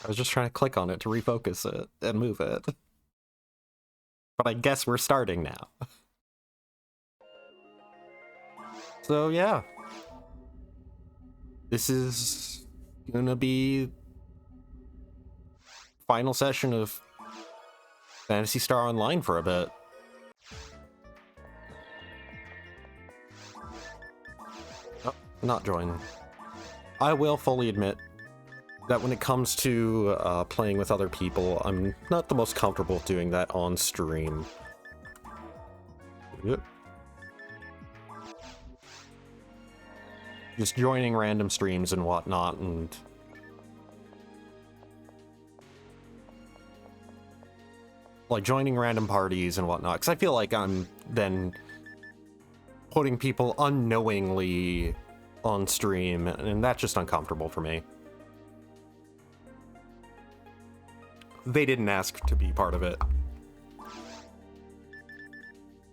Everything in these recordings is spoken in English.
I was just trying to click on it to refocus it and move it. But I guess we're starting now. So yeah. This is gonna be final session of Phantasy Star Online for a bit. Oh, not joining. I will fully admit that when it comes to playing with other people, I'm not the most comfortable doing that on stream. Yep. Just joining random streams and whatnot, and like joining random parties and whatnot, because I feel like I'm then putting people unknowingly on stream, and that's just uncomfortable for me. They didn't ask to be part of it.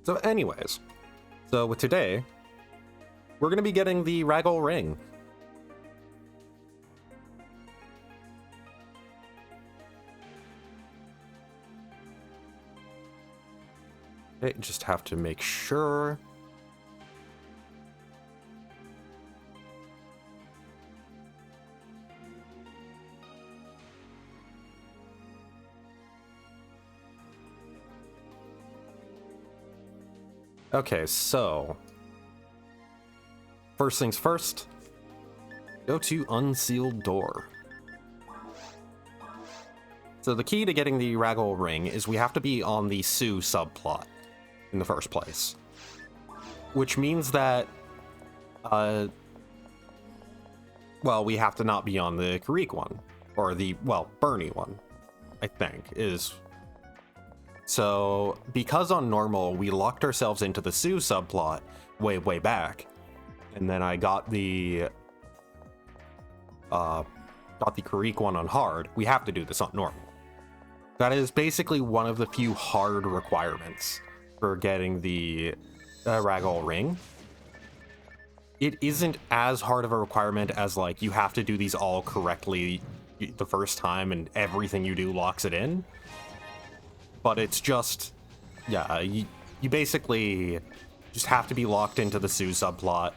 So anyways, so with today, we're going to be getting the Ragol Ring. Okay, just have to make sure. Okay, so first things first, go to Unsealed Door. So the key to getting the Ragol Ring is we have to be on the Sue subplot in the first place, which means that, well, we have to not be on the Karik one, or the, well, Bernie one, I think, is. So, because on normal, we locked ourselves into the Sue subplot way back, and then I got the Karik one on hard, we have to do this on normal. That is basically one of the few hard requirements for getting the Ragol Ring. It isn't as hard of a requirement as, like, you have to do these all correctly the first time and everything you do locks it in. But it's just, yeah, you basically just have to be locked into the Sue subplot,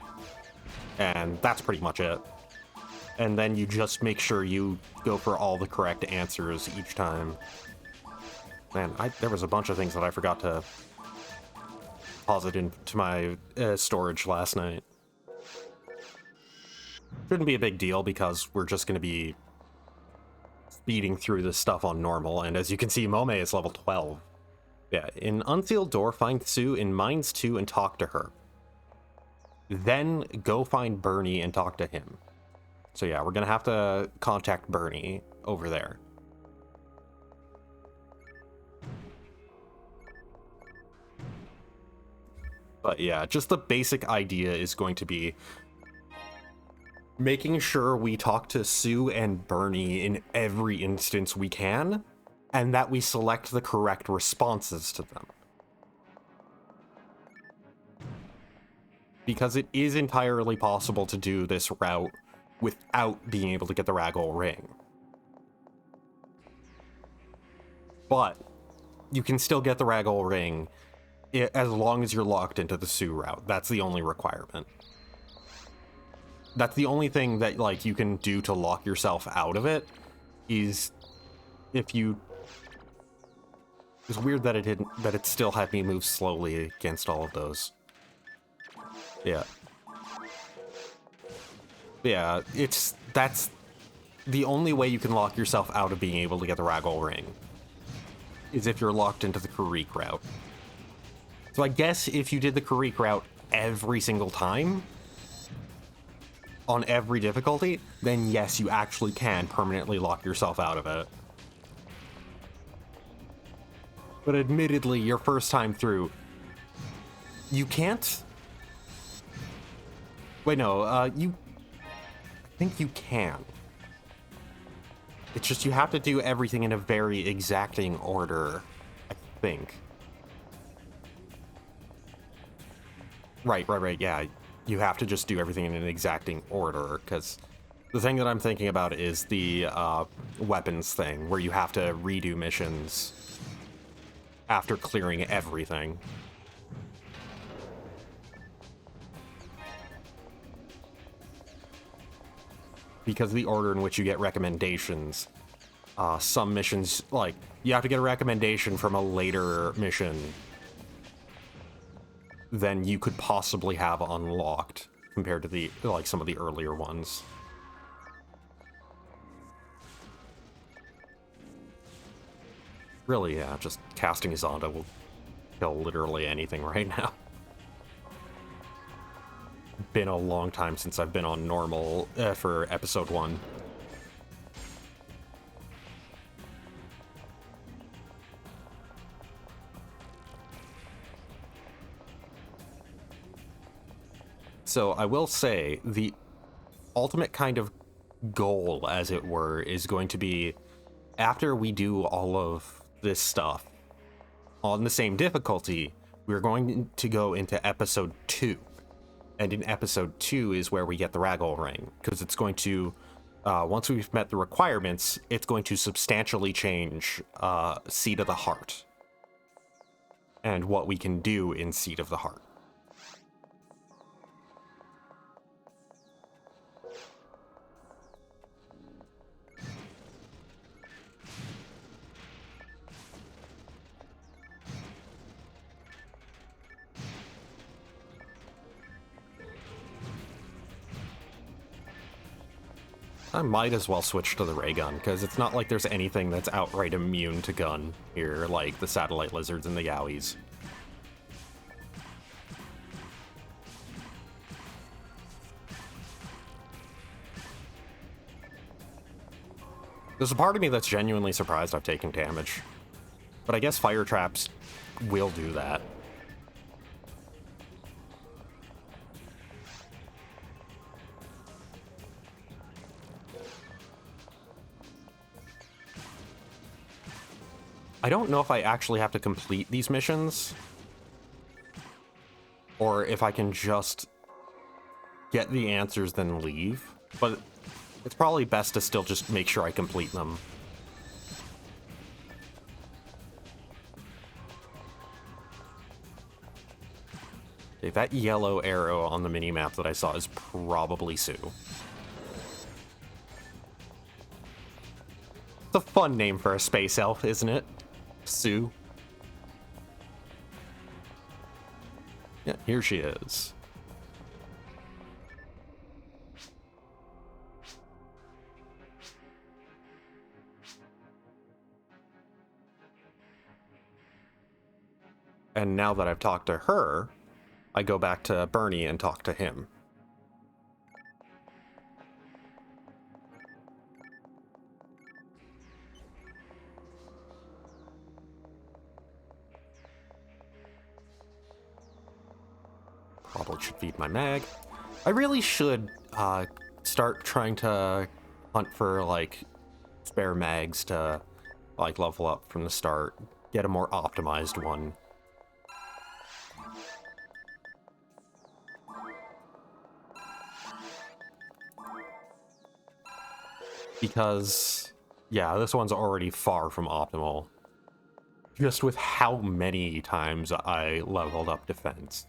and that's pretty much it. And then you just make sure you go for all the correct answers each time. Man, there was a bunch of things that I forgot to deposit into my storage last night. Shouldn't be a big deal because we're just going to be speeding through this stuff on normal, and as you can see, Mome is level 12. Yeah, in Unsealed Door, find Sue in Mines 2 and talk to her. Then go find Bernie and talk to him. So yeah, we're gonna have to contact Bernie over there. But yeah, just the basic idea is going to be making sure we talk to Sue and Bernie in every instance we can, and that we select the correct responses to them. Because it is entirely possible to do this route without being able to get the Ragol Ring. But you can still get the Ragol Ring as long as you're locked into the Sue route. That's the only requirement. That's the only thing that, like, you can do to lock yourself out of it, is if you... It's weird that it still had me move slowly against all of those. Yeah. Yeah, that's the only way you can lock yourself out of being able to get the Ragol Ring, is if you're locked into the Karik route. So I guess if you did the Karik route every single time, on every difficulty, then yes, you actually can permanently lock yourself out of it. But admittedly, your first time through, you can't... Wait, no, I think you can. It's just you have to do everything in a very exacting order, I think. Right, yeah. You have to just do everything in an exacting order, because The thing that I'm thinking about is the weapons thing, where you have to redo missions after clearing everything. Because of the order in which you get recommendations, some missions, like, you have to get a recommendation from a later mission than you could possibly have unlocked compared to the, like, some of the earlier ones. Really, yeah, just casting Zonda will kill literally anything right now. Been a long time since I've been on normal for episode 1. So I will say the ultimate kind of goal, as it were, is going to be after we do all of this stuff on the same difficulty, we're going to go into episode 2. And in episode 2 is where we get the Ragol Ring, because it's going to, once we've met the requirements, it's going to substantially change Seat of the Heart and what we can do in Seat of the Heart. I might as well switch to the ray gun, because it's not like there's anything that's outright immune to gun here, like the satellite lizards and the yowies. There's a part of me that's genuinely surprised I've taken damage, but I guess fire traps will do that. I don't know if I actually have to complete these missions, or if I can just get the answers then leave, but it's probably best to still just make sure I complete them. Okay, that yellow arrow on the minimap that I saw is probably Sue. It's a fun name for a space elf, isn't it? Sue. Yeah, here she is. And now that I've talked to her, I go back to Bernie and talk to him. Probably should feed my mag. I really should start trying to hunt for, like, spare mags to, like, level up from the start. Get a more optimized one. Because, yeah, this one's already far from optimal. Just with how many times I leveled up defense.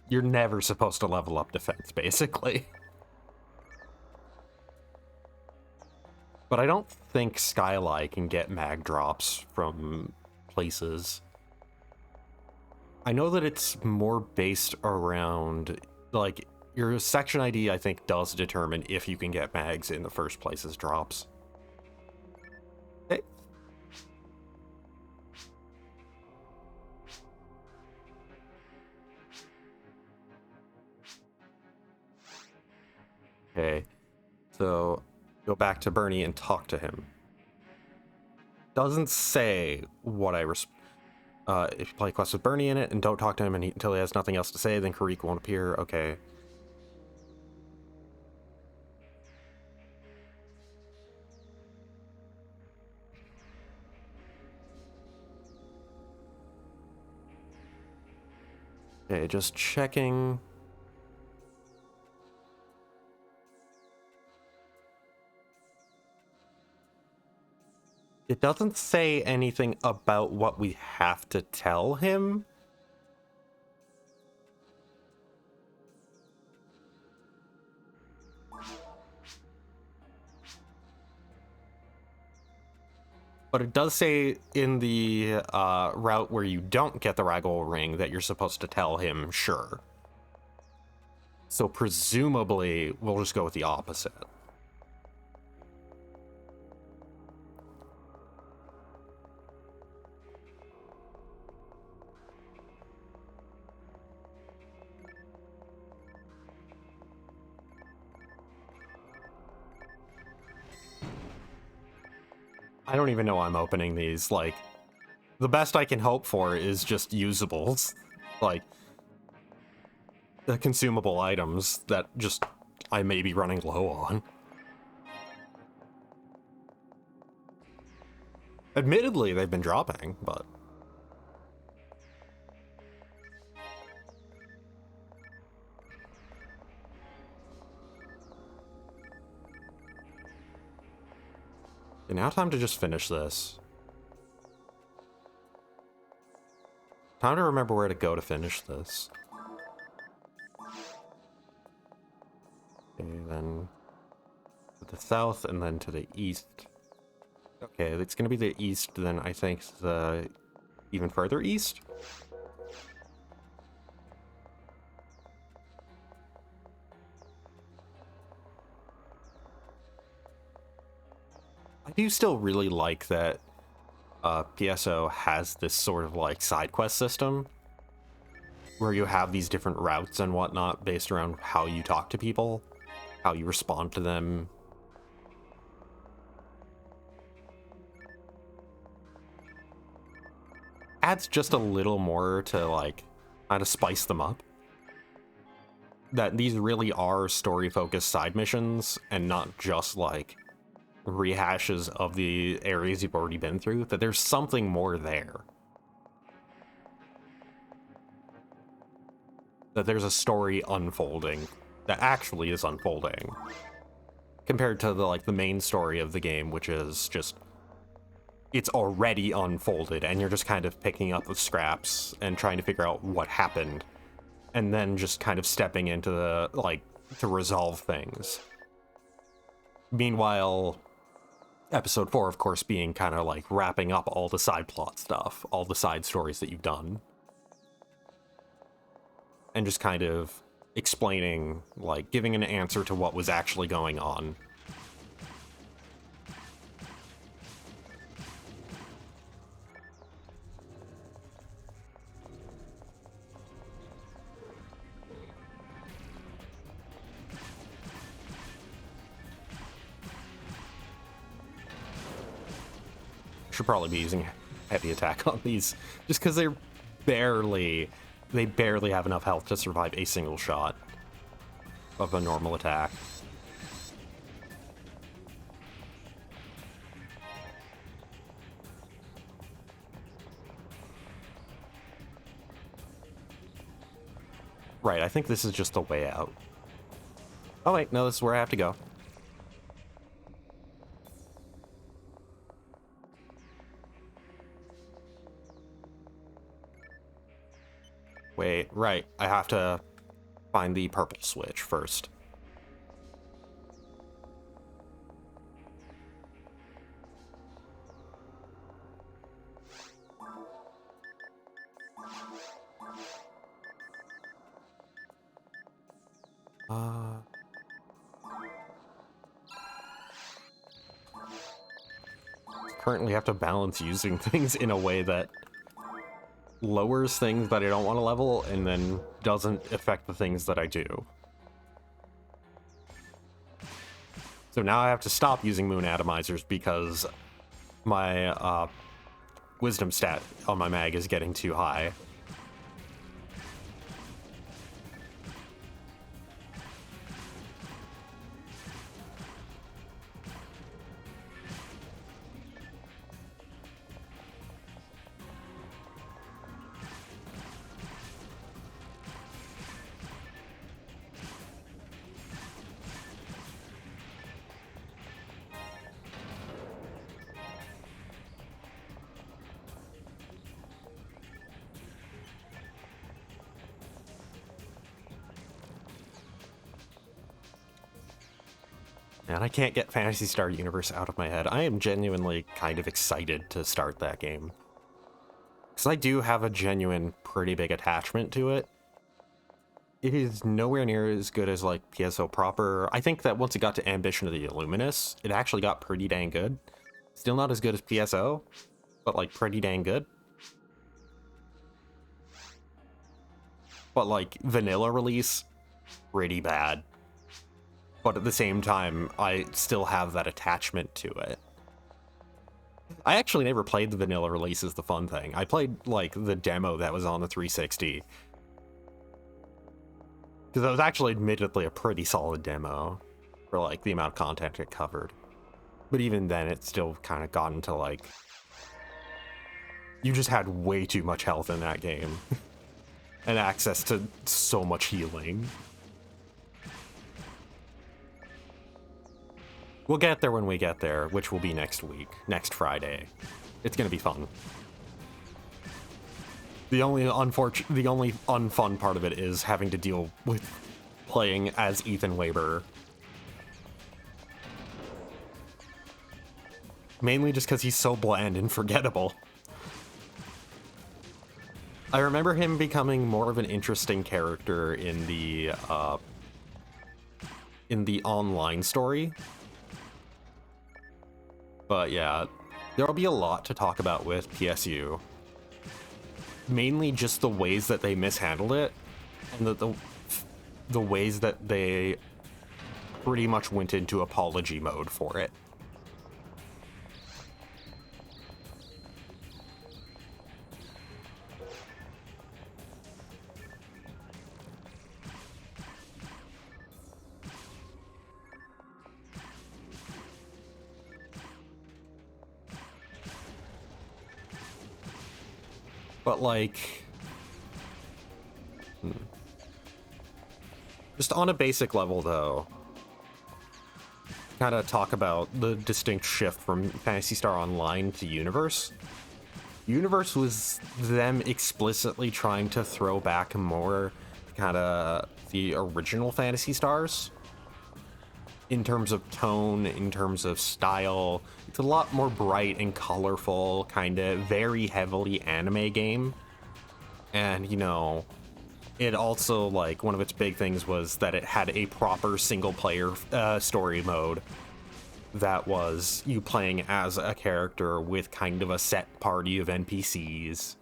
You're never supposed to level up defense, basically. But I don't think Skylie can get mag drops from places. I know that it's more based around, like, your section ID, I think, does determine if you can get mags in the first place as drops. Hey. Okay, so go back to Bernie and talk to him. Doesn't say what I if you play a quest with Bernie in it and don't talk to him until he has nothing else to say, then Karik won't appear. Okay. Okay, just checking. It doesn't say anything about what we have to tell him. But it does say in the route where you don't get the Ragol Ring that you're supposed to tell him, sure. So presumably, we'll just go with the opposite. I don't even know why I'm opening these. Like, the best I can hope for is just usables. Like, the consumable items that just I may be running low on. Admittedly, they've been dropping, but... Okay, now time to just finish this. Time to remember where to go to finish this. Okay, then to the south and then to the east. Okay, it's gonna be the east, then I think the even further east? I do still really like that PSO has this sort of like side quest system where you have these different routes and whatnot based around how you talk to people, how you respond to them. Adds just a little more to like kind of spice them up. That these really are story-focused side missions and not just like rehashes of the areas you've already been through, that there's something more there. That there's a story unfolding that actually is unfolding. Compared to the like the main story of the game, which is just it's already unfolded and you're just kind of picking up the scraps and trying to figure out what happened and then just kind of stepping into the like to resolve things. Meanwhile, episode 4, of course, being kind of like wrapping up all the side plot stuff, all the side stories that you've done. And just kind of explaining, like, giving an answer to what was actually going on. Should probably be using heavy attack on these, just because they barely have enough health to survive a single shot of a normal attack. Right, I think this is just the way out. Oh wait, no, this is where I have to go. Wait, right, I have to find the purple switch first. Currently have to balance using things in a way that lowers things that I don't want to level and then doesn't affect the things that I do. So now I have to stop using moon atomizers because my wisdom stat on my mag is getting too high. And I can't get Phantasy Star Universe out of my head. I am genuinely kind of excited to start that game. Because I do have a genuine, pretty big attachment to it. It is nowhere near as good as, like, PSO proper. I think that once it got to Ambition of the Illuminous, it actually got pretty dang good. Still not as good as PSO, but, like, pretty dang good. But, like, vanilla release, pretty bad. But at the same time, I still have that attachment to it. I actually never played the vanilla release, is the fun thing. I played, like, the demo that was on the 360. Because that was actually admittedly a pretty solid demo for, like, the amount of content it covered. But even then, it still kind of got into, like... You just had way too much health in that game. And access to so much healing. We'll get there when we get there, which will be next week, next Friday. It's gonna be fun. The only unfun part of it is having to deal with playing as Ethan Weber. Mainly just because he's so bland and forgettable. I remember him becoming more of an interesting character in the online story. But yeah, there'll be a lot to talk about with PSU. Mainly just the ways that they mishandled it, and the ways that they pretty much went into apology mode for it. But, like, just on a basic level, though, kind of talk about the distinct shift from Phantasy Star Online to Universe. Universe was them explicitly trying to throw back more kind of the original Phantasy Stars. In terms of tone, in terms of style, it's a lot more bright and colorful, kind of very heavily anime game. And, you know, it also, like, one of its big things was that it had a proper single-player story mode that was you playing as a character with kind of a set party of NPCs.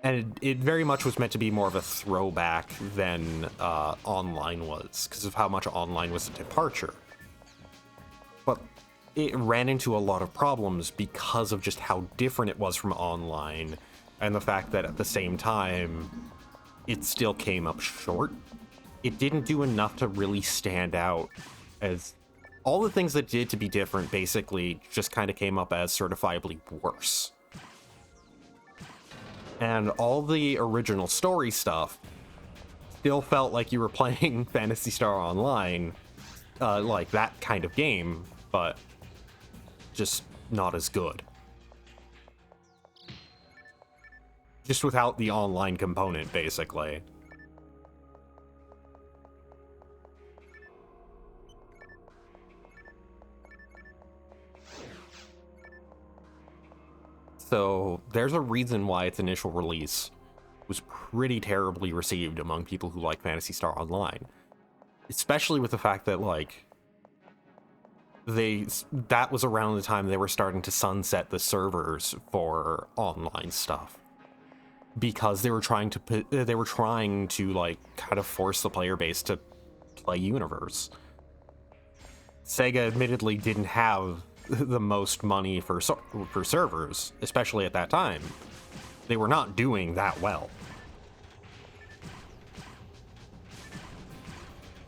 And it very much was meant to be more of a throwback than online was, because of how much online was a departure. But it ran into a lot of problems because of just how different it was from online, and the fact that at the same time, it still came up short. It didn't do enough to really stand out, as all the things that did to be different basically just kind of came up as certifiably worse. And all the original story stuff still felt like you were playing Phantasy Star Online, like that kind of game, but just not as good. Just without the online component, basically. So there's a reason why its initial release was pretty terribly received among people who like Phantasy Star Online. Especially with the fact that, like, that was around the time they were starting to sunset the servers for online stuff. Because they were trying to like kind of force the player base to play Universe. Sega admittedly didn't have the most money for servers, especially at that time. They were not doing that well.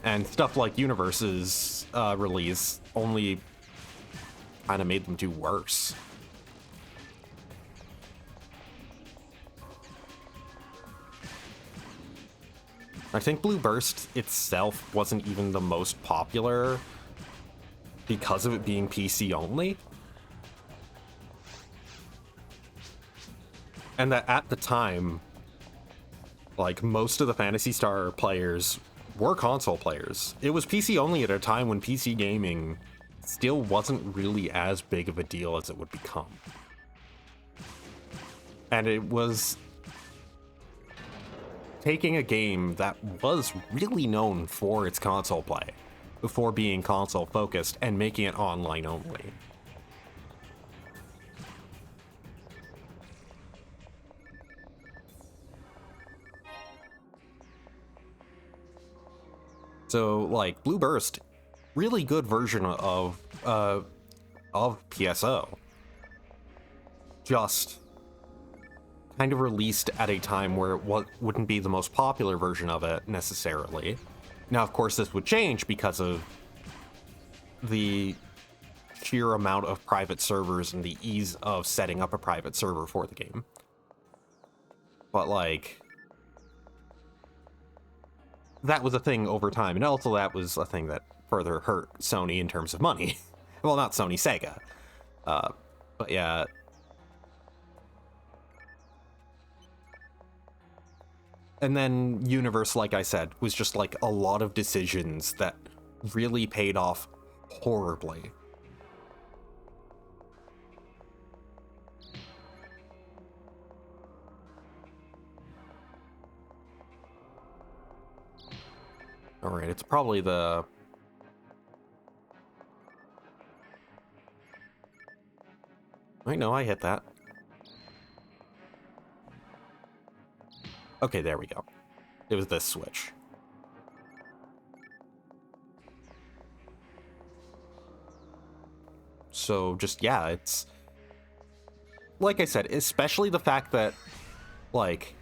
And stuff like Universe's release only kind of made them do worse. I think Blue Burst itself wasn't even the most popular because of it being PC only. And that at the time, like, most of the Phantasy Star players were console players. It was PC only at a time when PC gaming still wasn't really as big of a deal as it would become. And it was taking a game that was really known for its console play before being console focused and making it online only. So, like, Blue Burst, really good version of PSO. Just kind of released at a time where it wouldn't be the most popular version of it, necessarily. Now, of course, this would change because of the sheer amount of private servers and the ease of setting up a private server for the game. But, like, that was a thing over time, and also that was a thing that further hurt Sony in terms of money. Well, not Sony, Sega. But yeah. And then Universe, like I said, was just like a lot of decisions that really paid off horribly. Alright, it's probably the... Wait, no, I hit that. Okay, there we go. It was this switch. So, just, yeah, it's... Like I said, especially the fact that, like...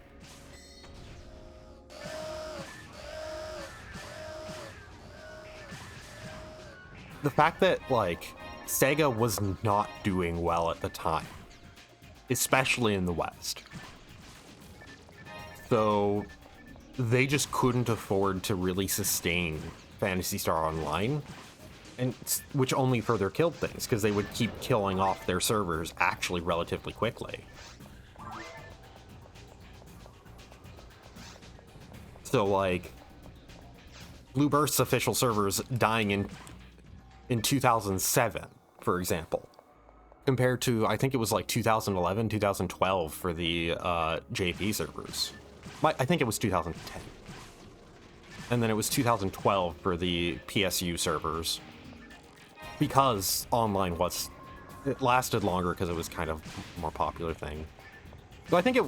The fact that, like, Sega was not doing well at the time. Especially in the West. So they just couldn't afford to really sustain Phantasy Star Online, and which only further killed things, because they would keep killing off their servers actually relatively quickly. So, like, Blue Burst's official servers dying in 2007, for example, compared to, I think it was like 2011, 2012 for the JP servers. I think it was 2010. And then it was 2012 for the PSU servers. Because online it lasted longer because it was kind of a more popular thing. So I think it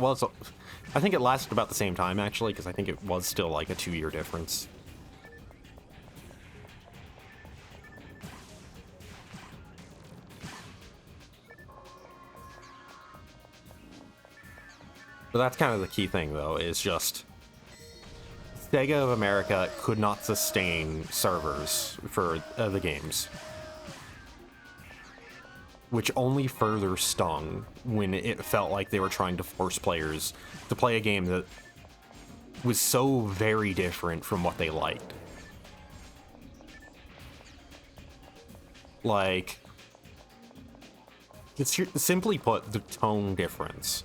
lasted about the same time, actually, because I think it was still like a 2-year difference. But that's kind of the key thing, though, is just Sega of America could not sustain servers for the games. Which only further stung when it felt like they were trying to force players to play a game that was so very different from what they liked. Like, it's simply put, the tone difference.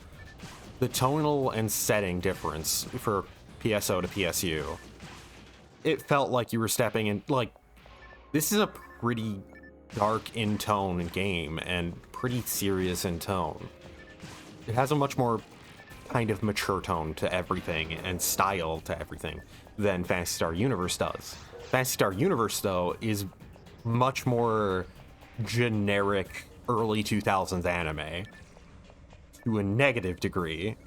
The tonal and setting difference for PSO to PSU. It felt like you were stepping in, like, this is a pretty dark in tone game and pretty serious in tone. It has a much more kind of mature tone to everything and style to everything than Phantasy Star Universe does. Phantasy Star Universe, though, is much more generic early 2000s anime to a negative degree,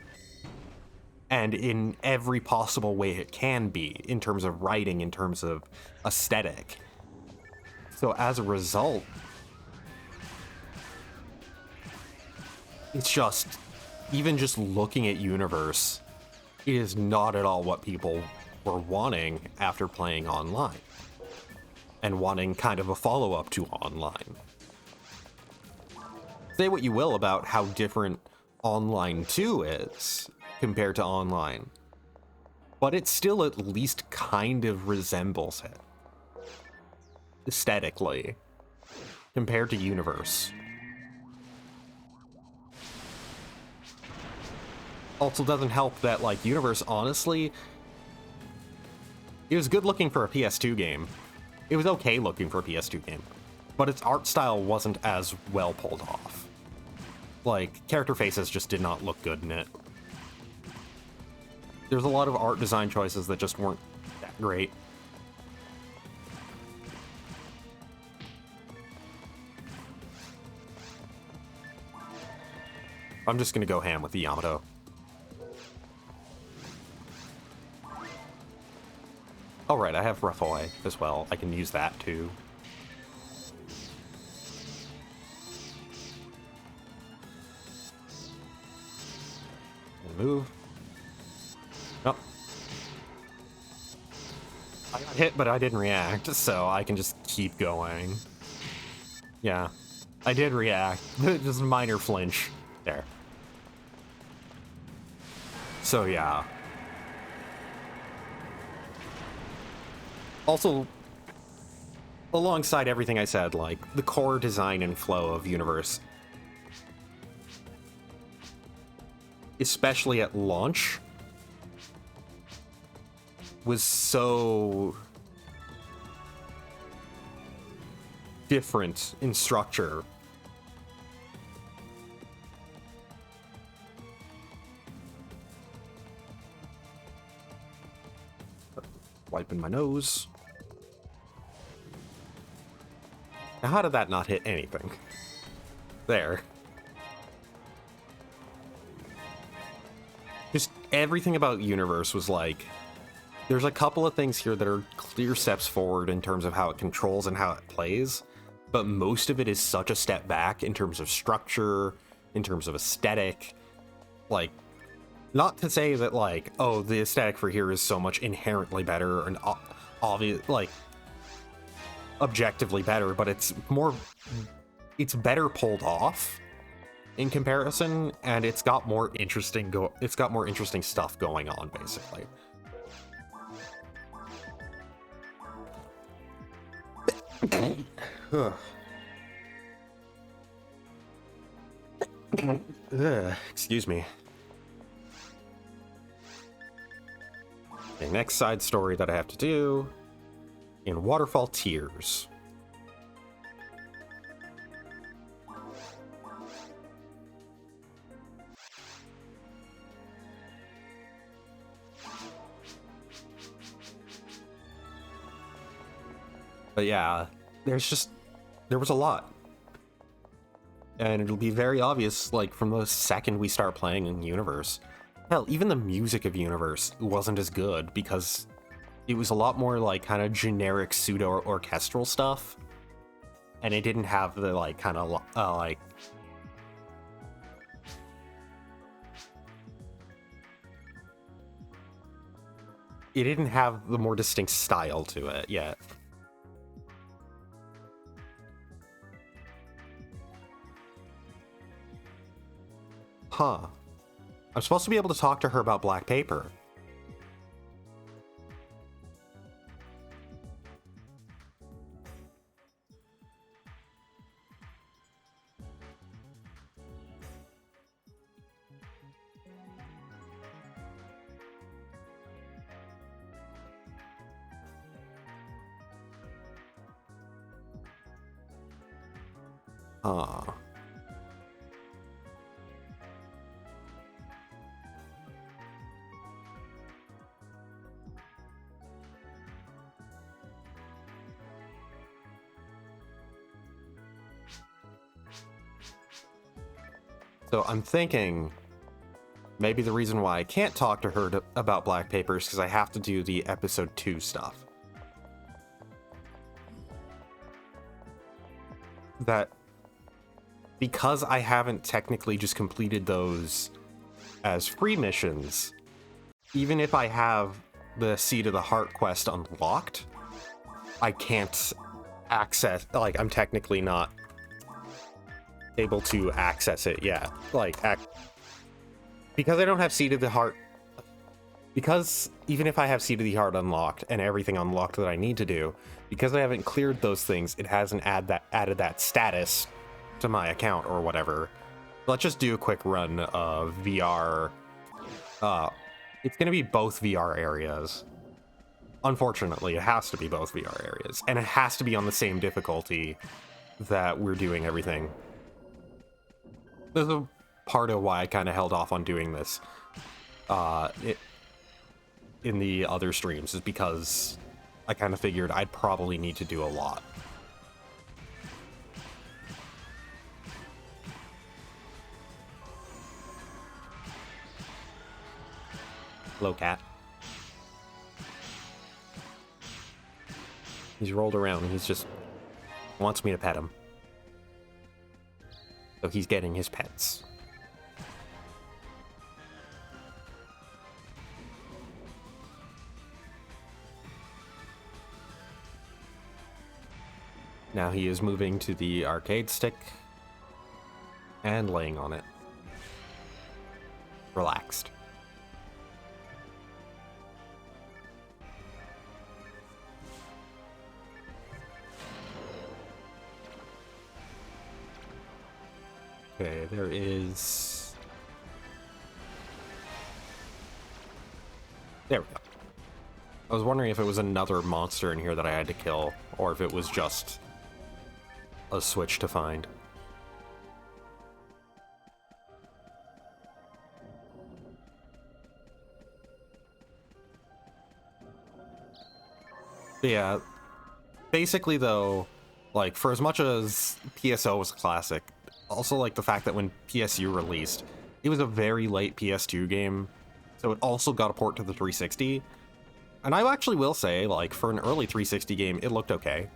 and in every possible way it can be, in terms of writing, in terms of aesthetic. So as a result, it's just, even just looking at Universe, it is not at all what people were wanting after playing online, and wanting kind of a follow-up to online. Say what you will about how different Online 2 is compared to Online, but it still at least kind of resembles it aesthetically compared to Universe. Also doesn't help that, like, Universe, honestly, It was good looking for a PS2 game. It was okay looking for a PS2 game, but its art style wasn't as well pulled off. Like, character faces just did not look good in it. There's a lot of art design choices that just weren't that great. I'm just gonna go ham with the Yamato. Oh right, I have Ruffle as well. I can use that too. Move. Nope. I got hit, but I didn't react, so I can just keep going. Yeah, I did react. Just a minor flinch there. So yeah. Also, alongside everything I said, like, the core design and flow of Universe, especially at launch, was so different in structure. Wiping my nose. Now, how did that not hit anything? There. Just everything about Universe was like, there's a couple of things here that are clear steps forward in terms of how it controls and how it plays, but most of it is such a step back in terms of structure, in terms of aesthetic. Like, not to say that, like, oh, the aesthetic for here is so much inherently better and obvious, like, objectively better, but it's better pulled off in comparison, and it's got more interesting stuff going on, basically. Excuse me. Okay, next side story that I have to do in Waterfall Tears. But yeah, there was a lot. And it'll be very obvious, like, from the second we start playing in Universe. Hell, even the music of Universe wasn't as good because it was a lot more, like, kind of generic pseudo-orchestral stuff. And it didn't have the, like, kind of, like... It didn't have the more distinct style to it yet. Huh. I'm supposed to be able to talk to her about Black Paper. Huh. So I'm thinking maybe the reason why I can't talk to her about Black Paper is because I have to do the episode 2 stuff. That because I haven't technically just completed those as free missions, even if I have the Seed of the Heart quest unlocked, I can't access, like, I'm technically not able to access it yet. Like, because I don't have Seed of the Heart, because even if I have Seed of the Heart unlocked and everything unlocked that I need to do, because I haven't cleared those things, it hasn't added that status to my account or whatever. Let's just do a quick run of VR. It's gonna be both VR areas. unfortunately, it has to be both VR areas, and it has to be on the same difficulty that we're doing everything. There's a part of why I kind of held off on doing this in the other streams, is because I kind of figured I'd probably need to do a lot. Hello, cat. He's rolled around and he's just wants me to pet him. So he's getting his pets. Now he is moving to the arcade stick and laying on it. Relaxed. Okay, there is... There we go. I was wondering if it was another monster in here that I had to kill, or if it was just a switch to find. Yeah, basically though, like, for as much as PSO was a classic, also like the fact that when PSU released, it was a very late PS2 game, so it also got a port to the 360. And I actually will say, like, for an early 360 game, it looked okay.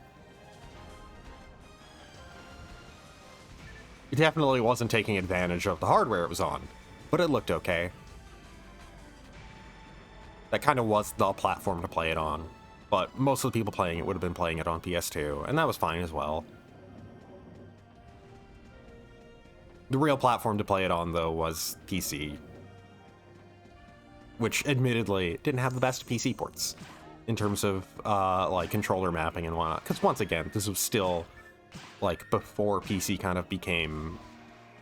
It definitely wasn't taking advantage of the hardware it was on, but it looked okay. That kind of was the platform to play it on, but most of the people playing it would have been playing it on PS2, and that was fine as well. The real platform to play it on, though, was PC, which admittedly didn't have the best PC ports in terms of like controller mapping and whatnot. Because once again, this was still like before PC kind of became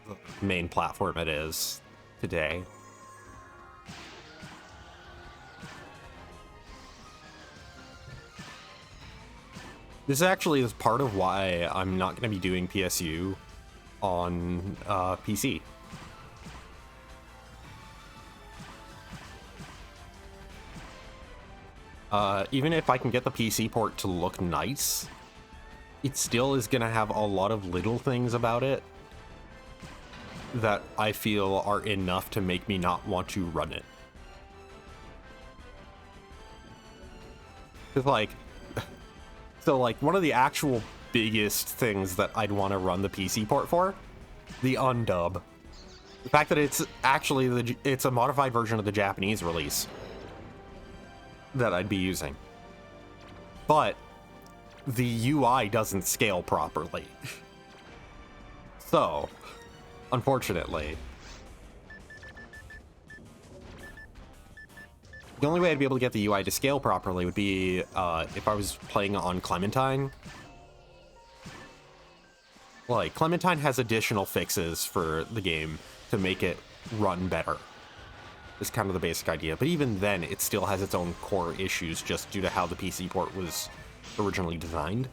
the main platform it is today. This actually is part of why I'm not going to be doing PSU on PC. Even if I can get the PC port to look nice, it still is going to have a lot of little things about it that I feel are enough to make me not want to run it. Because, like, so, like, one of the actual biggest things that I'd want to run the PC port for, the undub. The fact that it's actually, it's a modified version of the Japanese release that I'd be using. But the UI doesn't scale properly. So, unfortunately, the only way I'd be able to get the UI to scale properly would be if I was playing on Clementine. Like, Clementine has additional fixes for the game to make it run better. Is kind of the basic idea. But even then, it still has its own core issues just due to how the PC port was originally designed.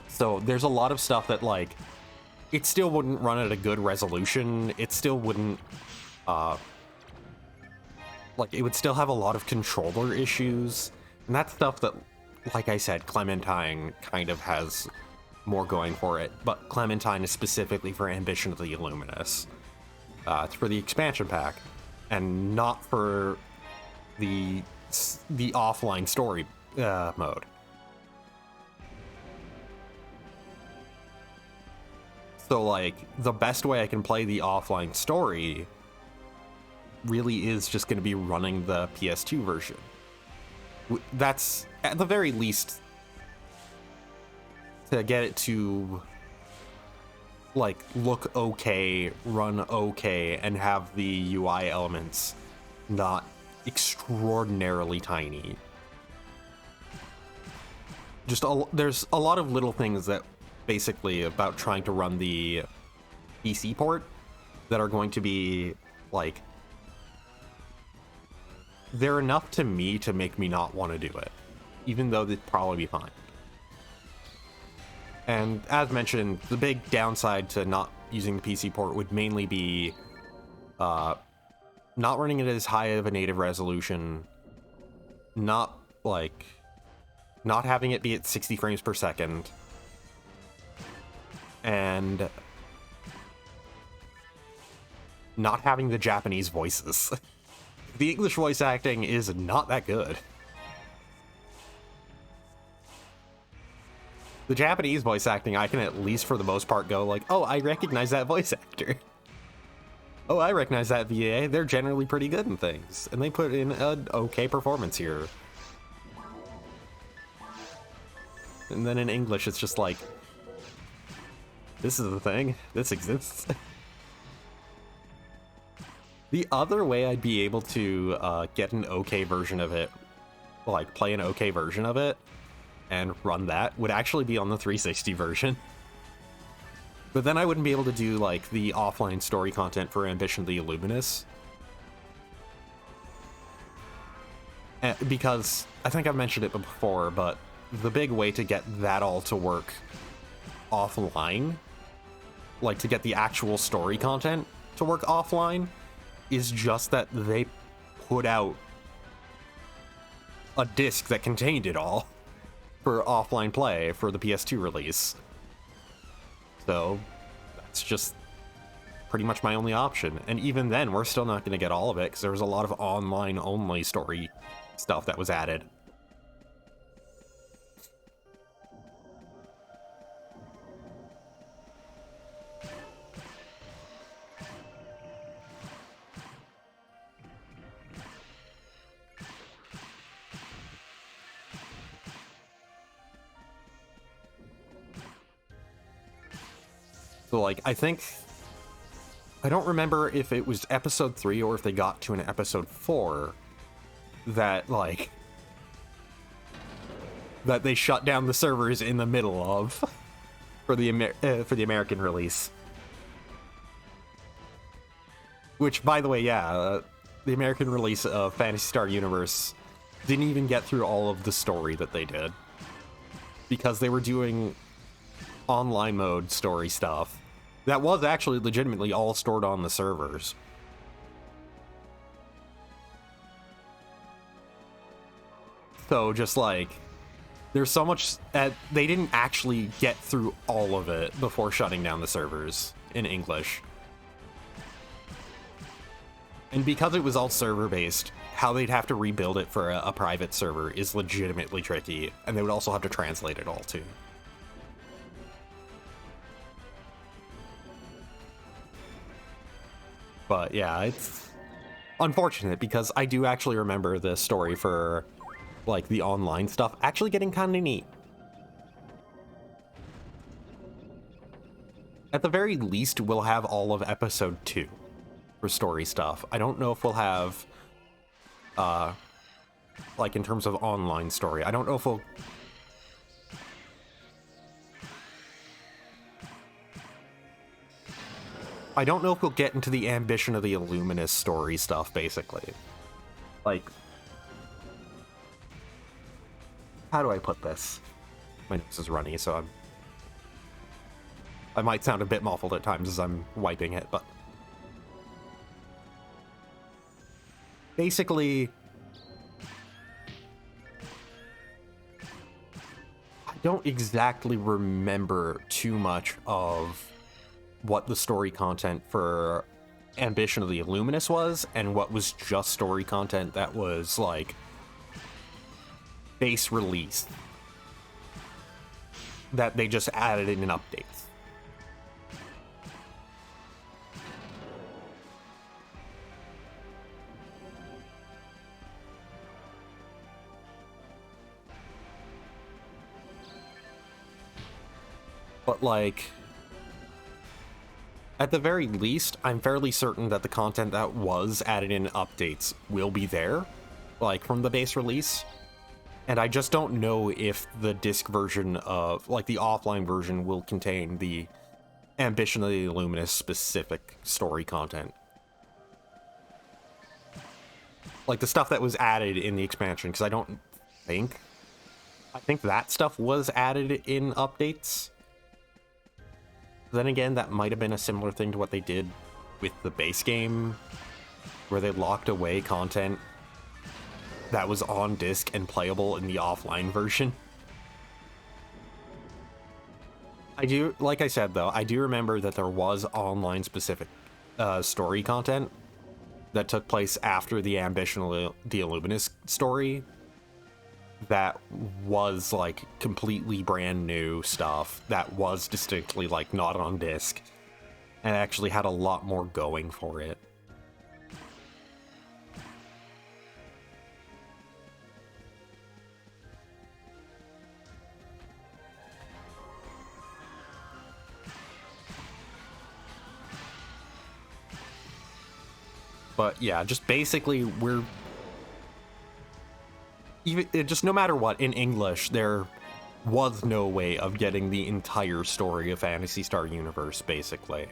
So there's a lot of stuff that, like, it still wouldn't run at a good resolution. It still wouldn't, like, it would still have a lot of controller issues. And that's stuff that, like I said, Clementine kind of has more going for it, but Clementine is specifically for Ambition of the Illuminous. It's for the expansion pack, and not for the offline story mode. So, like, the best way I can play the offline story really is just going to be running the PS2 version. That's, at the very least, to get it to, like, look okay, run okay, and have the UI elements not extraordinarily tiny. Just there's a lot of little things that basically about trying to run the PC port that are going to be, like, they're enough to me to make me not want to do it, even though they'd probably be fine. And as mentioned, the big downside to not using the PC port would mainly be not running it as high of a native resolution, not having it be at 60 frames per second, and not having the Japanese voices. The English voice acting is not that good. The Japanese voice acting, I can at least for the most part go like, oh, I recognize that voice actor. Oh, I recognize that VA. They're generally pretty good in things, and they put in an okay performance here. And then in English, it's just like, this is the thing. This exists. The other way I'd be able to get an okay version of it, like play an okay version of it, and run that, would actually be on the 360 version. But then I wouldn't be able to do like the offline story content for Ambition of the Illuminous. Because I think I've mentioned it before, but the big way to get that all to work offline, like to get the actual story content to work offline, is just that they put out a disc that contained it all for offline play for the PS2 release. So that's just pretty much my only option. And even then, we're still not going to get all of it because there was a lot of online only story stuff that was added. So, like, I don't remember if it was episode 3 or if they got to an episode 4 that, like, that they shut down the servers in the middle of for the American release. Which, by the way, yeah, the American release of Phantasy Star Universe didn't even get through all of the story that they did, because they were doing online mode story stuff that was actually legitimately all stored on the servers. So just like, there's so much they didn't actually get through all of it before shutting down the servers in English. And because it was all server based, how they'd have to rebuild it for a private server is legitimately tricky, and they would also have to translate it all too. But yeah, it's unfortunate because I do actually remember the story for like the online stuff actually getting kind of neat. At the very least, we'll have all of episode 2 for story stuff. I don't know if we'll have like in terms of online story, I don't know if we'll get into the Ambition of the Illuminous story stuff, basically. Like, how do I put this? My nose is runny, so I might sound a bit muffled at times as I'm wiping it, but basically, I don't exactly remember too much of what the story content for Ambition of the Illuminous was, and what was just story content that was, like, base release. That they just added in updates. But, like, at the very least, I'm fairly certain that the content that was added in updates will be there, like, from the base release. And I just don't know if the disc version of, like, the offline version will contain the Ambition of the Illuminous specific story content. like the stuff that was added in the expansion, because I think that stuff was added in updates. Then again, that might have been a similar thing to what they did with the base game, where they locked away content that was on disc and playable in the offline version. Like I said though, I do remember that there was online specific story content that took place after the Ambition of the Illuminous story that was like completely brand new stuff that was distinctly like not on disc and actually had a lot more going for it. But yeah, just basically just no matter what, in English, there was no way of getting the entire story of Phantasy Star Universe, basically,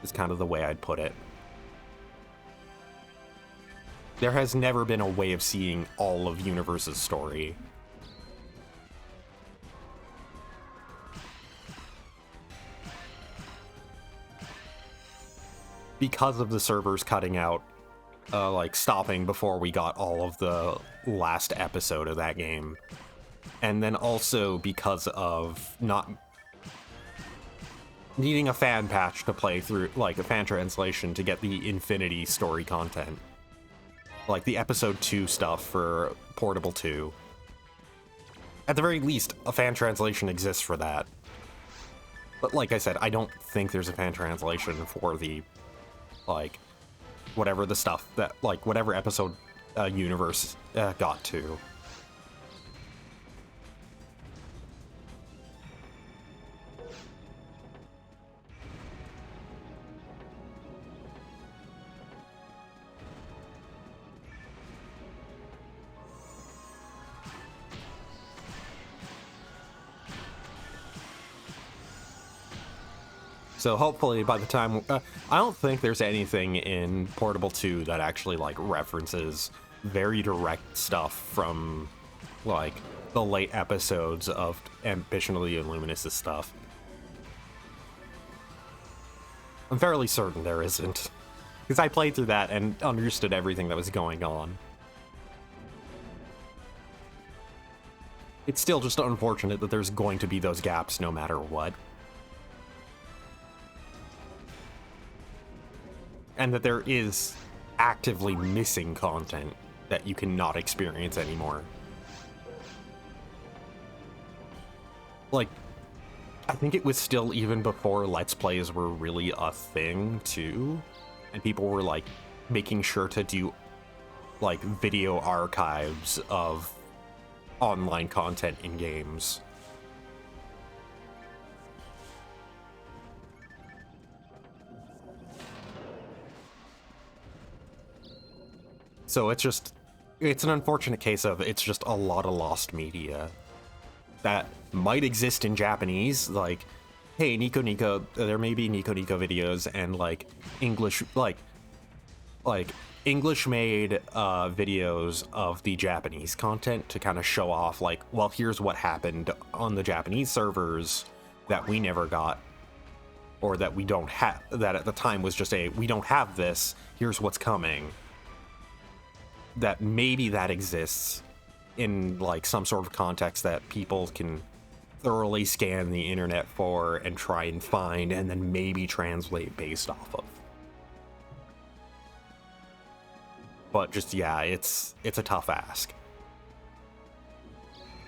is kind of the way I'd put it. There has never been a way of seeing all of Universe's story. Because of the servers cutting out, like stopping before we got all of the last episode of that game. And then also because of not needing a fan patch to play through, like a fan translation to get the Infinity story content. Like the episode 2 stuff for Portable 2. At the very least, a fan translation exists for that. But like I said, I don't think there's a fan translation for the, like, whatever the stuff that, like, whatever episode Universe got to. So hopefully by the time, I don't think there's anything in Portable 2 that actually like references very direct stuff from like the late episodes of Ambition of the Illuminous' stuff. I'm fairly certain there isn't, because I played through that and understood everything that was going on. It's still just unfortunate that there's going to be those gaps no matter what. And that there is actively missing content that you cannot experience anymore. Like, I think it was still even before Let's Plays were really a thing, too. And people were, like, making sure to do, like, video archives of online content in games. So it's an unfortunate case of it's just a lot of lost media that might exist in Japanese, like, hey, Nico Nico, there may be Nico Nico videos and like English, like English made videos of the Japanese content to kind of show off, like, well, here's what happened on the Japanese servers that we never got, or that we don't have, that at the time was just we don't have this, here's what's coming. That maybe that exists in like some sort of context that people can thoroughly scan the internet for and try and find and then maybe translate based off of. But just, yeah, it's a tough ask.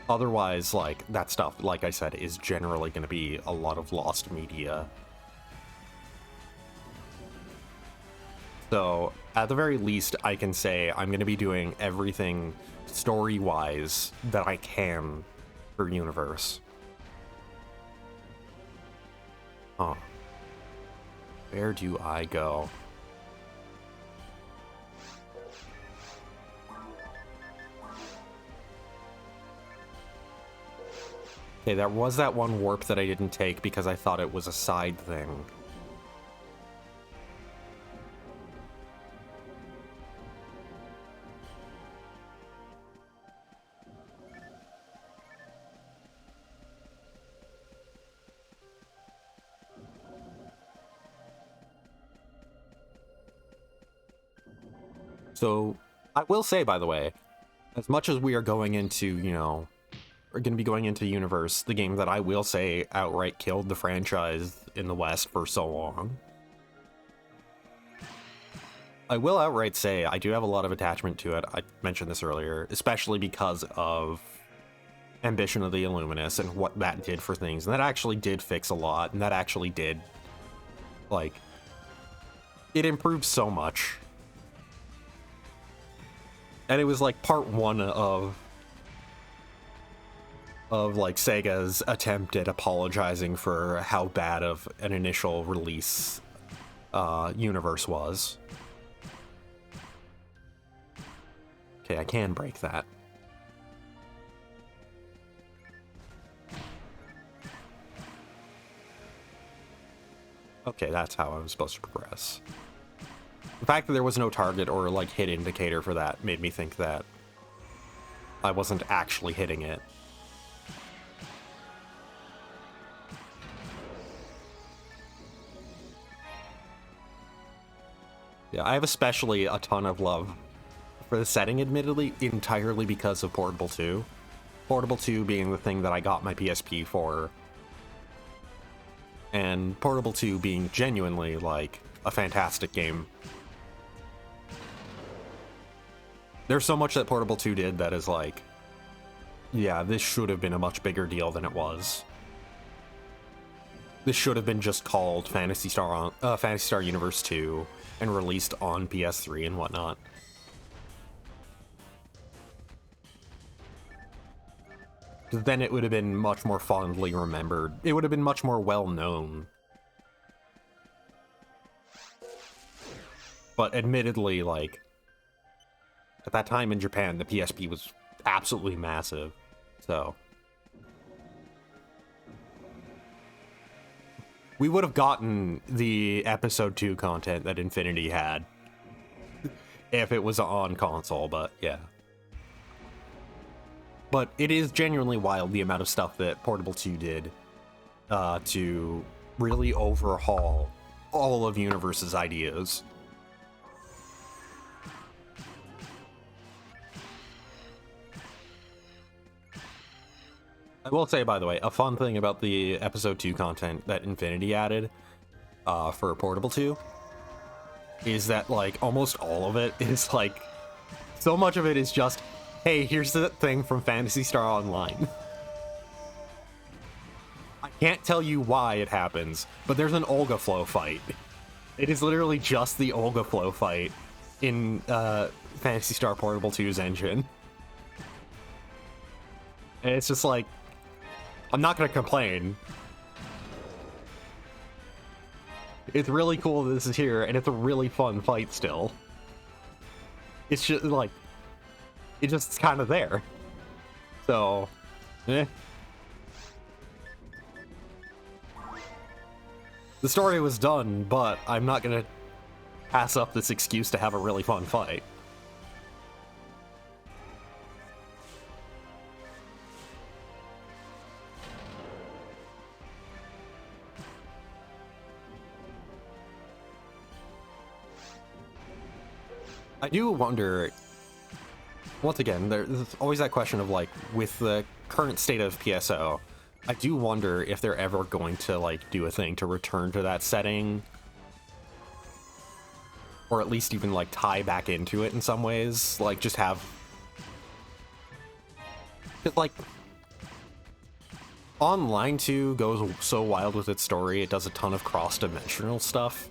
Otherwise, like, that stuff, like I said, is generally going to be a lot of lost media. So, at the very least, I can say I'm going to be doing everything story-wise that I can for Universe. Huh. Where do I go? Okay, there was that one warp that I didn't take because I thought it was a side thing. So, I will say, by the way, as much as we are going into, you know, we're going to be going into Universe, the game that I will say outright killed the franchise in the West for so long, I will outright say I do have a lot of attachment to it. I mentioned this earlier, especially because of Ambition of the Illuminous and what that did for things. And that actually did fix a lot, and that actually did, like, it improved so much. And it was like part one of like Sega's attempt at apologizing for how bad of an initial release Universe was. Okay, I can break that. Okay, that's how I was supposed to progress. The fact that there was no target or, like, hit indicator for that made me think that I wasn't actually hitting it. Yeah, I have especially a ton of love for the setting, admittedly, entirely because of Portable 2. Portable 2 being the thing that I got my PSP for. And Portable 2 being genuinely, like, a fantastic game. There's so much that Portable 2 did that is like, yeah, this should have been a much bigger deal than it was. This should have been just called Phantasy Star Universe 2 and released on PS3 and whatnot. Then it would have been much more fondly remembered. It would have been much more well known. But admittedly, like, at that time in Japan, the PSP was absolutely massive, so we would have gotten the Episode 2 content that Infinity had if it was on console, but yeah. But it is genuinely wild the amount of stuff that Portable 2 did to really overhaul all of Universe's ideas. I will say, by the way, a fun thing about the Episode 2 content that Infinity added for Portable 2 is that, like, almost all of it is, like, so much of it is just, hey, here's the thing from Phantasy Star Online. I can't tell you why it happens, but there's an Olga Flow fight. It is literally just the Olga Flow fight in Phantasy Star Portable 2's engine. And it's just like, I'm not gonna complain. It's really cool that this is here, and it's a really fun fight still. It's just, like, it's just kind of there. So, eh. The story was done, but I'm not gonna pass up this excuse to have a really fun fight. I do wonder, once again, there's always that question of, like, with the current state of PSO, I do wonder if they're ever going to, like, do a thing to return to that setting. Or at least even, like, tie back into it in some ways. Like, just have... like, Online 2 goes so wild with its story, it does a ton of cross-dimensional stuff.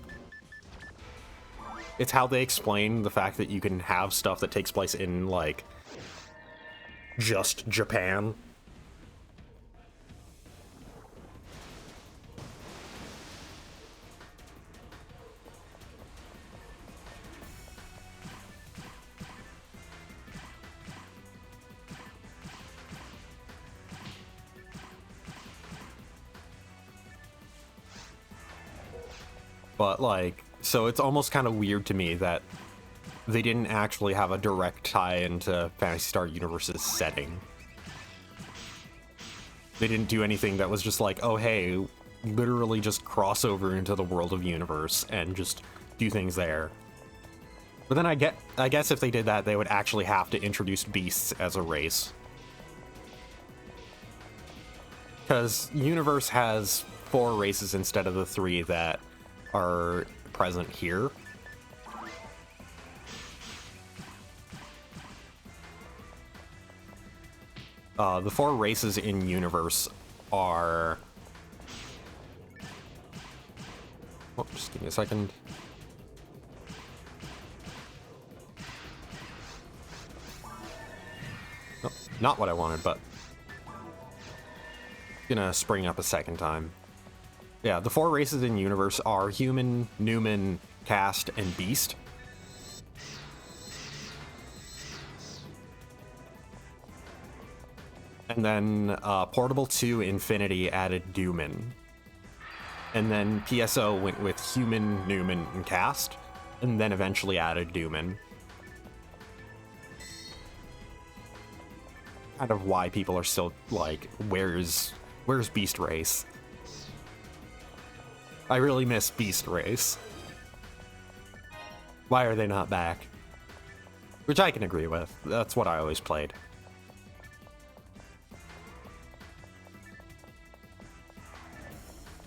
It's how they explain the fact that you can have stuff that takes place in, like, just Japan. But, like, so it's almost kind of weird to me that they didn't actually have a direct tie into Phantasy Star Universe's setting. They didn't do anything that was just like, oh hey, literally just cross over into the world of Universe and just do things there. But then I guess if they did that, they would actually have to introduce beasts as a race. Because Universe has 4 races instead of the 3 that are present here. The 4 races in Universe are... Oh, just give me a second. Oh, not what I wanted, but... Gonna spring up a second time. Yeah, the 4 races in Universe are Human, Newman, Caste, and Beast. And then Portable 2 Infinity added Newman. And then PSO went with Human, Newman, and Caste, and then eventually added Newman. Kind of why people are still like, where's Beast Race? I really miss Beast Race. Why are they not back? Which I can agree with. That's what I always played.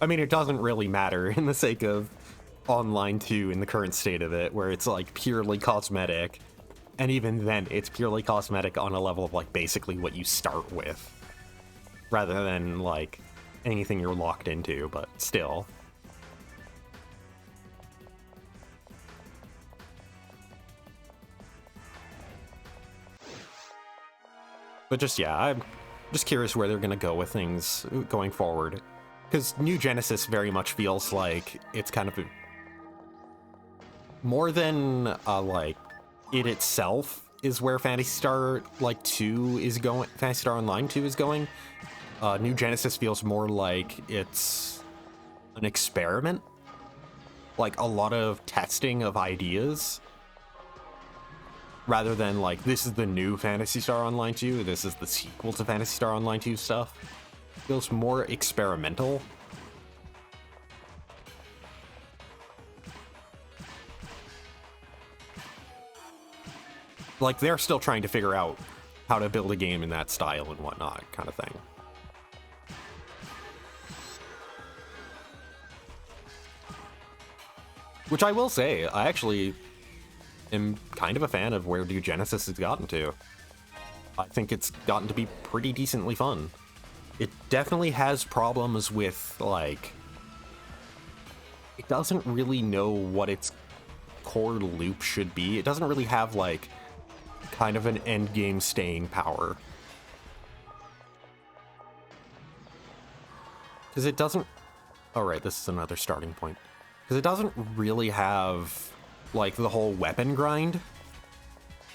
I mean, it doesn't really matter in the sake of Online 2 in the current state of it, where it's like purely cosmetic. And even then, it's purely cosmetic on a level of like basically what you start with. Rather than like anything you're locked into, but still. But just, yeah, I'm just curious where they're going to go with things going forward. Because New Genesis very much feels like it's kind of more than like it itself is where Phantasy Star like 2 is going. Phantasy Star Online 2 is going. New Genesis feels more like it's an experiment, like a lot of testing of ideas, rather than like this is the new Phantasy Star Online 2. This is the sequel to Phantasy Star Online 2 stuff. Feels more experimental. Like they're still trying to figure out how to build a game in that style and whatnot, kind of thing. Which I will say, I actually am kind of a fan of where New Genesis has gotten to. I think it's gotten to be pretty decently fun. It definitely has problems with, like, it doesn't really know what its core loop should be. It doesn't really have, like, kind of an end game staying power. Because it doesn't... Oh, right, this is another starting point. Because it doesn't really have, like, the whole weapon grind.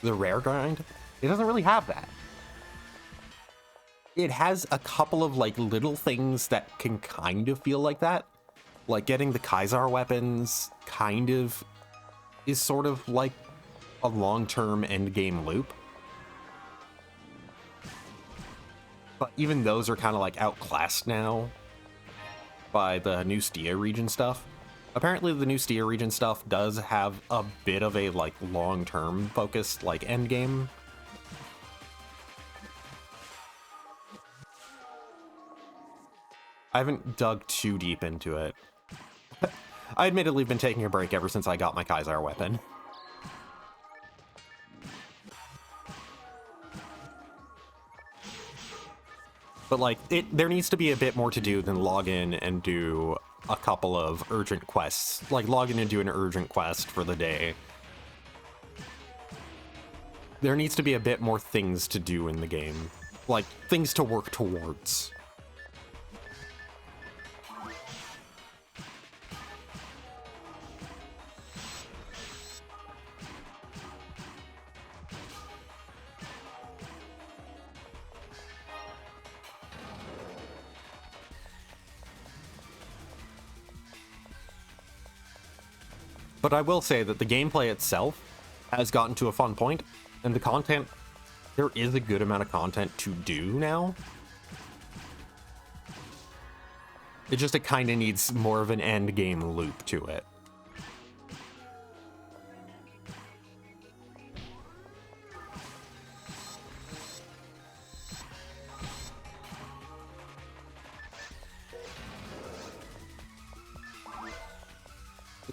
The rare grind. It doesn't really have that. It has a couple of, like, little things that can kind of feel like that. Like, getting the Kaisar weapons kind of is sort of like a long-term endgame loop. But even those are kind of, like, outclassed now by the new Stia region stuff. Apparently, the new Stia region stuff does have a bit of a, like, long-term focused, like, endgame. I haven't dug too deep into it. I admittedly have been taking a break ever since I got my Kaisar weapon. But, like, there needs to be a bit more to do than log in and do a couple of urgent quests. Like, log in and do an urgent quest for the day. There needs to be a bit more things to do in the game. Like, things to work towards. But I will say that the gameplay itself has gotten to a fun point, and the content, there is a good amount of content to do now. It kind of needs more of an end game loop to it.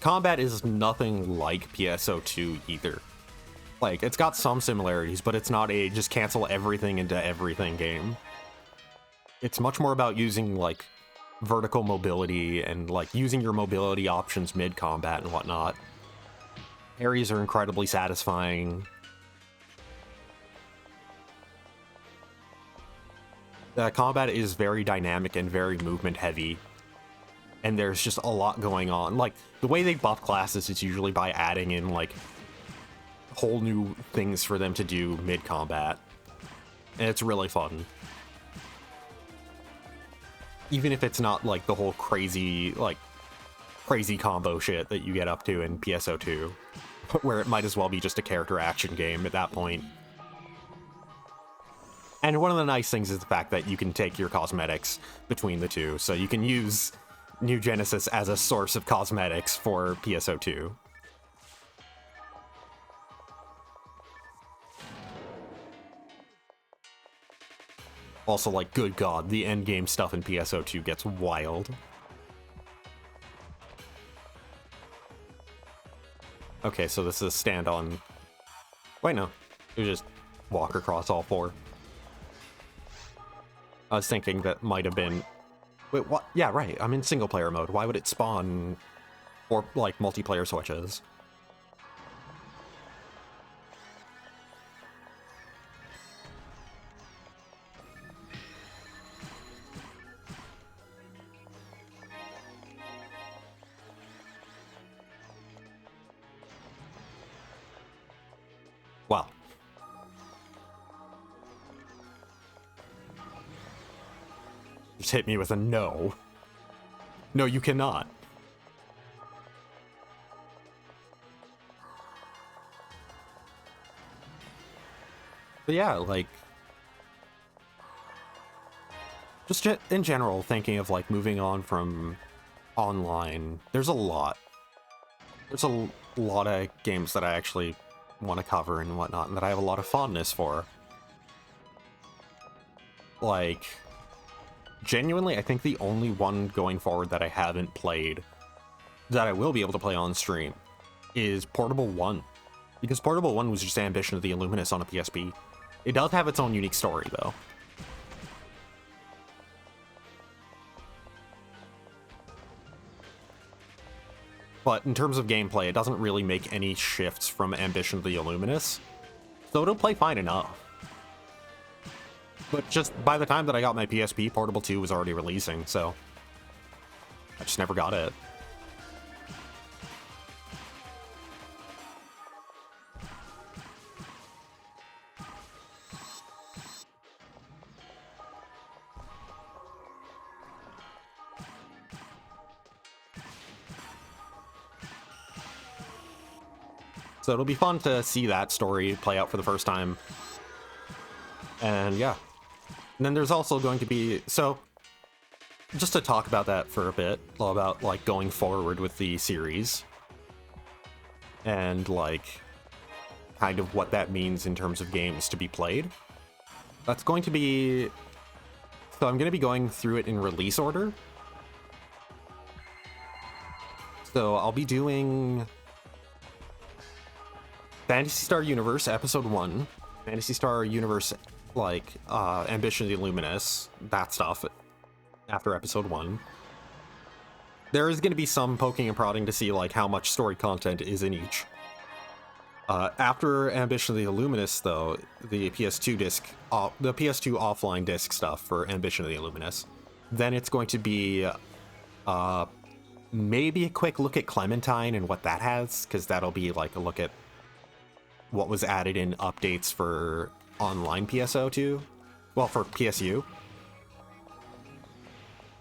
The combat is nothing like PSO2 either. Like, it's got some similarities, but it's not a just cancel everything into everything game. It's much more about using, like, vertical mobility and, like, using your mobility options mid-combat and whatnot. Parries are incredibly satisfying. The combat is very dynamic and very movement-heavy. And there's just a lot going on. Like, the way they buff classes is usually by adding in, like, whole new things for them to do mid-combat. And it's really fun. Even if it's not, like, the whole crazy combo shit that you get up to in PSO2, where it might as well be just a character action game at that point. And one of the nice things is the fact that you can take your cosmetics between the two, so you can use New Genesis as a source of cosmetics for PSO2. Also, like, good god, the endgame stuff in PSO2 gets wild. Okay, so this is stand on... Wait, no. You just walk across all four. I was thinking that might have been... Wait, what? Yeah, right. I'm in single-player mode. Why would it spawn or, like, multiplayer switches? Wow. Just hit me with a no. No, you cannot. But yeah, like... Just in general, thinking of, like, moving on from online, there's a lot. There's a lot of games that I actually want to cover and whatnot, and that I have a lot of fondness for. Like, genuinely, I think the only one going forward that I haven't played, that I will be able to play on stream, is Portable 1. Because Portable 1 was just Ambition of the Illuminous on a PSP. It does have its own unique story, though. But in terms of gameplay, it doesn't really make any shifts from Ambition of the Illuminous, so it'll play fine enough. But just by the time that I got my PSP, Portable 2 was already releasing, so I just never got it. So it'll be fun to see that story play out for the first time. And yeah. And then there's also going to be... So, just to talk about that for a bit, about, like, going forward with the series. And, like, kind of what that means in terms of games to be played. That's going to be... So I'm going to be going through it in release order. So I'll be doing... Phantasy Star Universe Episode 1, Phantasy Star Universe, like, Ambition of the Illuminous, that stuff, after Episode 1. There is going to be some poking and prodding to see, like, how much story content is in each. After Ambition of the Illuminous, though, the PS2 disc, the PS2 offline disc stuff for Ambition of the Illuminous, then it's going to be, maybe a quick look at Clementine and what that has, because that'll be, like, a look at what was added in updates for online PSO2, well, for PSU,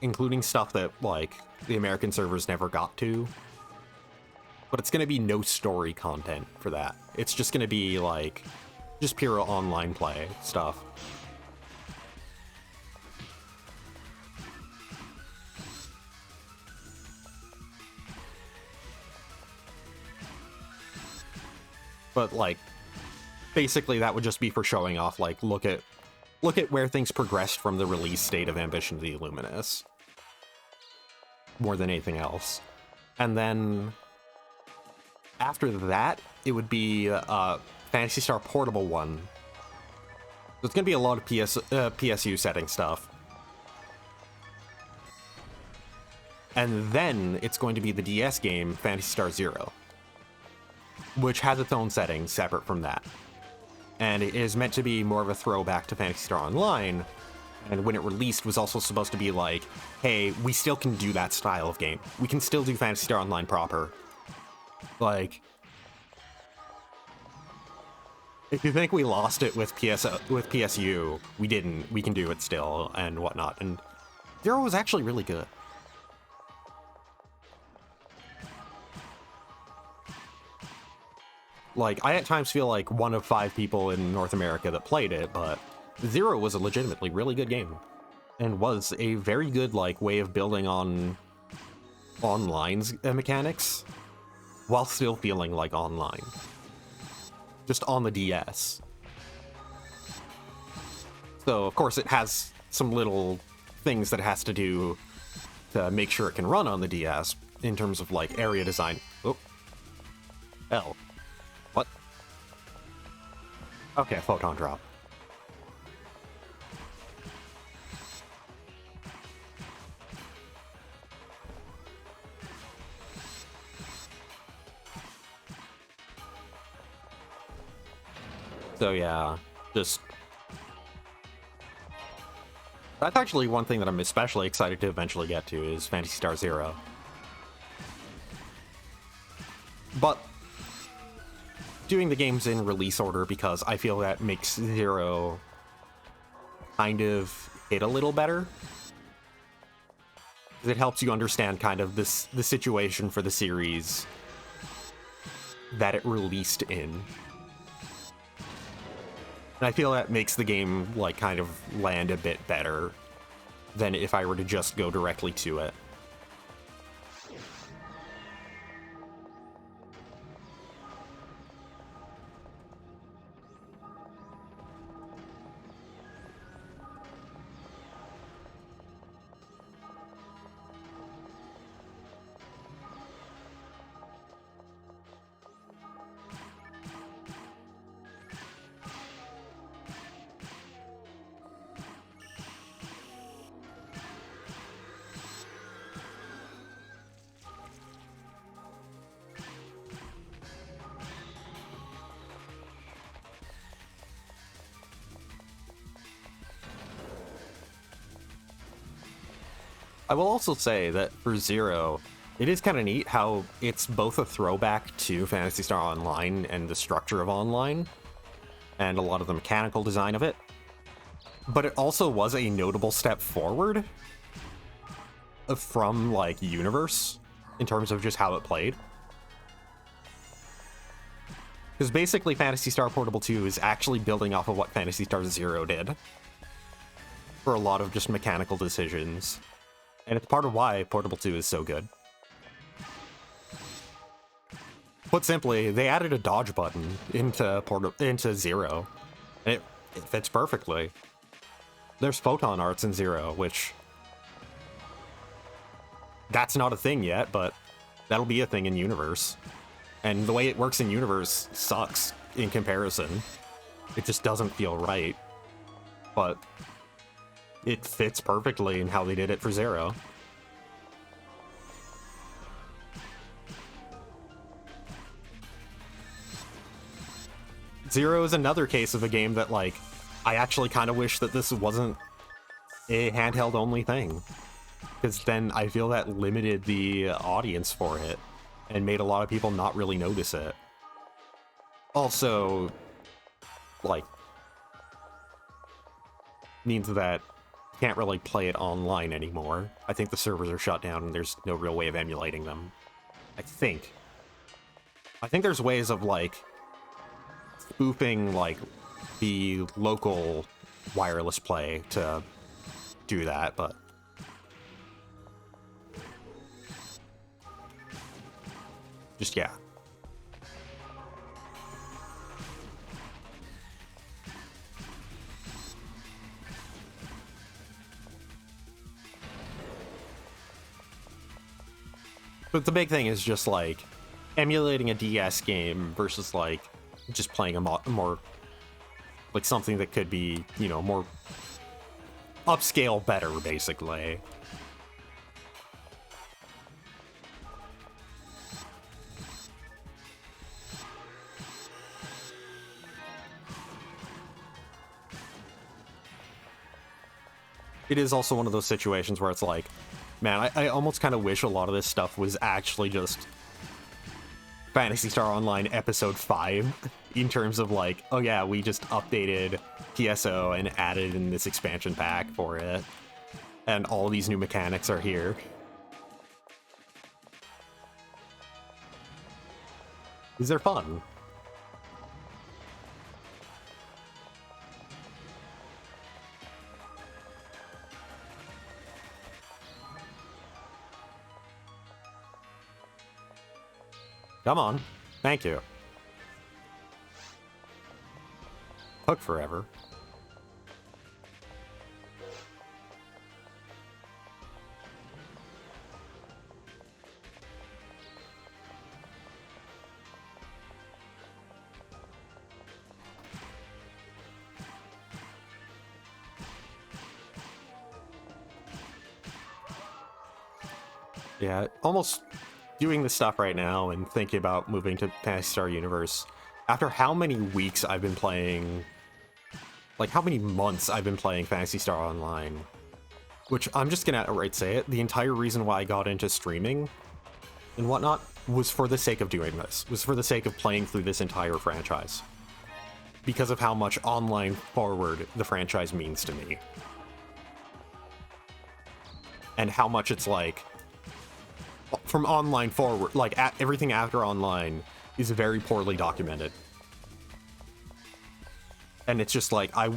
including stuff that, like, the American servers never got to, but it's going to be no story content for that. It's just going to be, like, just pure online play stuff. But, like, basically that would just be for showing off, like, look at where things progressed from the release date of Ambition of the Illuminous. More than anything else. And then After that, it would be Phantasy Star Portable 1. So it's going to be a lot of PSU setting stuff. And then it's going to be the DS game, Phantasy Star Zero, which has its own settings separate from that. And it is meant to be more of a throwback to Phantasy Star Online, and when it released was also supposed to be like, hey, we still can do that style of game. We can still do Phantasy Star Online proper. Like, if you think we lost it with PSU, we didn't. We can do it still, and whatnot. And Zero was actually really good. Like, I at times feel like one of 5 people in North America that played it, but Zero was a legitimately really good game. And was a very good, like, way of building on online's mechanics, while still feeling like online. Just on the DS. So, of course, it has some little things that it has to do to make sure it can run on the DS, in terms of, like, area design. Oh. L. What? Okay, photon drop. So yeah, just... That's actually one thing that I'm especially excited to eventually get to, is Phantasy Star Zero. But doing the games in release order, because I feel that makes Zero kind of hit a little better. It helps you understand kind of the situation for the series that it released in. And I feel that makes the game, like, kind of land a bit better than if I were to just go directly to it. I will also say that for Zero, it is kind of neat how it's both a throwback to Phantasy Star Online and the structure of Online, and a lot of the mechanical design of it, but it also was a notable step forward from, like, Universe, in terms of just how it played. Because basically Phantasy Star Portable 2 is actually building off of what Phantasy Star Zero did, for a lot of just mechanical decisions. And it's part of why Portable 2 is so good. Put simply, they added a dodge button into Zero, and it fits perfectly. There's photon arts in Zero, which... that's not a thing yet, but that'll be a thing in Universe. And the way it works in Universe sucks in comparison. It just doesn't feel right. But it fits perfectly in how they did it for Zero. Zero is another case of a game that, like, I actually kind of wish that this wasn't a handheld-only thing. Because then I feel that limited the audience for it, and made a lot of people not really notice it. Also, like, means that you can't really play it online anymore. I think the servers are shut down and there's no real way of emulating them. I think there's ways of, like, spoofing, like, the local wireless play to do that, but... just, yeah. But the big thing is just, like, emulating a DS game versus like just playing a more like something that could be, you know, more upscale better, basically. It is also one of those situations where it's like, man, I almost kind of wish a lot of this stuff was actually just Phantasy Star Online Episode 5, in terms of like, oh yeah, we just updated PSO and added in this expansion pack for it, and all these new mechanics are here. These are fun. Come on. Thank you. Took forever. Yeah, almost doing this stuff right now and thinking about moving to Phantasy Star Universe. After how many weeks I've been playing, like how many months I've been playing Phantasy Star Online, which I'm just gonna outright say it, the entire reason why I got into streaming and whatnot was for the sake of doing this, was for the sake of playing through this entire franchise. Because of how much online forward the franchise means to me. And how much it's like, from online forward, like everything after online is very poorly documented. And it's just like, I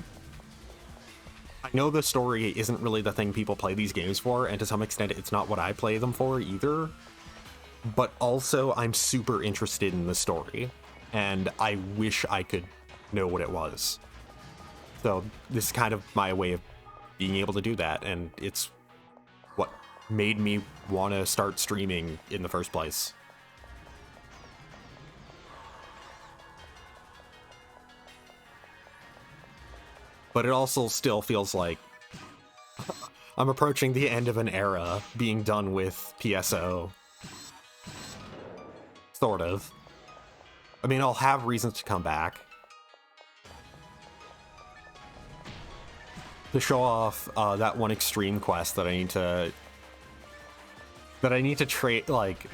know the story isn't really the thing people play these games for, and to some extent it's not what I play them for either. But also, I'm super interested in the story, and I wish I could know what it was. So this is kind of my way of being able to do that, and it's what made me want to start streaming in the first place. But it also still feels like I'm approaching the end of an era, being done with PSO. Sort of. I mean, I'll have reasons to come back. To show off that one extreme quest that I need to trade, like,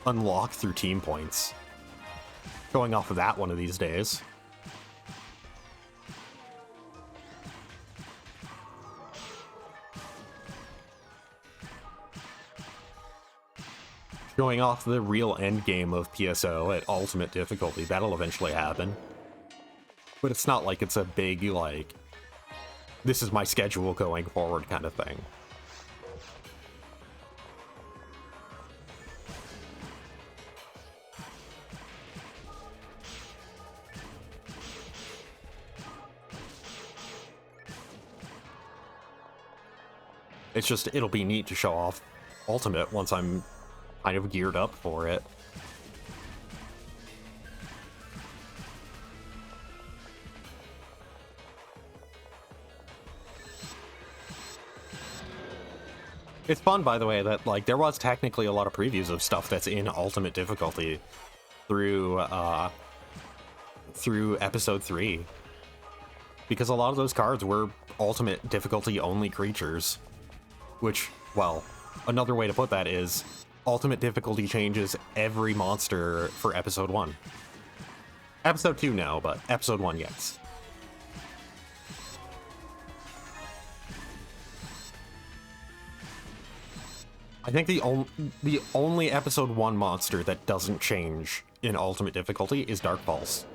unlock through team points. Going off of that one of these days. Going off the real end game of PSO at ultimate difficulty, that'll eventually happen. But it's not like it's a big, like, this is my schedule going forward kind of thing. It's just, it'll be neat to show off Ultimate once I'm kind of geared up for it. It's fun, by the way, that, like, there was technically a lot of previews of stuff that's in Ultimate difficulty through Episode 3. Because a lot of those cards were Ultimate difficulty only creatures. Which, well, another way to put that is Ultimate difficulty changes every monster for Episode 1. Episode 2 now, but Episode 1, yes. I think the only Episode 1 monster that doesn't change in Ultimate difficulty is Dark Falls.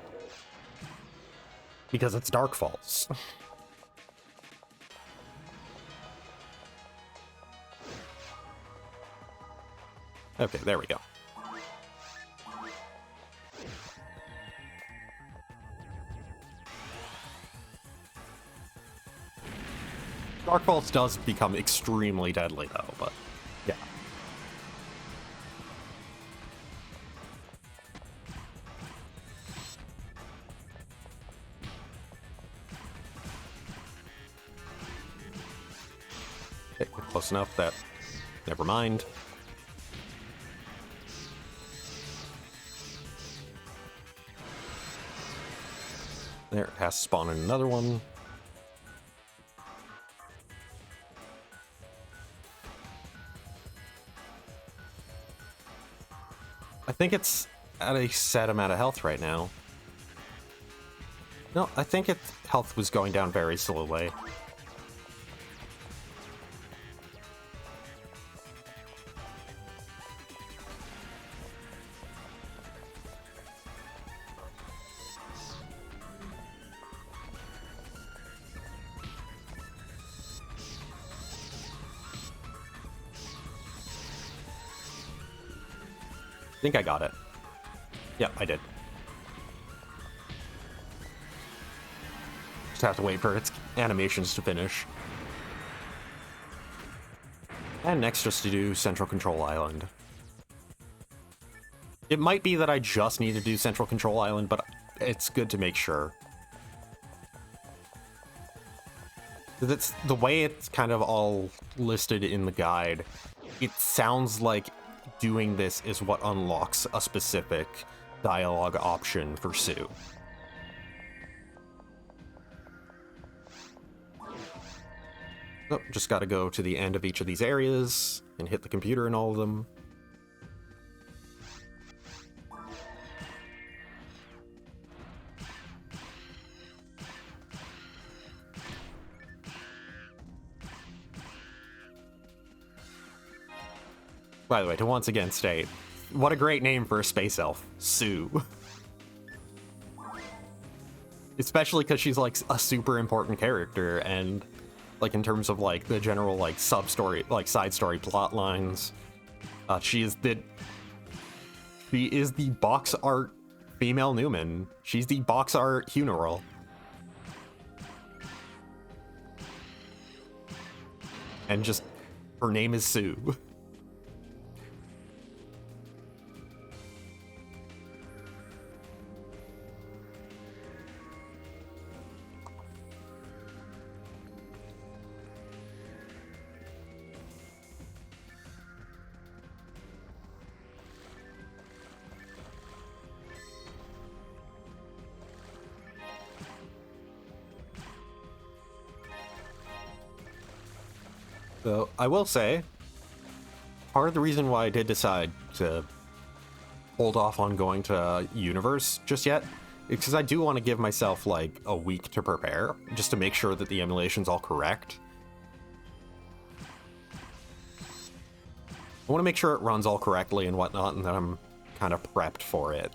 Because it's Dark Falls. Okay, there we go. Dark Falls does become extremely deadly, though, but yeah. Okay, close enough that... Never mind. There, it has to spawn in another one. I think it's at a set amount of health right now. No, I think its health was going down very slowly. I think I got it. Yep, I did. Just have to wait for its animations to finish. And next, just to do Central Control Island. It might be that I just need to do Central Control Island, but it's good to make sure. That's the way it's kind of all listed in the guide. It sounds like doing this is what unlocks a specific dialogue option for Sue. Oh, just gotta go to the end of each of these areas and hit the computer in all of them. By the way, to once again state, what a great name for a space elf, Sue. Especially because she's like a super important character, and like in terms of like the general like sub-story, like side story plot lines, she is the box art female Newman. She's the box art Huneral. And just, her name is Sue. So, I will say, part of the reason why I did decide to hold off on going to Universe just yet is because I do want to give myself, like, a week to prepare, just to make sure that the emulation's all correct. I want to make sure it runs all correctly and whatnot, and that I'm kind of prepped for it.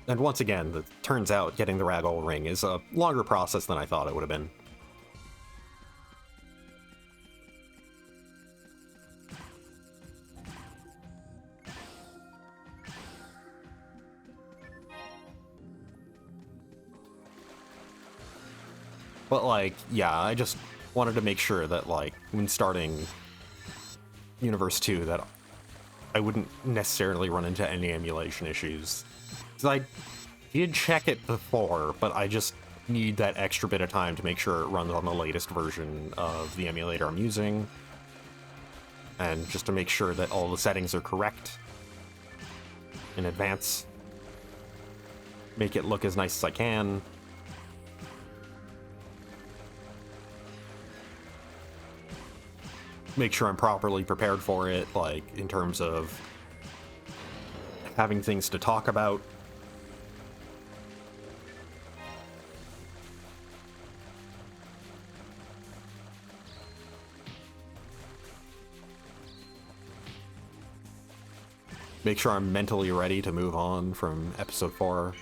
And once again, it turns out getting the Ragol Ring is a longer process than I thought it would have been. But, like, yeah, I just wanted to make sure that, like, when starting Universe 2, that I wouldn't necessarily run into any emulation issues. I did check it before, but I just need that extra bit of time to make sure it runs on the latest version of the emulator I'm using. And just to make sure that all the settings are correct in advance. Make it look as nice as I can. Make sure I'm properly prepared for it, like, in terms of having things to talk about. Make sure I'm mentally ready to move on from episode 4.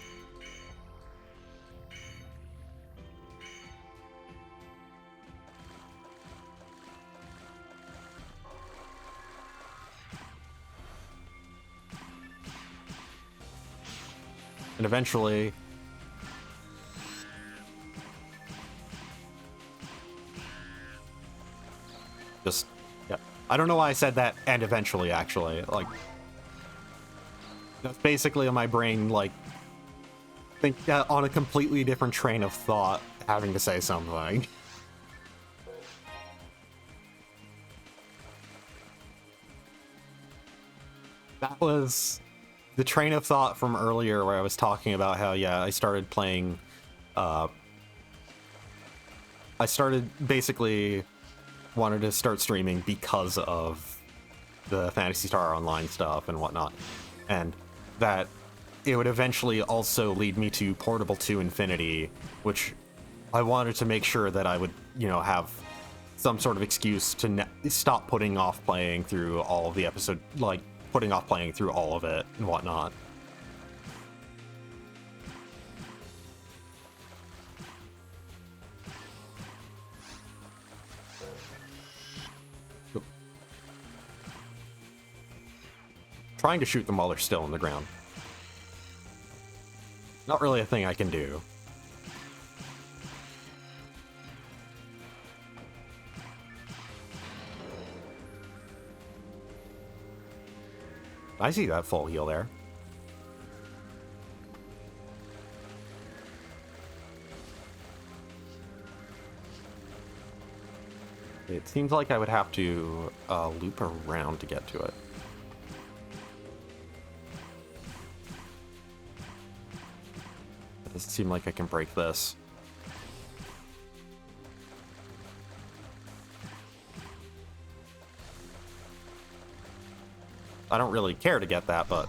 And eventually, just, yeah. I don't know why I said that, and eventually, actually. Like, that's basically in my brain, like, think on a completely different train of thought, having to say something. That was the train of thought from earlier where I was talking about how, yeah, I started playing, I started basically wanted to start streaming because of the Phantasy Star Online stuff and whatnot, and that it would eventually also lead me to Portable 2 Infinity, which I wanted to make sure that I would, you know, have some sort of excuse to stop putting off playing through all of the episode, like, putting off playing through all of it and whatnot. Trying to shoot them while they're still on the ground. Not really a thing I can do. I see that full heal there. It seems like I would have to loop around to get to it. It doesn't seem like I can break this. I don't really care to get that, but...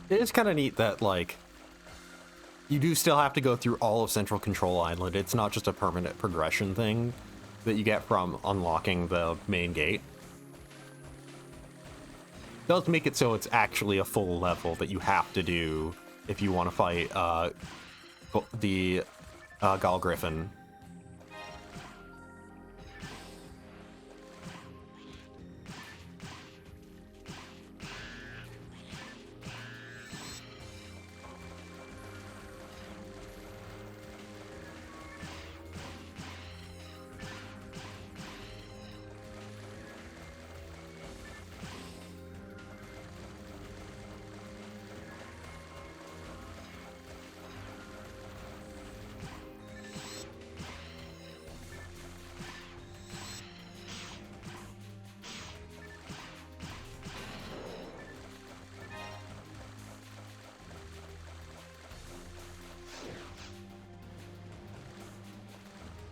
It is kind of neat that, like, you do still have to go through all of Central Control Island. It's not just a permanent progression thing that you get from unlocking the main gate. It does make it so it's actually a full level that you have to do if you want to fight the Gall Griffin.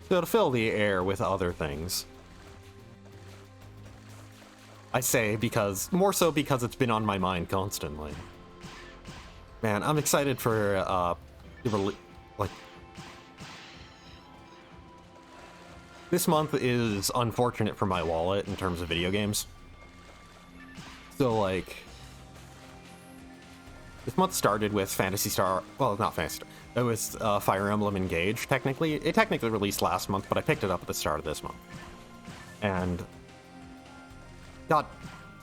So to fill the air with other things. I say because, more so because it's been on my mind constantly. Man, I'm excited for, like... This month is unfortunate for my wallet in terms of video games. So, like... This month started with Phantasy Star... Well, not Phantasy Star. It was Fire Emblem Engage, technically. It technically released last month, but I picked it up at the start of this month. And... God,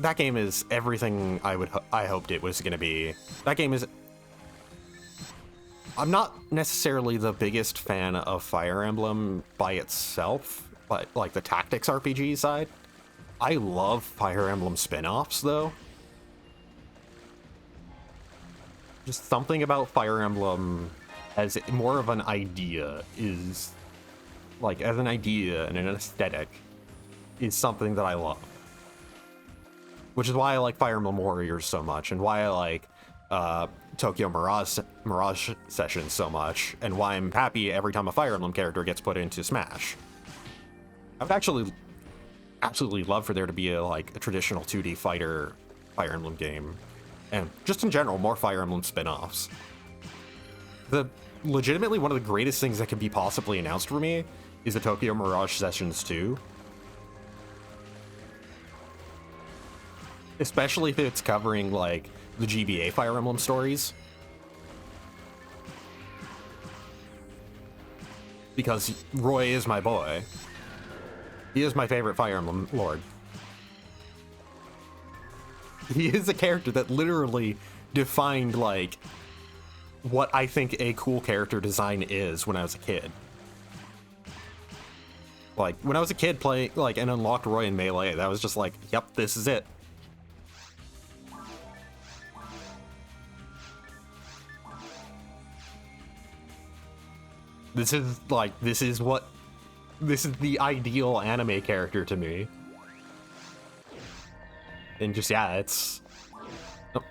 that game is everything I hoped it was going to be. That game is... I'm not necessarily the biggest fan of Fire Emblem by itself, but like the tactics RPG side. I love Fire Emblem spin-offs, though. Just something about Fire Emblem as more of an idea is... Like, as an idea and an aesthetic is something that I love. Which is why I like Fire Emblem Warriors so much, and why I like Tokyo Mirage Sessions so much, and why I'm happy every time a Fire Emblem character gets put into Smash. I would actually absolutely love for there to be a traditional 2D fighter Fire Emblem game, and just in general, more Fire Emblem spin-offs. Legitimately, one of the greatest things that could be possibly announced for me is the Tokyo Mirage Sessions 2. Especially if it's covering, like, the GBA Fire Emblem stories. Because Roy is my boy. He is my favorite Fire Emblem lord. He is a character that literally defined, like, what I think a cool character design is when I was a kid. Like, when I was a kid playing, like, and unlocked Roy in Melee, that was just like, yep, this is it. This is, like, this is the ideal anime character to me. And just, yeah, it's... Oh.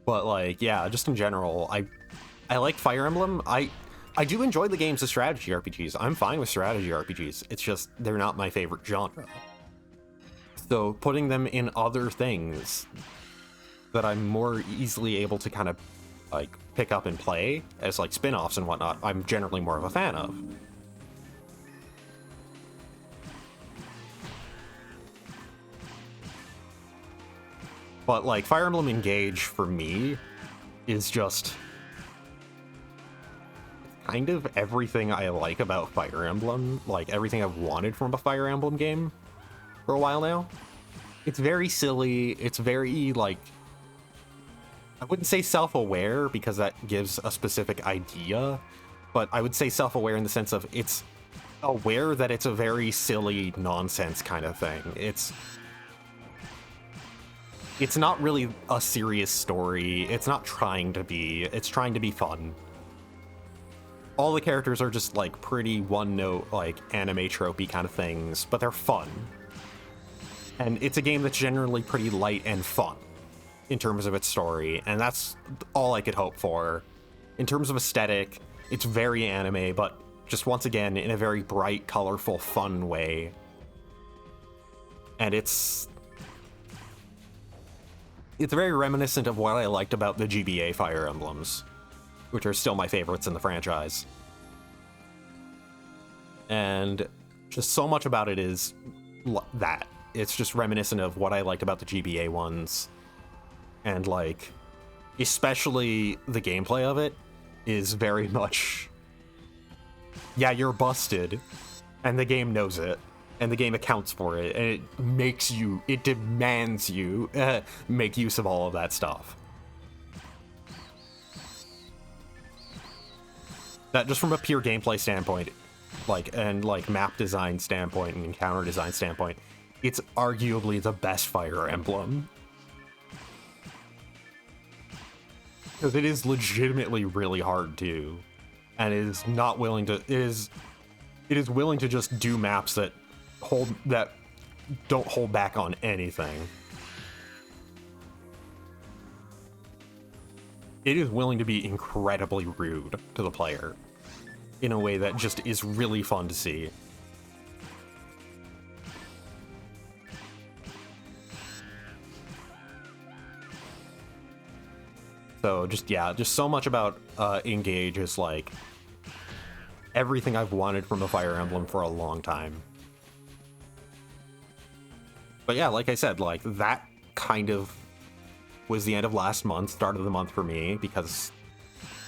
But, like, yeah, just in general, I like Fire Emblem. I do enjoy the games of strategy RPGs. I'm fine with strategy RPGs. It's just, they're not my favorite genre. So putting them in other things that I'm more easily able to kind of, like, pick up and play as, like, spin-offs and whatnot, I'm generally more of a fan of. But, like, Fire Emblem Engage, for me, is just kind of everything I like about Fire Emblem, like, everything I've wanted from a Fire Emblem game for a while now. It's very silly, it's very, like, I wouldn't say self-aware, because that gives a specific idea, but I would say self-aware in the sense of it's aware that it's a very silly nonsense kind of thing. It's not really a serious story, it's not trying to be, it's trying to be fun. All the characters are just, like, pretty one-note, like, anime tropey kind of things, but they're fun. And it's a game that's generally pretty light and fun in terms of its story, and that's all I could hope for. In terms of aesthetic, it's very anime, but just once again, in a very bright, colorful, fun way. And it's very reminiscent of what I liked about the GBA Fire Emblems, which are still my favorites in the franchise. And just so much about it is that. It's just reminiscent of what I liked about the GBA ones. And, like, especially the gameplay of it is very much, yeah, you're busted, and the game knows it, and the game accounts for it, and it demands you make use of all of that stuff. That just from a pure gameplay standpoint, and map design standpoint and encounter design standpoint, it's arguably the best Fire Emblem. Because it is legitimately really hard to, and it is not willing to, it is willing to just do maps that don't hold back on anything. It is willing to be incredibly rude to the player in a way that just is really fun to see. So just, yeah, just so much about Engage is, like, everything I've wanted from a Fire Emblem for a long time. But yeah, like I said, like, that kind of was the end of last month, start of the month for me, because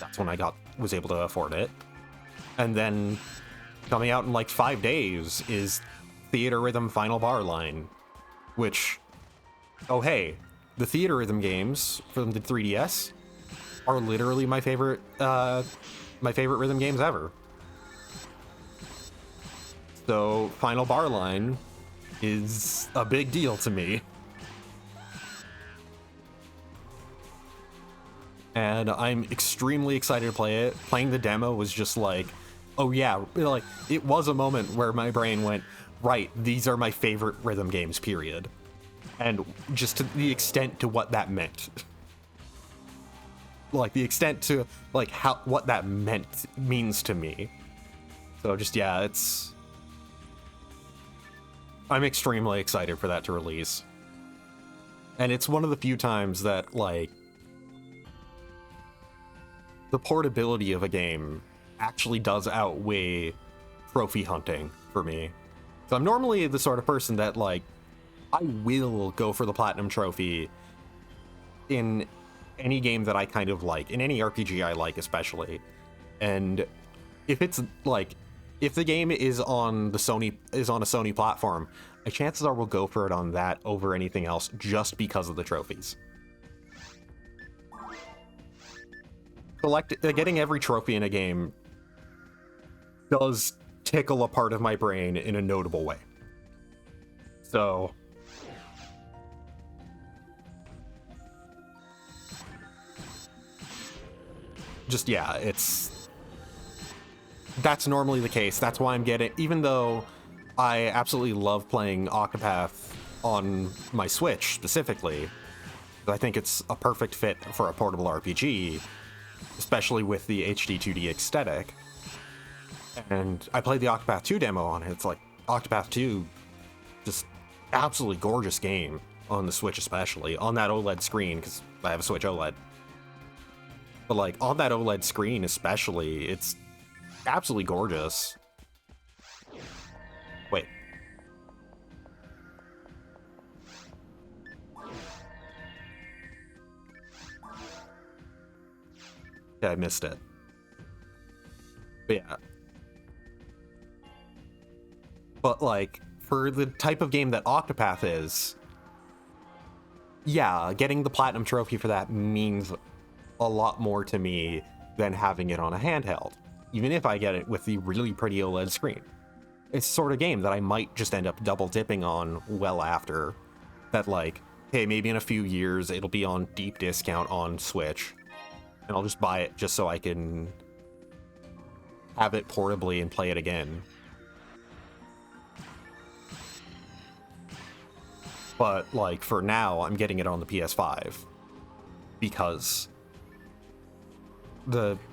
that's when I was able to afford it. And then coming out in, like, 5 days is Theater Rhythm Final Bar Line, which, oh hey, the Theater Rhythm games from the 3DS are literally my favorite rhythm games ever. So Final Bar Line is a big deal to me. And I'm extremely excited to play it. Playing the demo was just like, oh yeah, like, it was a moment where my brain went, right, these are my favorite rhythm games, period. And just to the extent to what that meant. Like, the extent to, like, what that means to me. So just, yeah, I'm extremely excited for that to release. And it's one of the few times that, like, the portability of a game actually does outweigh trophy hunting for me. So I'm normally the sort of person that, like, I will go for the platinum trophy in any game that I kind of like, in any RPG I like especially. And if it's like, if the game is on a Sony platform, chances are we'll go for it on that over anything else just because of the trophies. Getting every trophy in a game does tickle a part of my brain in a notable way. So just, yeah, that's normally the case. That's why I'm getting, even though I absolutely love playing Octopath on my Switch specifically, I think it's a perfect fit for a portable RPG, especially with the HD 2D aesthetic. And I played the Octopath 2 demo on it. It's like, Octopath 2, just absolutely gorgeous game on the Switch, especially on that OLED screen, because I have a Switch OLED. But like, on that OLED screen especially, it's absolutely gorgeous. Wait. Yeah, I missed it. But yeah. But like, for the type of game that Octopath is, yeah, getting the Platinum Trophy for that means a lot more to me than having it on a handheld, even if I get it with the really pretty OLED screen. It's the sort of game that I might just end up double dipping on well after that, like, hey, maybe in a few years it'll be on deep discount on Switch, and I'll just buy it just so I can have it portably and play it again. But, like, for now, I'm getting it on the PS5 because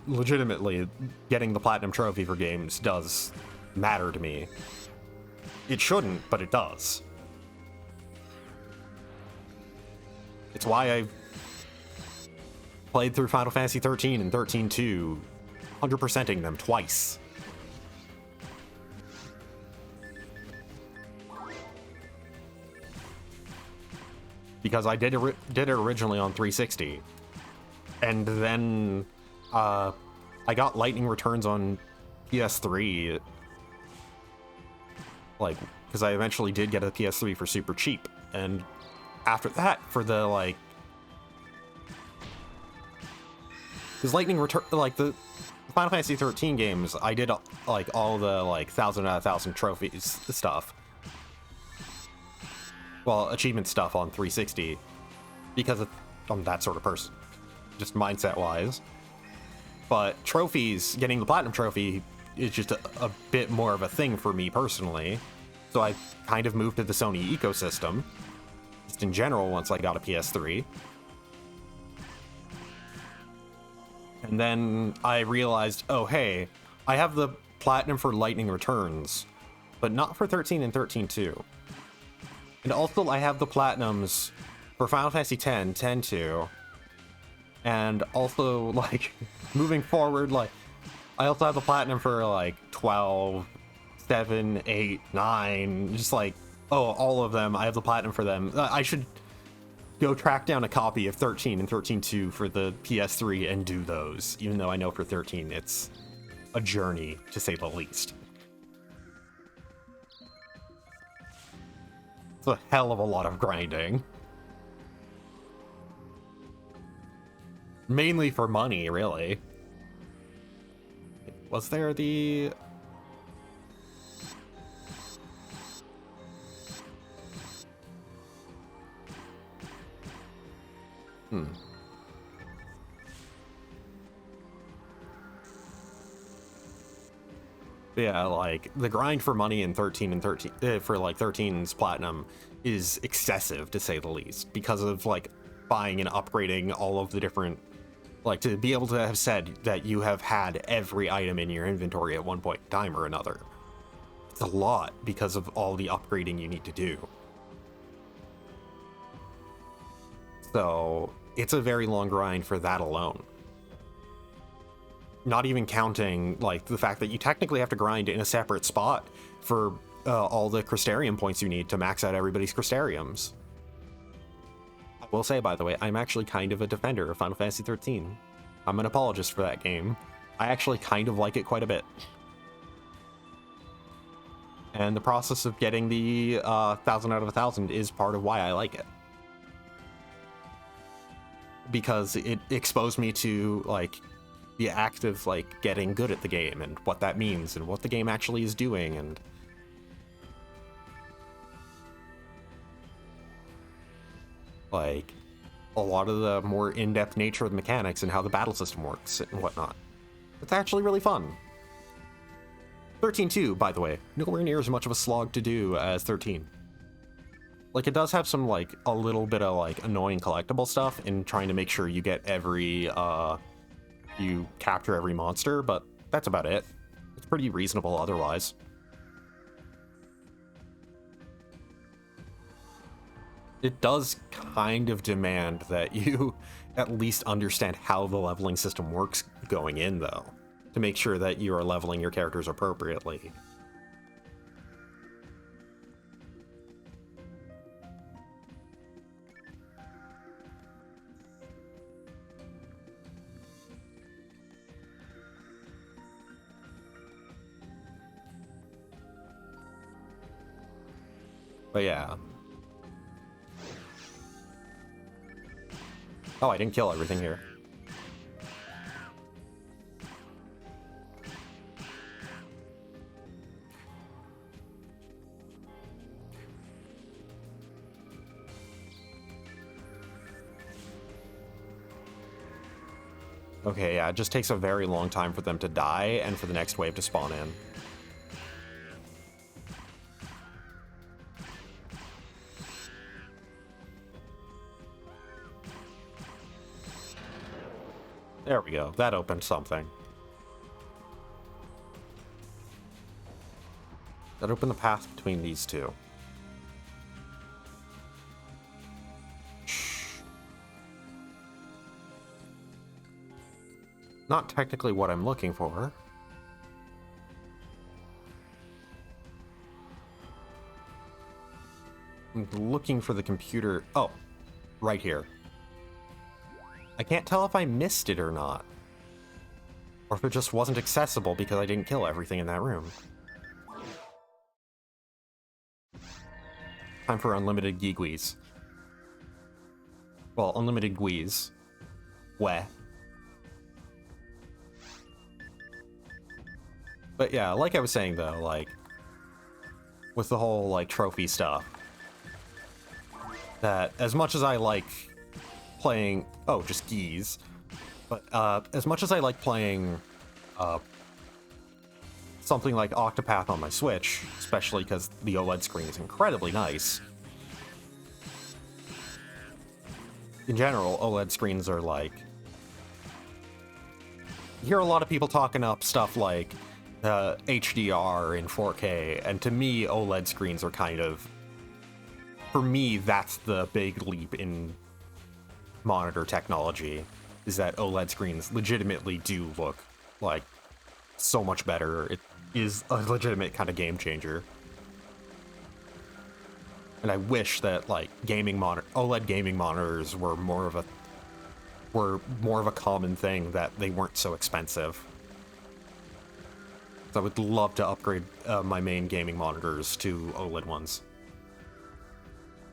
legitimately getting the Platinum Trophy for games does matter to me. It shouldn't, but it does. It's why I played through Final Fantasy 13 and 13-2, 100%ing them twice. Because I did it originally on 360, and then I got Lightning Returns on PS3, like, because I eventually did get a PS3 for super cheap, and after that, for the, like, because Lightning Return, like, the Final Fantasy 13 games, I did, like, all the, like, 1,000 out of 1,000 trophies stuff. Well, achievement stuff on 360, because I'm that sort of person, just mindset-wise. But trophies, getting the Platinum Trophy is just a bit more of a thing for me personally. So I kind of moved to the Sony ecosystem, just in general, once I got a PS3. And then I realized, oh hey, I have the Platinum for Lightning Returns, but not for 13 and 13-2. And also, I have the Platinums for Final Fantasy X, 10-2, and also, like, moving forward, like, I also have the Platinum for, like, 12, 7, 8, 9, just like, oh, all of them, I have the Platinum for them. I should go track down a copy of 13 and 13-2 for the PS3 and do those, even though I know for 13 it's a journey, to say the least. It's a hell of a lot of grinding. Mainly for money, really. Was there the... Yeah, like, the grind for money in 13 and 13, for, like, 13's Platinum is excessive, to say the least, because of, like, buying and upgrading all of the different, like, to be able to have said that you have had every item in your inventory at one point in time or another. It's a lot because of all the upgrading you need to do. So, it's a very long grind for that alone. Not even counting, like, the fact that you technically have to grind in a separate spot for all the Crystarium points you need to max out everybody's Crystariums. I will say, by the way, I'm actually kind of a defender of Final Fantasy 13. I'm an apologist for that game. I actually kind of like it quite a bit. And the process of getting the 1,000 out of 1,000 is part of why I like it. Because it exposed me to, like, the act of, like, getting good at the game and what that means and what the game actually is doing, and like a lot of the more in-depth nature of the mechanics and how the battle system works and whatnot. It's actually really fun. 13-2, by the way, nowhere near as much of a slog to do as 13. Like, it does have some, like, a little bit of, like, annoying collectible stuff in trying to make sure you get every, you capture every monster, but that's about it. It's pretty reasonable otherwise. It does kind of demand that you at least understand how the leveling system works going in, though, to make sure that you are leveling your characters appropriately. But yeah. Oh, I didn't kill everything here. Okay, yeah, it just takes a very long time for them to die and for the next wave to spawn in. There we go. That opened something. That opened the path between these two. Not technically what I'm looking for. I'm looking for the computer. Oh, right here. I can't tell if I missed it or not. Or if it just wasn't accessible because I didn't kill everything in that room. Time for unlimited Geegwees. Well, unlimited Gwees. Weh. But yeah, like I was saying though, like, with the whole, like, trophy stuff, that as much as I like playing, oh, just geese, but as much as I like playing something like Octopath on my Switch, especially because the OLED screen is incredibly nice, in general, OLED screens are like, you hear a lot of people talking up stuff like HDR in 4K, and to me, OLED screens are kind of, for me, that's the big leap in monitor technology, is that OLED screens legitimately do look like so much better. It is a legitimate kind of game changer. And I wish that, like, OLED gaming monitors were more of a common thing, that they weren't so expensive. So I would love to upgrade my main gaming monitors to OLED ones.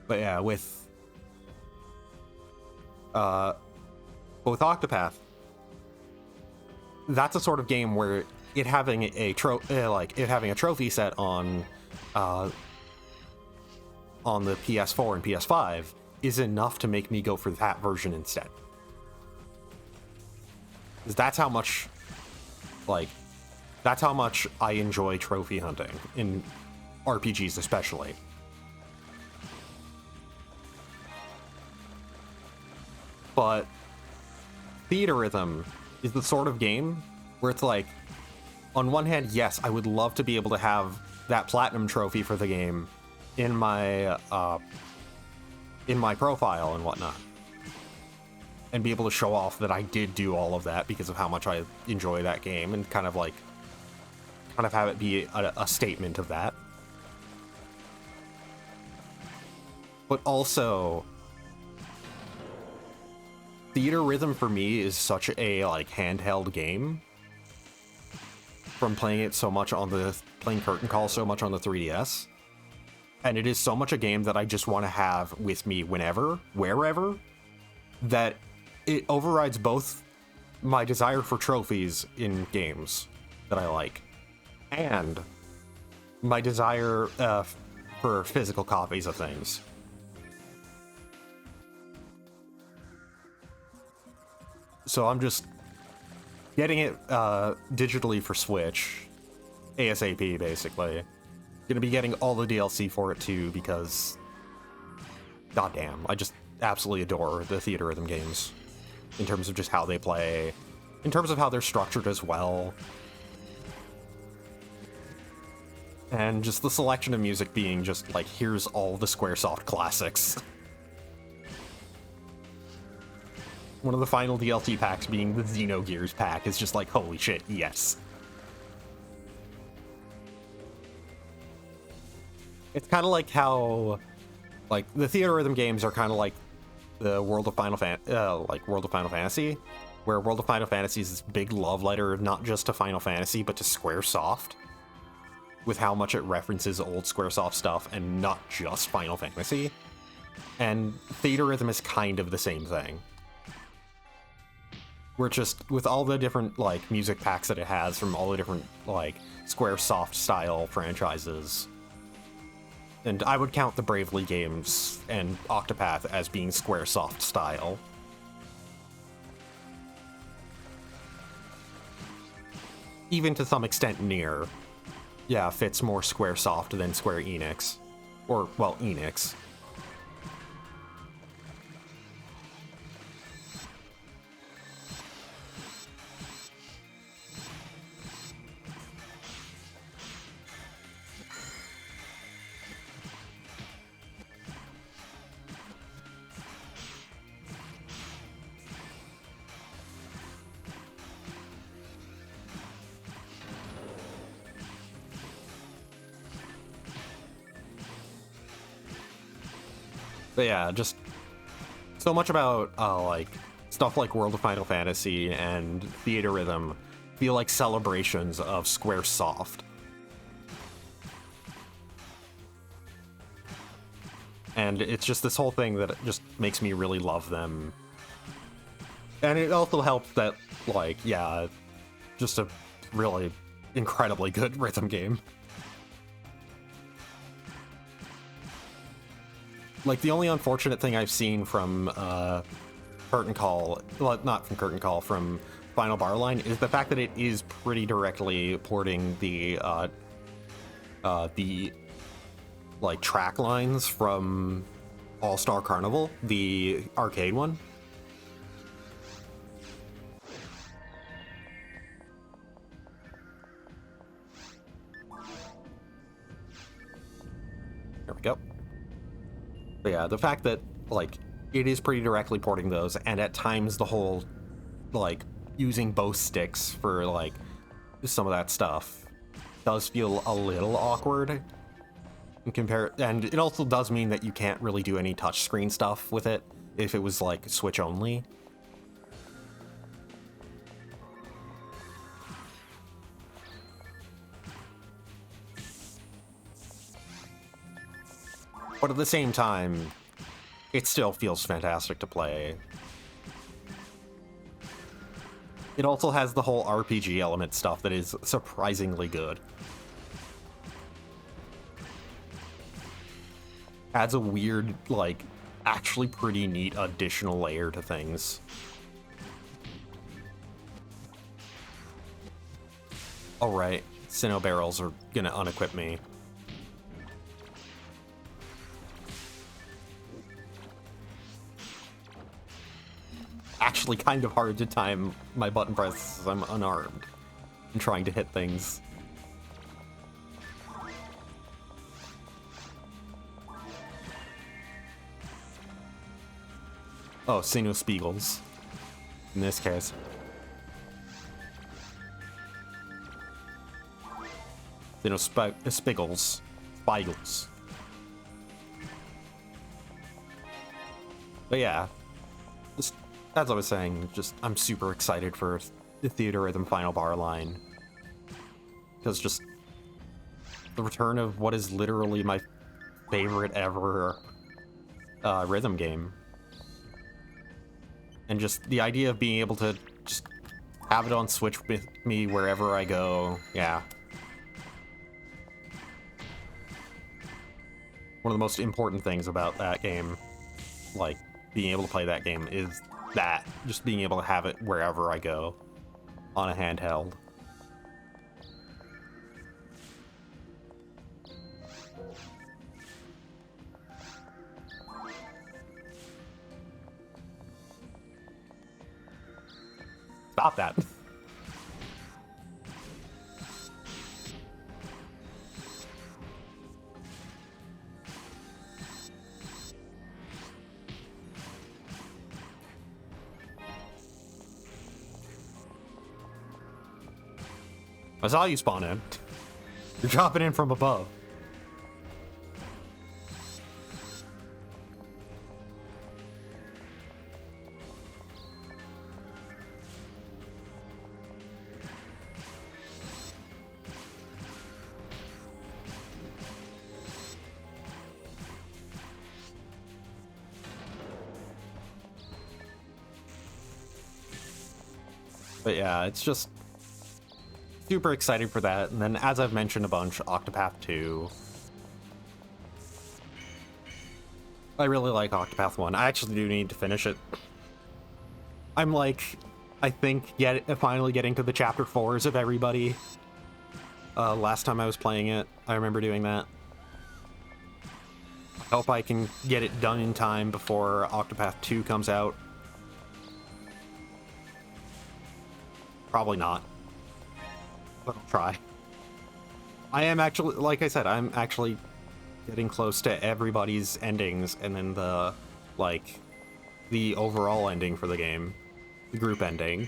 But yeah, with Octopath, that's a sort of game where it having a trophy set on the PS4 and PS5 is enough to make me go for that version instead. That's how much, that's how much I enjoy trophy hunting in RPGs, especially. But Theatrhythm is the sort of game where it's like, on one hand, yes, I would love to be able to have that platinum trophy for the game in my profile and whatnot, and be able to show off that I did do all of that because of how much I enjoy that game, and kind of have it be a statement of that. But also, Theatrhythm for me is such a, like, handheld game from playing it so much on playing Curtain Call so much on the 3DS. And it is so much a game that I just want to have with me whenever, wherever, that it overrides both my desire for trophies in games that I like and my desire for physical copies of things. So I'm just getting it digitally for Switch, ASAP, basically. Gonna be getting all the DLC for it too, because goddamn, I just absolutely adore the Theater Rhythm games in terms of just how they play, in terms of how they're structured as well, and just the selection of music being just like, here's all the Squaresoft classics. One of the final DLC packs being the Xenogears pack is just like, holy shit, yes. It's kind of like how, like, the Theater Rhythm games are kind of like the World of Final Fantasy, where World of Final Fantasy is this big love letter not just to Final Fantasy, but to Squaresoft, with how much it references old Squaresoft stuff and not just Final Fantasy. And Theater Rhythm is kind of the same thing. We're just, with all the different, like, music packs that it has from all the different, like, Squaresoft style franchises. And I would count the Bravely games and Octopath as being Squaresoft style. Even to some extent Nier, yeah, fits more Squaresoft than Square Enix. Or, well, Enix. But yeah, just so much about like stuff like World of Final Fantasy and Theater Rhythm feel like celebrations of Squaresoft. And it's just this whole thing that just makes me really love them. And it also helps that, like, yeah, just a really incredibly good rhythm game. Like, the only unfortunate thing I've seen from Curtain Call, well, not from Curtain Call, from Final Bar Line, is the fact that it is pretty directly porting the like, track lines from All-Star Carnival, the arcade one. There we go. But yeah, the fact that, like, it is pretty directly porting those, and at times the whole, like, using both sticks for, like, some of that stuff does feel a little awkward. And it also does mean that you can't really do any touchscreen stuff with it if it was, like, Switch only. But at the same time, it still feels fantastic to play. It also has the whole RPG element stuff that is surprisingly good. Adds a weird, like, actually pretty neat additional layer to things. Alright, Sinnoh barrels are gonna unequip me. Actually kind of hard to time my button press as I'm unarmed and trying to hit things. Oh, Sinnoh Spiegels. In this case. Sinnoh Spiegels. Spiegels. But yeah. Just, as I was saying, just I'm super excited for the Theater Rhythm Final Bar Line. because just the return of what is literally my favorite ever rhythm game. And just the idea of being able to just have it on Switch with me wherever I go, yeah. One of the most important things about that game, like being able to play that game, is that, just being able to have it wherever I go on a handheld. Stop that. I saw you spawn in. You're dropping in from above. But yeah, it's just super excited for that. And then, as I've mentioned a bunch, Octopath 2. I really like Octopath 1. I actually do need to finish it. I'm like, I think, finally getting to the chapter 4s of everybody. Last time I was playing it, I remember doing that. I hope I can get it done in time before Octopath 2 comes out. Probably not, but I'll try. I am actually, like I said, I'm actually getting close to everybody's endings, and then the overall ending for the game, the group ending.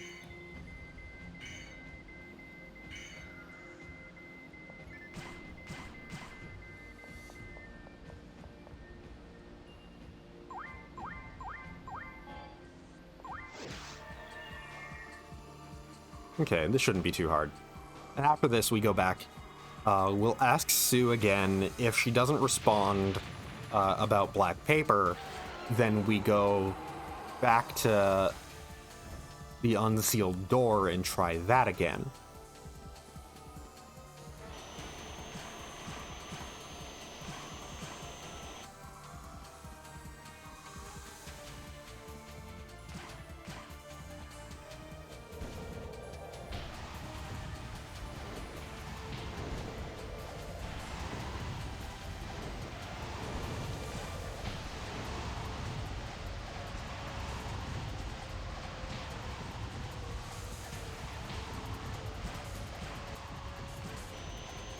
Okay, this shouldn't be too hard. And after this, we go back. We'll ask Sue again. If she doesn't respond about black paper, then we go back to the unsealed door and try that again.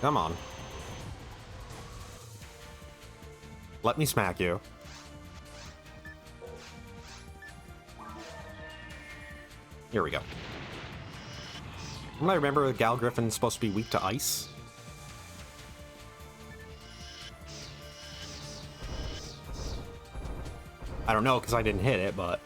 Come on. Let me smack you. Here we go. I remember Gal Griffin's supposed to be weak to ice. I don't know, because I didn't hit it, but...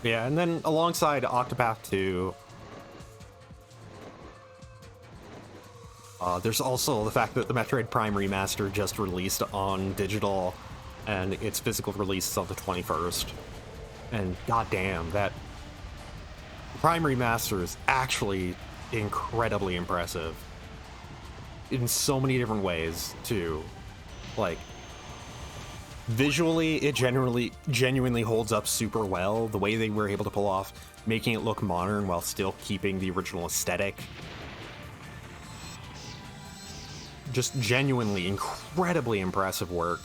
Yeah, and then alongside Octopath 2, there's also the fact that the Metroid Prime Remaster just released on digital, and its physical release is on the 21st. And goddamn, that Prime Remaster is actually incredibly impressive in so many different ways, too. Like, visually, it genuinely holds up super well. The way they were able to pull off making it look modern while still keeping the original aesthetic. Just genuinely incredibly impressive work.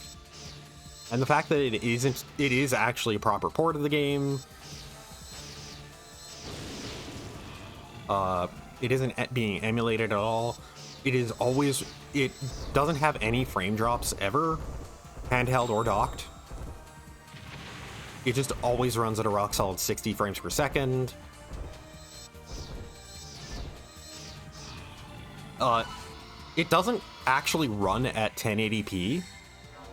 And the fact that it is actually a proper port of the game. It isn't being emulated at all. It doesn't have any frame drops ever, handheld or docked. It just always runs at a rock solid 60 frames per second. It doesn't actually run at 1080p,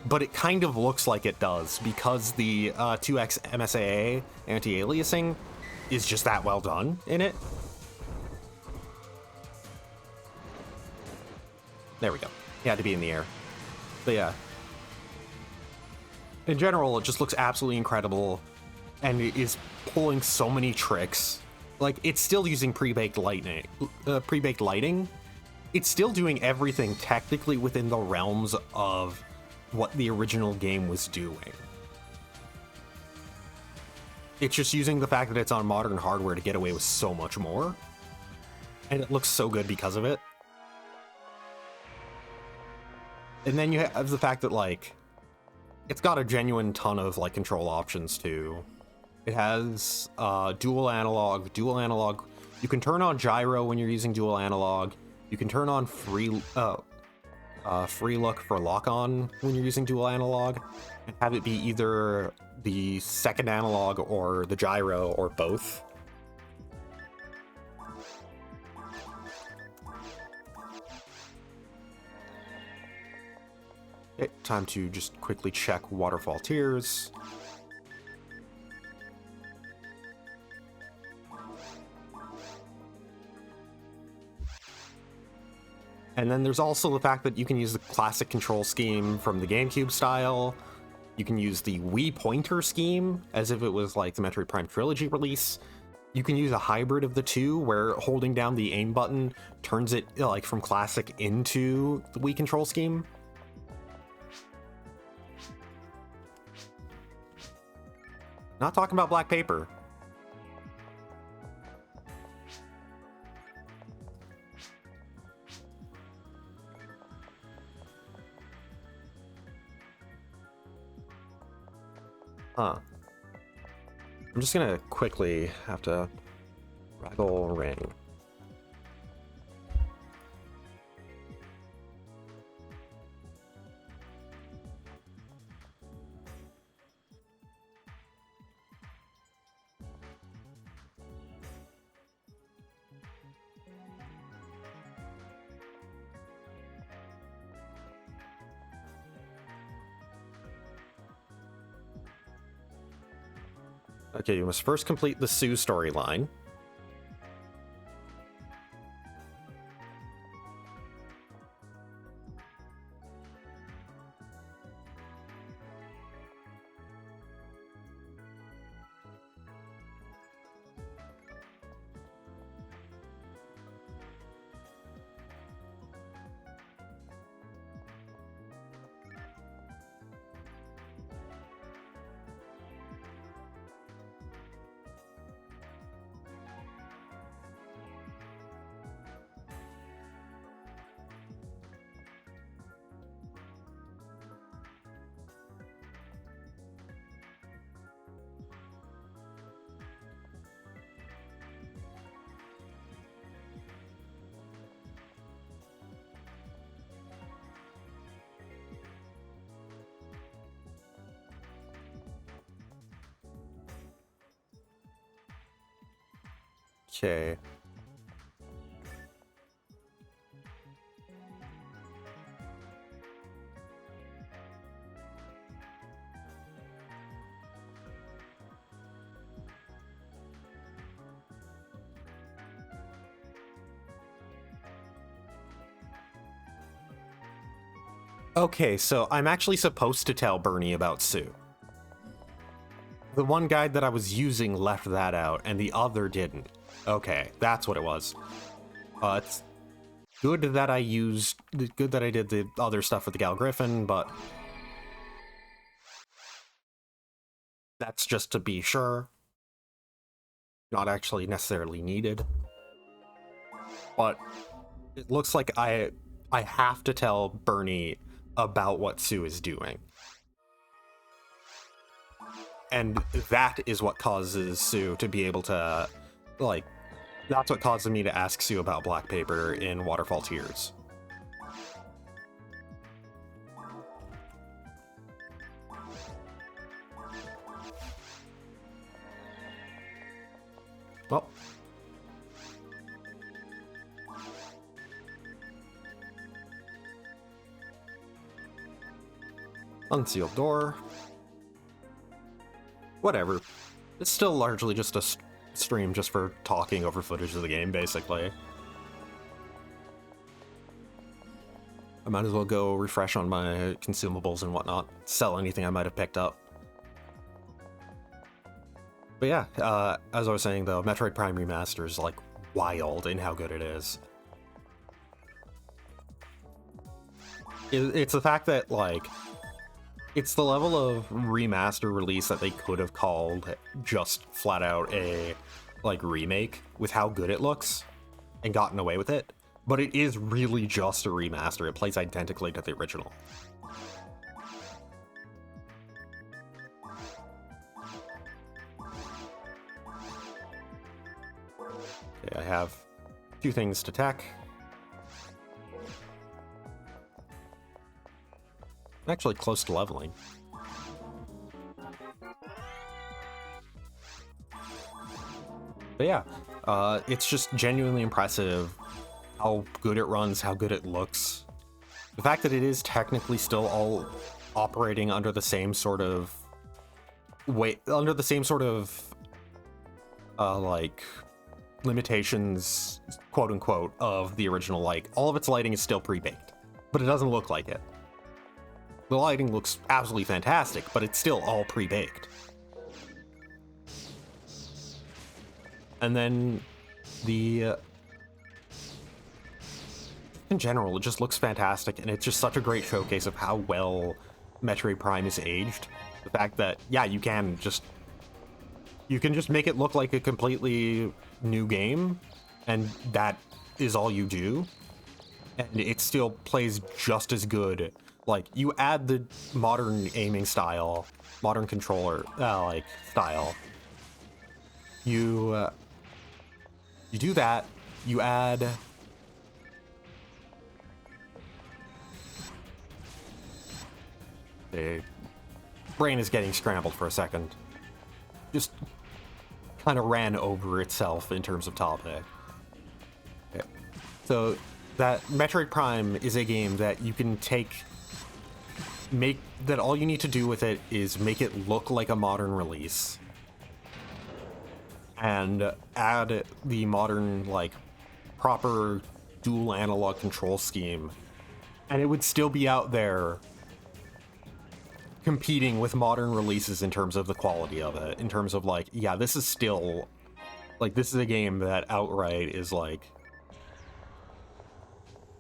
but it kind of looks like it does because the 2x MSAA anti-aliasing is just that well done in it. There we go. It had to be in the air. But yeah. In general, it just looks absolutely incredible, and it is pulling so many tricks. Like, it's still using pre-baked lighting. It's still doing everything technically within the realms of what the original game was doing. It's just using the fact that it's on modern hardware to get away with so much more. And it looks so good because of it. And then you have the fact that, like, it's got a genuine ton of, like, control options, too. It has dual analog. You can turn on gyro when you're using dual analog. You can turn on free look for lock-on when you're using dual analog, and have it be either the second analog or the gyro or both. Okay, time to just quickly check Waterfall Tears. And then there's also the fact that you can use the classic control scheme from the GameCube style. You can use the Wii pointer scheme as if it was like the Metroid Prime Trilogy release. You can use a hybrid of the two where holding down the aim button turns it like from classic into the Wii control scheme. Not talking about Black Paper. Huh. I'm just gonna quickly have to Ragol Ring. Okay, you must first complete the Sue storyline. Okay. Okay, so I'm actually supposed to tell Bernie about Sue. The one guide that I was using left that out, and the other didn't. Okay, that's what it was. It's good that I did the other stuff with the Gal Griffin, but that's just to be sure. Not actually necessarily needed. But it looks like I have to tell Bernie about what Sue is doing. And that is what causes Sue to be able to, like, that's what causes me to ask Sue about Black Paper in Waterfall Tears. Well. Unsealed door. Whatever. It's still largely just a stream just for talking over footage of the game, basically. I might as well go refresh on my consumables and whatnot, sell anything I might have picked up. But yeah, as I was saying though, Metroid Prime Remaster is like wild in how good it is. It's the fact that like, it's the level of remaster release that they could have called just flat out a like remake with how good it looks and gotten away with it, but it is really just a remaster. It plays identically to the original. Okay, I have 2 things to tech. I'm actually close to leveling. But yeah, it's just genuinely impressive how good it runs, how good it looks. The fact that it is technically still all operating under the same sort of like limitations, quote unquote, of the original. Like, all of its lighting is still pre-baked, but it doesn't look like it. The lighting looks absolutely fantastic, but it's still all pre-baked. And then in general, it just looks fantastic, and it's just such a great showcase of how well Metroid Prime is aged. The fact that, yeah, you can just make it look like a completely new game, and that is all you do, and it still plays just as good. Like, you add the modern aiming style, modern controller, like, style. You do that, you add... The brain is getting scrambled for a second. Just kind of ran over itself in terms of topic. Okay. So, that Metroid Prime is a game that you can that all you need to do with it is make it look like a modern release and add the modern, like, proper dual analog control scheme, and it would still be out there competing with modern releases in terms of the quality of it, in terms of, like, yeah, this is still, like, this is a game that outright is, like,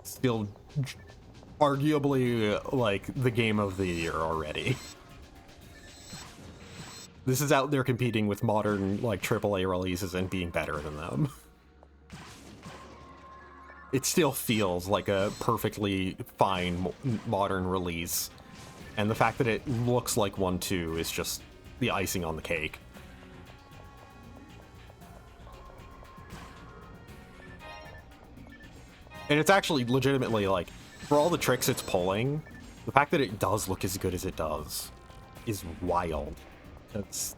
still arguably, like, the game of the year already. This is out there competing with modern, like, AAA releases and being better than them. It still feels like a perfectly fine modern release, and the fact that it looks like one too is just the icing on the cake. And it's actually legitimately, like, for all the tricks it's pulling, the fact that it does look as good as it does is wild. It's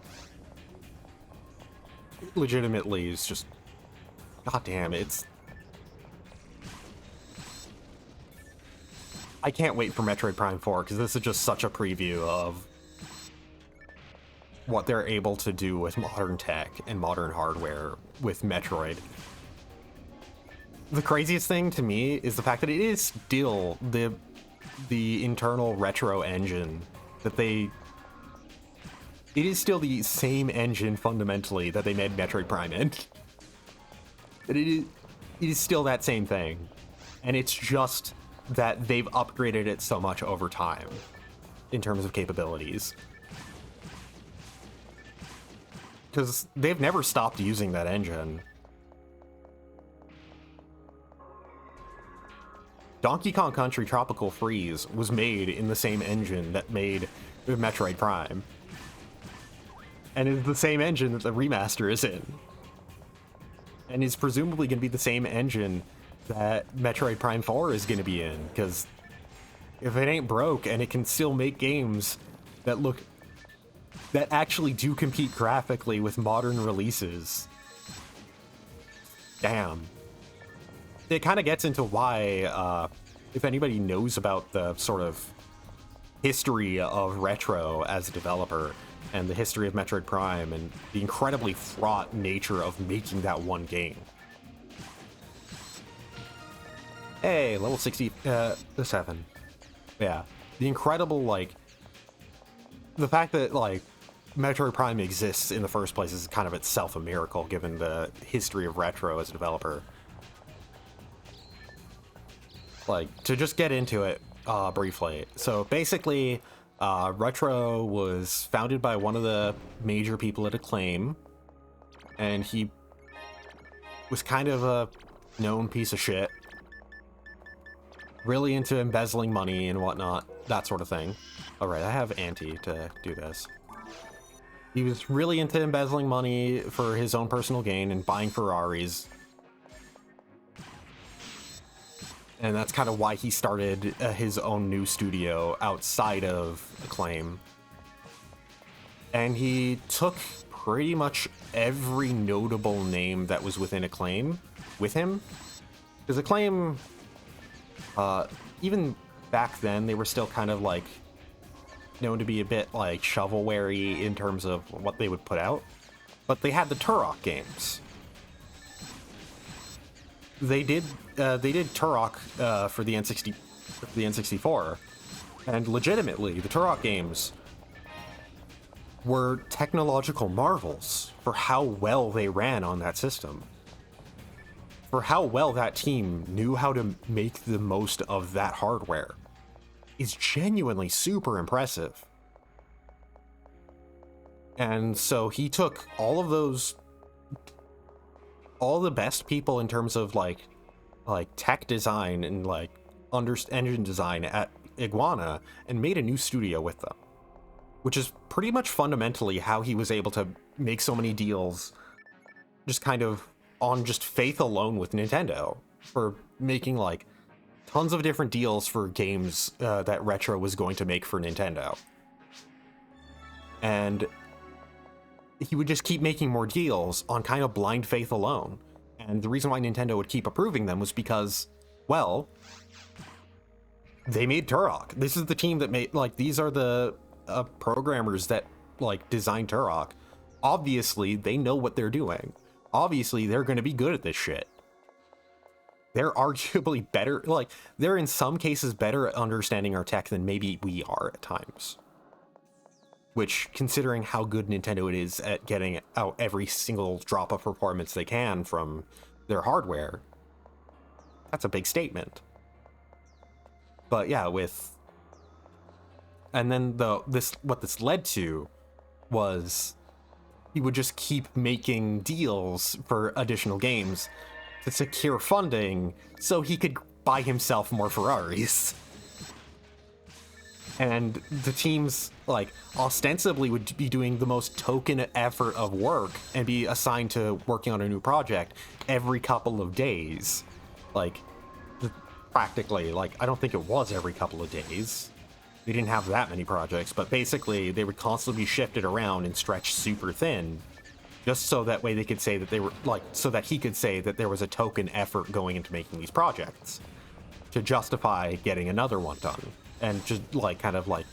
legitimately is just, goddamn, it's... I can't wait for Metroid Prime 4, because this is just such a preview of what they're able to do with modern tech and modern hardware with Metroid. The craziest thing to me is the fact that it is still the internal retro engine that it is still the same engine fundamentally that they made Metroid Prime in. It is still that same thing, and it's just that they've upgraded it so much over time in terms of capabilities. Because they've never stopped using that engine. Donkey Kong Country Tropical Freeze was made in the same engine that made Metroid Prime. and is the same engine that the remaster is in. And is presumably going to be the same engine that Metroid Prime 4 is going to be in, because if it ain't broke and it can still make games that actually do compete graphically with modern releases, damn. It kind of gets into why, if anybody knows about the sort of history of Retro as a developer, and the history of Metroid Prime, and the incredibly fraught nature of making that one game. Hey, level 67. Yeah. The incredible, like, the fact that, like, Metroid Prime exists in the first place is kind of itself a miracle, given the history of Retro as a developer. Like, to just get into it briefly. So basically, Retro was founded by one of the major people at Acclaim, and he was kind of a known piece of shit. Really into embezzling money and whatnot, that sort of thing. Alright, I have Auntie to do this. He was really into embezzling money for his own personal gain and buying Ferraris. And that's kind of why he started his own new studio outside of Acclaim. And he took pretty much every notable name that was within Acclaim with him. Because Acclaim, even back then, they were still kind of like known to be a bit like shovelware-y in terms of what they would put out. But they had the Turok games. They did Turok for the N64, and legitimately, the Turok games were technological marvels for how well they ran on that system. For how well that team knew how to make the most of that hardware is genuinely super impressive. And so he took all the best people in terms of like tech design and like engine design at Iguana and made a new studio with them, which is pretty much fundamentally how he was able to make so many deals just kind of on just faith alone with Nintendo, for making like tons of different deals for games that Retro was going to make for Nintendo. And he would just keep making more deals on kind of blind faith alone. And the reason why Nintendo would keep approving them was because, well, they made Turok. This is the team that made, like, these are the programmers that, like, designed Turok. Obviously, they know what they're doing. Obviously, they're going to be good at this shit. They're arguably better, like, they're in some cases better at understanding our tech than maybe we are at times. Which, considering how good Nintendo it is at getting out every single drop of performance they can from their hardware, that's a big statement. But yeah, and then what this led to was he would just keep making deals for additional games to secure funding so he could buy himself more Ferraris. And the teams, like, ostensibly would be doing the most token effort of work and be assigned to working on a new project every couple of days. Like, practically, like, I don't think it was every couple of days. They didn't have that many projects, but basically they would constantly be shifted around and stretched super thin, just so that way they could say that they were, like, so that he could say that there was a token effort going into making these projects to justify getting another one done. And just, like, kind of, like,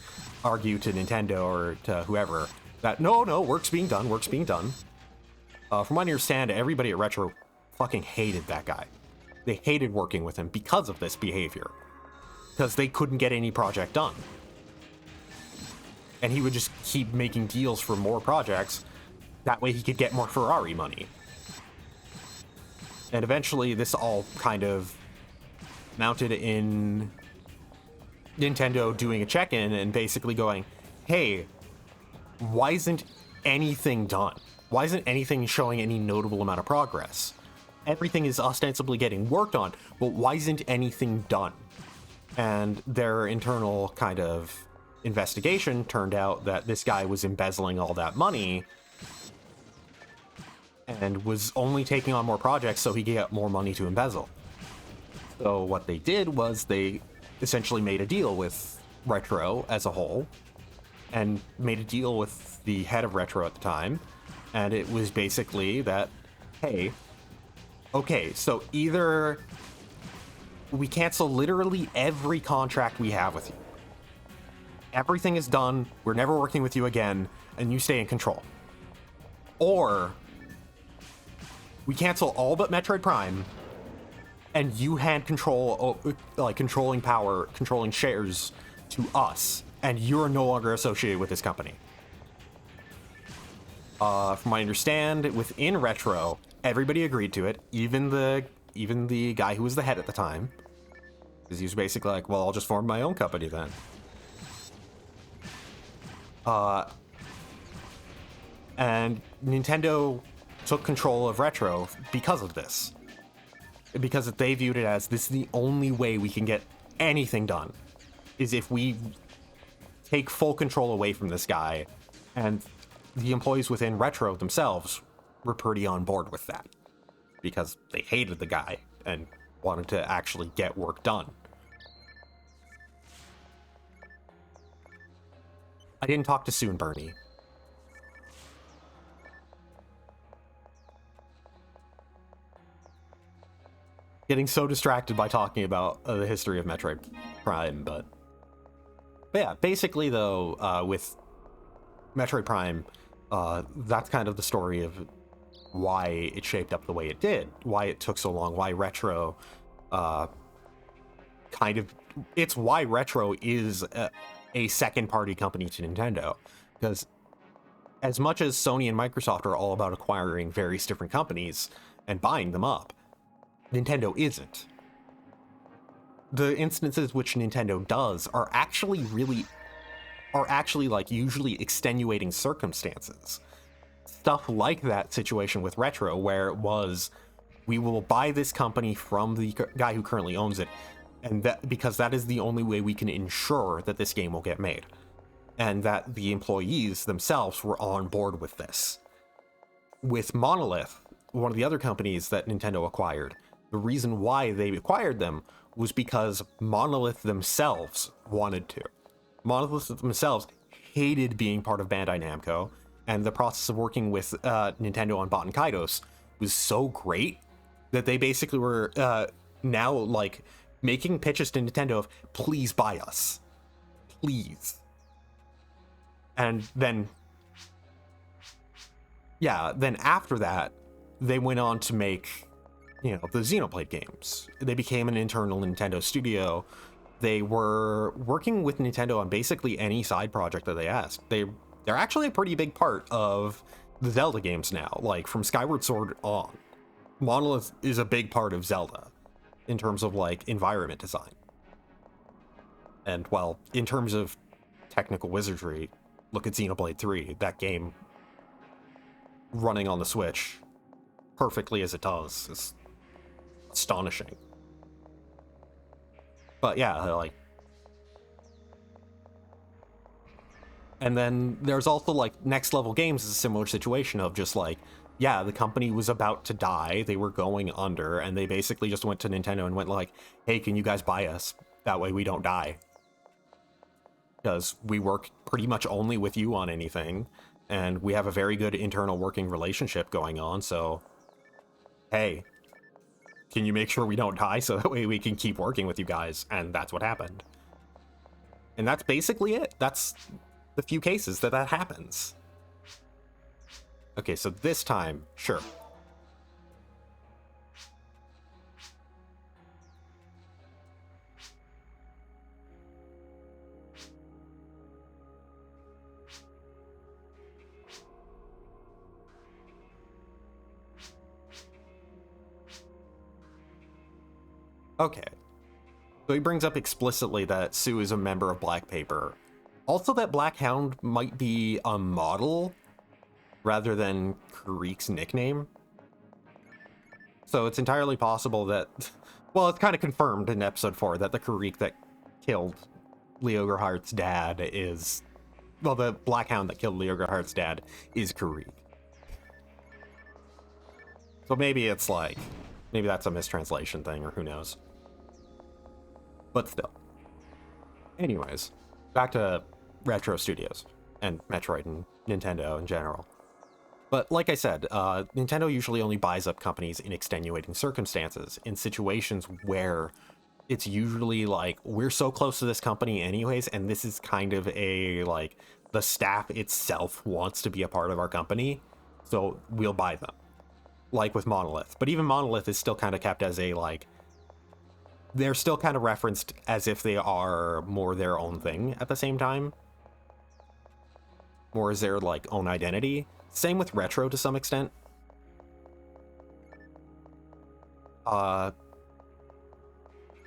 argue to Nintendo or to whoever that, no, work's being done. From what I understand, everybody at Retro fucking hated that guy. They hated working with him because of this behavior. Because they couldn't get any project done. And he would just keep making deals for more projects. That way he could get more Ferrari money. And eventually this all kind of mounted in Nintendo doing a check-in and basically going, hey, why isn't anything done? Why isn't anything showing any notable amount of progress? Everything is ostensibly getting worked on, but why isn't anything done? And their internal kind of investigation turned out that this guy was embezzling all that money and was only taking on more projects so he could get more money to embezzle. So what they did was they essentially made a deal with Retro as a whole, and made a deal with the head of Retro at the time, and it was basically that, hey, okay, so either we cancel literally every contract we have with you. Everything is done, we're never working with you again, and you stay in control. Or we cancel all but Metroid Prime, and you hand control, like controlling power, controlling shares to us, and you're no longer associated with this company. From what I understand, within Retro, everybody agreed to it, even the guy who was the head at the time, because he was basically like, well, I'll just form my own company then. And Nintendo took control of Retro because of this. Because they viewed it as, this is the only way we can get anything done, is if we take full control away from this guy. And the employees within Retro themselves were pretty on board with that, because they hated the guy and wanted to actually get work done. I didn't talk to Soon Bernie. Getting so distracted by talking about the history of Metroid Prime, but yeah, basically though, with Metroid Prime, that's kind of the story of why it shaped up the way it did, why it took so long, why Retro, it's why Retro is a second-party company to Nintendo, because as much as Sony and Microsoft are all about acquiring various different companies and buying them up, Nintendo isn't. The instances which Nintendo does are actually like usually extenuating circumstances. Stuff like that situation with Retro, where it was, we will buy this company from the guy who currently owns it, and that because that is the only way we can ensure that this game will get made, and that the employees themselves were on board with this. With Monolith, one of the other companies that Nintendo acquired, the reason why they acquired them was because Monolith themselves wanted to. Monolith themselves hated being part of Bandai Namco, and the process of working with Nintendo on Baten Kaitos was so great that they basically were now like making pitches to Nintendo of, please buy us, please. And then, yeah, then after that, they went on to make, you know, the Xenoblade games. They became an internal Nintendo studio. They were working with Nintendo on basically any side project that they asked. They're actually a pretty big part of the Zelda games now, like from Skyward Sword on. Monolith is a big part of Zelda in terms of like environment design. And well, in terms of technical wizardry, look at Xenoblade 3, that game running on the Switch perfectly as it does is astonishing. But yeah, like, and then there's also like Next Level Games is a similar situation of just like, yeah, the company was about to die, they were going under, and they basically just went to Nintendo and went like, hey, can you guys buy us? That way we don't die. Because we work pretty much only with you on anything, and we have a very good internal working relationship going on, so hey, can you make sure we don't die so that way we can keep working with you guys? And that's what happened. And that's basically it. That's the few cases that happens. Okay, so this time, sure. Okay. So he brings up explicitly that Sue is a member of Black Paper. Also that Black Hound might be a model rather than Karik's nickname. So it's entirely possible that, well, it's kind of confirmed in episode 4 that the Karik that killed Leo Gerhardt's dad is, well, the Black Hound that killed Leo Gerhardt's dad is Karik. So maybe it's like, maybe that's a mistranslation thing, or who knows. But still. Anyways, back to Retro Studios and Metroid and Nintendo in general. But like I said, Nintendo usually only buys up companies in extenuating circumstances, in situations where it's usually like, we're so close to this company anyways, and this is kind of a, like, the staff itself wants to be a part of our company, so we'll buy them. Like with Monolith. But even Monolith is still kind of kept as a, like, they're still kind of referenced as if they are more their own thing at the same time. More as their, like, own identity. Same with Retro to some extent.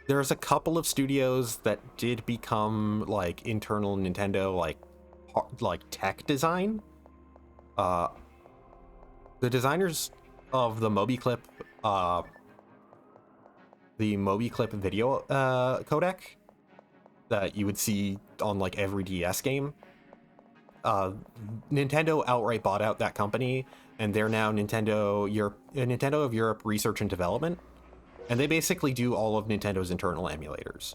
There's a couple of studios that did become, like, internal Nintendo, like tech design. The designers of the Moby Clip video codec that you would see on, like, every DS game. Nintendo outright bought out that company, and they're now Nintendo of Europe Research and Development, and they basically do all of Nintendo's internal emulators.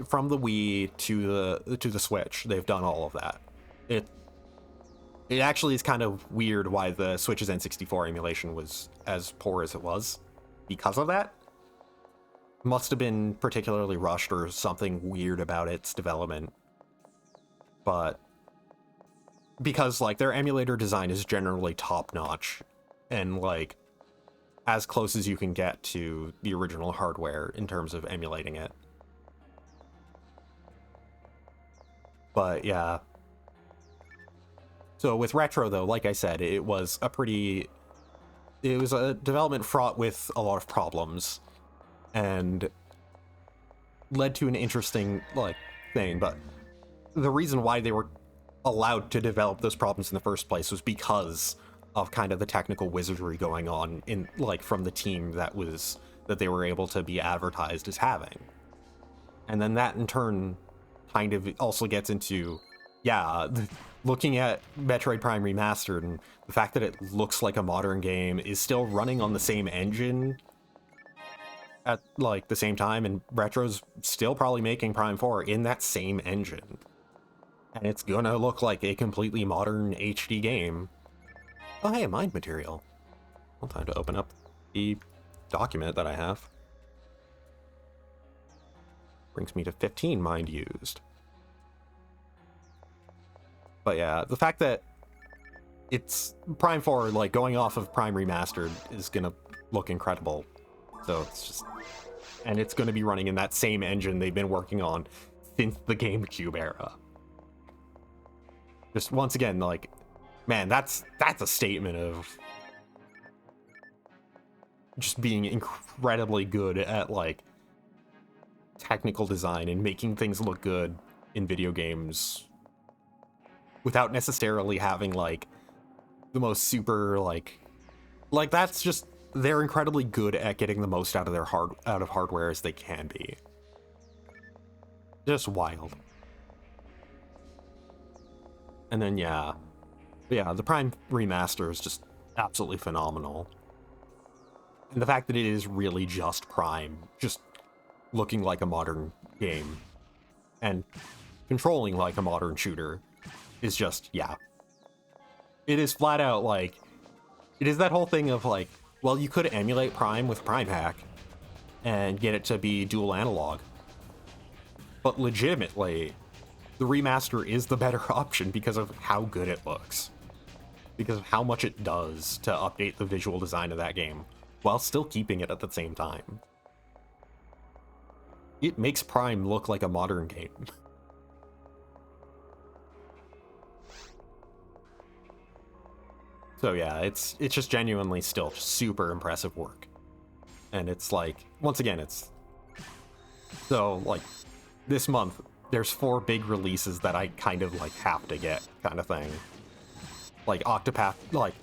From the Wii to the Switch, they've done all of that. It actually is kind of weird why the Switch's N64 emulation was as poor as it was because of that. Must have been particularly rushed or something weird about its development. But because, like, their emulator design is generally top-notch and, like, as close as you can get to the original hardware in terms of emulating it. But yeah. So with Retro, though, like I said, it was a development fraught with a lot of problems and led to an interesting, like, thing. But the reason why they were allowed to develop those problems in the first place was because of kind of the technical wizardry going on in, like, from the team that they were able to be advertised as having. And then that in turn kind of also gets into, looking at Metroid Prime Remastered and the fact that it looks like a modern game, is still running on the same engine at, like, the same time, and Retro's still probably making Prime 4 in that same engine. And it's gonna look like a completely modern HD game. Oh hey, mind material. Well, time to open up the document that I have. Brings me to 15 mind used. But yeah, the fact that it's Prime 4, like, going off of Prime Remastered is gonna look incredible. So it's just, and it's gonna be running in that same engine they've been working on since the GameCube era. Just once again, like, man, that's a statement of just being incredibly good at, like, technical design and making things look good in video games without necessarily having, like, the most super, like that's just, they're incredibly good at getting the most out of their hardware as they can be. Just wild. And then the Prime Remaster is just absolutely phenomenal. And the fact that it is really just Prime, just looking like a modern game and controlling like a modern shooter, is just, it is flat out, like, it is that whole thing of, like, well, you could emulate Prime with Prime Hack and get it to be dual analog, but legitimately the remaster is the better option because of how good it looks, because of how much it does to update the visual design of that game while still keeping it at the same time. It makes Prime look like a modern game. So yeah, it's just genuinely still super impressive work. And it's like, once again, it's so, like, this month there's 4 big releases that I kind of, like, have to get, kind of thing. Like Octopath, like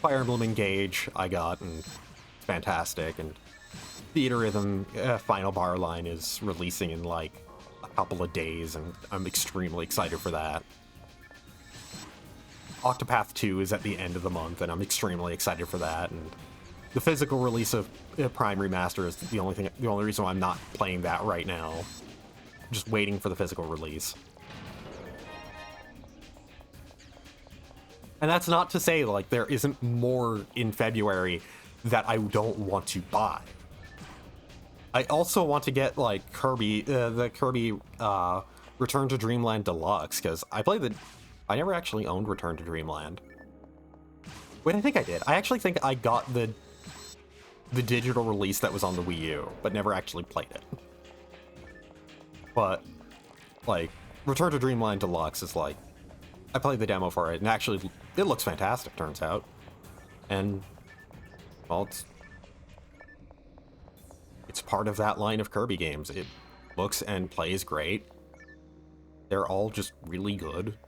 Fire Emblem Engage I got, and it's fantastic, and Theater Rhythm Final Bar Line is releasing in like a couple of days, and I'm extremely excited for that. Octopath 2 is at the end of the month, and I'm extremely excited for that. And the physical release of Prime Remaster is the only reason why I'm not playing that right now. Just waiting for the physical release. And that's not to say, like, there isn't more in February that I don't want to buy. I also want to get, like, Kirby, the Kirby Return to Dreamland Deluxe, because I never actually owned Return to Dreamland. Wait, I think I did. I actually think I got the digital release that was on the Wii U, but never actually played it. But, like, Return to Dreamland Deluxe is like, I played the demo for it, and actually, it looks fantastic, turns out. And, well, it's part of that line of Kirby games. It looks and plays great. They're all just really good.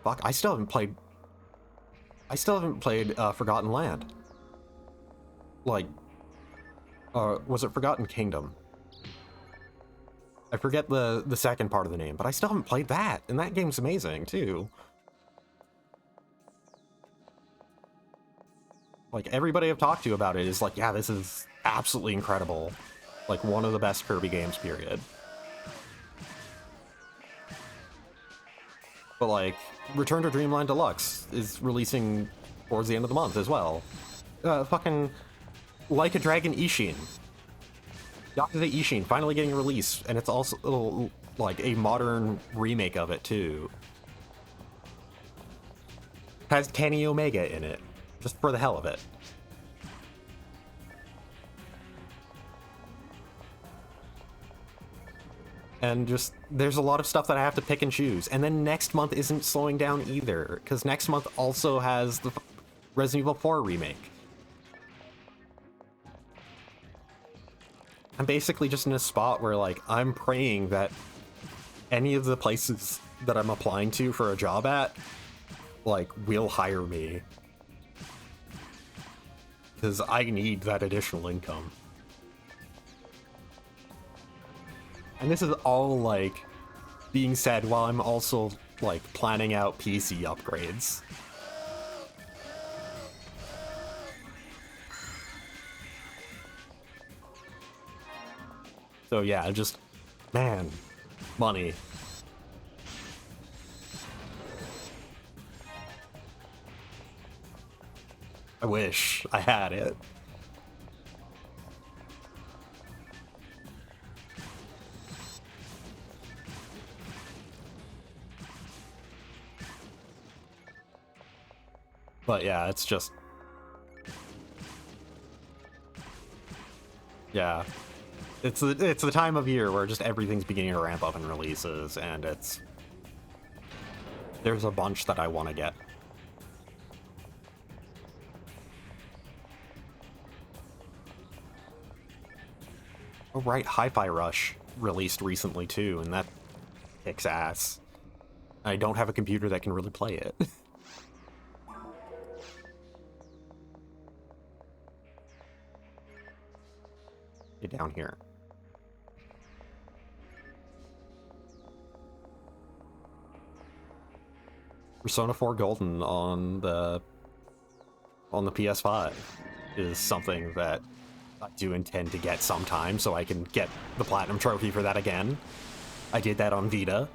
Fuck, I still haven't played Forgotten Land. Like, was it Forgotten Kingdom? I forget the second part of the name, but I still haven't played that, and that game's amazing, too. Like, everybody I've talked to about it is like, yeah, this is absolutely incredible. Like, one of the best Kirby games, period. But, like, Return to Dreamland Deluxe is releasing towards the end of the month as well. Fucking Like a Dragon Ishin. Yakuza Ishin finally getting a release, and it's also like a modern remake of it too. Has Kenny Omega in it, just for the hell of it. And just, there's a lot of stuff that I have to pick and choose. And then next month isn't slowing down either, because next month also has the Resident Evil 4 remake. I'm basically just in a spot where, like, I'm praying that any of the places that I'm applying to for a job at, like, will hire me. Because I need that additional income. And this is all, like, being said while I'm also, like, planning out PC upgrades. So yeah, just, man, money. I wish I had it. But yeah, it's just... yeah. It's the time of year where just everything's beginning to ramp up in releases, and there's a bunch that I want to get. Oh right, Hi-Fi Rush released recently too, and that kicks ass. I don't have a computer that can really play it. Get down here. Persona 4 Golden on the PS5 is something that I do intend to get sometime, so I can get the Platinum Trophy for that again. I did that on Vita.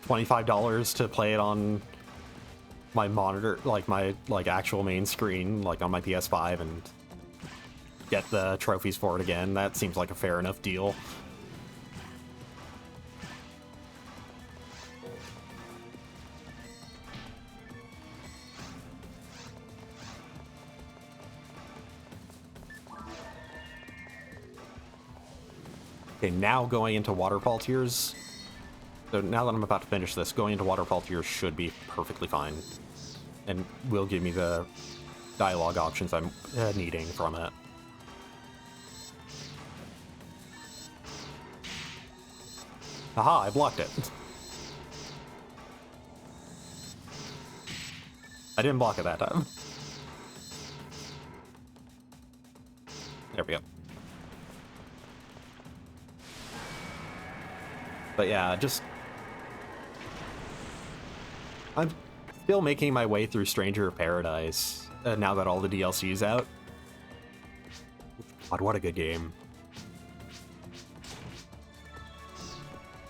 $25 to play it on my monitor, like my actual main screen, like on my PS5, and get the trophies for it again. That seems like a fair enough deal. Okay, now going into Waterfall Tears. So now that I'm about to finish this, going into Waterfall Tears should be perfectly fine. And will give me the dialogue options I'm needing from it. Aha, I blocked it. I didn't block it that time. There we go. But yeah, just I'm still making my way through Stranger of Paradise now that all the DLC's out. God, what a good game.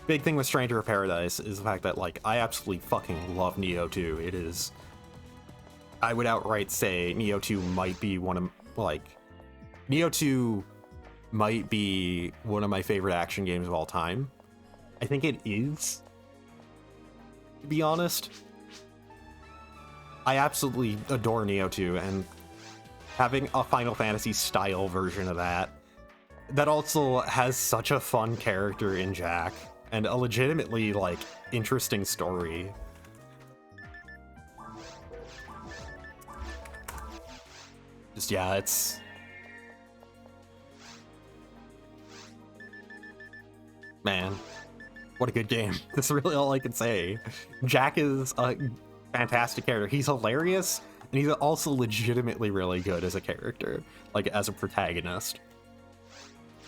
Big thing with Stranger of Paradise is the fact that, like, I absolutely fucking love Neo 2. It is... I would outright say Neo 2 might be one of, like... Neo 2 might be one of my favorite action games of all time. I think it is, to be honest. I absolutely adore Neo 2, and having a Final Fantasy style version of that also has such a fun character in Jack, and a legitimately, like, interesting story. Just, yeah, it's... Man, what a good game. That's really all I can say. Jack is a fantastic character. He's hilarious, and he's also legitimately really good as a character, like, as a protagonist.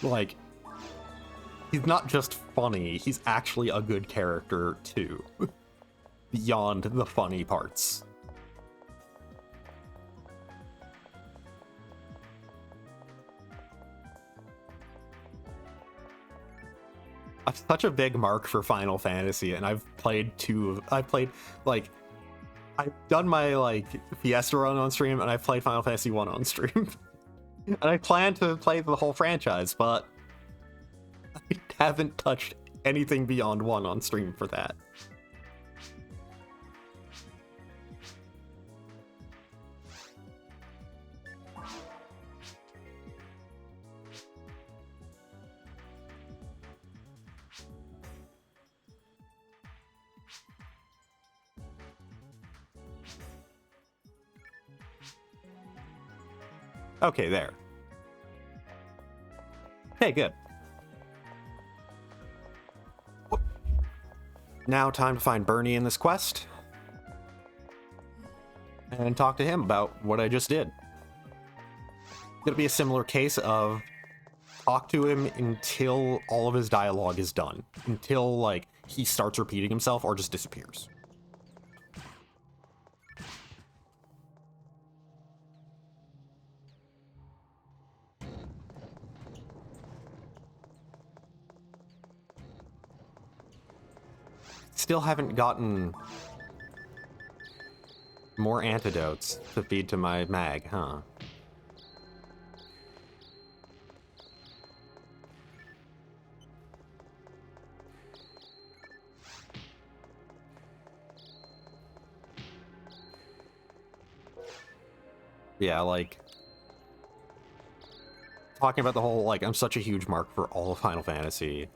Like, he's not just funny, he's actually a good character, too. Beyond the funny parts. I'm such a big mark for Final Fantasy, and I've done my, like, Fiesta run on stream, and I've played Final Fantasy 1 on stream. And I plan to play the whole franchise, but I haven't touched anything beyond 1 on stream for that. Okay, there. Hey, good. Now time to find Bernie in this quest and talk to him about what I just did. It'll be a similar case of talk to him until all of his dialogue is done, until, like, he starts repeating himself or just disappears. Still haven't gotten more antidotes to feed to my mag, huh? Yeah, like, talking about the whole, like, I'm such a huge mark for all of Final Fantasy.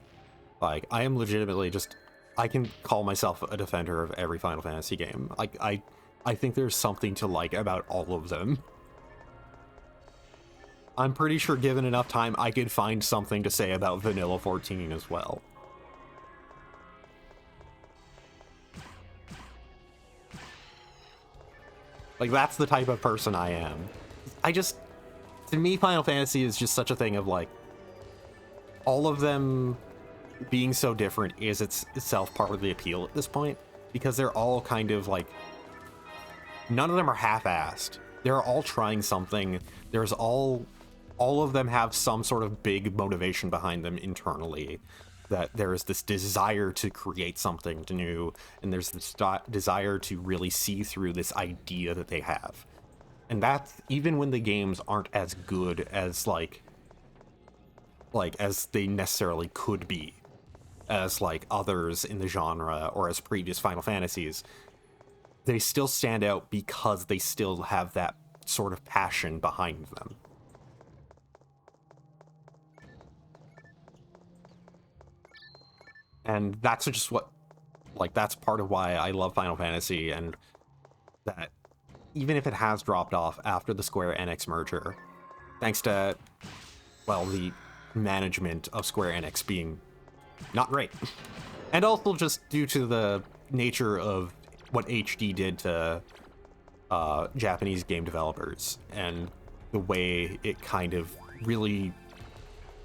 Like, I am legitimately just... I can call myself a defender of every Final Fantasy game. Like, I think there's something to like about all of them. I'm pretty sure given enough time, I could find something to say about Vanilla 14 as well. Like, that's the type of person I am. To me, Final Fantasy is just such a thing of, like, all of them being so different is itself part of the appeal at this point, because they're all kind of like, none of them are half-assed. They're all trying something. There's all of them have some sort of big motivation behind them internally, that there is this desire to create something new, and there's this desire to really see through this idea that they have. And that's even when the games aren't as good as like as they necessarily could be, as like others in the genre or as previous Final Fantasies, they still stand out because they still have that sort of passion behind them. And that's just what, like, that's part of why I love Final Fantasy, and that even if it has dropped off after the Square Enix merger, thanks to, well, the management of Square Enix being not great. And also just due to the nature of what HD did to Japanese game developers, and the way it kind of really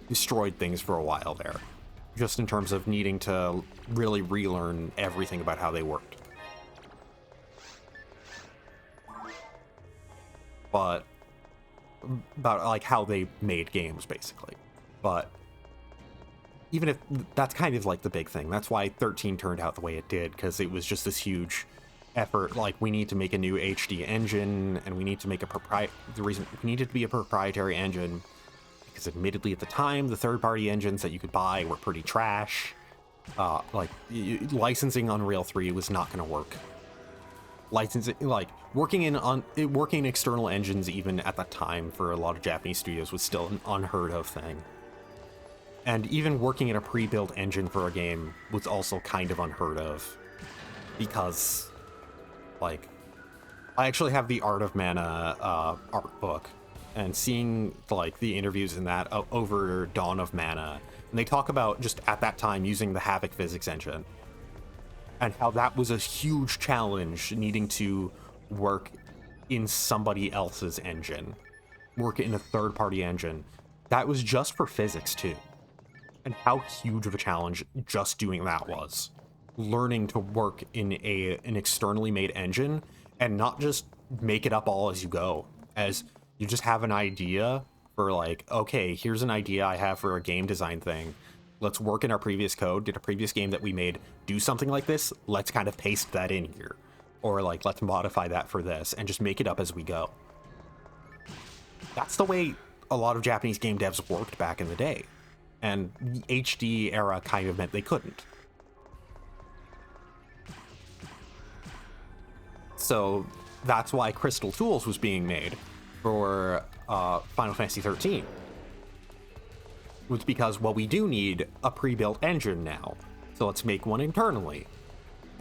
destroyed things for a while there, just in terms of needing to really relearn everything about how they worked. but about like how they made games basically. But even if that's kind of like the big thing, that's why 13 turned out the way it did, because it was just this huge effort. Like, we need to make a new HD engine, and we need to make the reason we needed to be a proprietary engine, because admittedly at the time the third-party engines that you could buy were pretty trash. Licensing Unreal 3 was not going to work. Licensing, like, working in external engines even at that time for a lot of Japanese studios was still an unheard of thing. And even working in a pre-built engine for a game was also kind of unheard of, because, like, I actually have the Art of Mana art book, and seeing, like, the interviews in that over Dawn of Mana, and they talk about just at that time using the Havoc physics engine, and how that was a huge challenge, needing to work in somebody else's engine, work in a third-party engine. That was just for physics, too. And how huge of a challenge just doing that was. Learning to work in an externally made engine, and not just make it up all as you go. As you just have an idea for, like, okay, here's an idea I have for a game design thing. Let's work in our previous code. Did a previous game that we made do something like this? Let's kind of paste that in here. Or, like, let's modify that for this, and just make it up as we go. That's the way a lot of Japanese game devs worked back in the day. And the HD era kind of meant they couldn't. So that's why Crystal Tools was being made for Final Fantasy 13. Was because, well, we do need a pre-built engine now, so let's make one internally.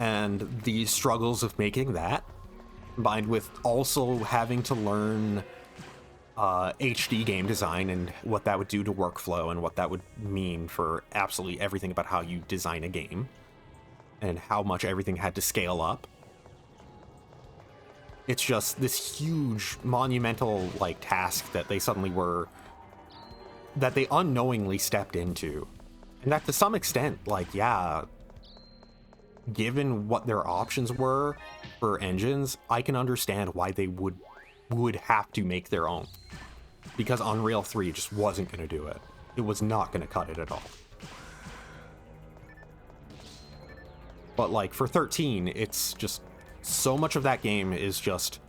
And the struggles of making that, combined with also having to learn HD game design and what that would do to workflow and what that would mean for absolutely everything about how you design a game and how much everything had to scale up. It's just this huge monumental, like, task that they unknowingly stepped into. And that to some extent, like, yeah, given what their options were for engines, I can understand why they would have to make their own, because Unreal 3 just wasn't going to do it. It was not going to cut it at all. But, like, for 13, it's just so much of that game is just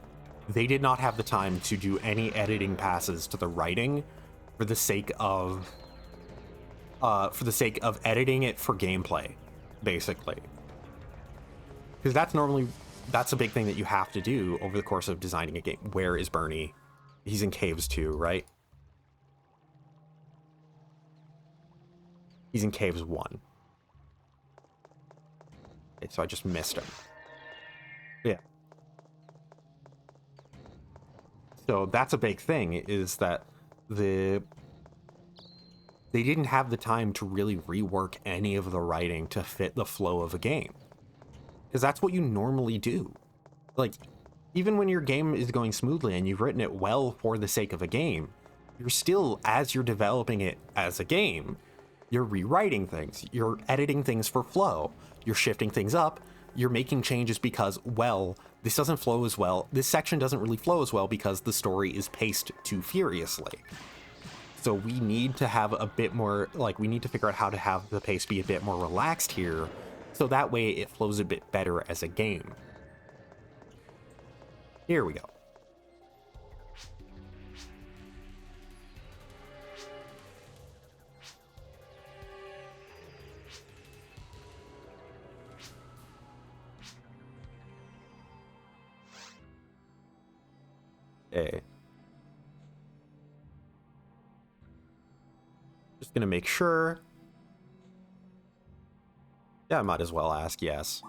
they did not have the time to do any editing passes to the writing for the sake of editing it for gameplay, basically. Because that's a big thing that you have to do over the course of designing a game. Where is Bernie? He's in caves 2, right? He's in caves 1. Okay, so I just missed him. Yeah. So that's a big thing, is that they didn't have the time to really rework any of the writing to fit the flow of a game. Because that's what you normally do. Like, even when your game is going smoothly and you've written it well for the sake of a game, you're still, as you're developing it as a game, you're rewriting things, you're editing things for flow, you're shifting things up, you're making changes because, well, this doesn't flow as well, this section doesn't really flow as well because the story is paced too furiously. So we need to have a bit more, like, we need to figure out how to have the pace be a bit more relaxed here, so that way it flows a bit better as a game. Here we go. Okay. Just gonna make sure. Yeah, I might as well ask yes.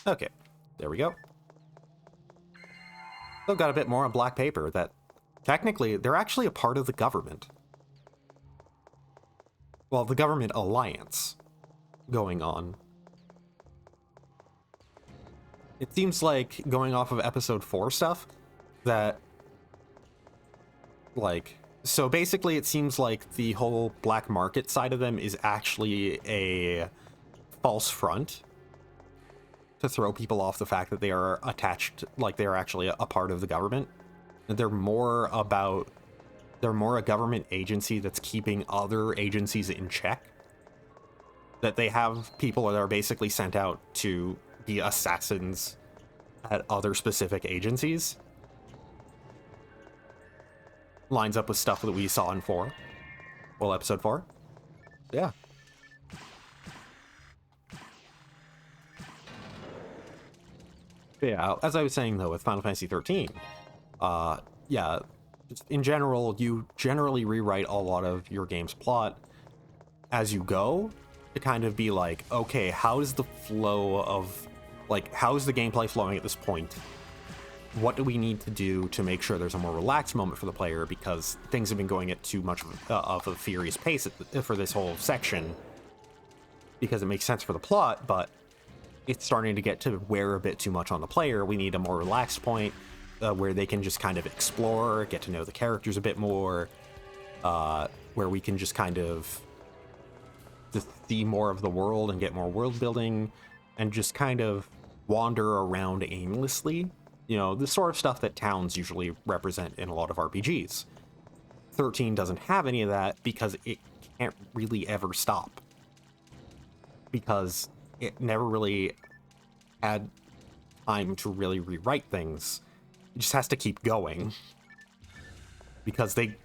Okay, there we go. Still got a bit more on black paper that technically they're actually a part of the government. Well, the government alliance going on. It seems like, going off of episode 4 stuff, that, like, so basically it seems like the whole black market side of them is actually a false front to throw people off the fact that they are attached, like they are actually a part of the government. They're more a government agency that's keeping other agencies in check. That they have people that are basically sent out to be assassins at other specific agencies. Lines up with stuff that we saw in 4. Well, episode 4. Yeah. Yeah, as I was saying though, with Final Fantasy 13, yeah, just in general, you generally rewrite a lot of your game's plot as you go to kind of be like, okay, how is the flow of, like, how is the gameplay flowing at this point? What do we need to do to make sure there's a more relaxed moment for the player, because things have been going at too much of a furious pace for this whole section, because it makes sense for the plot, but it's starting to get to wear a bit too much on the player. We need a more relaxed point where they can just kind of explore, get to know the characters a bit more, where we can just kind of just see more of the world and get more world building and just kind of wander around aimlessly. You know, the sort of stuff that towns usually represent in a lot of RPGs. 13 doesn't have any of that because it can't really ever stop. Because it never really had time to really rewrite things. It just has to keep going. Because they,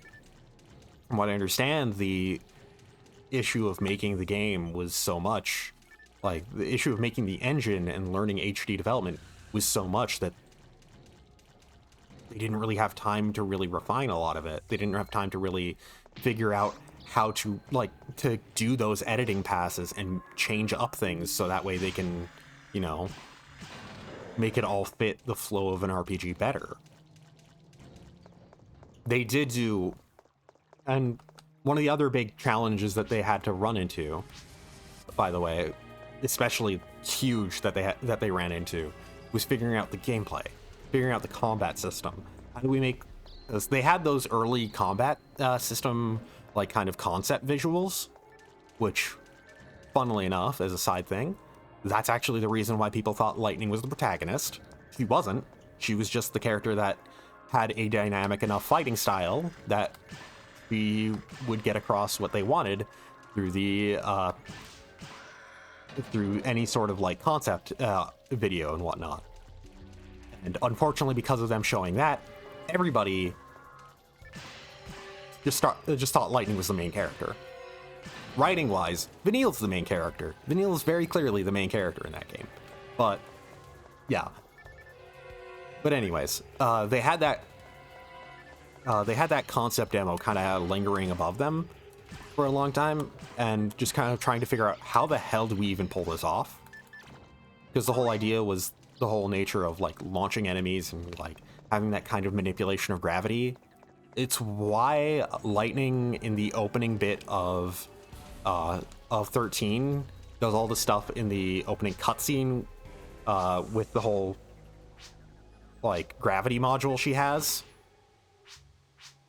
from what I understand, the issue of making the game was so much, like, the issue of making the engine and learning HD development was so much that they didn't really have time to really refine a lot of it. They didn't have time to really figure out how to, like, to do those editing passes and change up things so that way they can, you know, make it all fit the flow of an RPG better. They did do, and one of the other big challenges that they had to run into, by the way, especially huge that they ran into, was figuring out the gameplay, figuring out the combat system. How do we make this? They had those early combat system, like, kind of concept visuals, which, funnily enough, as a side thing, that's actually the reason why people thought Lightning was the protagonist. She wasn't. She was just the character that had a dynamic enough fighting style that we would get across what they wanted through the through any sort of, like, concept video and whatnot. And unfortunately, because of them showing that, everybody just thought Lightning was the main character. Writing-wise, Vanille's the main character. Vanille is very clearly the main character in that game. But, yeah. But anyways, they had that concept demo kind of lingering above them for a long time, and just kind of trying to figure out how the hell do we even pull this off? Because the whole idea was the whole nature of, like, launching enemies and, like, having that kind of manipulation of gravity. It's why Lightning in the opening bit of 13 does all the stuff in the opening cutscene with the whole, like, gravity module she has.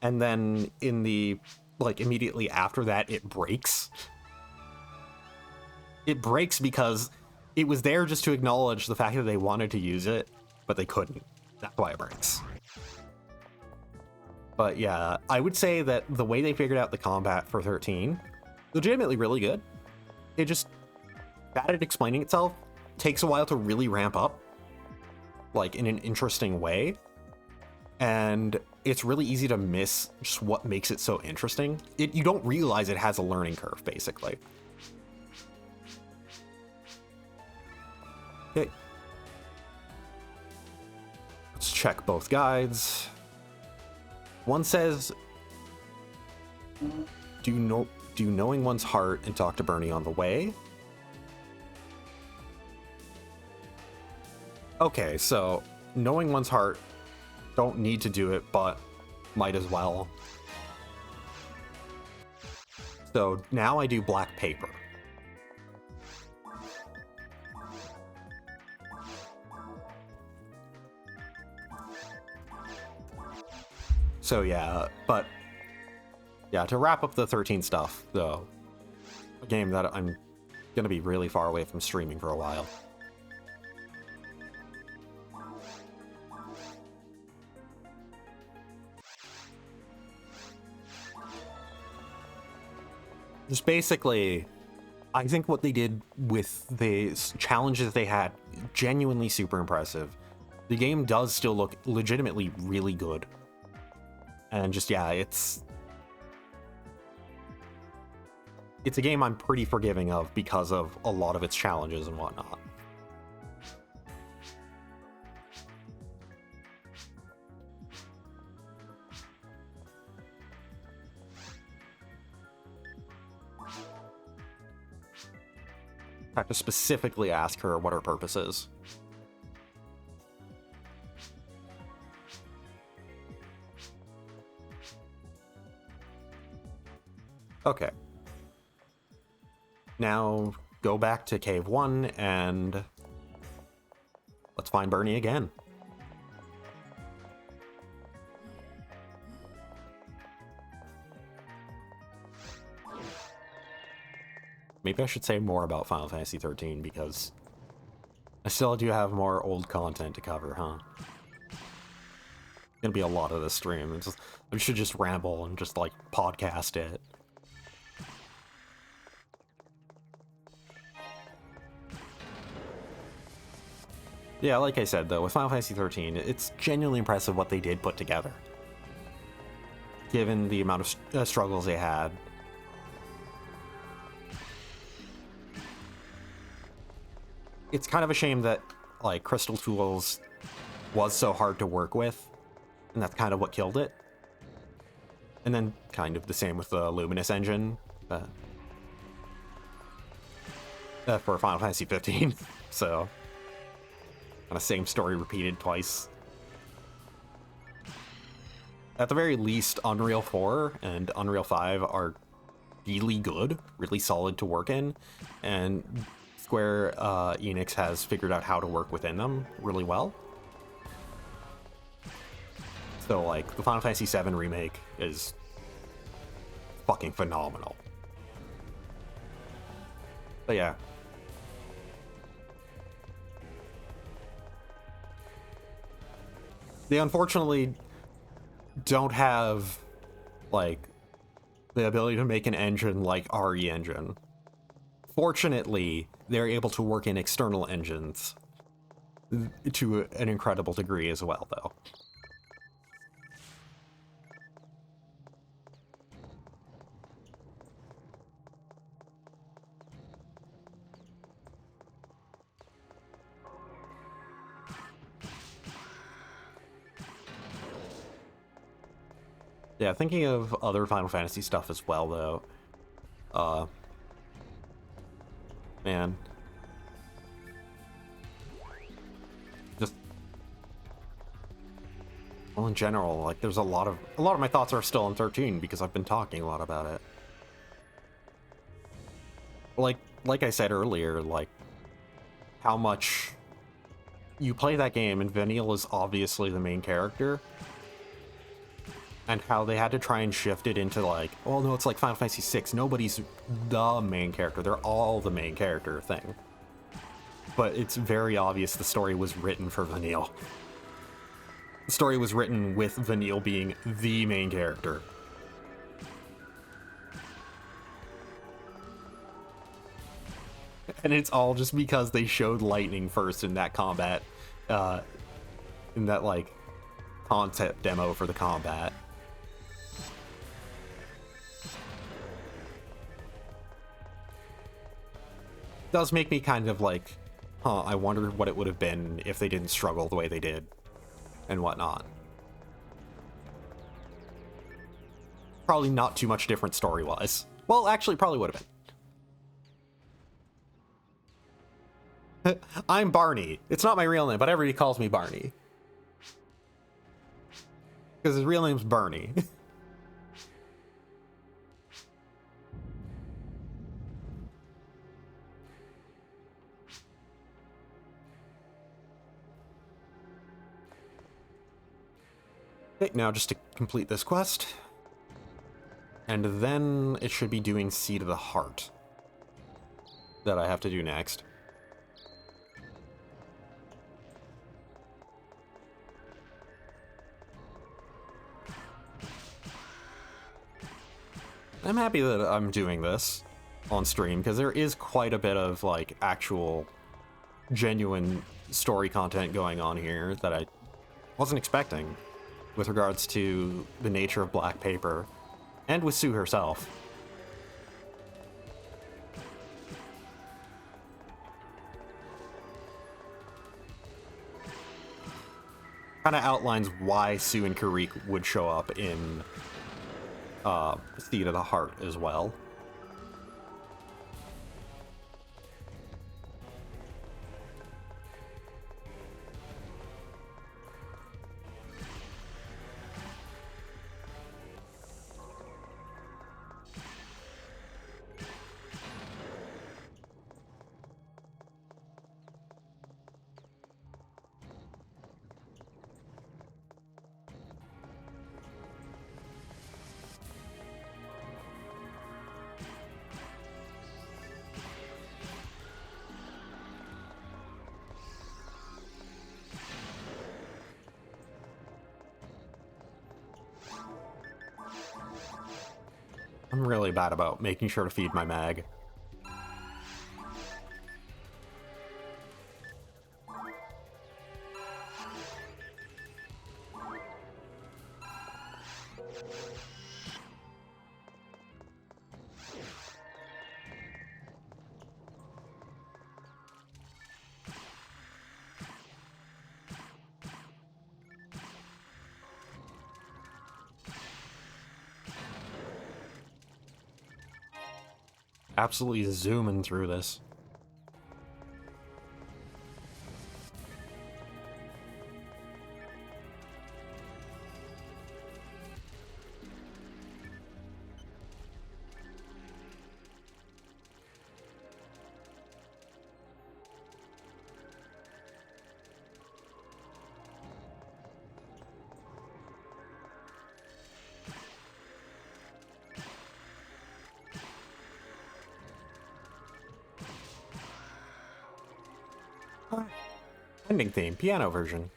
And then in the, like, immediately after that, it breaks. It breaks because it was there just to acknowledge the fact that they wanted to use it, but they couldn't. That's why it breaks. But yeah, I would say that the way they figured out the combat for 13, legitimately really good. It just, bad at explaining itself, takes a while to really ramp up, like, in an interesting way. And it's really easy to miss just what makes it so interesting. You don't realize it has a learning curve, basically. Okay. Let's check both guides. One says, do knowing one's heart and talk to Bernie on the way. Okay, so knowing one's heart, don't need to do it, but might as well. So now I do black paper. So yeah, but yeah, to wrap up the 13 stuff, though, a game that I'm gonna be really far away from streaming for a while. Just basically, I think what they did with the challenges they had, genuinely super impressive. The game does still look legitimately really good. And just, yeah, it's a game I'm pretty forgiving of because of a lot of its challenges and whatnot. I have to specifically ask her what her purpose is. Okay. Now go back to Cave 1 and let's find Bernie again. Maybe I should say more about Final Fantasy 13 because I still do have more old content to cover, huh? It's gonna be a lot of this stream. I should just ramble and just like podcast it. Yeah, like I said though, with Final Fantasy 13, it's genuinely impressive what they did put together. Given the amount of struggles they had. It's kind of a shame that, like, Crystal Tools was so hard to work with, and that's kind of what killed it. And then kind of the same with the Luminous engine for Final Fantasy 15. So, kind of same story repeated twice. At the very least, Unreal 4 and Unreal 5 are really good, really solid to work in, and Square Enix has figured out how to work within them really well. So, like, the Final Fantasy VII remake is fucking phenomenal. But yeah. They unfortunately don't have, like, the ability to make an engine like RE Engine. Fortunately, they're able to work in external engines to an incredible degree as well, though. Yeah, thinking of other Final Fantasy stuff as well, though. Man. Just... Well, in general, like, there's a lot of my thoughts are still on 13 because I've been talking a lot about it. Like I said earlier, like, how much you play that game and Vanille is obviously the main character, and how they had to try and shift it into, like, oh no, it's like Final Fantasy VI, nobody's the main character, they're all the main character thing. But it's very obvious the story was written for Vanille. The story was written with Vanille being the main character. And it's all just because they showed lightning first in that combat, in that, like, concept demo for the combat. Does make me kind of like, huh, I wonder what it would have been if they didn't struggle the way they did and whatnot. Probably not too much different story-wise. Well, actually, probably would have been. I'm Barney. It's not my real name, but everybody calls me Barney. Because his real name's Bernie. Okay, now just to complete this quest. And then it should be doing Seed of the Heart that I have to do next. I'm happy that I'm doing this on stream, because there is quite a bit of, like, actual, genuine story content going on here that I wasn't expecting with regards to the nature of Black Paper, and with Sue herself. Kind of outlines why Sue and Karik would show up in Seed of the Heart as well. I'm really bad about making sure to feed my mag. Absolutely zooming through this. Ending theme, piano version.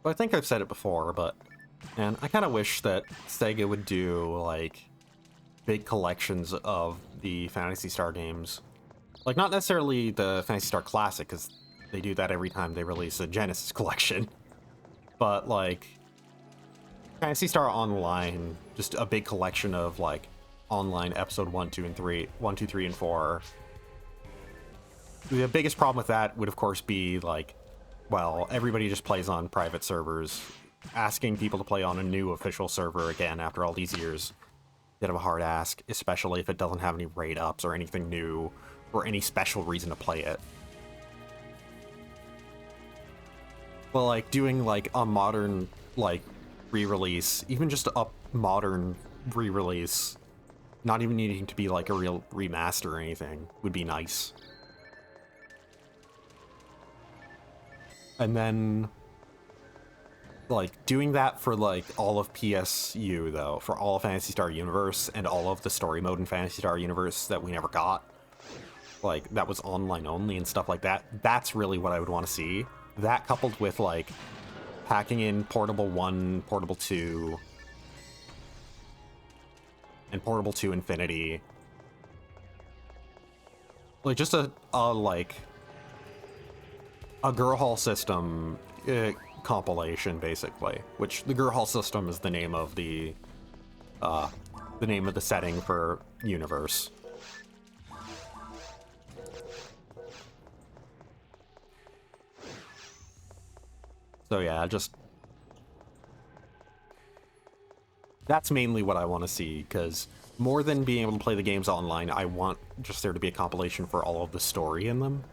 Well, I think I've said it before, but man, I kind of wish that Sega would do, like, big collections of the Phantasy Star games. Like, not necessarily the Phantasy Star Classic, because they do that every time they release a Genesis collection. But, like, Phantasy Star Online, just a big collection of, like, online episode 1, 2, and 3, 1, 2, 3, and 4. The biggest problem with that would, of course, be, like, well, everybody just plays on private servers. Asking people to play on a new official server again after all these years, bit of a hard ask, especially if it doesn't have any raid ups or anything new or any special reason to play it. Well, like, doing, like, a modern, like, re-release, even just a modern re-release, not even needing to be, like, a real remaster or anything, would be nice. And then, like, doing that for, like, all of PSU, though, for all of Phantasy Star Universe and all of the story mode in Phantasy Star Universe that we never got, like, that was online only and stuff like that, that's really what I would want to see. That coupled with, like, packing in Portable 1, Portable 2, and Portable 2 Infinity. Like, just a like, a Girl Hall system compilation, basically, which the Girl Hall system is the name of the the name of the setting for universe. So yeah, just... that's mainly what I want to see, because more than being able to play the games online, I want just there to be a compilation for all of the story in them.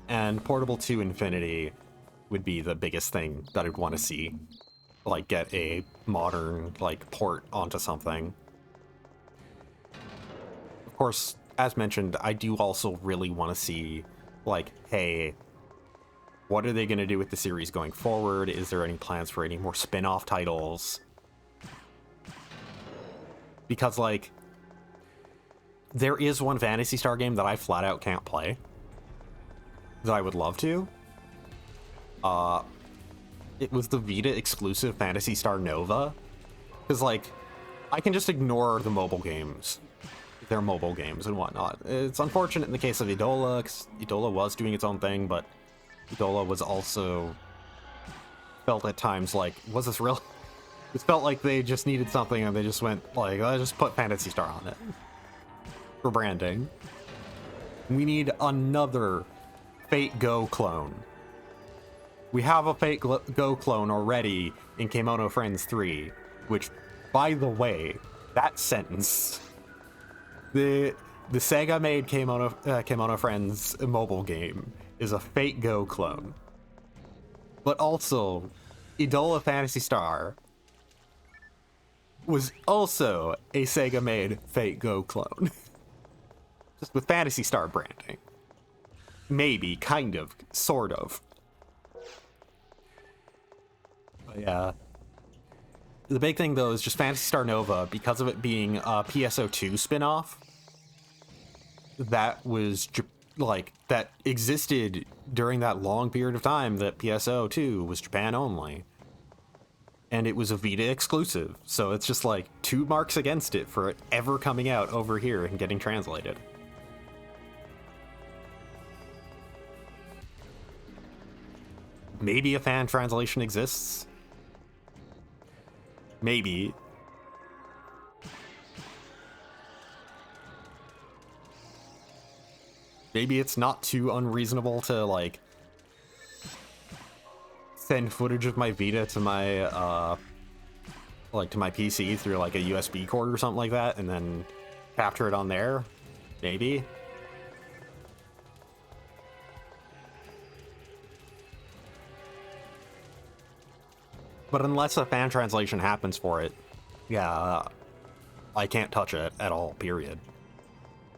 And Portable 2 Infinity would be the biggest thing that I'd want to see. Like, get a modern, like, port onto something. Of course, as mentioned, I do also really want to see, like, hey, what are they going to do with the series going forward? Is there any plans for any more spin-off titles? Because, like, there is one Phantasy Star game that I flat out can't play that I would love to. It was the Vita exclusive Phantasy Star Nova. Because, like, I can just ignore the mobile games. Their mobile games and whatnot. It's unfortunate in the case of Idola, because Idola was doing its own thing, but Idola was also felt at times like, was this real? It felt like they just needed something and they just went like, let's just put Phantasy Star on it for branding. We need another Fate Go clone. We have a Fate Go clone already in Kemono Friends 3, which, by the way, that sentence, the Sega-made Kemono Friends mobile game is a Fate Go clone. But also, Idola Phantasy Star was also a Sega-made Fate Go clone. Just with Phantasy Star branding. Maybe, kind of, sort of. But yeah. The big thing, though, is just Phantasy Star Nova, because of it being a PSO2 spin-off, that was, like, that existed during that long period of time that PSO2 was Japan only. And it was a Vita exclusive, so it's just like 2 marks against it for it ever coming out over here and getting translated. Maybe a fan translation exists. Maybe. Maybe it's not too unreasonable to, like, send footage of my Vita to my, like, to my PC through, like, a USB cord or something like that, and then capture it on there. Maybe. But unless a fan translation happens for it, yeah, I can't touch it at all, period.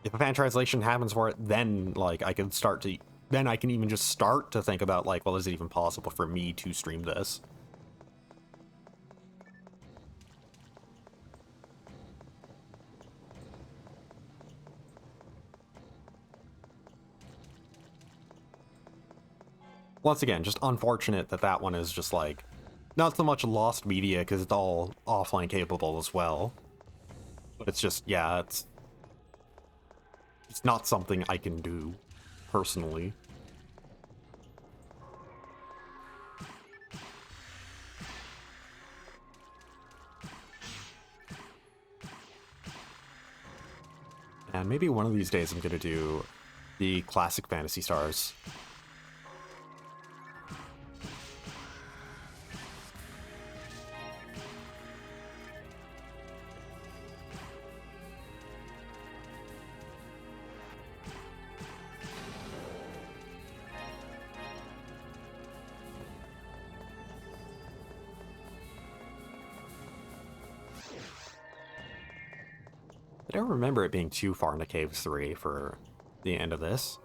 If a fan translation happens for it, then, like, I can start to... then I can even just start to think about, like, well, is it even possible for me to stream this? Once again, just unfortunate that that one is just, like, not so much lost media, because it's all offline capable as well. But it's just, yeah, it's not something I can do, personally. And maybe one of these days I'm gonna do the classic Phantasy Stars. I don't remember it being too far into Caves 3 for the end of this.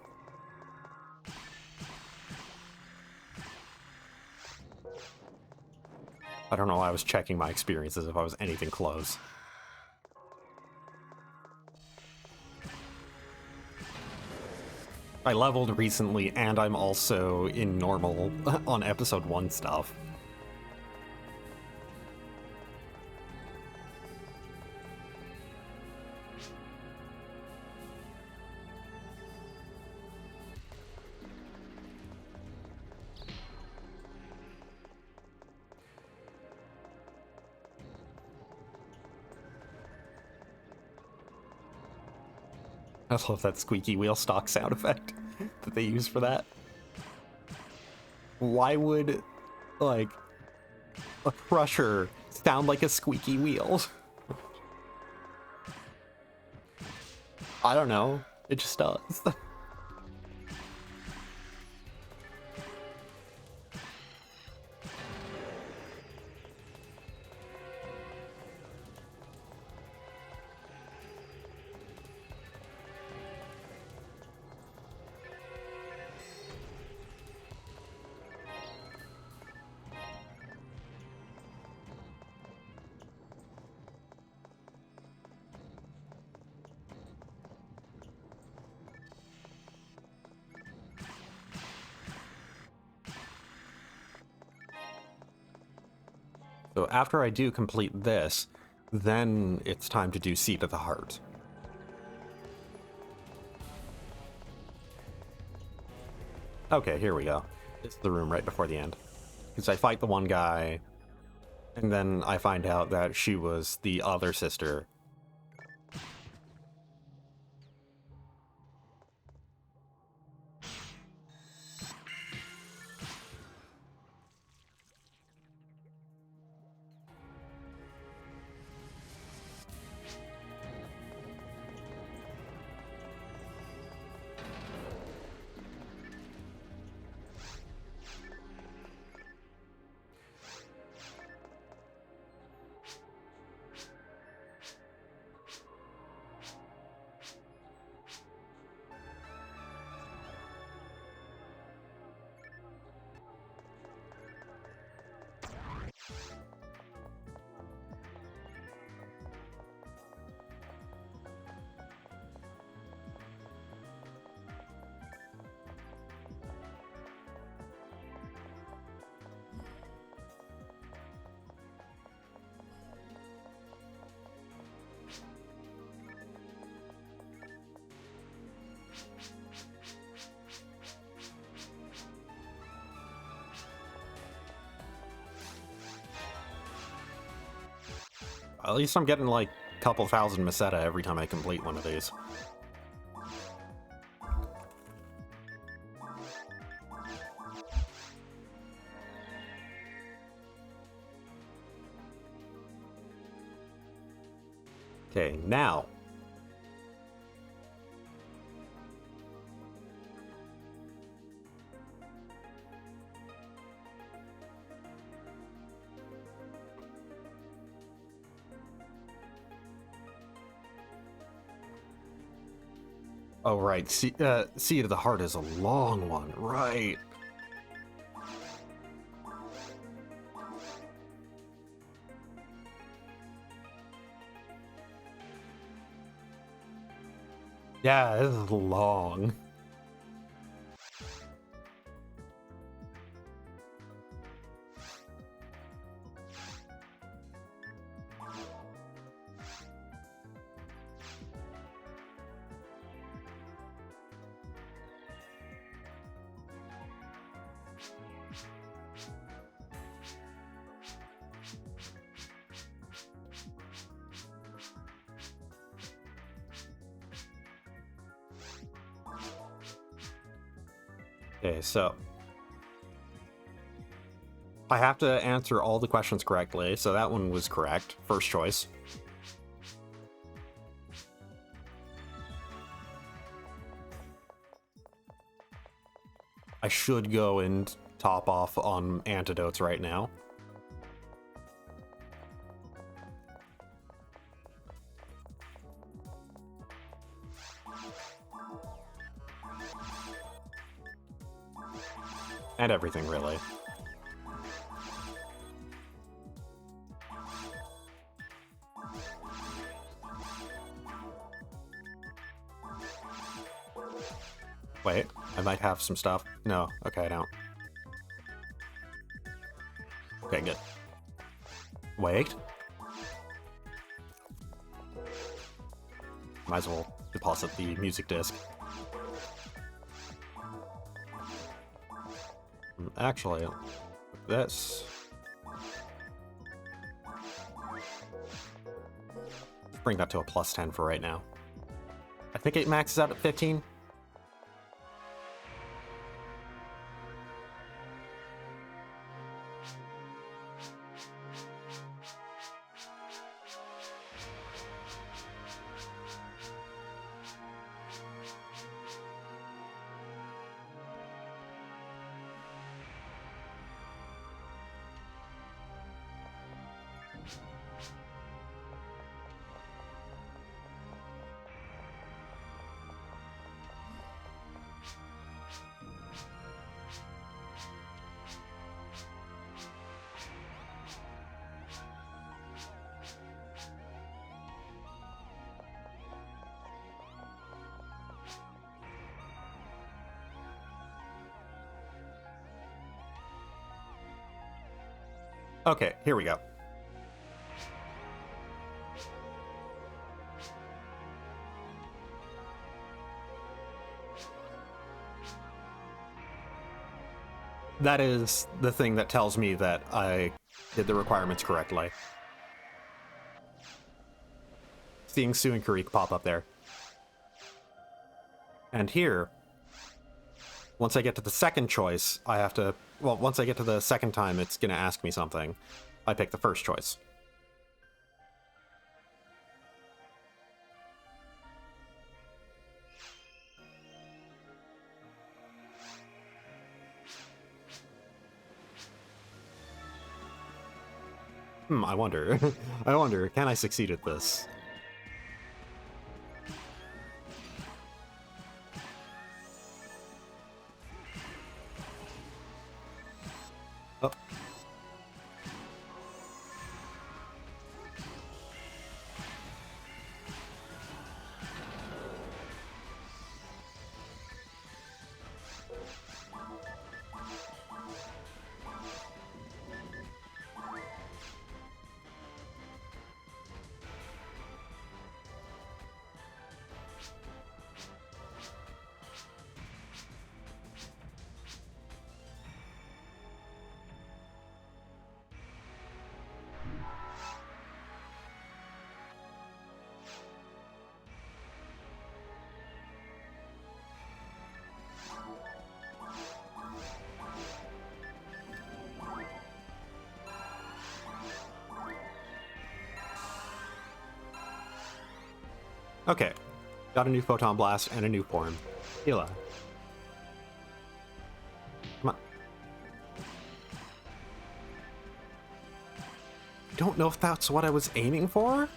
I don't know why I was checking my experiences if I was anything close. I leveled recently, and I'm also in normal on episode 1 stuff. I love that squeaky wheel stock sound effect that they use for that. Why would, like, a crusher sound like a squeaky wheel? I don't know. It just does. So after I do complete this, then it's time to do Seat of the Heart. Okay, here we go. It's the room right before the end. Because I fight the one guy, and then I find out that she was the other sister. At least I'm getting like a couple thousand Meseta every time I complete one of these. Okay, now. Oh, right. Seat of the Heart is a long one. Right. Yeah, this is long. Okay, so I have to answer all the questions correctly, so that one was correct. First choice. I should go and top off on antidotes right now. And everything, really. Wait, I might have some stuff. No, okay, I don't. Okay, good. Wait. Might as well deposit the music disc. Actually, this... bring that to a +10 for right now. I think it maxes out at 15. Okay, here we go. That is the thing that tells me that I did the requirements correctly. Seeing Sue and Karik pop up there. And here, once I get to the second choice, I have to... Well, once I get to the second time, it's going to ask me something. I pick the first choice. I wonder. I wonder, can I succeed at this? Oh. Okay, got a new Photon Blast and a new form. Hila. Come on. I don't know if that's what I was aiming for.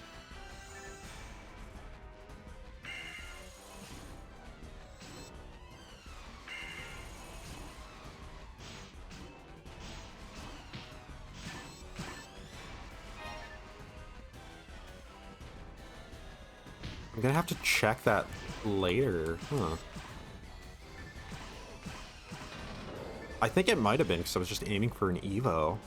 I'm gonna have to check that later, huh? I think it might have been because I was just aiming for an Evo.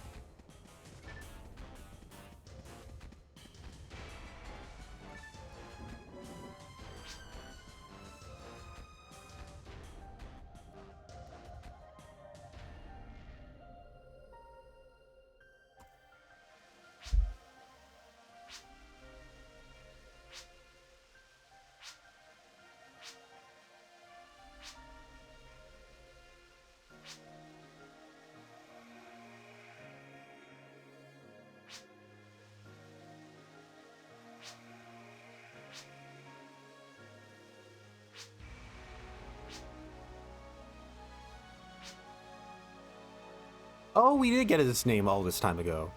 Oh, we did get his name all this time ago.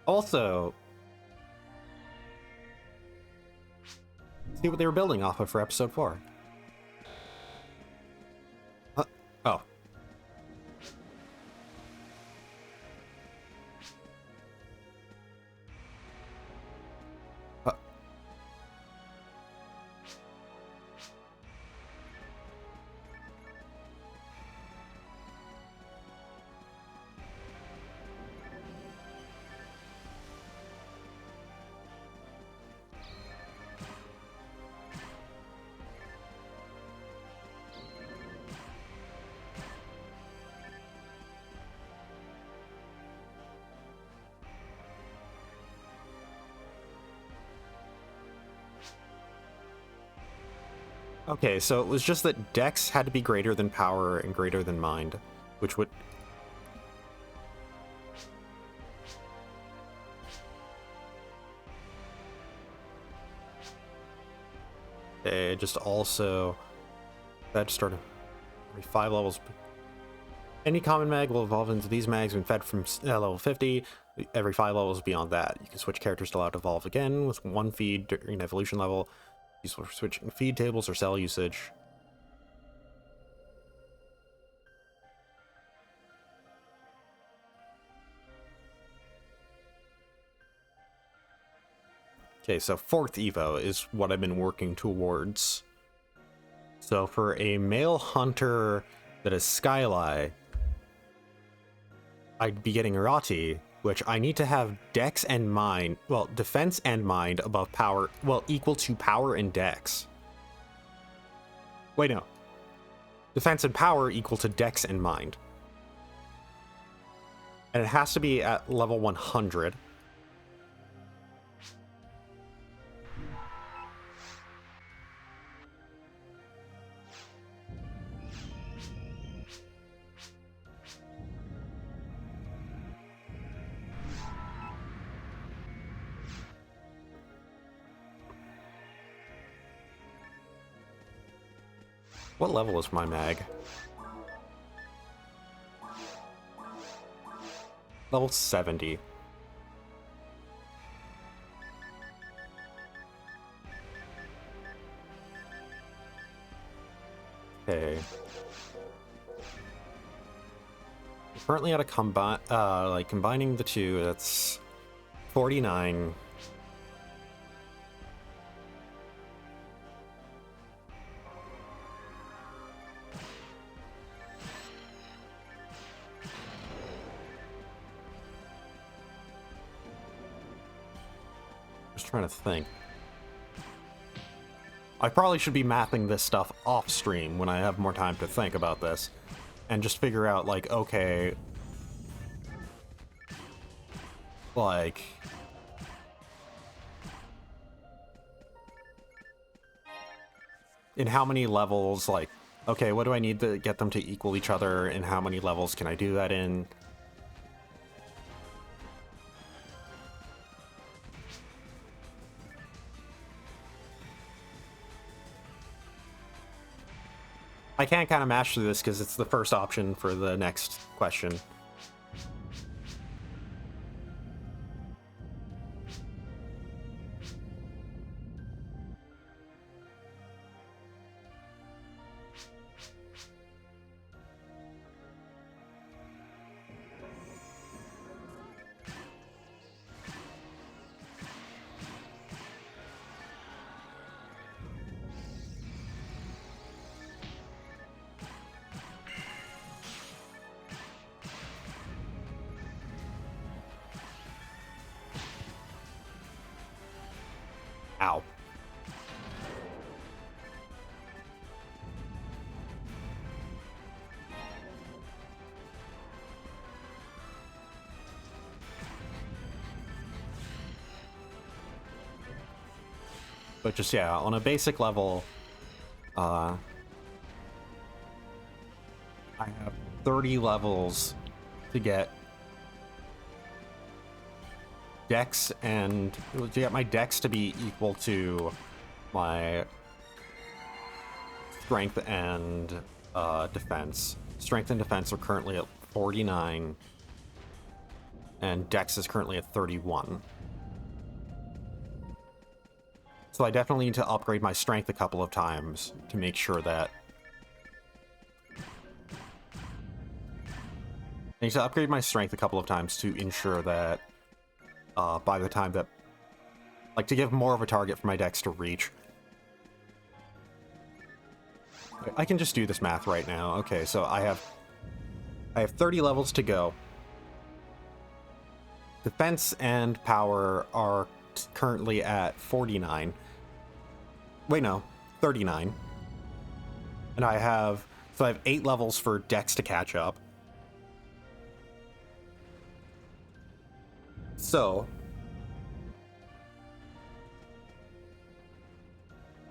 Also, see what they were building off of for episode 4. Oh. Okay, so it was just that Dex had to be greater than Power and greater than Mind, which would... Okay, just also... That started... 5 levels... Any common mag will evolve into these mags when fed from level 50. Every 5 levels beyond that. You can switch characters to allow to evolve again with 1 feed during evolution level. Useful for switching feed tables or cell usage. Okay, so 4th Evo is what I've been working towards. So for a male hunter that is Skylie, I'd be getting Rati, which I need to have Dex and Mind, well, Defense and Mind above Power, well, equal to Power and Dex. Wait, no. Defense and Power equal to Dex and Mind. And it has to be at level 100. What level is my mag? Level 70. Okay. Currently at a combining the two, that's 49. Just trying to think. I probably should be mapping this stuff off stream when I have more time to think about this. And just figure out, like, okay... Like... In how many levels, like... Okay, what do I need to get them to equal each other, and how many levels can I do that in? I can't kind of mash through this because it's the first option for the next question. Ow. But just, yeah, on a basic level, I have 30 levels to get Dex and to get my Dex to be equal to my Strength and Defense. Strength and Defense are currently at 49, and Dex is currently at 31. So I definitely need to upgrade my Strength a couple of times to make sure that... I need to upgrade my Strength a couple of times to ensure that by the time that... Like, to give more of a target for my Dex to reach. I can just do this math right now. Okay, so I have 30 levels to go. Defense and Power are currently at 49. Wait, no, 39. And I have 8 levels for Dex to catch up. So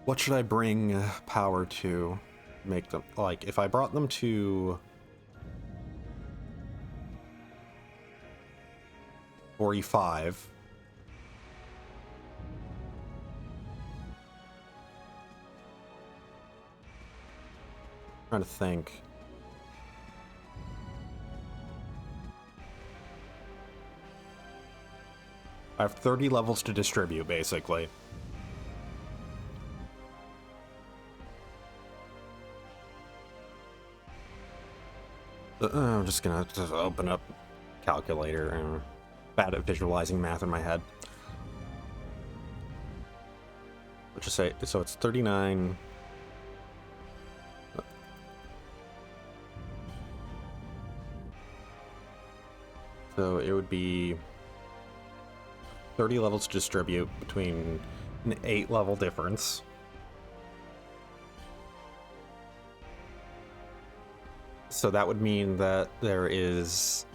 What should I bring power to make them? Like, if I brought them to 45. Trying to think. I have 30 levels to distribute, basically. I'm just gonna open up calculator. I'm bad at visualizing math in my head. Let's just say, so it's 39. So it would be 30 levels to distribute between an 8-level difference. So that would mean that there is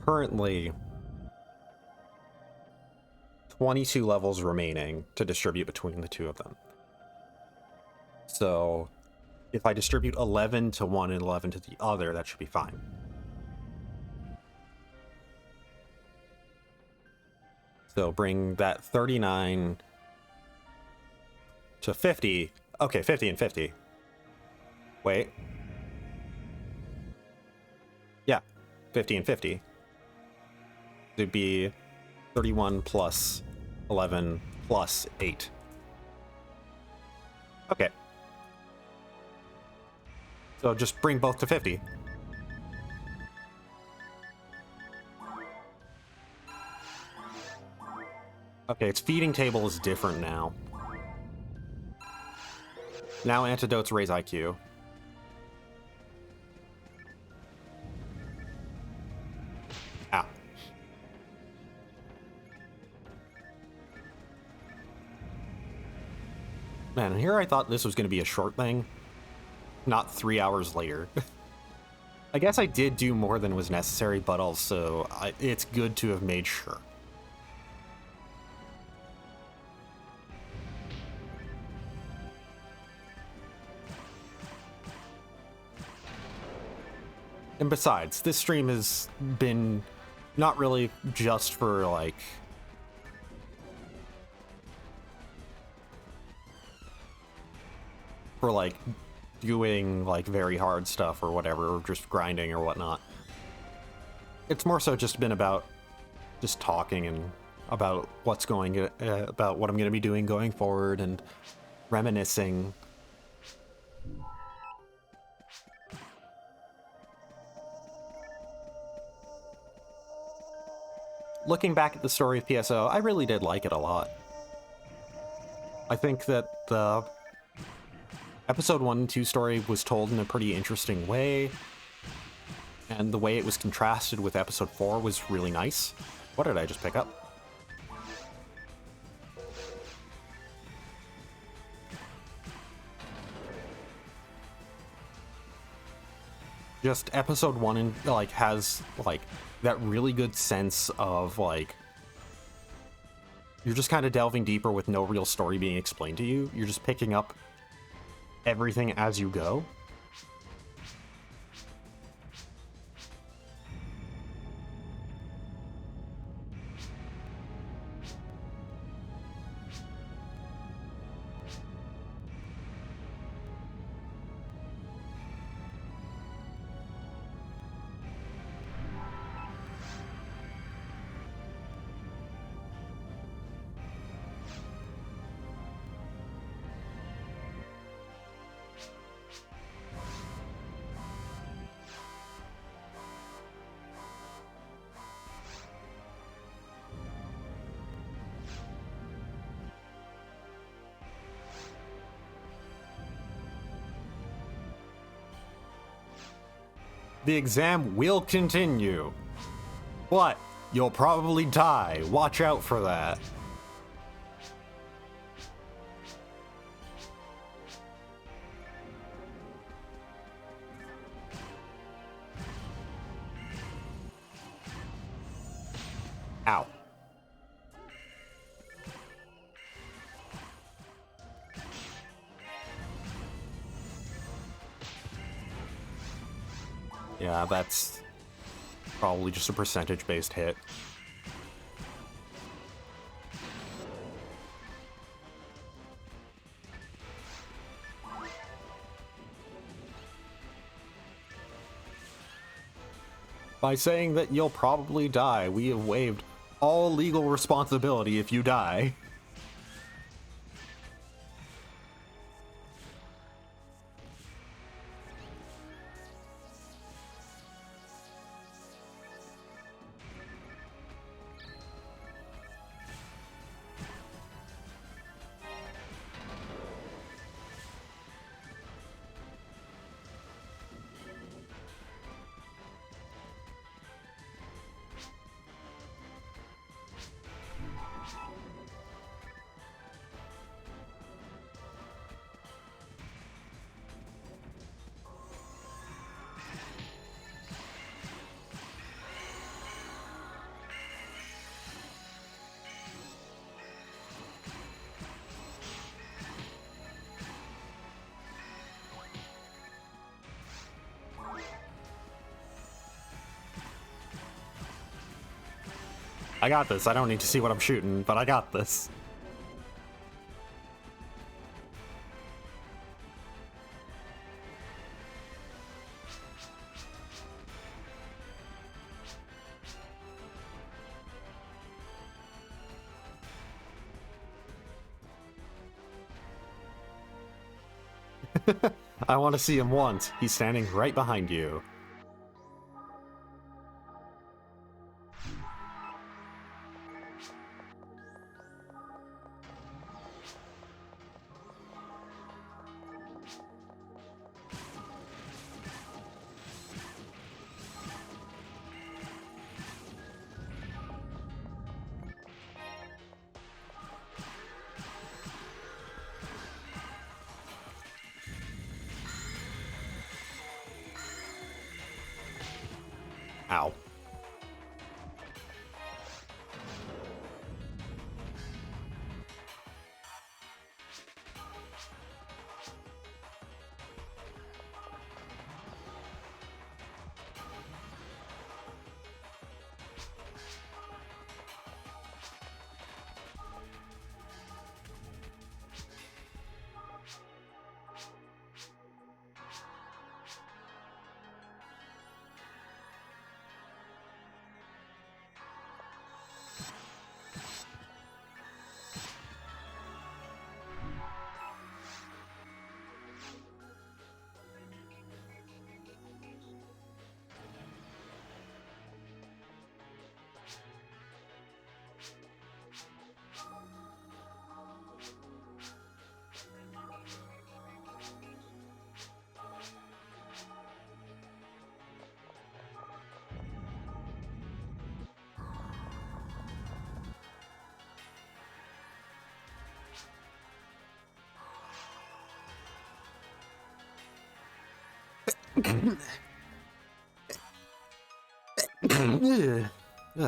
currently 22 levels remaining to distribute between the two of them. So if I distribute 11 to one and 11 to the other, that should be fine. So bring that 39 to 50. Okay, 50 and 50. Wait. Yeah, 50 and 50. It'd be 31 plus 11 plus 8. Okay. So just bring both to 50. Okay, its feeding table is different now. Now antidotes raise IQ. Ow. Man, here I thought this was going to be a short thing. Not 3 hours later. I guess I did do more than was necessary, but also it's good to have made sure. And besides, this stream has been not really just for, like, doing, like, very hard stuff or whatever, or just grinding or whatnot. It's more so just been about just talking and about what's going, about what I'm going to be doing going forward and reminiscing. Looking back at the story of PSO, I really did like it a lot. I think that the episode 1 and 2 story was told in a pretty interesting way, and the way it was contrasted with episode 4 was really nice. What did I just pick up? Just episode 1 and has that really good sense of you're just kind of delving deeper with no real story being explained to you. You're just picking up everything as you go. The exam will continue. But you'll probably die. Watch out for that. Ow. Yeah, that's probably just a percentage-based hit. By saying that you'll probably die, we have waived all legal responsibility if you die. I got this. I don't need to see what I'm shooting, but I got this. I want to see him once. He's standing right behind you. Ow.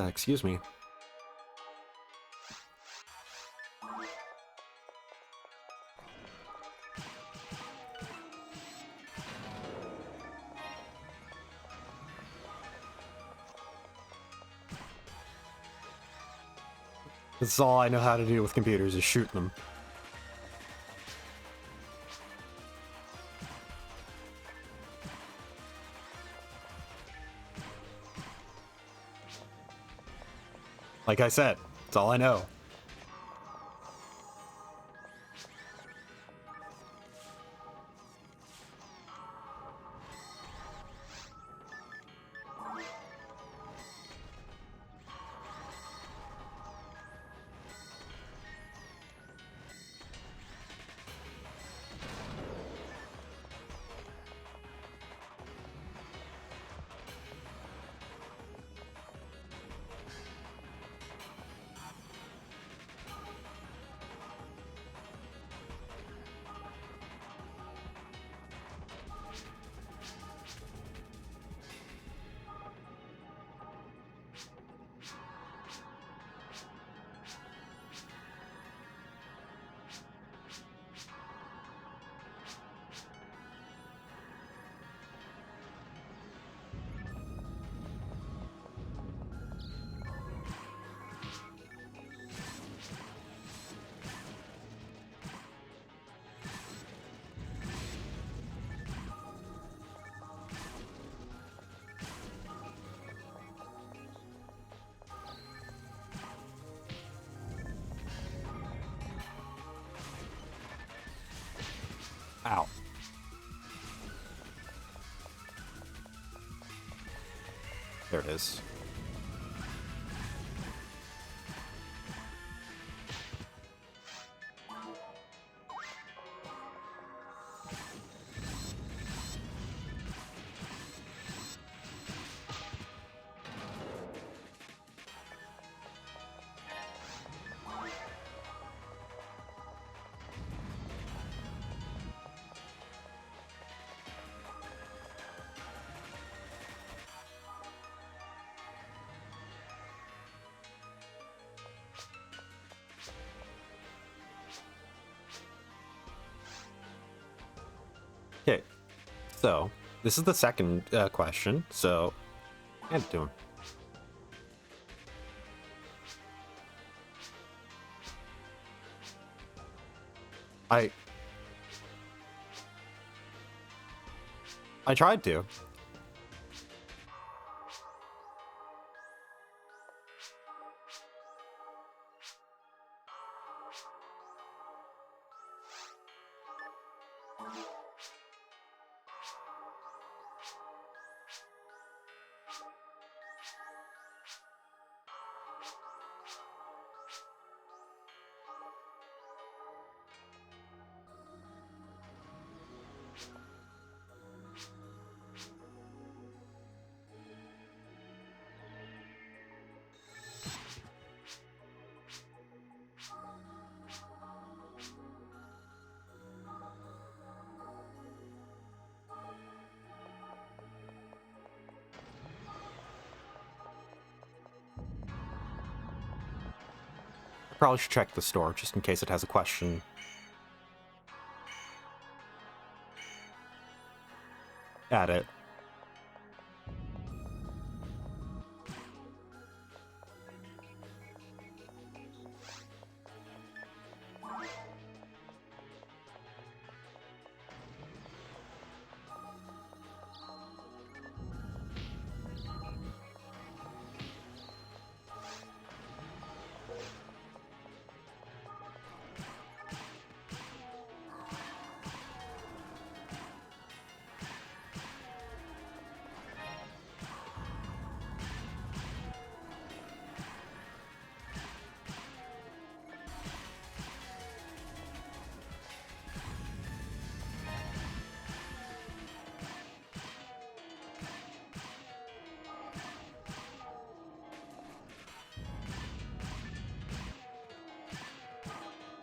Excuse me. This is all I know how to do with computers, is shoot them. Like I said, it's all I know. Ow. There it is. Okay, so this is the second question, so hand it to him. I tried to. Probably should check the store just in case it has a question. Add it.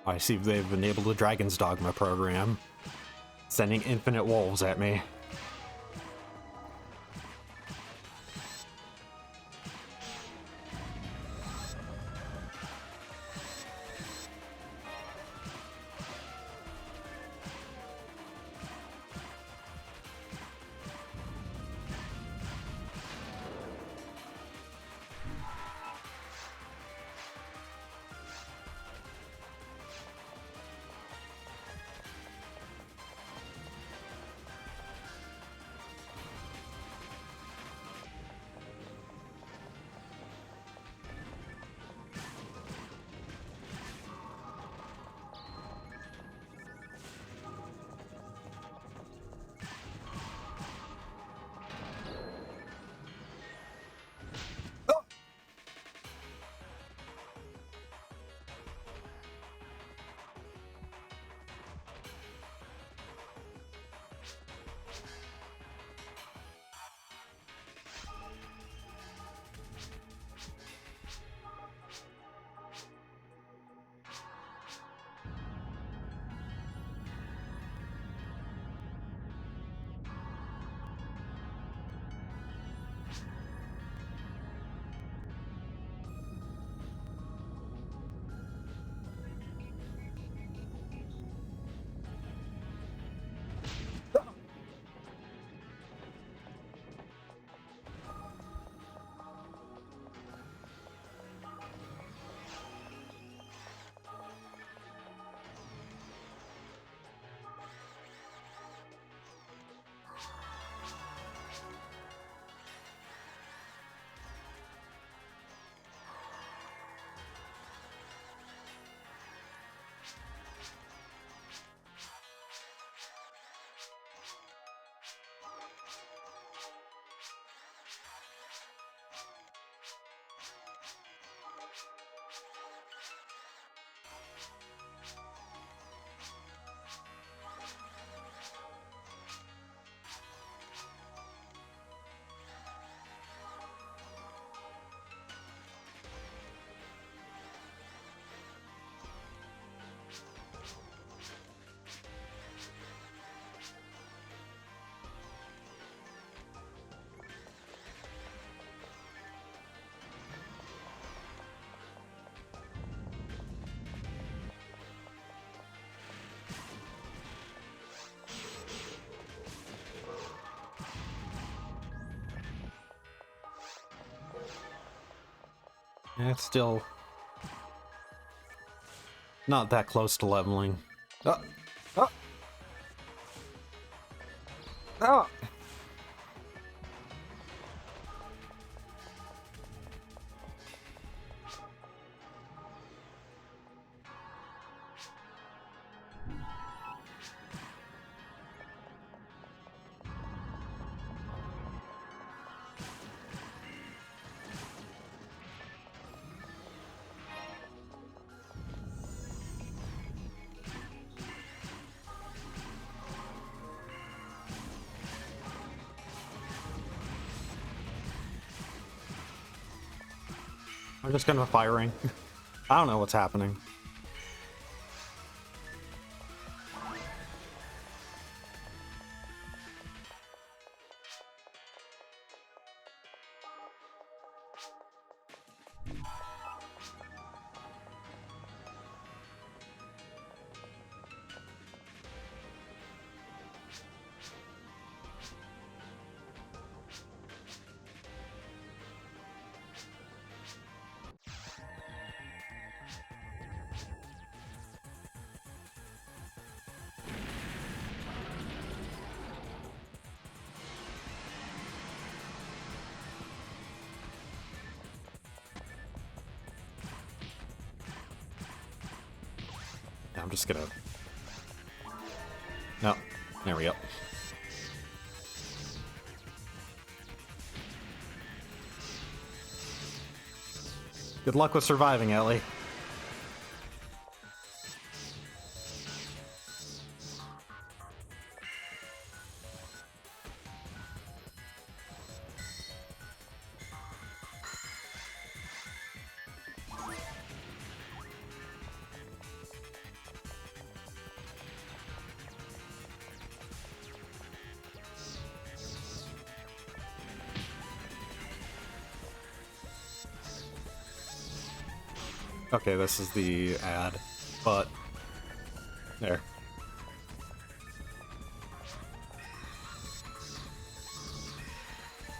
I see they've enabled the Dragon's Dogma program, sending infinite wolves at me. It's still not that close to leveling. Oh! Oh! Oh! I'm just gonna firing. I don't know what's happening. I'm just gonna... No, there we go. Good luck with surviving, Ellie. Okay, this is the ad, but... There.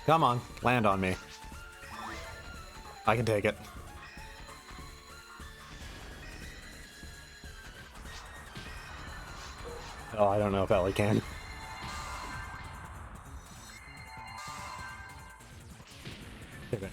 Come on, land on me. I can take it. Oh, I don't know if Ellie can. Take it.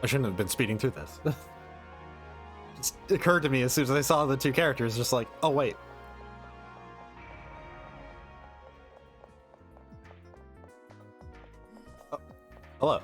I shouldn't have been speeding through this. It occurred to me as soon as I saw the two characters, just like, oh wait. Oh, hello.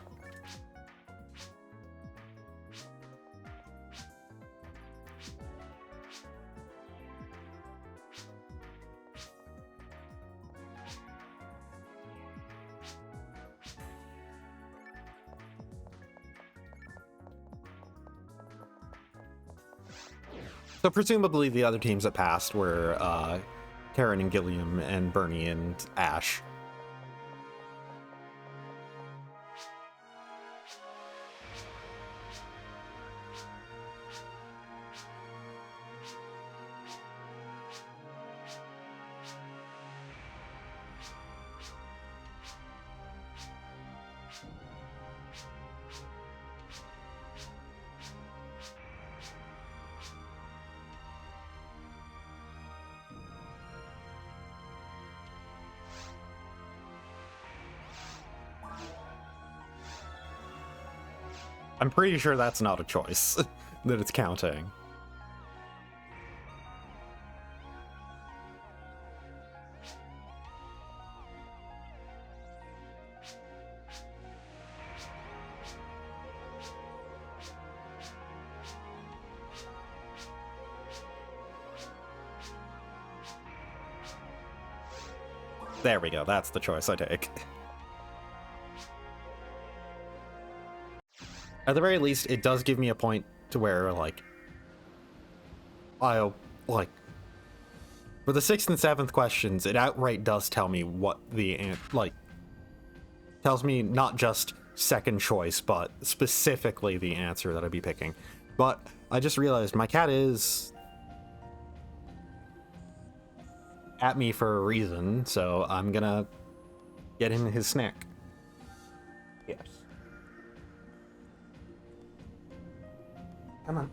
So presumably the other teams that passed were Karen and Gilliam and Bernie and Ash. I'm pretty sure that's not a choice, that it's counting. There we go, that's the choice I take. At the very least, it does give me a point to where, like, I'll, like, for the 6th and 7th questions, it outright does tell me what the, like, tells me not just second choice, but specifically the answer that I'd be picking. But I just realized my cat is at me for a reason, so I'm gonna get him his snack. Yes. Come on.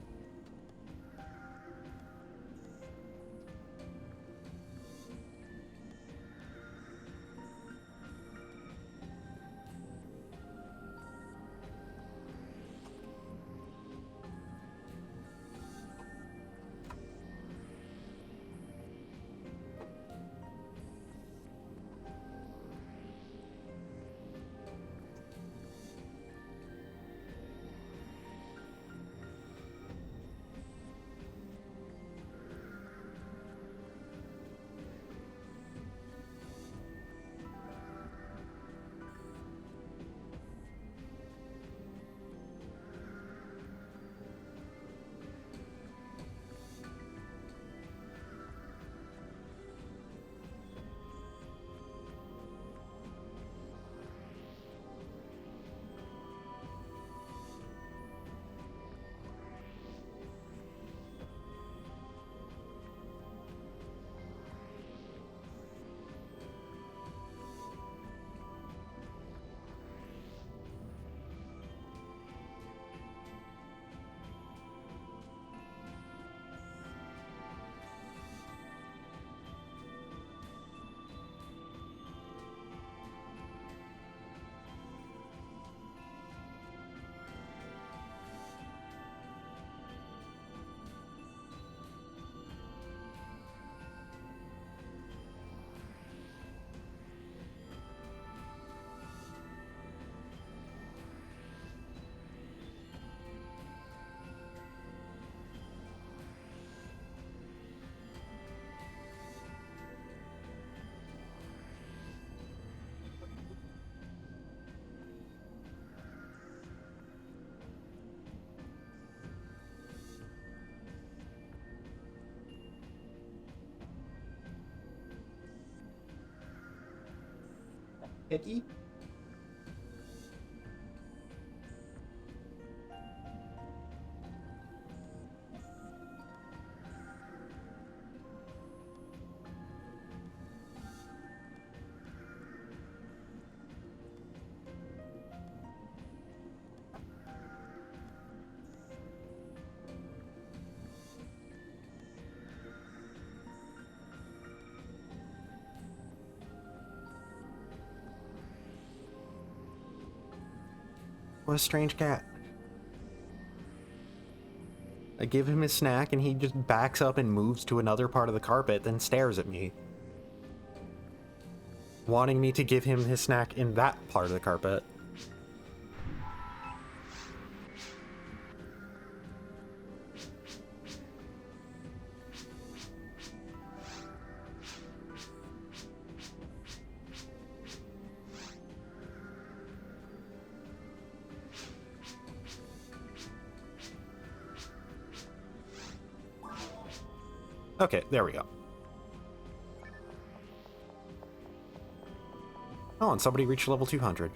Icky? What a strange cat. I give him his snack and he just backs up and moves to another part of the carpet, then stares at me, wanting me to give him his snack in that part of the carpet. Okay, there we go. Oh, and somebody reached level 200.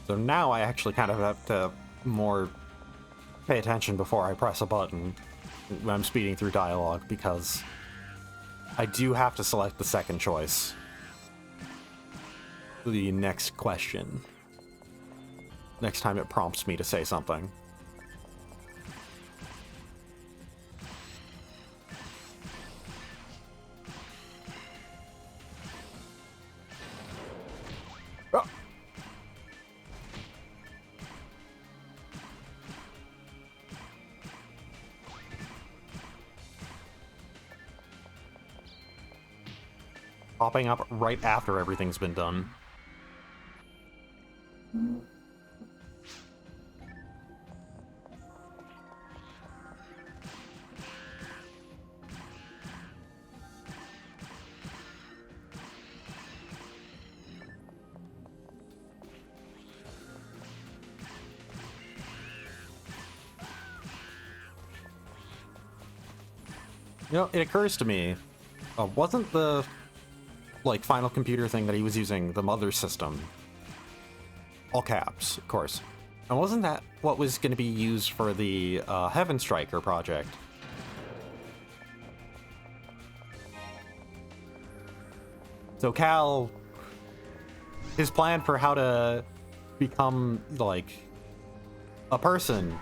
So now I actually kind of have to more pay attention before I press a button when I'm speeding through dialogue, because I do have to select the second choice. The next question. Next time it prompts me to say something. Oh. Popping up right after everything's been done. You know, it occurs to me, wasn't the like final computer thing that he was using the mother system, all caps, of course, and wasn't that what was going to be used for the Heaven Striker project? So Cal, his plan for how to become like a person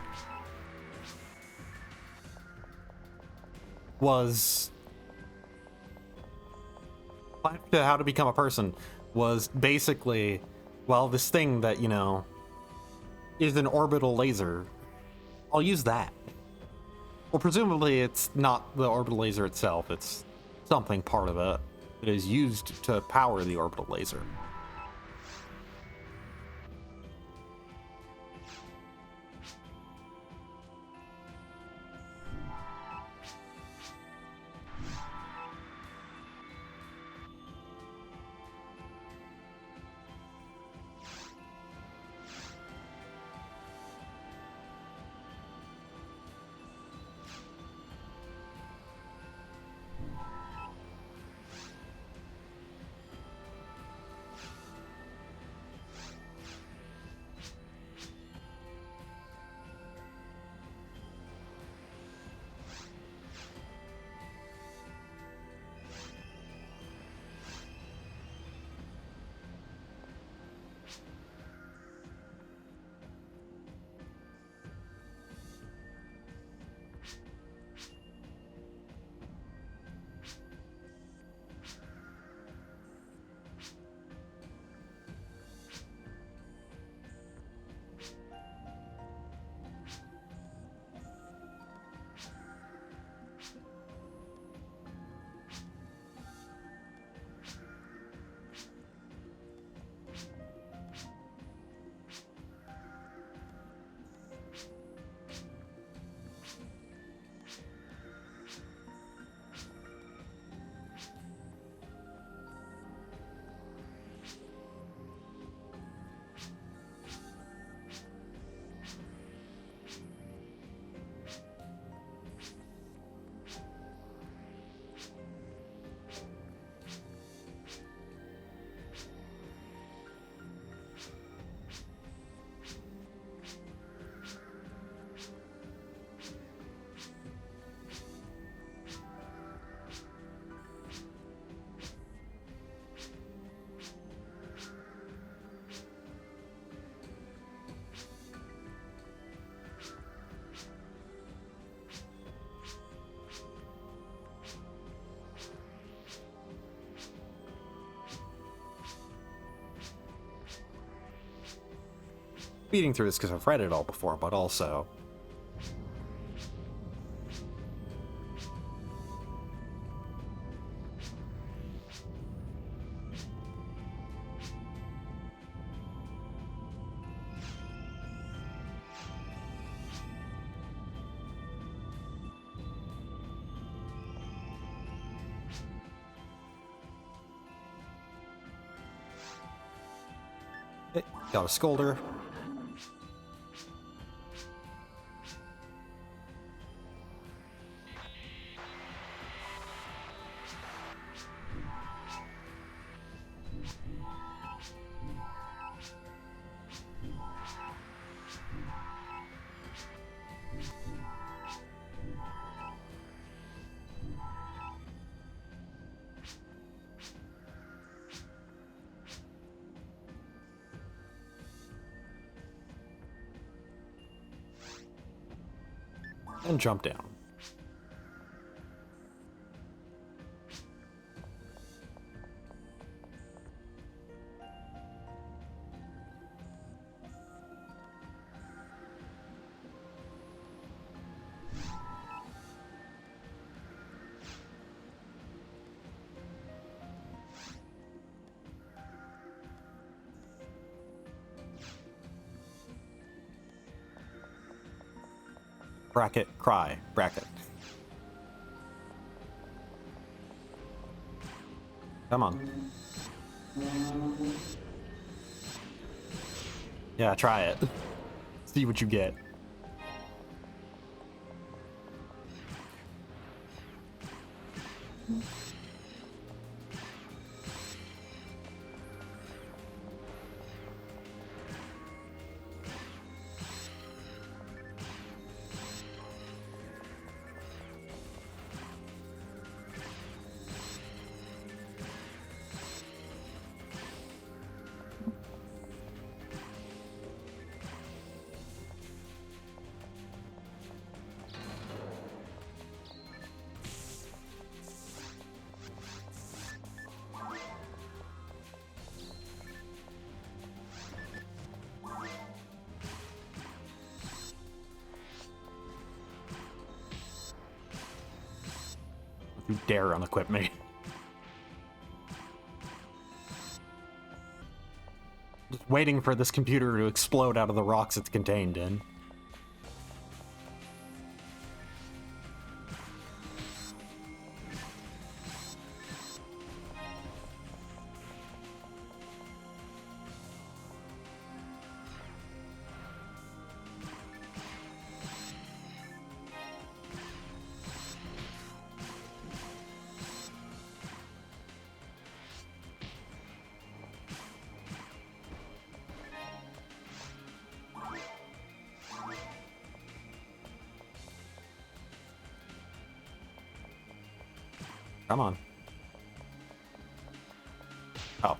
was how to become a person was basically, well, this thing that, you know, is an orbital laser. I'll use that. Well, presumably it's not the orbital laser itself, it's something part of it that is used to power the orbital laser. speeding through this because I've read it all before, but also... Got a scolder. And jump down. Bracket, cry, bracket. Come on. Yeah, try it. See what you get. You dare unequip me. Just waiting for this computer to explode out of the rocks it's contained in. Come on. Oh.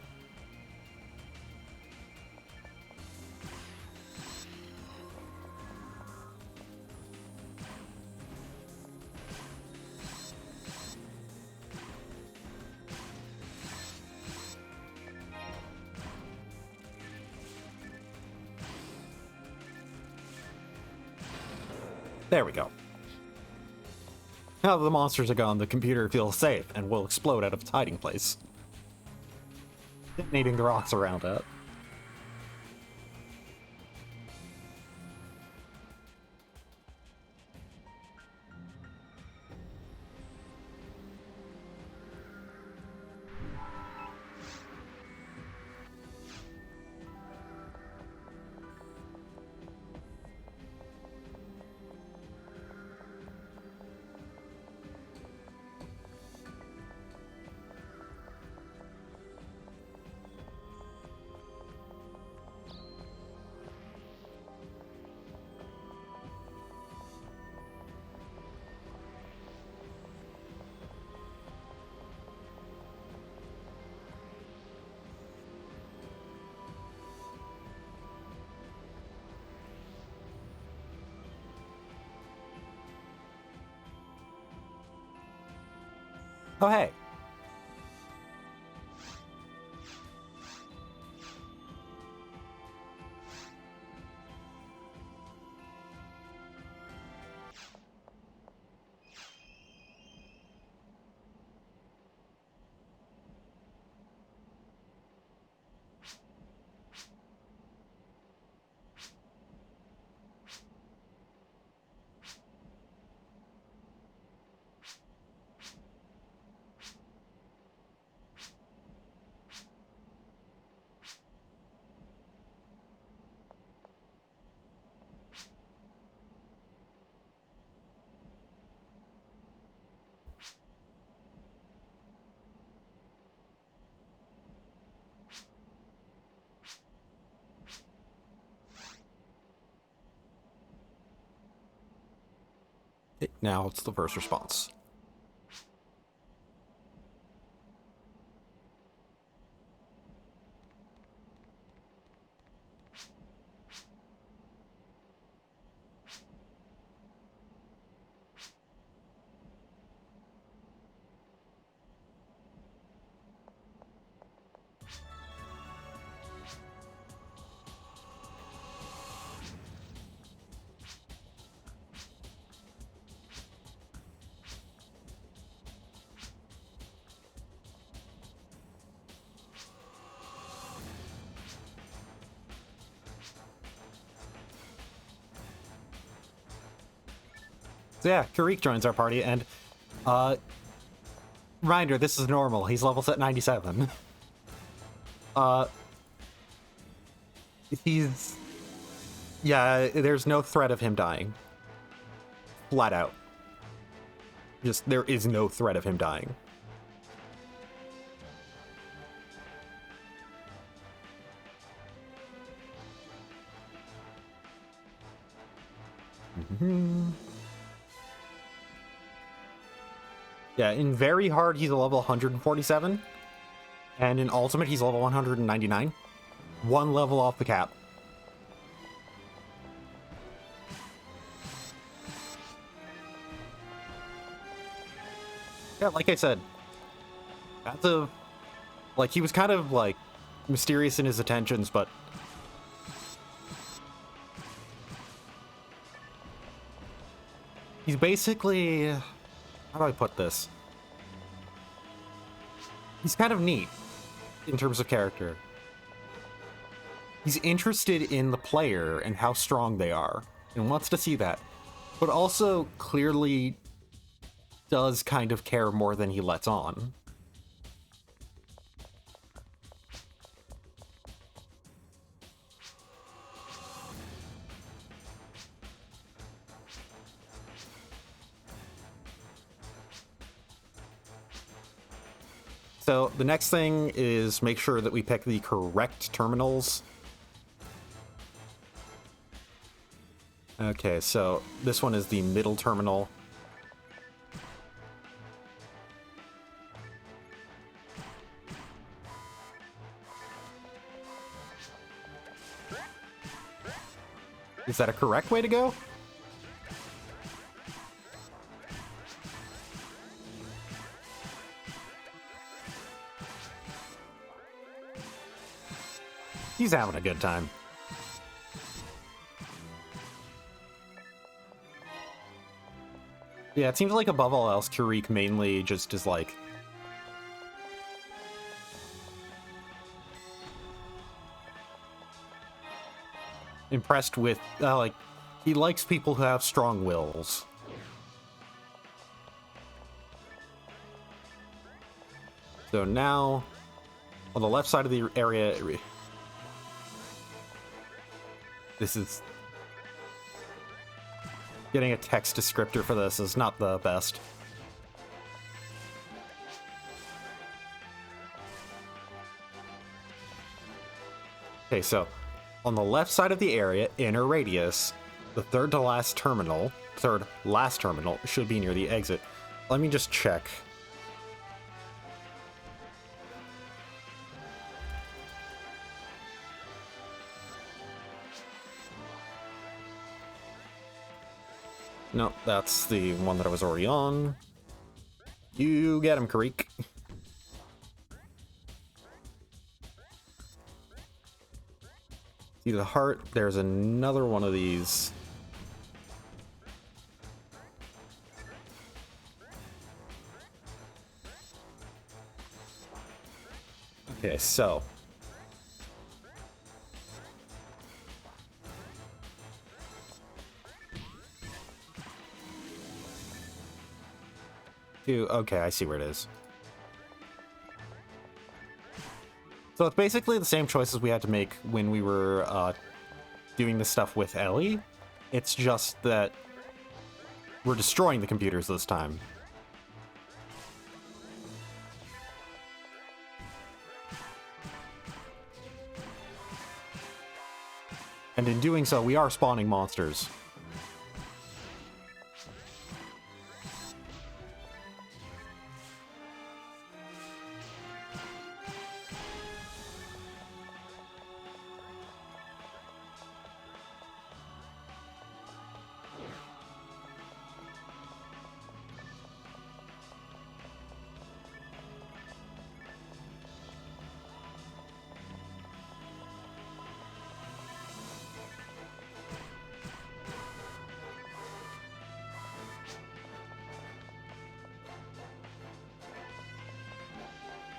There we go. Now that the monsters are gone, the computer feels safe and will explode out of its hiding place, detonating the rocks around it. Oh, hey. now it's the first response. So yeah, Karik joins our party, and reminder, this is normal. He's level set 97. He's... Yeah, there's no threat of him dying. Flat out. Just, there is no threat of him dying. Yeah, in very hard, he's a level 147. And in ultimate, he's level 199. One level off the cap. Yeah, like I said, that's a... Like, he was kind of, like, mysterious in his attentions, but... He's basically... How do I put this? He's kind of neat in terms of character. He's interested in the player and how strong they are, and wants to see that, but also clearly does kind of care more than he lets on. So the next thing is make sure that we pick the correct terminals. Okay, so this one is the middle terminal. Is that a correct way to go? He's having a good time. Yeah, it seems like above all else, Karik mainly just is like... impressed with, like, he likes people who have strong wills. So now, on the left side of the area... This is... Getting a text descriptor for this is not the best. Okay, so on the left side of the area, inner radius, the third last terminal should be near the exit. Let me just check. No, that's the one that I was already on. You get him, Karik. See the heart? There's another one of these. Okay, so... Okay, I see where it is. So it's basically the same choices we had to make when we were doing this stuff with Ellie. It's just that we're destroying the computers this time. And in doing so, we are spawning monsters.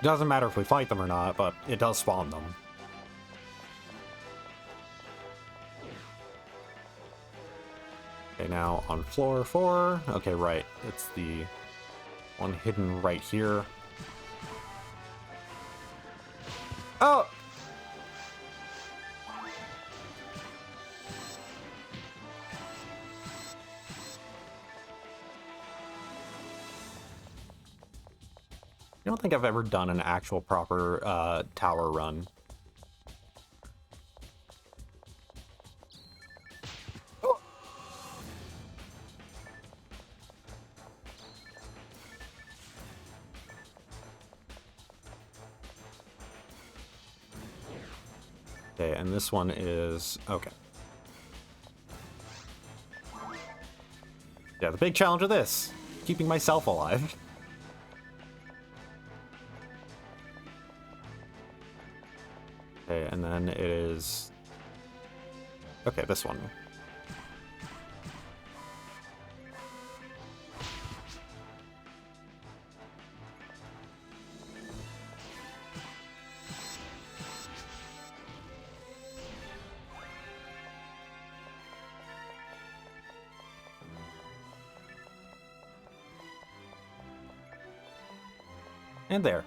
Doesn't matter if we fight them or not, but it does spawn them. Okay, now on floor 4. Okay, right. It's the one hidden right here. Oh! I don't think I've ever done an actual proper tower run. Oh. Okay, and this one is... okay. Yeah, the big challenge of this, keeping myself alive. Okay, and then it is... okay, this one. And there.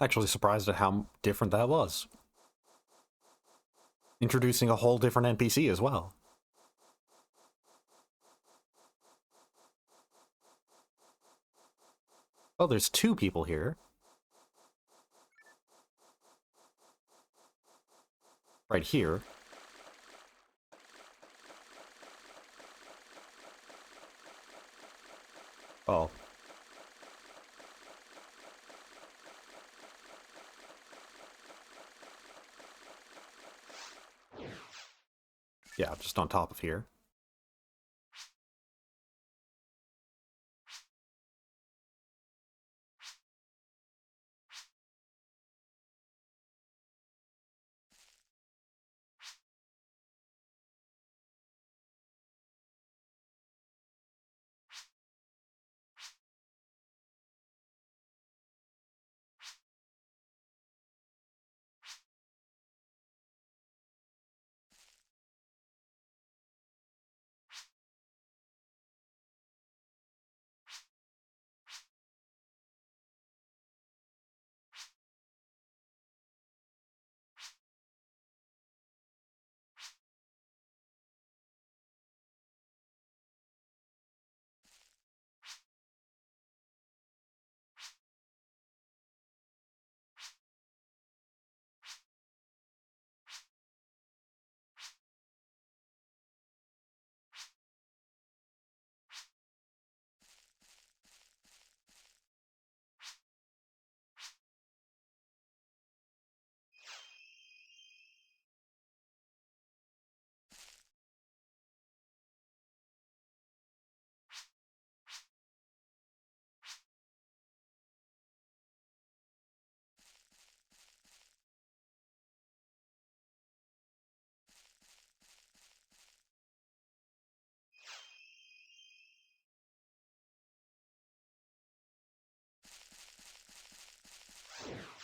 Actually surprised at how different that was. Introducing a whole different NPC as well. Oh, there's two people here. Right here. Oh. Yeah, just on top of here.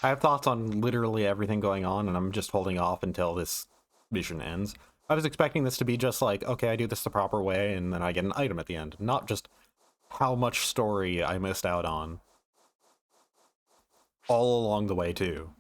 I have thoughts on literally everything going on, and I'm just holding off until this mission ends. I was expecting this to be just like, okay, I do this the proper way, and then I get an item at the end. Not just how much story I missed out on. All along the way, too.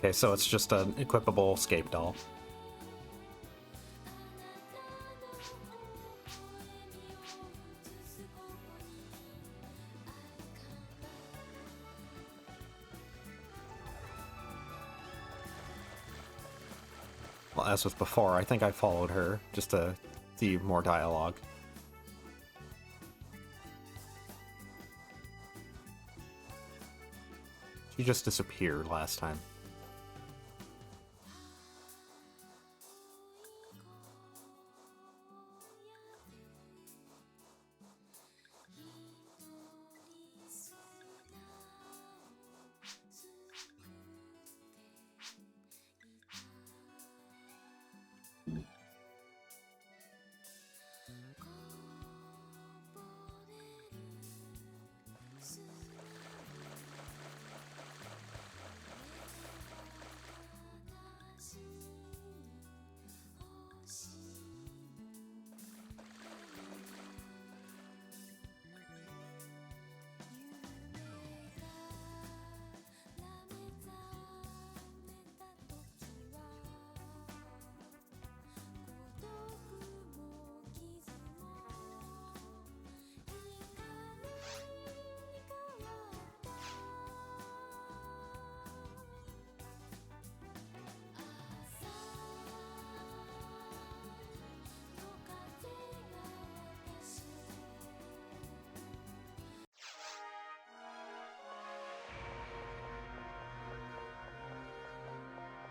Okay, so it's just an equipable scape doll. Well, as with before, I think I followed her just to see more dialogue. She just disappeared last time.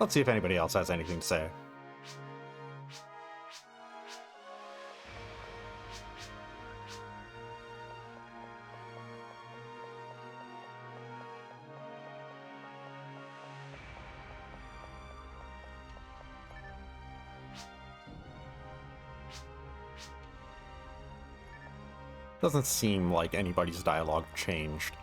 Let's see if anybody else has anything to say. Doesn't seem like anybody's dialogue changed.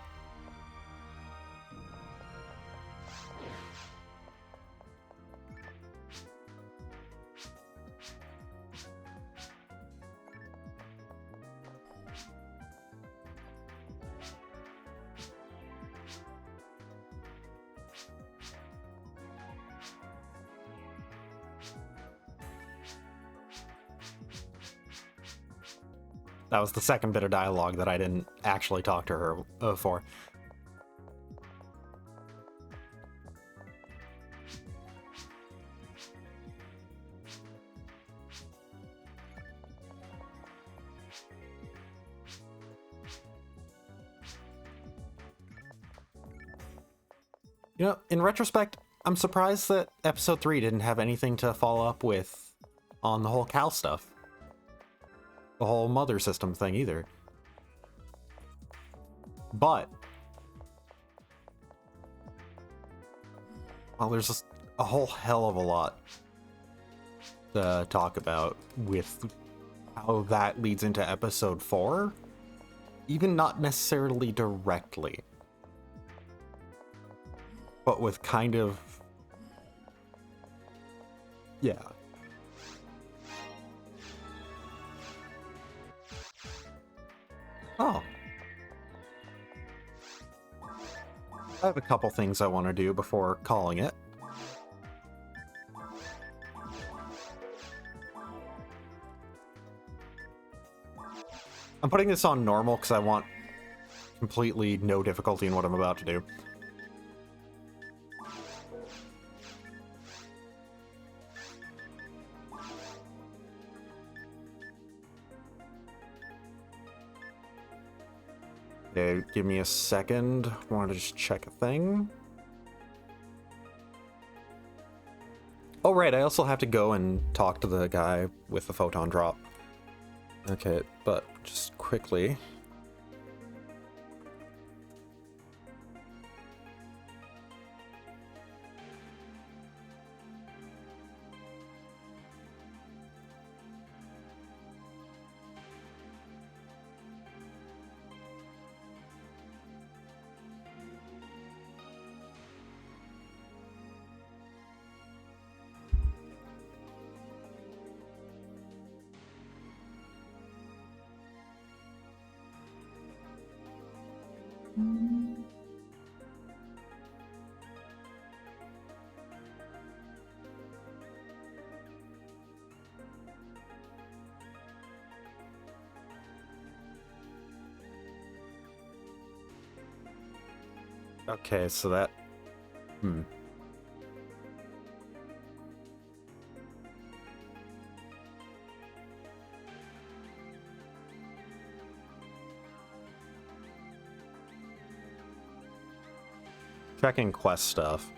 That was the second bit of dialogue that I didn't actually talk to her for. You know, in retrospect, I'm surprised that episode 3 didn't have anything to follow up with on the whole Cal stuff. The whole mother system thing either. But, well, there's just a whole hell of a lot to talk about with how that leads into episode 4. Even not necessarily directly, but with kind of, yeah. Oh. I have a couple things I want to do before calling it. I'm putting this on normal because I want completely no difficulty in what I'm about to do. Okay, give me a second. I want to just check a thing. Oh, right, I also have to go and talk to the guy with the photon drop. Okay, but just quickly. Okay, so that... Checking quest stuff.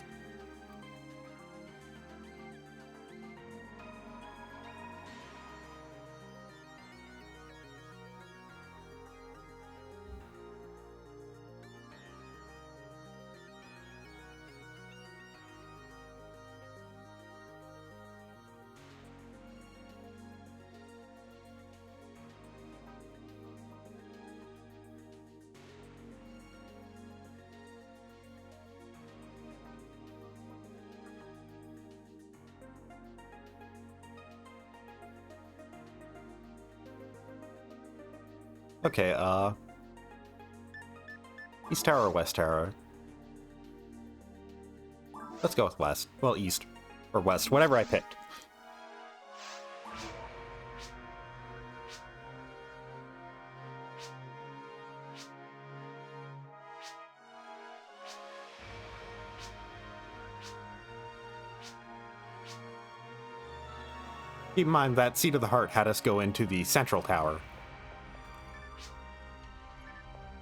Okay, East Tower or West Tower? Let's go with West. Well, East. Or West, whatever I picked. Keep in mind that Seat of the Heart had us go into the Central Tower.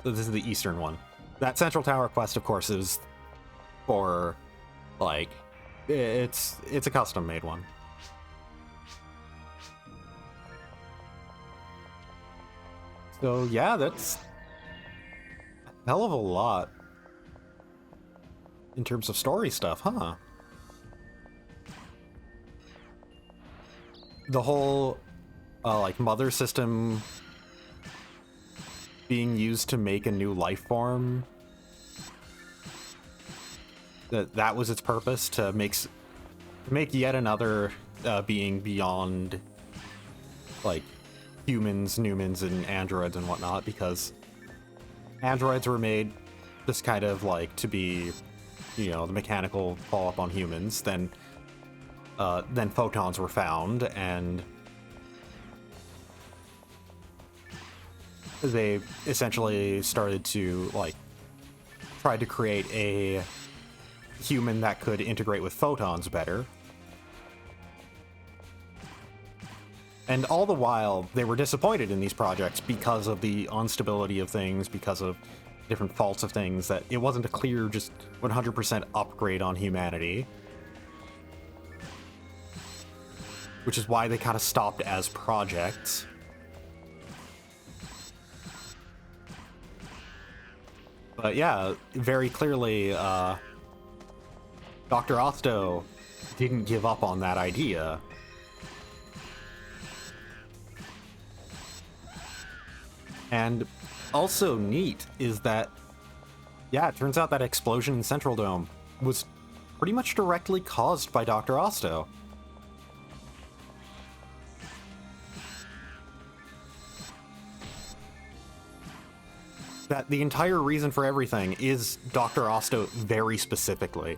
So this is the Eastern one. That Central Tower quest, of course, is for, like, It's a custom-made one. So yeah, that's a hell of a lot in terms of story stuff, huh? The whole like mother system being used to make a new life form, that was its purpose, to make yet another being beyond like humans, Newmans, and androids and whatnot, because androids were made just kind of like to be, you know, the mechanical follow-up on humans. Then photons were found, and they essentially started to like try to create a human that could integrate with photons better. And all the while, they were disappointed in these projects because of the instability of things, because of different faults of things, that it wasn't a clear, just 100% upgrade on humanity. Which is why they kind of stopped as projects. But yeah, very clearly, Dr. Osto didn't give up on that idea. And also neat is that, yeah, it turns out that explosion in Central Dome was pretty much directly caused by Dr. Osto. That the entire reason for everything is Dr. Osto very specifically.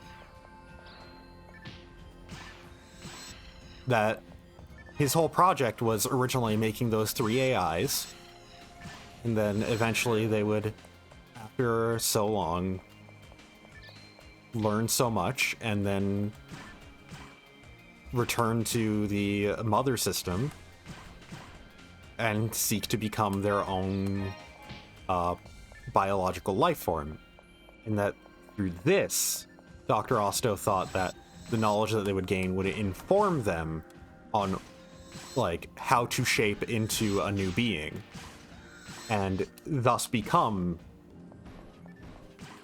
That his whole project was originally making those 3 AIs, and then eventually they would, after so long, learn so much, and then return to the mother system and seek to become their own biological life form. And that through this, Dr. Osto thought that the knowledge that they would gain would inform them on like how to shape into a new being, and thus become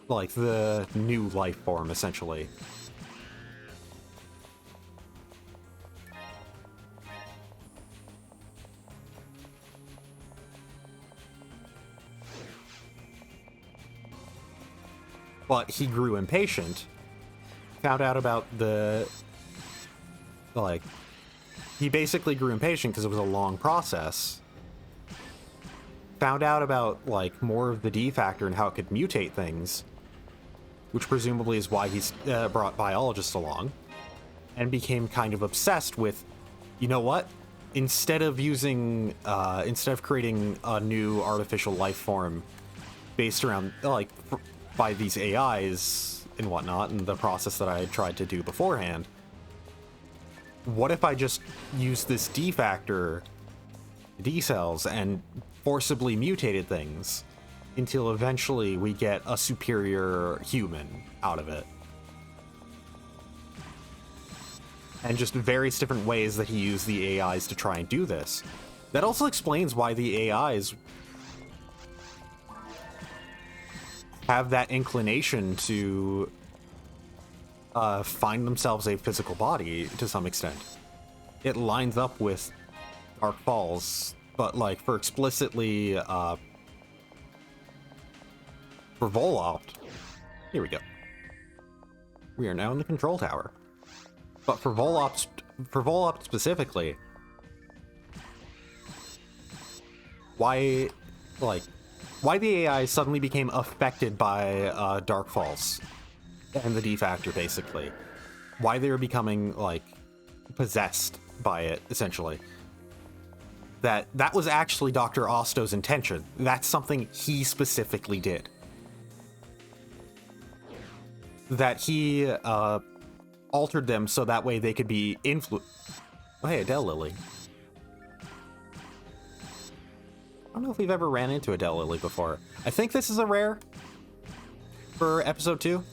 like the new life form, essentially. But he grew impatient, found out about he basically grew impatient because it was a long process. Found out about, like, more of the D factor and how it could mutate things, which presumably is why he's brought biologists along, and became kind of obsessed with, you know what? Instead of creating a new artificial life form based around, like, by these AIs and whatnot, and the process that I had tried to do beforehand, what if I just use this D factor, D cells, and forcibly mutated things until eventually we get a superior human out of it? And just various different ways that he used the AIs to try and do this. That also explains why the AIs have that inclination to find themselves a physical body to some extent. It lines up with Dark Falls, but like for explicitly for Volopt, here we go. We are now in the control tower. But for Volopt specifically, why the AI suddenly became affected by Dark Falls and the D factor, basically. Why they were becoming, like, possessed by it, essentially. That was actually Dr. Osto's intention. That's something he specifically did. That he altered them so that way they could be Oh, hey, Adele Lily. I don't know if we've ever ran into Adele Lily before. I think this is a rare for episode 2.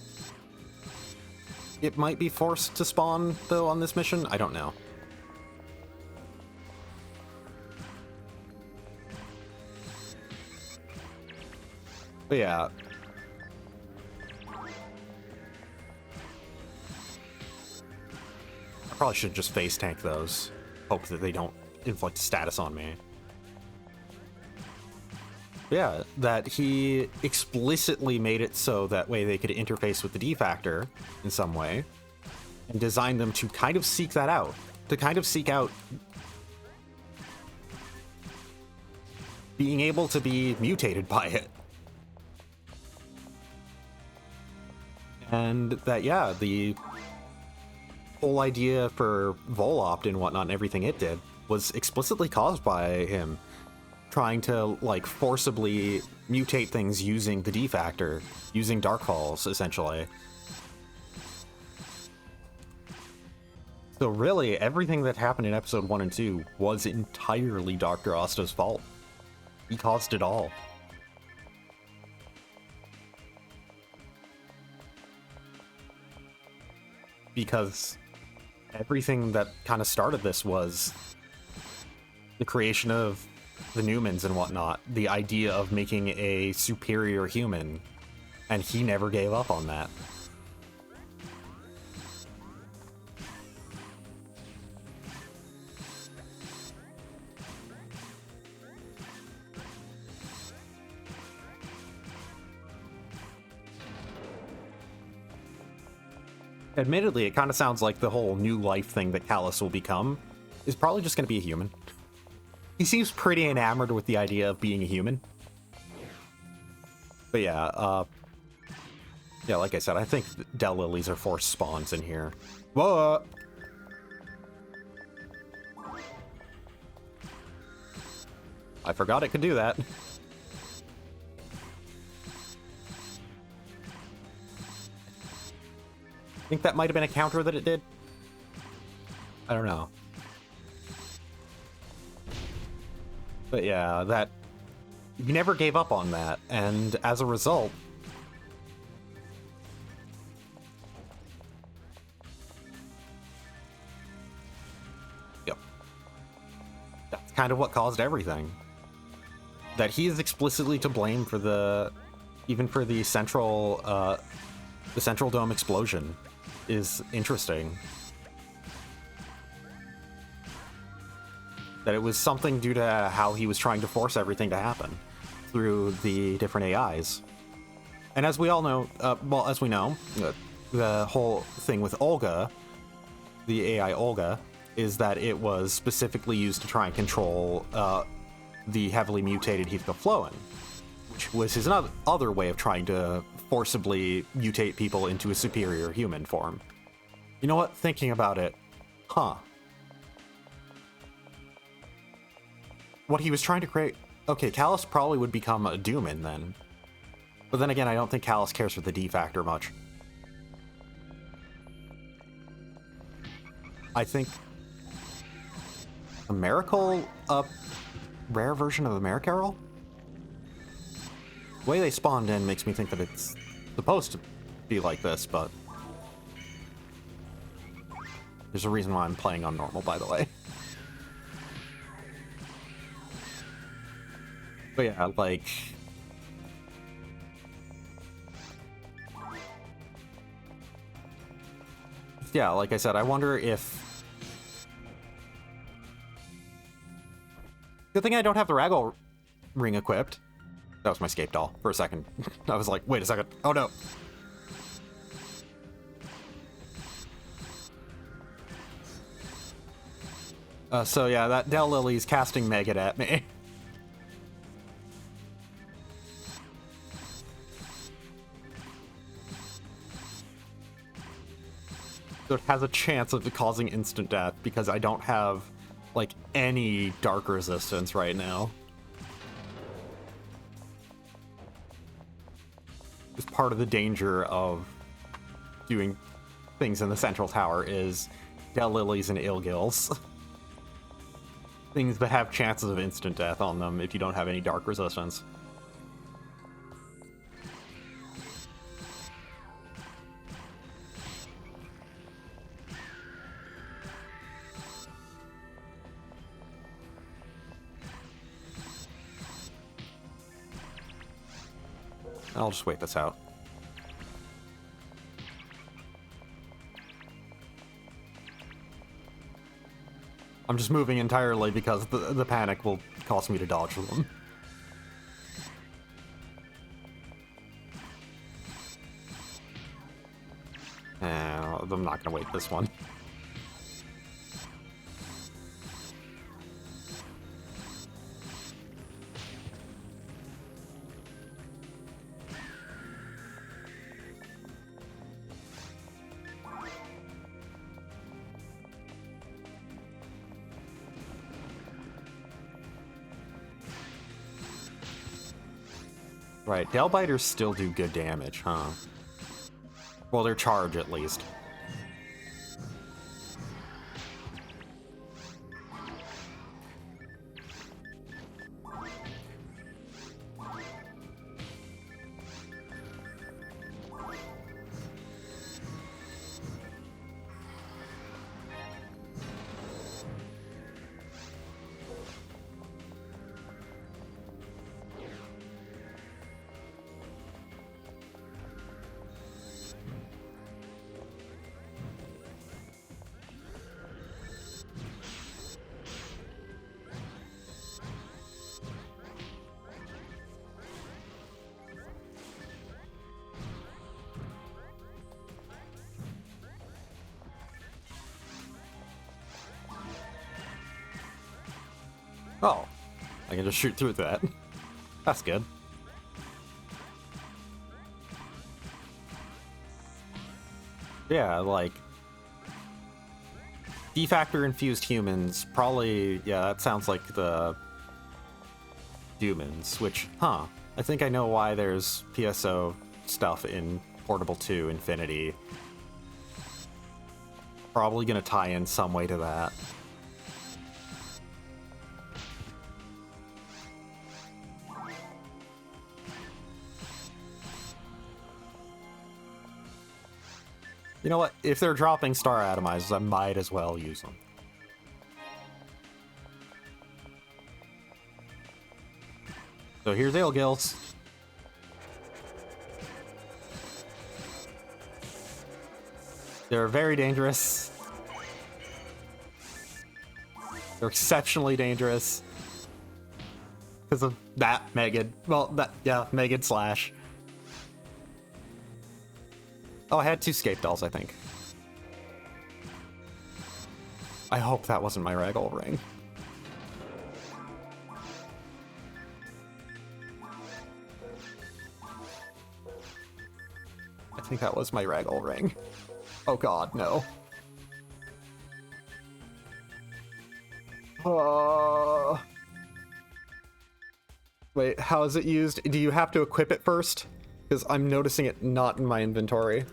it might be forced to spawn, though, on this mission. I don't know. But yeah. I probably should just face tank those. Hope that they don't inflict status on me. Yeah, that he explicitly made it so that way they could interface with the D factor in some way, and designed them to kind of seek that out. To kind of seek out being able to be mutated by it. And that, yeah, the whole idea for Volopt and whatnot and everything it did was explicitly caused by him trying to, like, forcibly mutate things using the D factor, using Darkfalls, essentially. So really, everything that happened in episode 1 and 2 was entirely Dr. Osta's fault. He caused it all. Because everything that kind of started this was the creation of the Newmans and whatnot, the idea of making a superior human, and he never gave up on that. Admittedly, it kind of sounds like the whole new life thing that Callus will become is probably just going to be a human. He seems pretty enamored with the idea of being a human. But yeah, yeah, like I said, I think Del Lilies are forced spawns in here. Whoa! I forgot it could do that. I think that might have been a counter that it did. I don't know. But yeah, that... You never gave up on that, and as a result... Yep. That's kind of what caused everything. That he is explicitly to blame for the... Even for the Central Dome explosion is interesting. That it was something due to how he was trying to force everything to happen through the different AIs. And as we all know, well, as we know, the whole thing with Olga, the AI Olga, is that it was specifically used to try and control the heavily mutated Heathcliff Flowen, which was his other way of trying to forcibly mutate people into a superior human form. You know what? Thinking about it, huh. What he was trying to create... Okay, Callus probably would become a Dooman then. But then again, I don't think Callus cares for the D factor much. I think... A Miracle? A rare version of a Maricarol? The way they spawned in makes me think that it's supposed to be like this, but... There's a reason why I'm playing on normal, by the way. But yeah, like... Yeah, like I said, I wonder if... Good thing I don't have the Ragol Ring equipped. That was my scape doll for a second. I was like, wait a second. Oh no. So yeah, that Del Lily's casting Megan at me. So it has a chance of causing instant death because I don't have, like, any dark resistance right now. Just part of the danger of doing things in the central tower is Del Lilies and Ilgils. Things that have chances of instant death on them if you don't have any dark resistance. I'll just wait this out. I'm just moving entirely because the panic will cause me to dodge them. I'm not gonna wait this one. Right, Delbiters still do good damage, huh? Well, their charge, at least. Oh, I can just shoot through that. That's good. Yeah, like... D-Factor infused humans, probably... Yeah, that sounds like the... humans, which, huh. I think I know why there's PSO stuff in Portable 2 Infinity. Probably gonna tie in some way to that. You know what? If they're dropping Star Atomizers, I might as well use them. So here's Ailgills. They're very dangerous. They're exceptionally dangerous. Because of that Megan. Well, that, yeah, Megan Slash. Oh, I had 2 Scape Dolls, I think. I hope that wasn't my Ragol Ring. I think that was my Ragol Ring. Oh god, no. Wait, how is it used? Do you have to equip it first? Because I'm noticing it not in my inventory.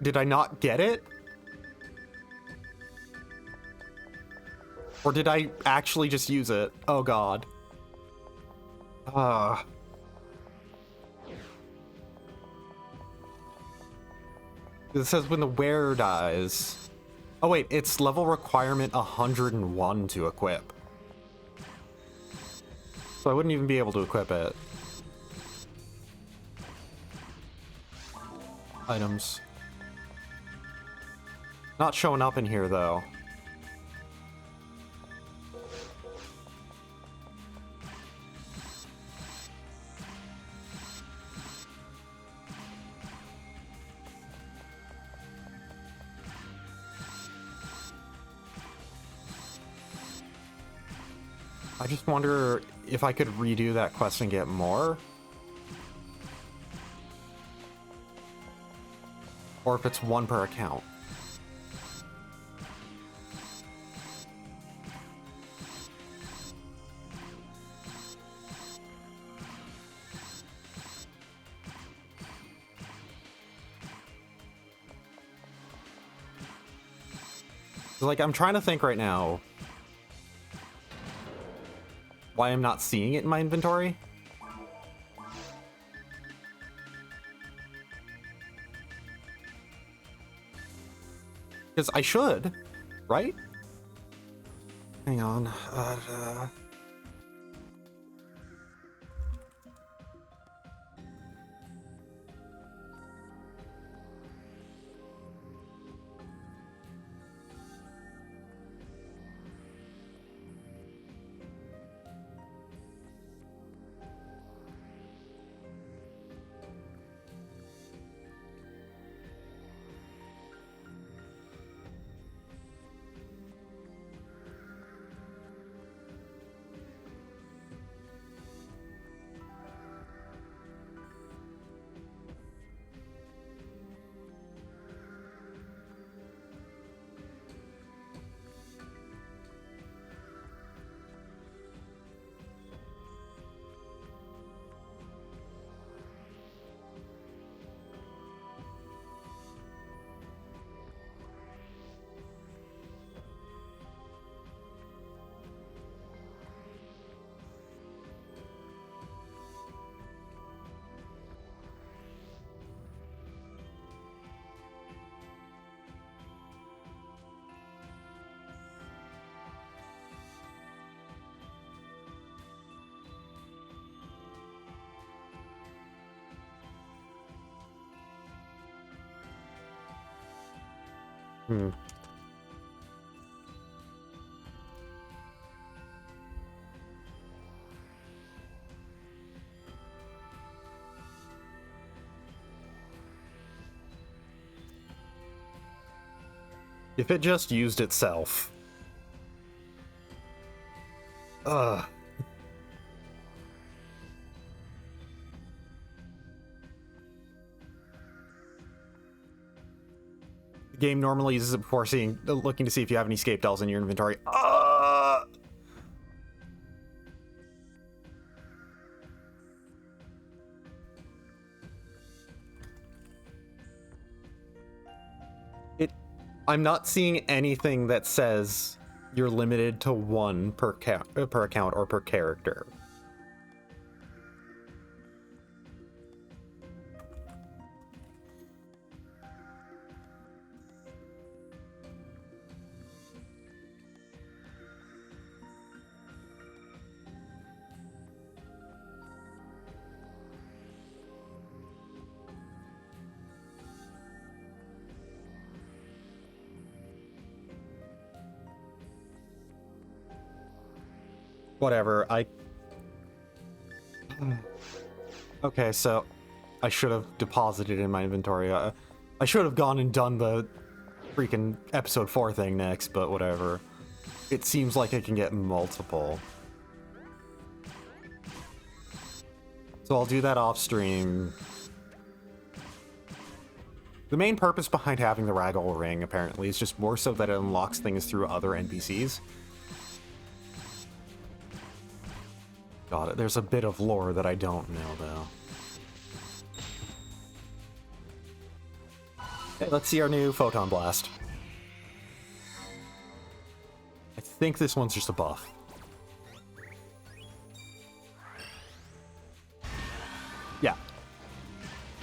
Did I not get it? Or did I actually just use it? Oh god. It says when the wearer dies. Oh wait, it's level requirement 101 to equip. So I wouldn't even be able to equip it. Items. Not showing up in here though. I just wonder if I could redo that quest and get more. Or if it's 1 per account. Like, I'm trying to think right now why I'm not seeing it in my inventory. Because I should, right? Hang on. Hmm. If it just used itself. Ugh. The game normally uses it before looking to see if you have any escape dolls in your inventory. I'm not seeing anything that says you're limited to one per account or per character. Whatever, Okay, so I should have deposited in my inventory. I should have gone and done the freaking episode 4 thing next, but whatever. It seems like I can get multiple. So I'll do that off stream. The main purpose behind having the Ragol Ring, apparently, is just more so that it unlocks things through other NPCs. Got it. There's a bit of lore that I don't know, though. Okay, let's see our new Photon Blast. I think this one's just a buff. Yeah.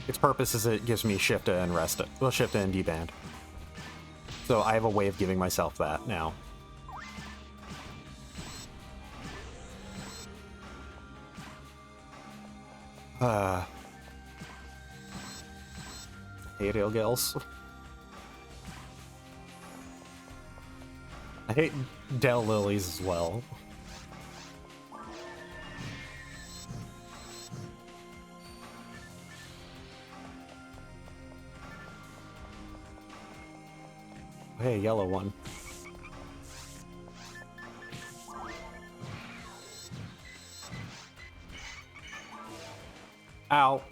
Its purpose is it gives me shift and rest. Well, shift and deband. So I have a way of giving myself that now. Hate Ilgils. I hate Del Lilies as well. Hey, yellow one. Ow.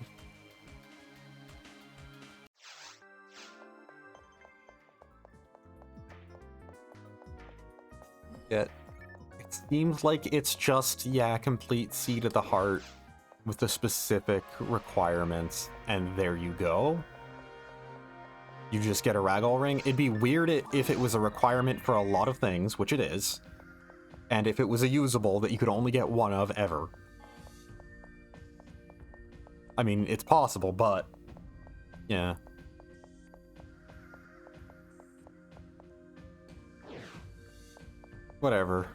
It seems like it's just, yeah, complete Seed of the Heart with the specific requirements, and there you go. You just get a Ragol Ring. It'd be weird if it was a requirement for a lot of things, which it is, and if it was a usable that you could only get one of ever. I mean, it's possible, but yeah. Whatever.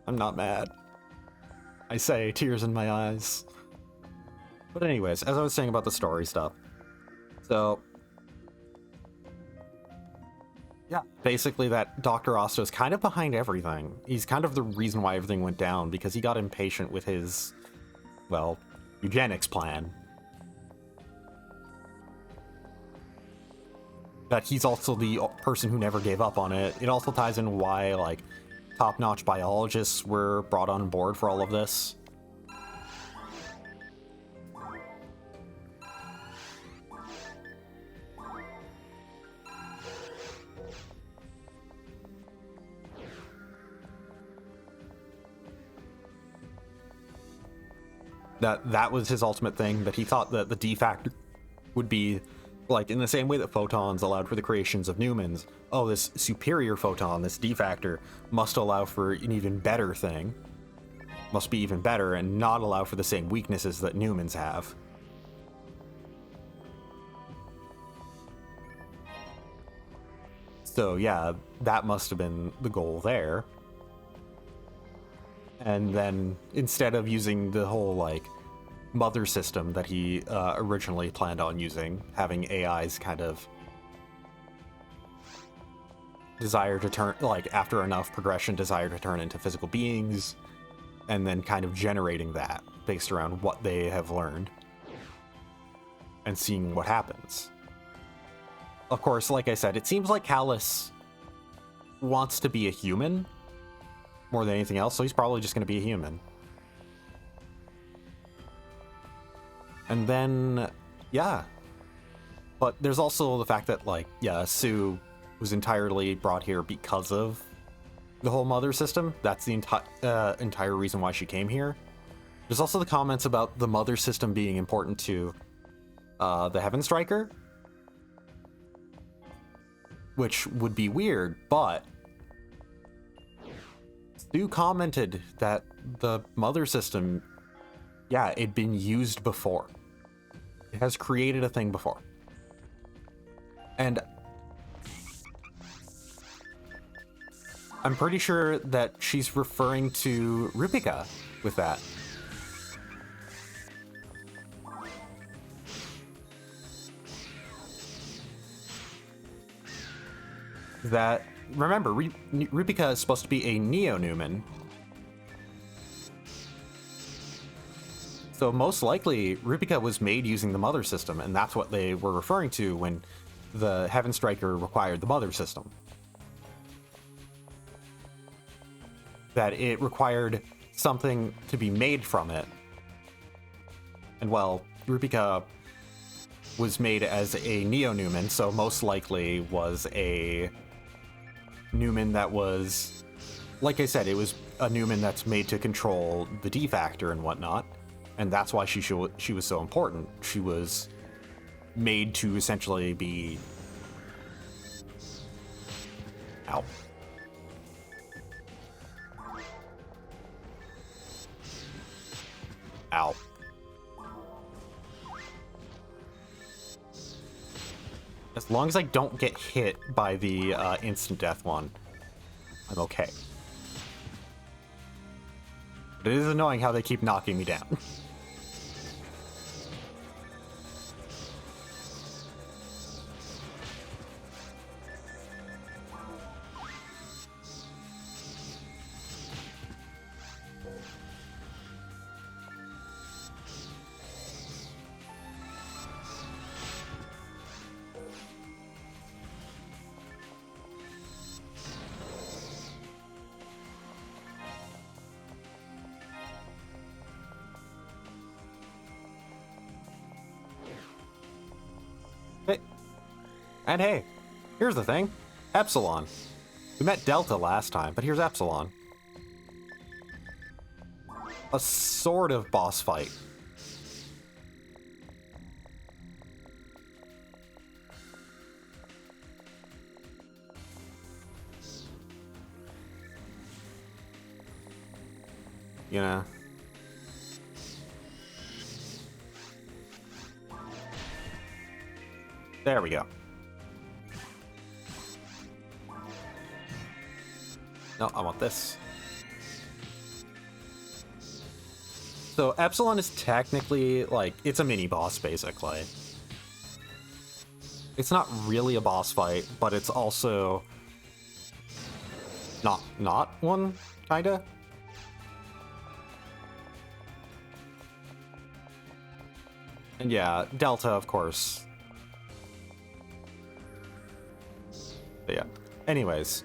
I'm not mad. I say, tears in my eyes. But anyways, as I was saying about the story stuff. So, yeah, basically that Dr. Osto is kind of behind everything. He's kind of the reason why everything went down, because he got impatient with his, well, eugenics plan. But he's also the person who never gave up on it. It also ties in why, like, top-notch biologists were brought on board for all of this. That was his ultimate thing, that he thought that the defect would be, like, in the same way that photons allowed for the creations of Newmans. Oh, this superior photon, this defactor, must allow for an even better thing. Must be even better and not allow for the same weaknesses that Newmans have. So yeah, that must have been the goal there. And then instead of using the whole, like, mother system that he originally planned on using, having AIs kind of desire to turn, like, after enough progression, desire to turn into physical beings, and then kind of generating that based around what they have learned and seeing what happens. Of course, like I said, it seems like Callus wants to be a human more than anything else, so he's probably just going to be a human. And then, yeah. But there's also the fact that, like, yeah, Sue was entirely brought here because of the whole mother system. That's the entire reason why she came here. There's also the comments about the mother system being important to the Heaven Striker, which would be weird, but Sue commented that the mother system, yeah, it'd been used before. It has created a thing before. And I'm pretty sure that she's referring to Rupika with that. That, remember, Rupika is supposed to be a neo-Newman. So most likely, Rupika was made using the mother system, and that's what they were referring to when the Heaven Striker required the mother system. That it required something to be made from it. And well, Rupika was made as a neo-Newman, so most likely was a Newman that was, like I said, it was a Newman that's made to control the defactor and whatnot. And that's why she was so important. She was made to essentially be... Ow. Ow. As long as I don't get hit by the instant death one, I'm okay. But it is annoying how they keep knocking me down. And hey, here's the thing. Epsilon. We met Delta last time, but here's Epsilon. A sort of boss fight. You know? There we go. No, I want this. So Epsilon is technically, like, it's a mini-boss, basically. It's not really a boss fight, but it's also not one, kinda. And yeah, Delta, of course. But yeah. Anyways.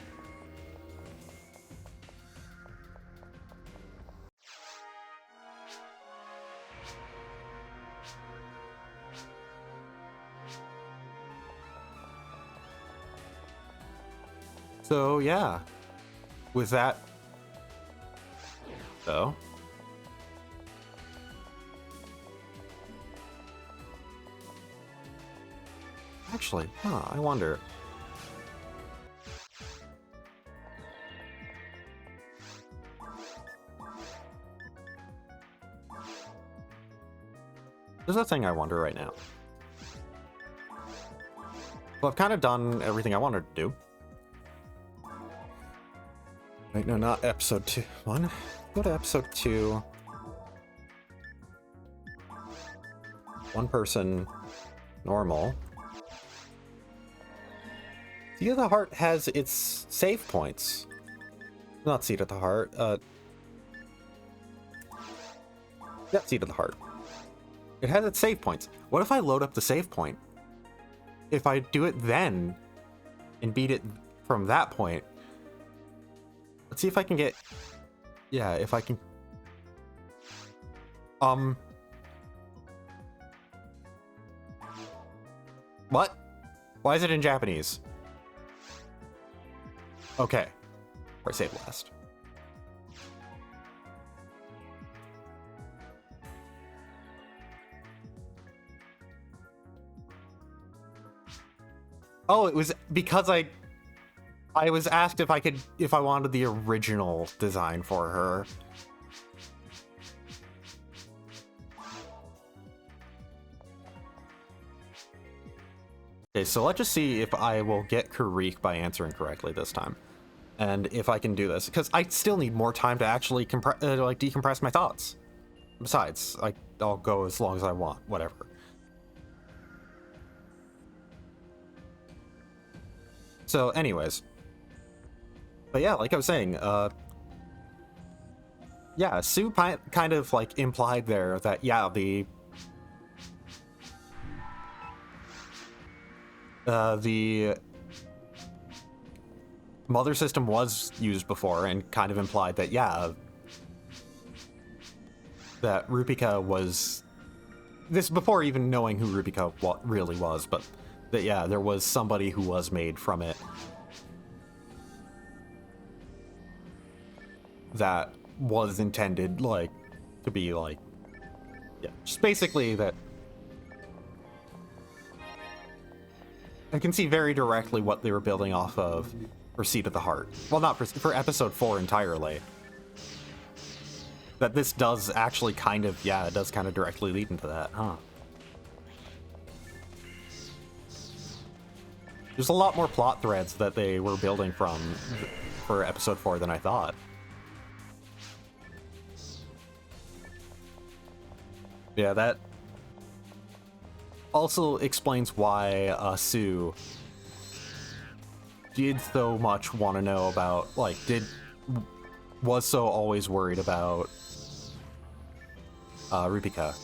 So yeah, with that, though, actually, I wonder. There's a thing I wonder right now. Well, I've kind of done everything I wanted to do. Wait, no, not episode 2. One? Go to episode 2. One person, normal. Seat of the Heart has its save points. Not Seat of the Heart, yeah, Seat of the Heart. It has its save points. What if I load up the save point? If I do it then, and beat it from that point, let's see if I can get... Yeah, if I can... What? Why is it in Japanese? Okay. Or save last. Oh, it was because I was asked if I wanted the original design for her. Okay, so let's just see if I will get Karik by answering correctly this time. And if I can do this, because I still need more time to actually decompress my thoughts. Besides, I'll go as long as I want, whatever. So anyways, but yeah, like I was saying, yeah, Sue kind of like implied there that, yeah, the mother system was used before, and kind of implied that, yeah, that Rupika was, this before even knowing who Rupika really was, but that, yeah, there was somebody who was made from it that was intended, like, to be, like, yeah, just basically that I can see very directly what they were building off of for Seat of the Heart. Well, not for episode 4 entirely. That this does actually kind of, yeah, it does kind of directly lead into that, huh? There's a lot more plot threads that they were building from for episode 4 than I thought. Yeah, that also explains why Sue did so much want to know about, like, was so always worried about Rupika.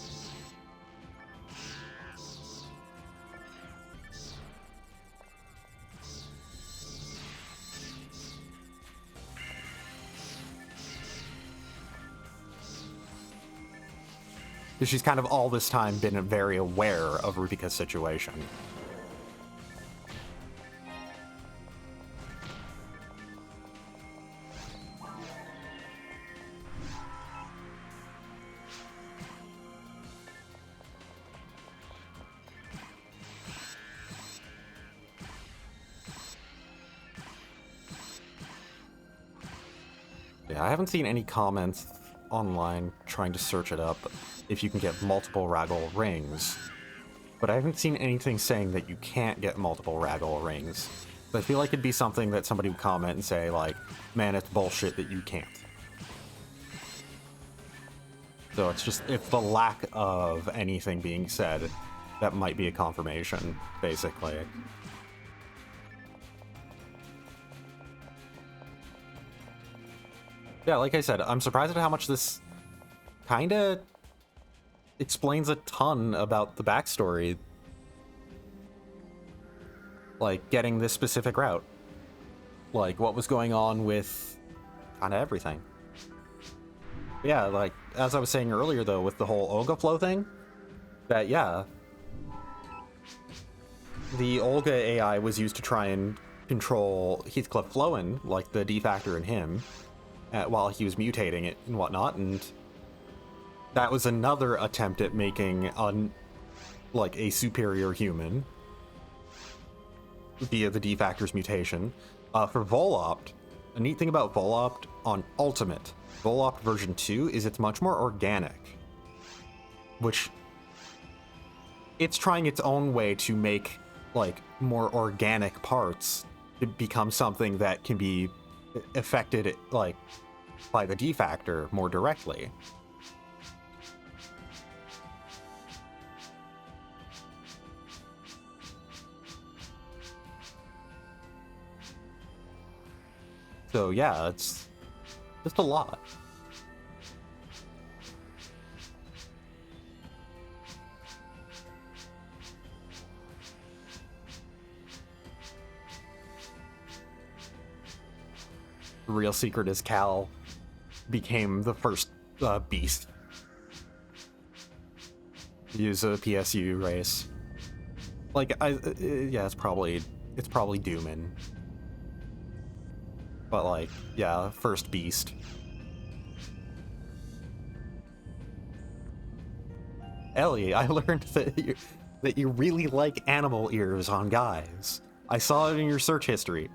Because she's kind of all this time been very aware of Rupika's situation. Yeah, I haven't seen any comments online trying to search it up if you can get multiple Ragol rings, but I haven't seen anything saying that you can't get multiple Ragol rings. I feel like it'd be something that somebody would comment and say, like, man, it's bullshit that you can't. So it's the lack of anything being said that might be a confirmation, basically. Yeah, like I said, I'm surprised at how much this kind of explains a ton about the backstory. Like, getting this specific route. Like, what was going on with kind of everything. Yeah, like, as I was saying earlier, though, with the whole Olga flow thing, that, yeah, the Olga AI was used to try and control Heathcliff Flowen, like the D factor in him, while he was mutating it and whatnot, and that was another attempt at making like a superior human via the D factor's mutation. For Volopt, a neat thing about Volopt on Ultimate, Volopt version 2 is it's much more organic, which it's trying its own way to make like more organic parts to become something that can be affected like by the D factor more directly. So yeah, it's just a lot. The real secret is Cal became the first beast to use a PSU race. Like, yeah, it's probably Doomin. But like, yeah, first beast. Ellie, I learned that you really like animal ears on guys. I saw it in your search history.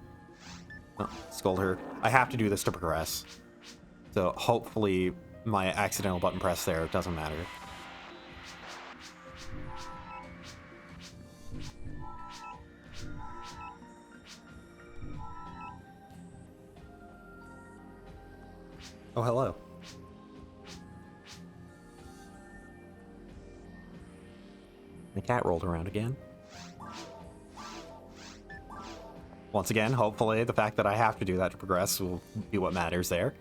Oh, scold her. I have to do this to progress. So hopefully my accidental button press there doesn't matter. Oh, hello. The cat rolled around again. Once again, hopefully the fact that I have to do that to progress will be what matters there.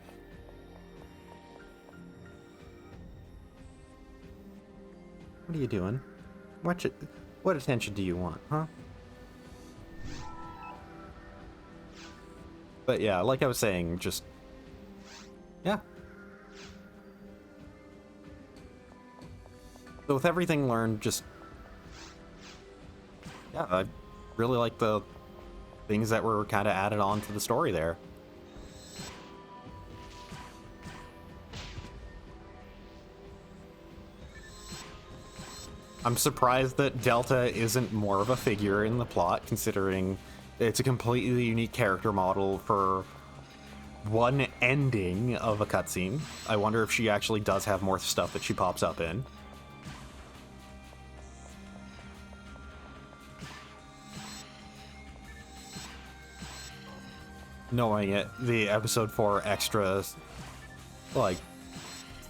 What are you doing? What attention do you want, huh? But yeah, like I was saying, just... yeah. So with everything learned, just... yeah, I really like the things that were kind of added on to the story there. I'm surprised that Delta isn't more of a figure in the plot, considering it's a completely unique character model for one ending of a cutscene. I wonder if she actually does have more stuff that she pops up in. Knowing it, the episode 4 extra, like,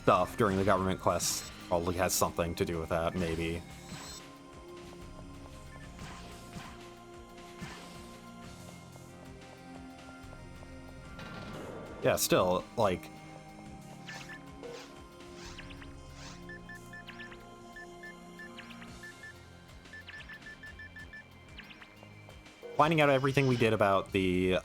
stuff during the government quest probably has something to do with that, maybe. Yeah, still, like... finding out everything we did about the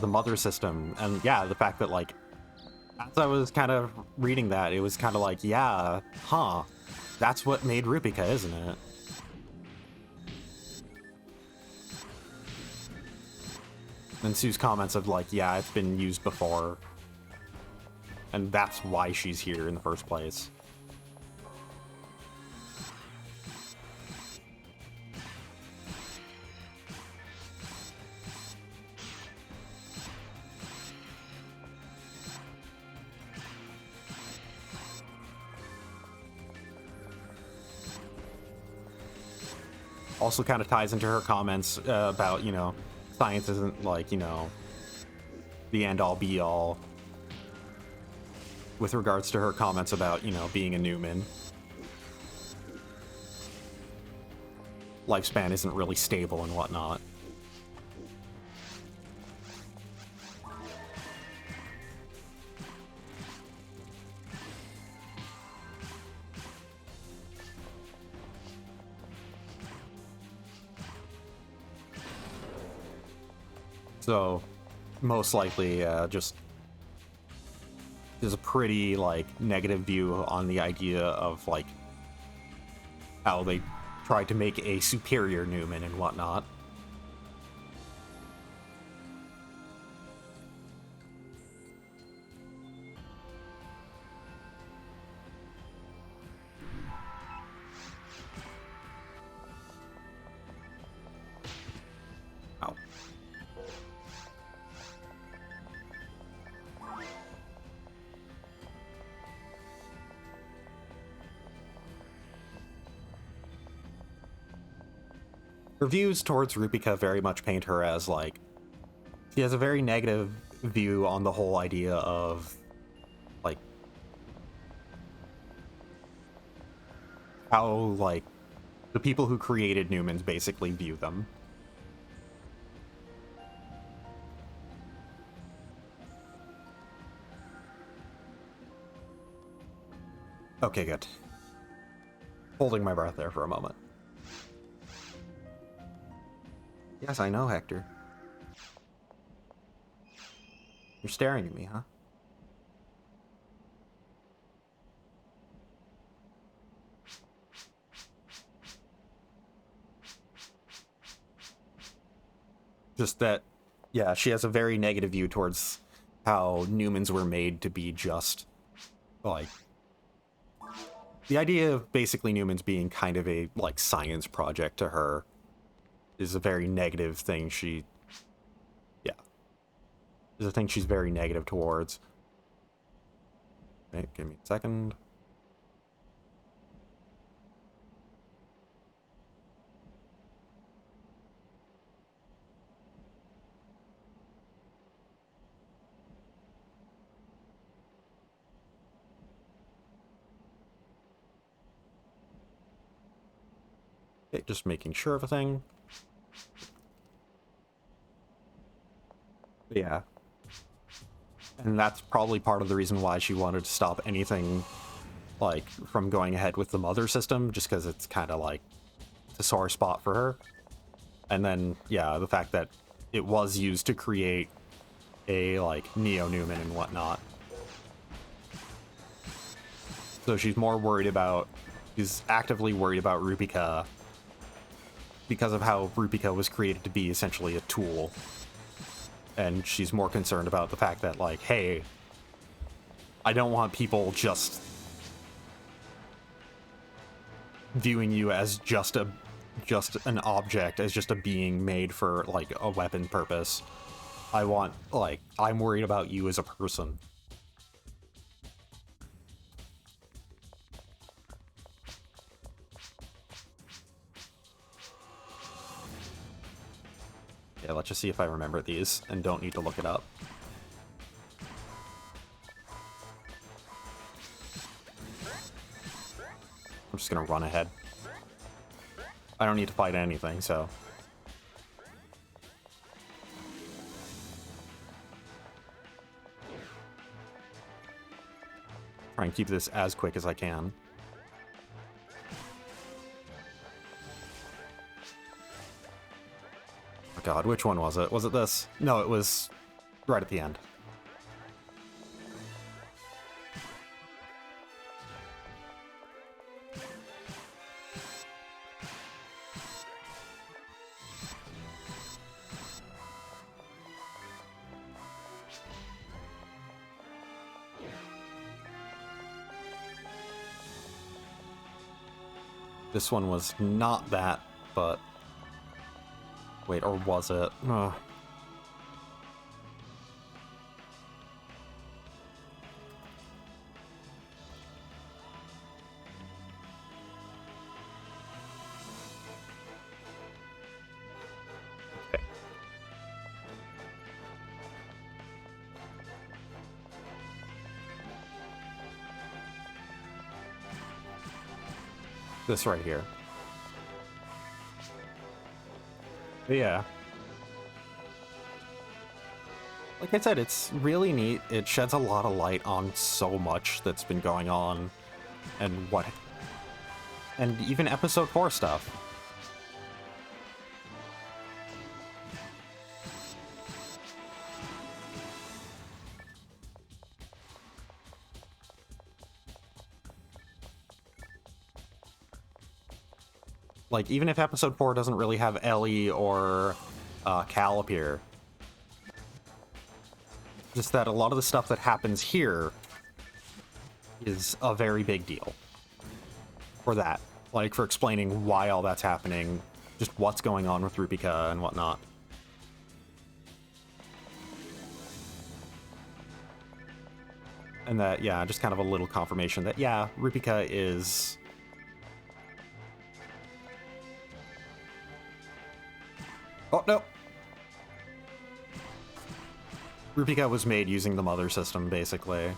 mother system, and yeah, the fact that, like, as I was kind of reading that, it was kind of like, yeah, huh, that's what made Rupika, isn't it? And Sue's comments of, like, yeah, it's been used before, and that's why she's here in the first place. Also kind of ties into her comments about, you know, science isn't like, you know, the end all be all with regards to her comments about, you know, being a Newman. Lifespan isn't really stable and whatnot. So, most likely, just there's a pretty, like, negative view on the idea of, like, how they tried to make a superior Newman and whatnot. Ow. Reviews towards Rupika very much paint her as, like, she has a very negative view on the whole idea of, like, how, like, the people who created Newmans basically view them. Okay, good. Holding my breath there for a moment. Yes, I know, Hector. You're staring at me, huh? Just that, yeah, she has a very negative view towards how Newmans were made to be just, like, the idea of basically Newmans being kind of a, like, science project to her is a very negative thing yeah, is a thing she's very negative towards. Wait, give me a second. Okay, just making sure of a thing. But yeah. And that's probably part of the reason why she wanted to stop anything, like, from going ahead with the mother system, just because it's kind of, like, a sore spot for her. And then, yeah, the fact that it was used to create a, like, Neo-Newman and whatnot. So she's more worried about, she's actively worried about Rupika because of how Rupika was created to be essentially a tool. And she's more concerned about the fact that, like, hey, I don't want people just viewing you as just an object, as just a being made for, like, a weapon purpose. I want, like, I'm worried about you as a person. Yeah, let's just see if I remember these and don't need to look it up. I'm just gonna run ahead. I don't need to fight anything, so. Try and keep this as quick as I can. Oh god, which one was it? Was it this? No, it was right at the end. This one was not that, but... Wait, or was it? Ugh. This right here. But yeah. Like I said, it's really neat. It sheds a lot of light on so much that's been going on and what... And even episode 4 stuff. Like, even if episode 4 doesn't really have Ellie or Cal appear, just that a lot of the stuff that happens here is a very big deal for that. Like, for explaining why all that's happening, just what's going on with Rupika and whatnot. And that, yeah, just kind of a little confirmation that, yeah, Rupika is... Oh, no! Rupika was made using the mother system, basically.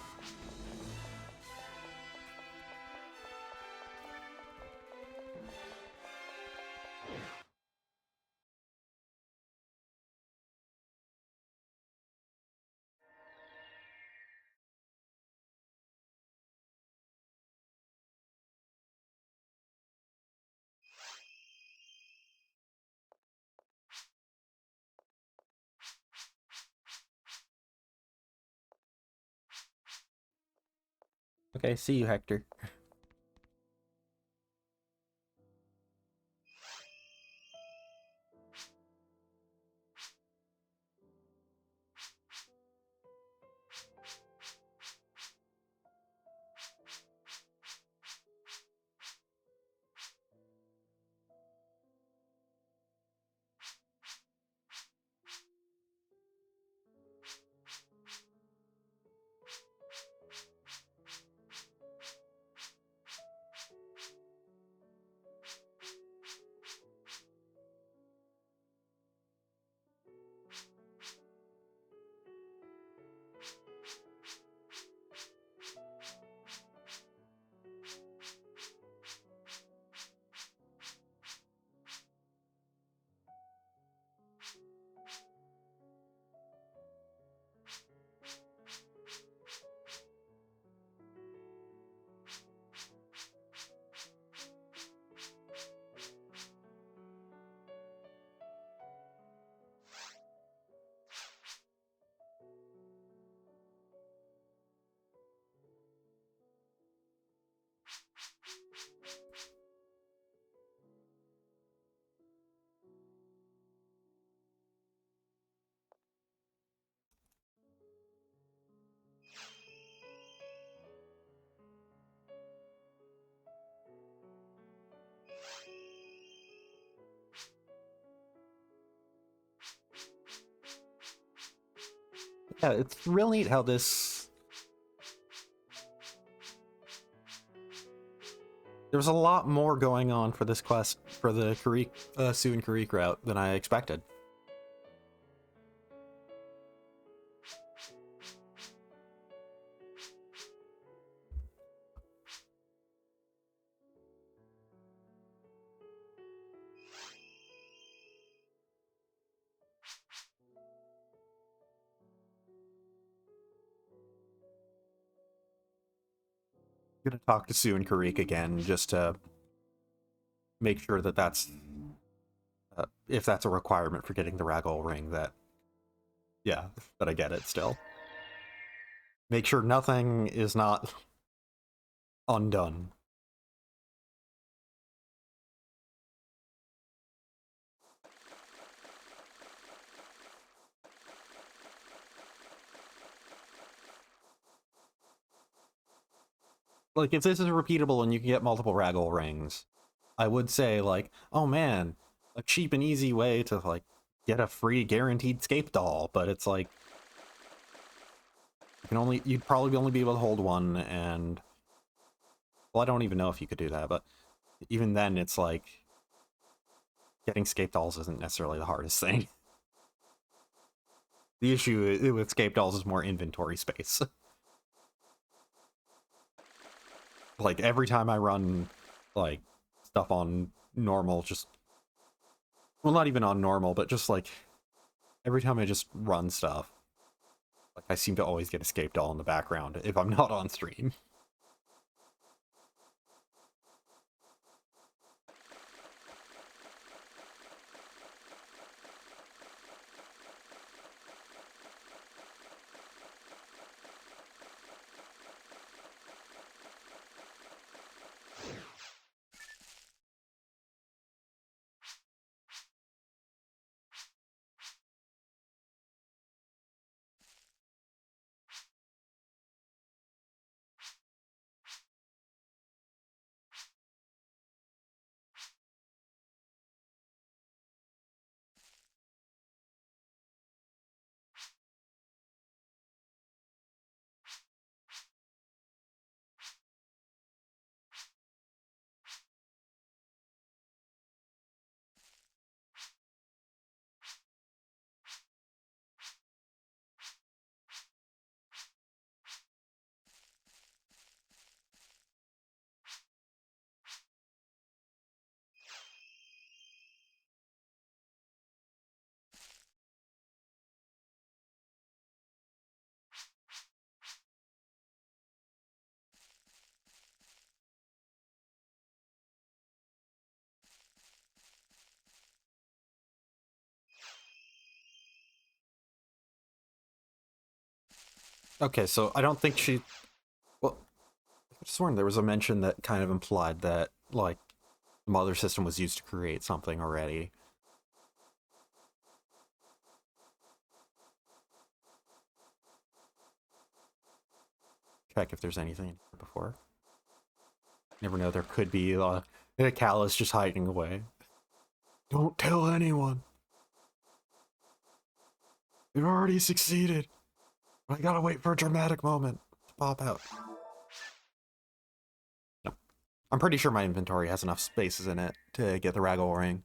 Okay, see you, Hector. Yeah, it's real neat how this... There's a lot more going on for this quest, for the Sue and Karik route than I expected. I'm gonna talk to Sue and Karik again just to make sure that that's... if that's a requirement for getting the Ragol Ring, that... Yeah, that I get it still. Make sure nothing is not undone. Like, if this is repeatable and you can get multiple Ragol Rings, I would say, like, oh man, a cheap and easy way to, like, get a free guaranteed scape doll, but it's like... You'd probably only be able to hold one, and... Well, I don't even know if you could do that, but even then, it's like... Getting scape dolls isn't necessarily the hardest thing. The issue with scape dolls is more inventory space. Like, every time I run, like, stuff on normal, just... Well, not even on normal, but just, like, every time I just run stuff, like, I seem to always get escaped all in the background if I'm not on stream. Okay, so I don't think she... Well, I've sworn there was a mention that kind of implied that, like, the mother system was used to create something already. Check if there's anything before. Never know, there could be a callus just hiding away. Don't tell anyone. We've already succeeded. I gotta wait for a dramatic moment to pop out. No. I'm pretty sure my inventory has enough spaces in it to get the Ragol Ring.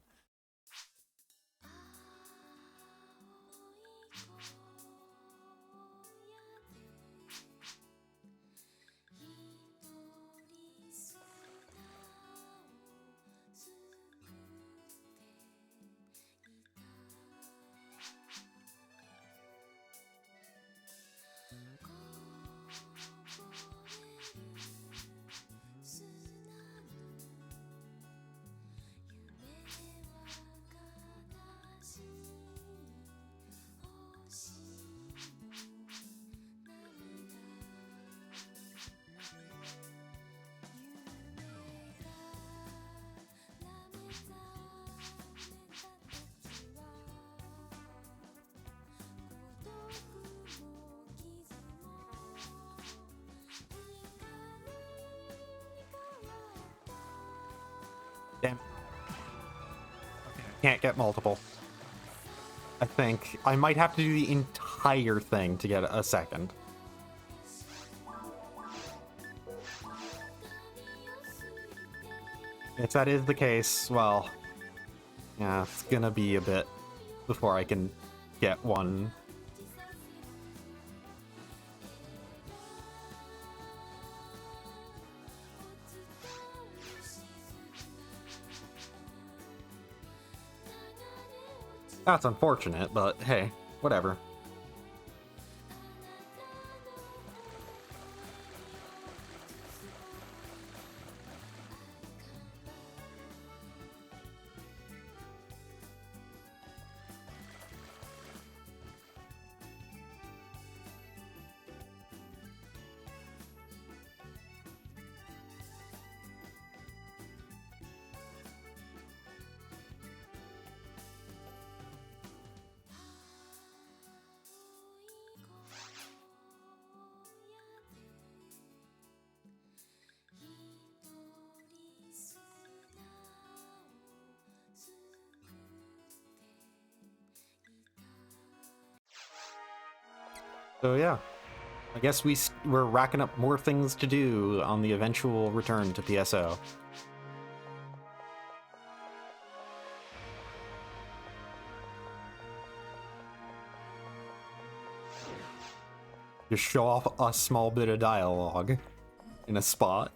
Damn. Okay, I can't get multiple. I think I might have to do the entire thing to get a second. If that is the case, well, yeah, it's gonna be a bit before I can get one. That's unfortunate, but hey, whatever. So yeah, I guess we're racking up more things to do on the eventual return to PSO. Just show off a small bit of dialogue in a spot.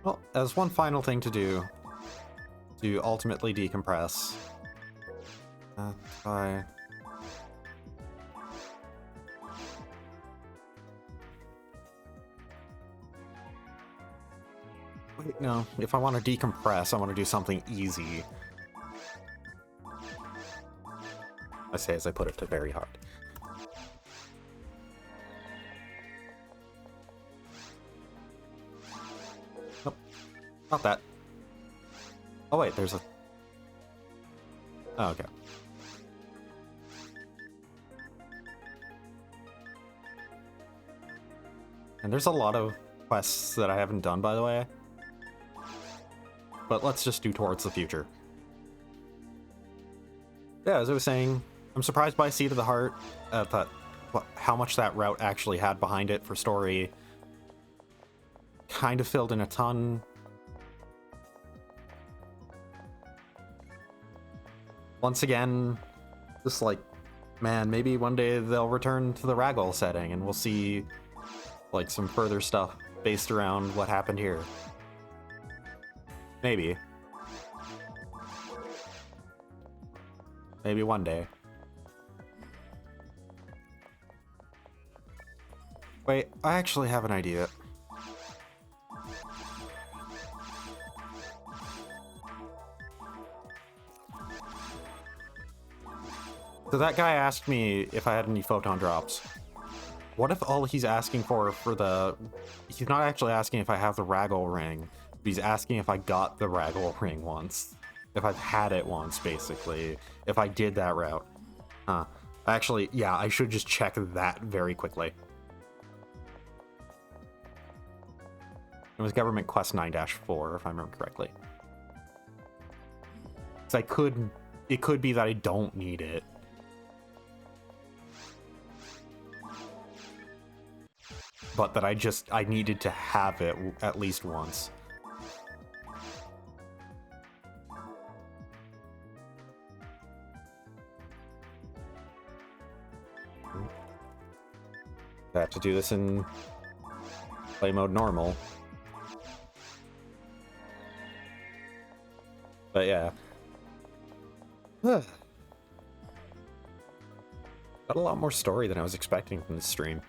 Well, as one final thing to do, to ultimately decompress, I... Wait, no. If I want to decompress, I want to do something easy. I say as I put it to very hard. Nope. Not that. Oh wait, there's a... Oh, okay. And there's a lot of quests that I haven't done, by the way. But let's just do towards the future. Yeah, as I was saying, I'm surprised by Seed of the Heart, how much that route actually had behind it for story. Kind of filled in a ton. Once again, just like, man, maybe one day they'll return to the Ragol setting and we'll see like some further stuff based around what happened here. Maybe. Maybe one day. Wait, I actually have an idea. So that guy asked me if I had any photon drops. What if all he's asking for the... He's not actually asking if I have the Ragol Ring. He's asking if I got the Ragol Ring once. If I've had it once, basically. If I did that route. Huh. Actually, yeah, I should just check that very quickly. It was Government Quest 9-4, if I remember correctly. So it could be that I don't need it. But that I needed to have it at least once. I have to do this in play mode normal. But yeah. Got a lot more story than I was expecting from this stream.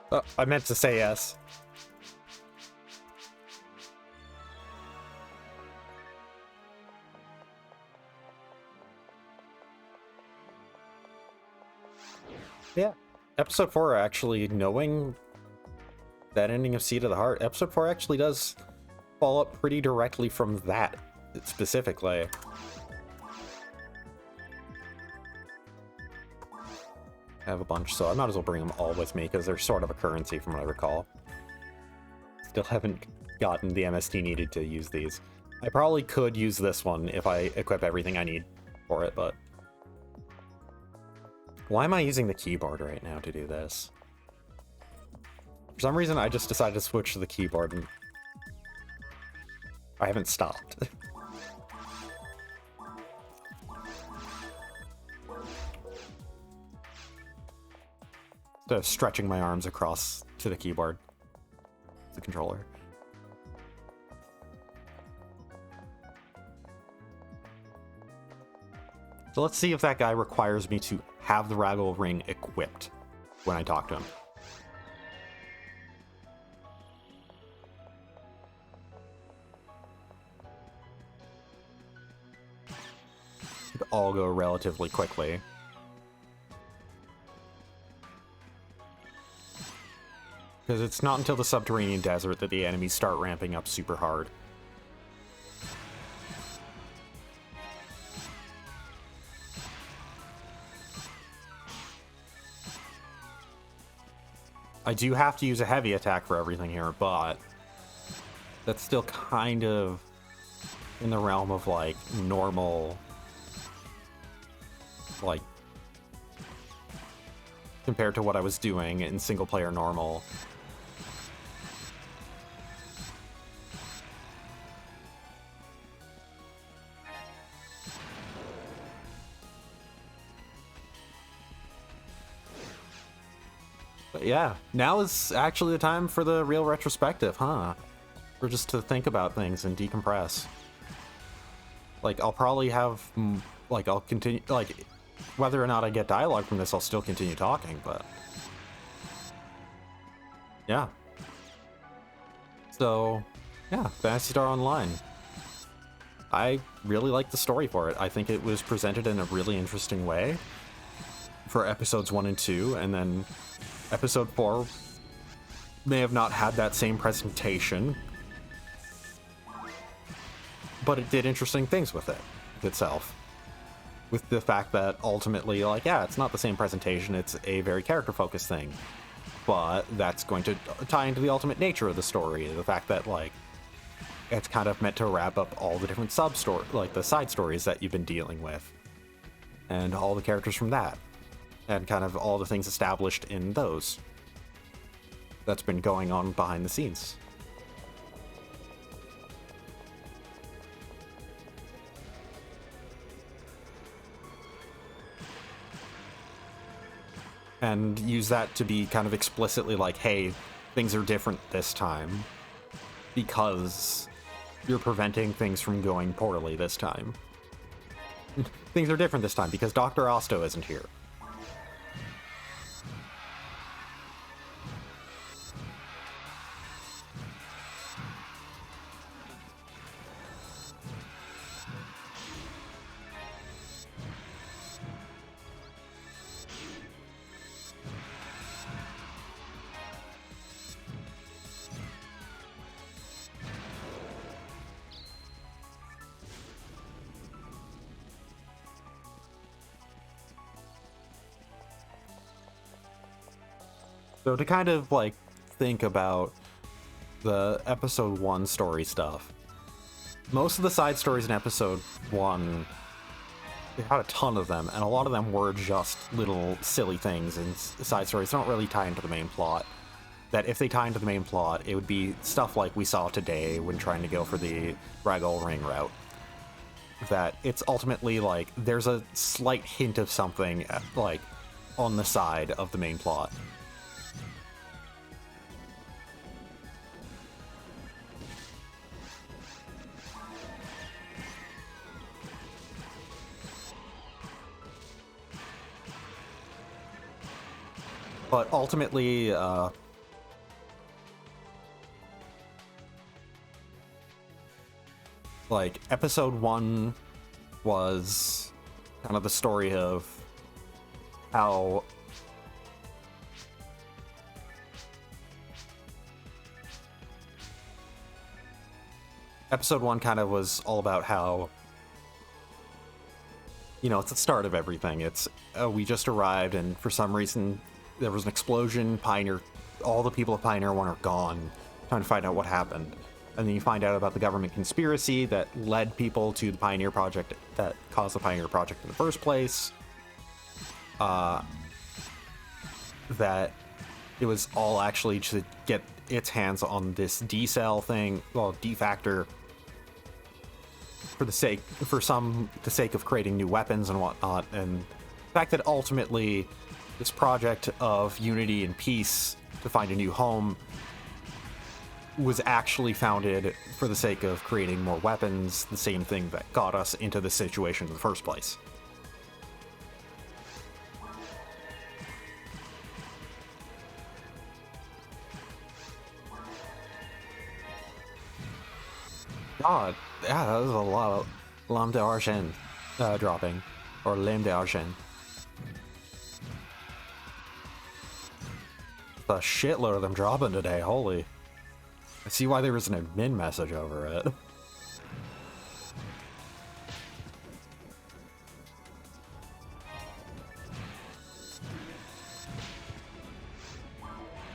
Oh, I meant to say yes. Yeah. Episode 4, actually, knowing that ending of Seed of the Heart, Episode 4 actually does follow up pretty directly from that, specifically. I have a bunch, so I might as well bring them all with me, because they're sort of a currency from what I recall. Still haven't gotten the MST needed to use these. I probably could use this one if I equip everything I need for it, but... Why am I using the keyboard right now to do this? For some reason, I just decided to switch to the keyboard, and I haven't stopped. Stretching my arms across to the keyboard, the controller. So let's see if that guy requires me to have the Ragol Ring equipped when I talk to him. Should all go relatively quickly. Because it's not until the subterranean desert that the enemies start ramping up super hard. I do have to use a heavy attack for everything here, but that's still kind of in the realm of, like, normal, like, compared to what I was doing in single-player normal. But yeah, now is actually the time for the real retrospective, huh? Or just to think about things and decompress. Like, I'll probably have, like, I'll continue, like, whether or not I get dialogue from this, I'll still continue talking, but... yeah. So, yeah, Phantasy Star Online. I really like the story for it. I think it was presented in a really interesting way for episodes 1 and 2, and then episode 4 may have not had that same presentation, but it did interesting things with it itself. With the fact that ultimately, like, yeah, it's not the same presentation, it's a very character-focused thing, but that's going to tie into the ultimate nature of the story. The fact that, like, it's kind of meant to wrap up all the different sub-story, like the side stories that you've been dealing with, and all the characters from that, and kind of all the things established in those that's been going on behind the scenes. And use that to be kind of explicitly like, hey, things are different this time because you're preventing things from going poorly this time. Things are different this time because Dr. Osto isn't here. So to kind of, like, think about the episode 1 story stuff, most of the side stories in episode 1, they had a ton of them, and a lot of them were just little silly things and side stories that don't really tie into the main plot. That if they tie into the main plot, it would be stuff like we saw today when trying to go for the Ragol Ring route. That it's ultimately, like, there's a slight hint of something, like, on the side of the main plot. But ultimately, like, episode 1 was kind of the story of how episode 1 kind of was all about how, you know, it's the start of everything. It's, we just arrived, and for some reason, there was an explosion. Pioneer, all the people of Pioneer 1 are gone, trying to find out what happened. And then you find out about the government conspiracy that led people to the Pioneer Project, that caused the Pioneer Project in the first place. That it was all actually to get its hands on this D-cell thing, well, D-factor, for the sake of creating new weapons and whatnot. And the fact that ultimately this project of unity and peace to find a new home was actually founded for the sake of creating more weapons, the same thing that got us into this situation in the first place. God, yeah, that was a lot of Lame d'Argent dropping, or Lame d'Argent. A shitload of them dropping today, holy. I see why there was an admin message over it.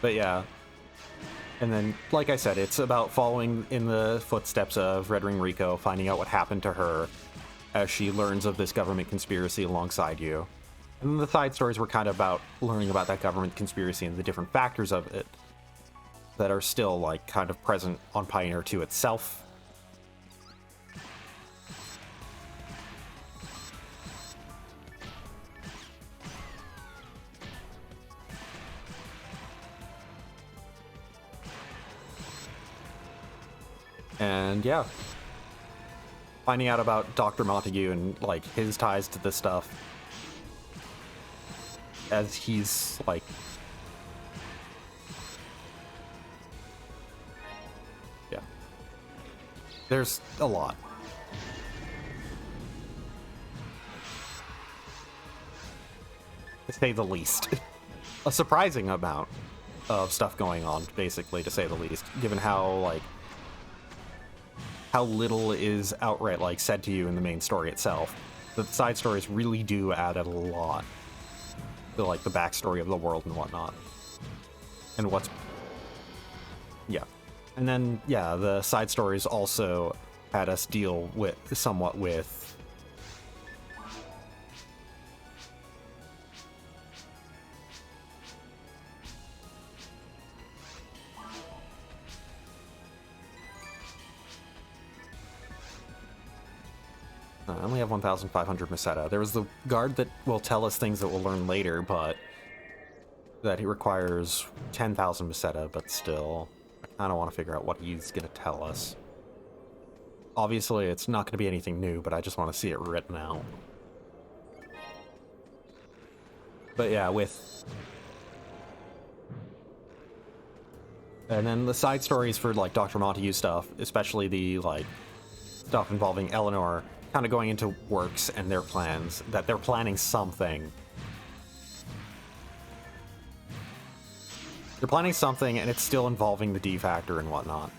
But yeah. And then, like I said, it's about following in the footsteps of Red Ring Rico, finding out what happened to her as she learns of this government conspiracy alongside you. And the side stories were kind of about learning about that government conspiracy and the different factors of it that are still, like, kind of present on Pioneer 2 itself. And yeah, finding out about Dr. Montague and like his ties to this stuff as he's like yeah, there's a lot. To say the least. A surprising amount of stuff going on, basically, to say the least, given how like how little is outright like said to you in the main story itself. The side stories really do add a lot to like the backstory of the world and whatnot. And what's yeah. And then yeah, the side stories also had us deal with somewhat with I only have 1,500 Meseta. There was the guard that will tell us things that we'll learn later, but that he requires 10,000 Meseta, but still, I kind of want to figure out what he's going to tell us. Obviously, it's not going to be anything new, but I just want to see it written out. But yeah, with... And then the side stories for, like, Dr. Montague stuff, especially the, like, stuff involving Eleanor, kind of going into works and their plans, that they're planning something. They're planning something, and it's still involving the D factor and whatnot.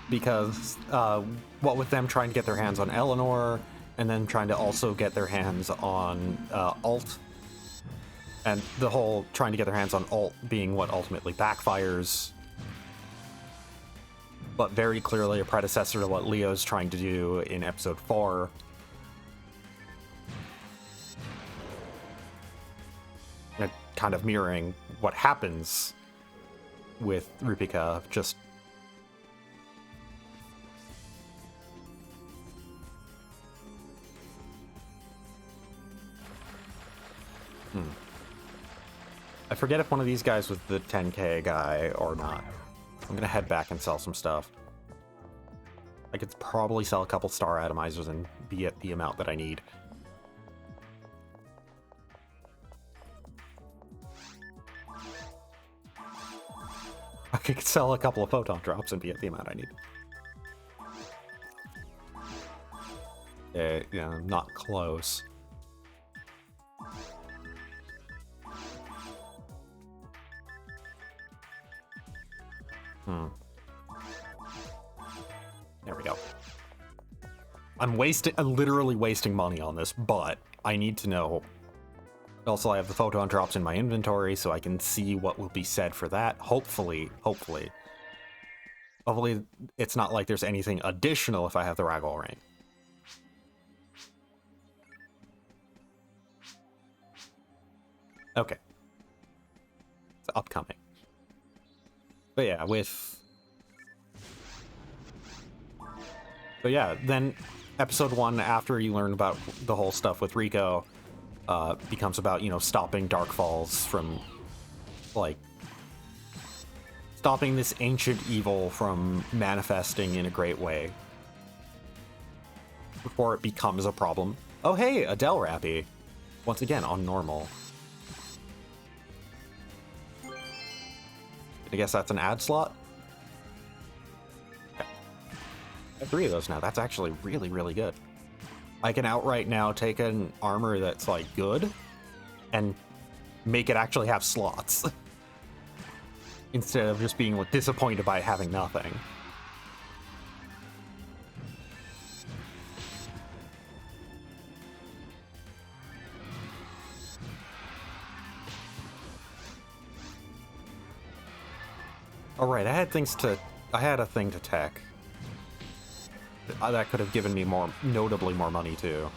Because what with them trying to get their hands on Eleanor, and then trying to also get their hands on Alt, and the whole trying to get their hands on Alt being what ultimately backfires, but very clearly a predecessor to what Leo's trying to do in episode 4. And kind of mirroring what happens with Rupika, just I forget if one of these guys was the 10k guy or not. I'm gonna head back and sell some stuff. I could probably sell a couple star atomizers and be at the amount that I need. I could sell a couple of photon drops and be at the amount I need. Yeah, not close. There we go. I'm literally wasting money on this, but I need to know. Also, I have the photon drops in my inventory, so I can see what will be said for that. Hopefully, it's not like there's anything additional if I have the Ragol Ring. Okay. It's upcoming. But yeah, then episode 1, after you learn about the whole stuff with Rico, becomes about, stopping Dark Falls from, like, stopping this ancient evil from manifesting in a great way before it becomes a problem. Oh hey, Adele Rappy. Once again, on normal. I guess that's an ad slot? Okay. I have 3 of those now. That's actually really, really good. I can outright now take an armor that's, like, good and make it actually have slots. Instead of just being disappointed by having nothing. Alright, I had a thing to tech. That could have given me notably more money too.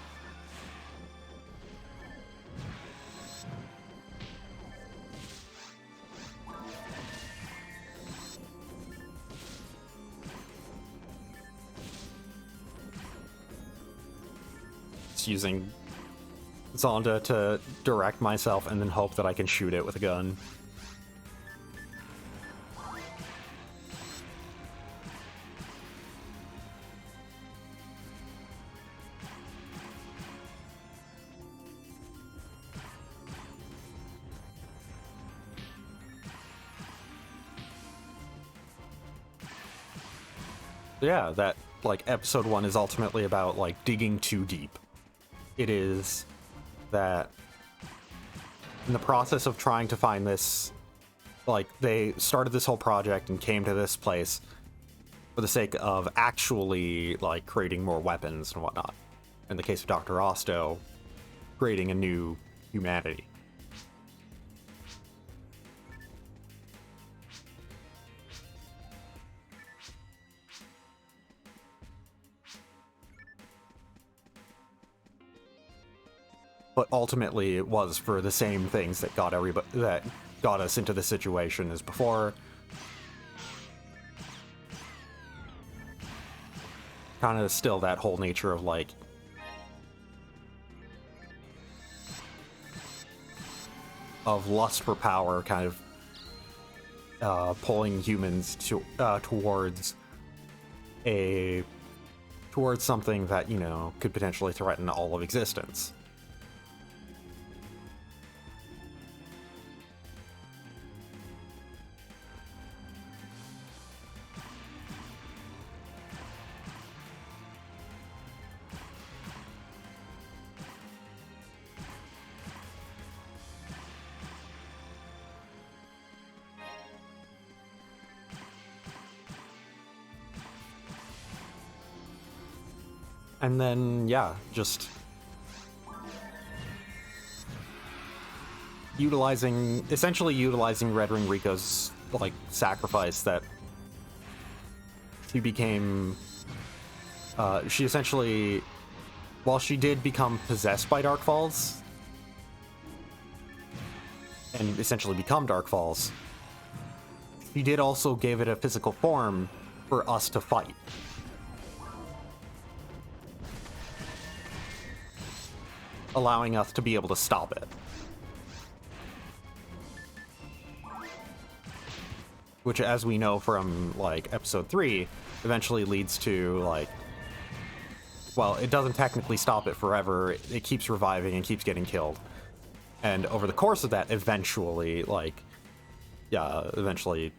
just using Zonda to direct myself and then hope that I can shoot it with a gun. Yeah, that, like, episode 1 is ultimately about, like, digging too deep. It is that in the process of trying to find this, like, they started this whole project and came to this place for the sake of actually, like, creating more weapons and whatnot. In the case of Dr. Osto, creating a new humanity. But ultimately, it was for the same things that got us into the situation as before. Kind of still that whole nature of, like, of lust for power, kind of pulling humans towards something that, you know, could potentially threaten all of existence. And then, yeah, just essentially utilizing Red Ring Rico's, like, sacrifice that she became, she essentially, while she did become possessed by Dark Falls, and essentially become Dark Falls, she did also give it a physical form for us to fight. Allowing us to be able to stop it. Which, as we know from, like, episode 3, eventually leads to, like, well, it doesn't technically stop it forever, it keeps reviving and keeps getting killed. And over the course of that, eventually, like, yeah, eventually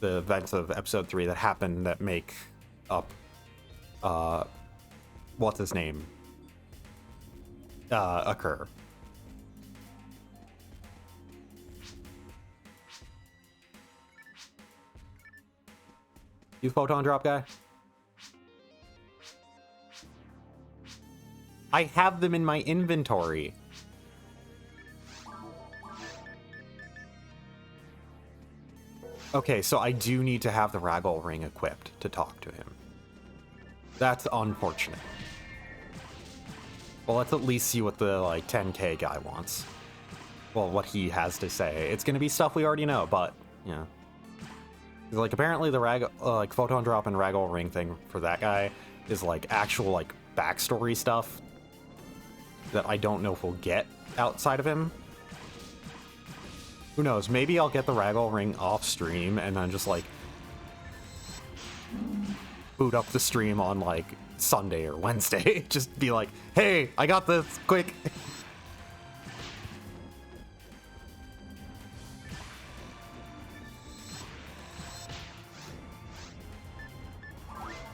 the events of episode 3 that happen that make up, what's his name? Occur. You photon drop guy? I have them in my inventory. Okay, so I do need to have the Ragol Ring equipped to talk to him. That's unfortunate. Well, let's at least see what the, like, 10k guy wants. Well, what he has to say. It's gonna be stuff we already know, but, yeah. Like, apparently the like, photon drop and Ragol Ring thing for that guy is, like, actual, like, backstory stuff that I don't know if we'll get outside of him. Who knows? Maybe I'll get the Ragol Ring off stream and then just, like, boot up the stream on, like, Sunday or Wednesday. Just be like, hey, I got this, quick.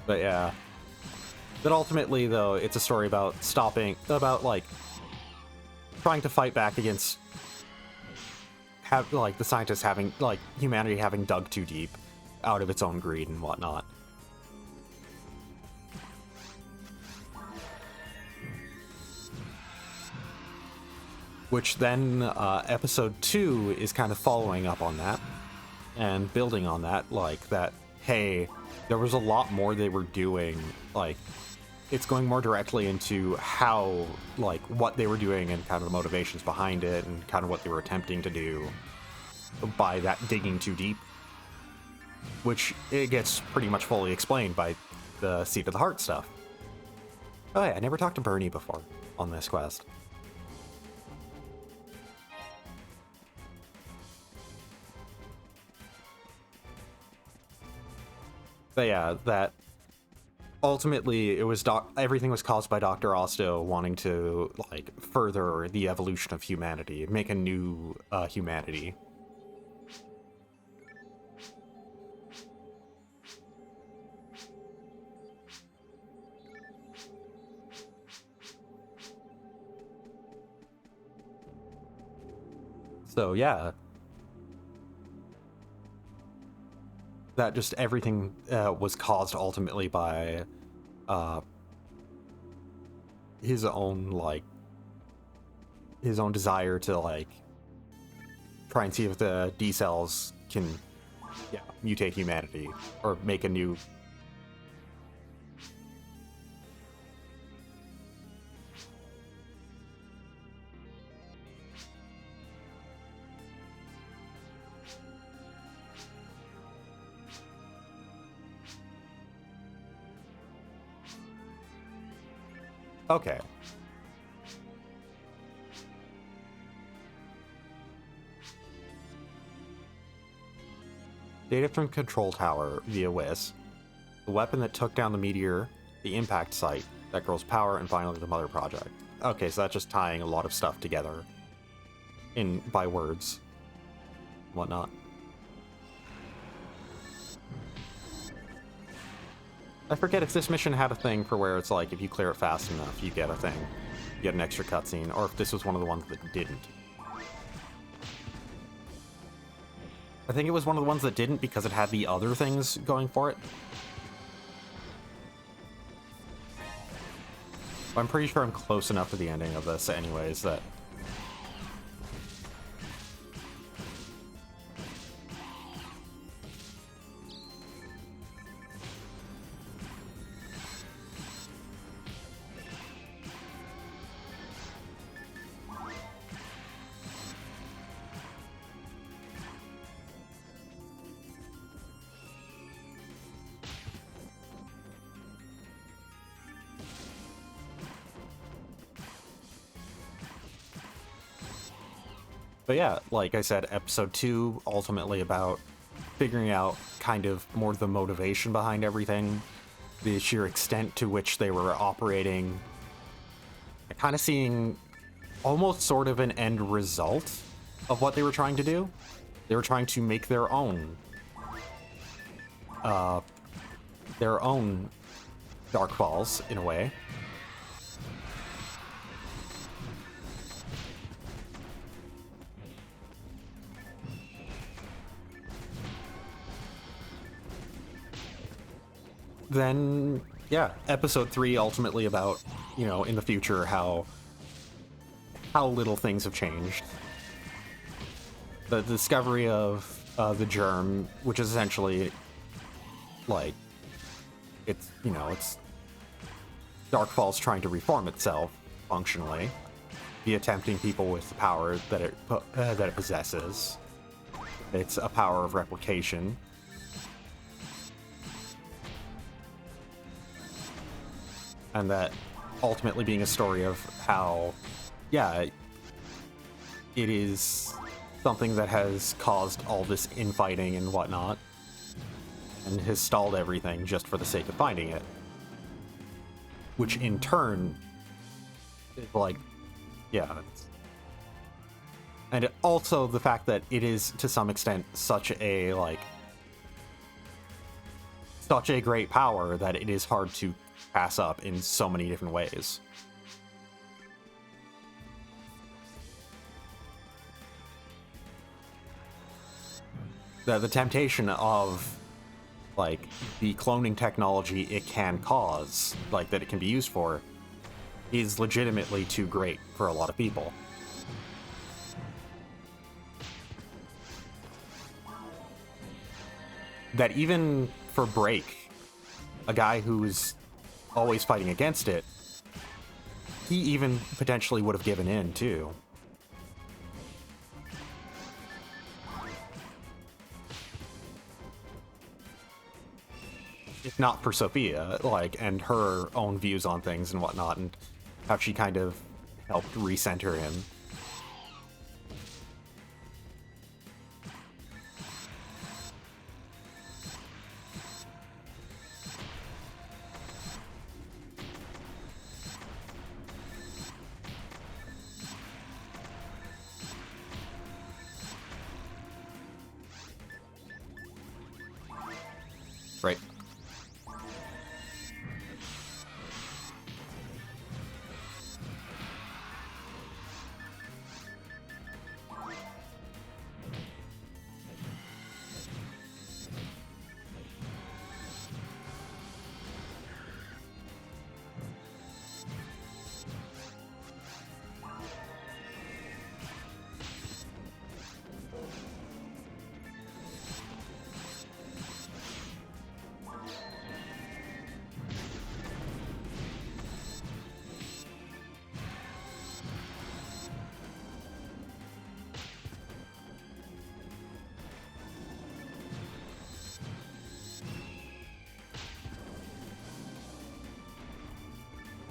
But yeah. But ultimately, though, it's a story about like, trying to fight back against, like, the scientists having, like, humanity having dug too deep out of its own greed and whatnot. Which then, episode 2 is kind of following up on that and building on that, like, that, hey, there was a lot more they were doing, like, it's going more directly into how, like, what they were doing and kind of the motivations behind it and kind of what they were attempting to do by that digging too deep, which it gets pretty much fully explained by the Seat of the Heart stuff. Oh yeah, I never talked to Bernie before on this quest. But yeah, that ultimately it was everything was caused by Dr. Osto wanting to like further the evolution of humanity, make a new humanity. So yeah, that just everything was caused ultimately by his own desire to like try and see if the D cells can mutate humanity or make a new. Okay. Data from Control Tower via WIS. The weapon that took down the meteor, the impact site, that girl's power, and finally the Mother Project. Okay, so that's just tying a lot of stuff together by words, whatnot. I forget if this mission had a thing for where it's like, if you clear it fast enough, you get a thing. You get an extra cutscene, or if this was one of the ones that didn't. I think it was one of the ones that didn't because it had the other things going for it. I'm pretty sure I'm close enough to the ending of this anyways that... But yeah, like I said, episode 2 ultimately about figuring out kind of more the motivation behind everything, the sheer extent to which they were operating, kind of seeing almost sort of an end result of what they were trying to do. They were trying to make their own Dark Falls in a way. Then, yeah, episode 3 ultimately about, you know, in the future, how little things have changed. The discovery of the germ, which is essentially, like, it's, you know, it's Dark Falls trying to reform itself, functionally, via tempting people with the power that it possesses. It's a power of replication. And that ultimately being a story of how, yeah, it is something that has caused all this infighting and whatnot, and has stalled everything just for the sake of finding it. Which in turn, is like, yeah. And also the fact that it is, to some extent, such a great power that it is hard to pass up in so many different ways. The temptation of, like, the cloning technology it can cause, like, that it can be used for, is legitimately too great for a lot of people. That even for Break, a guy who's always fighting against it, he even potentially would have given in too. if not for Sophia, like, and her own views on things and whatnot, and how she kind of helped recenter him. Right.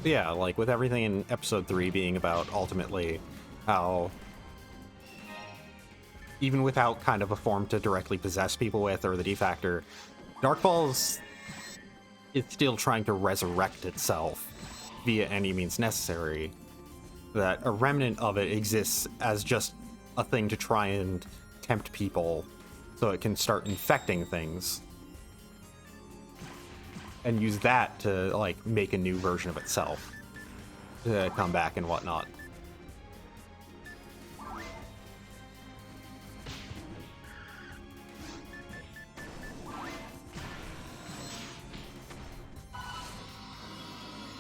Yeah, like with everything in episode 3 being about ultimately how, even without kind of a form to directly possess people with or the D-Factor, Dark Balls is still trying to resurrect itself via any means necessary. That a remnant of it exists as just a thing to try and tempt people so it can start infecting things. And use that to, like, make a new version of itself to come back and whatnot.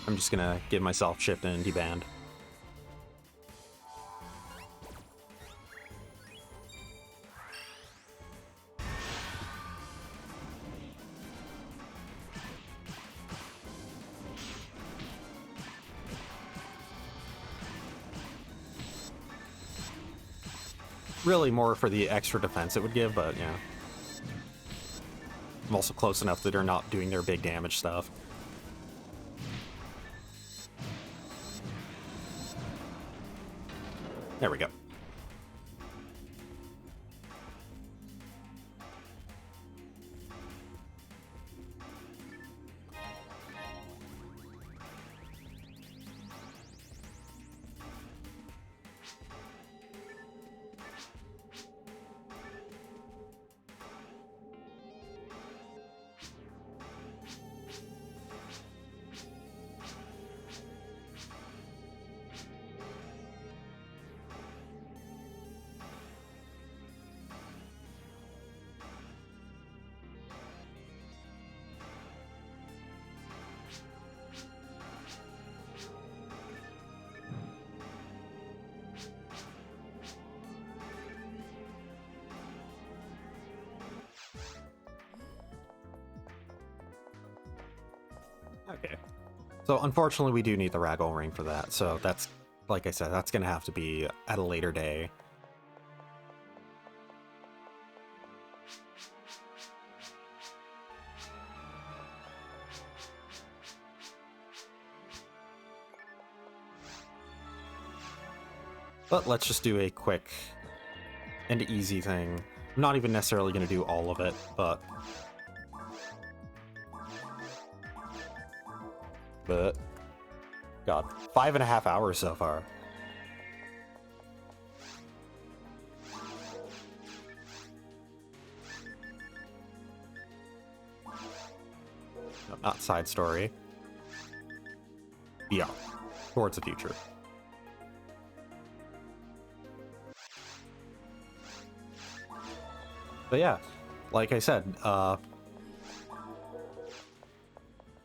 I'm just gonna give myself shift and deband. Really more for the extra defense it would give, but yeah. I'm also close enough that they're not doing their big damage stuff. There we go. Okay. So unfortunately we do need the Ragol Ring for that, so that's, like I said, that's gonna have to be at a later day. But let's just do a quick and easy thing. I'm not even necessarily gonna do all of it, but God, 5.5 hours so far. No, not side story. Yeah, towards the future. But yeah, like I said,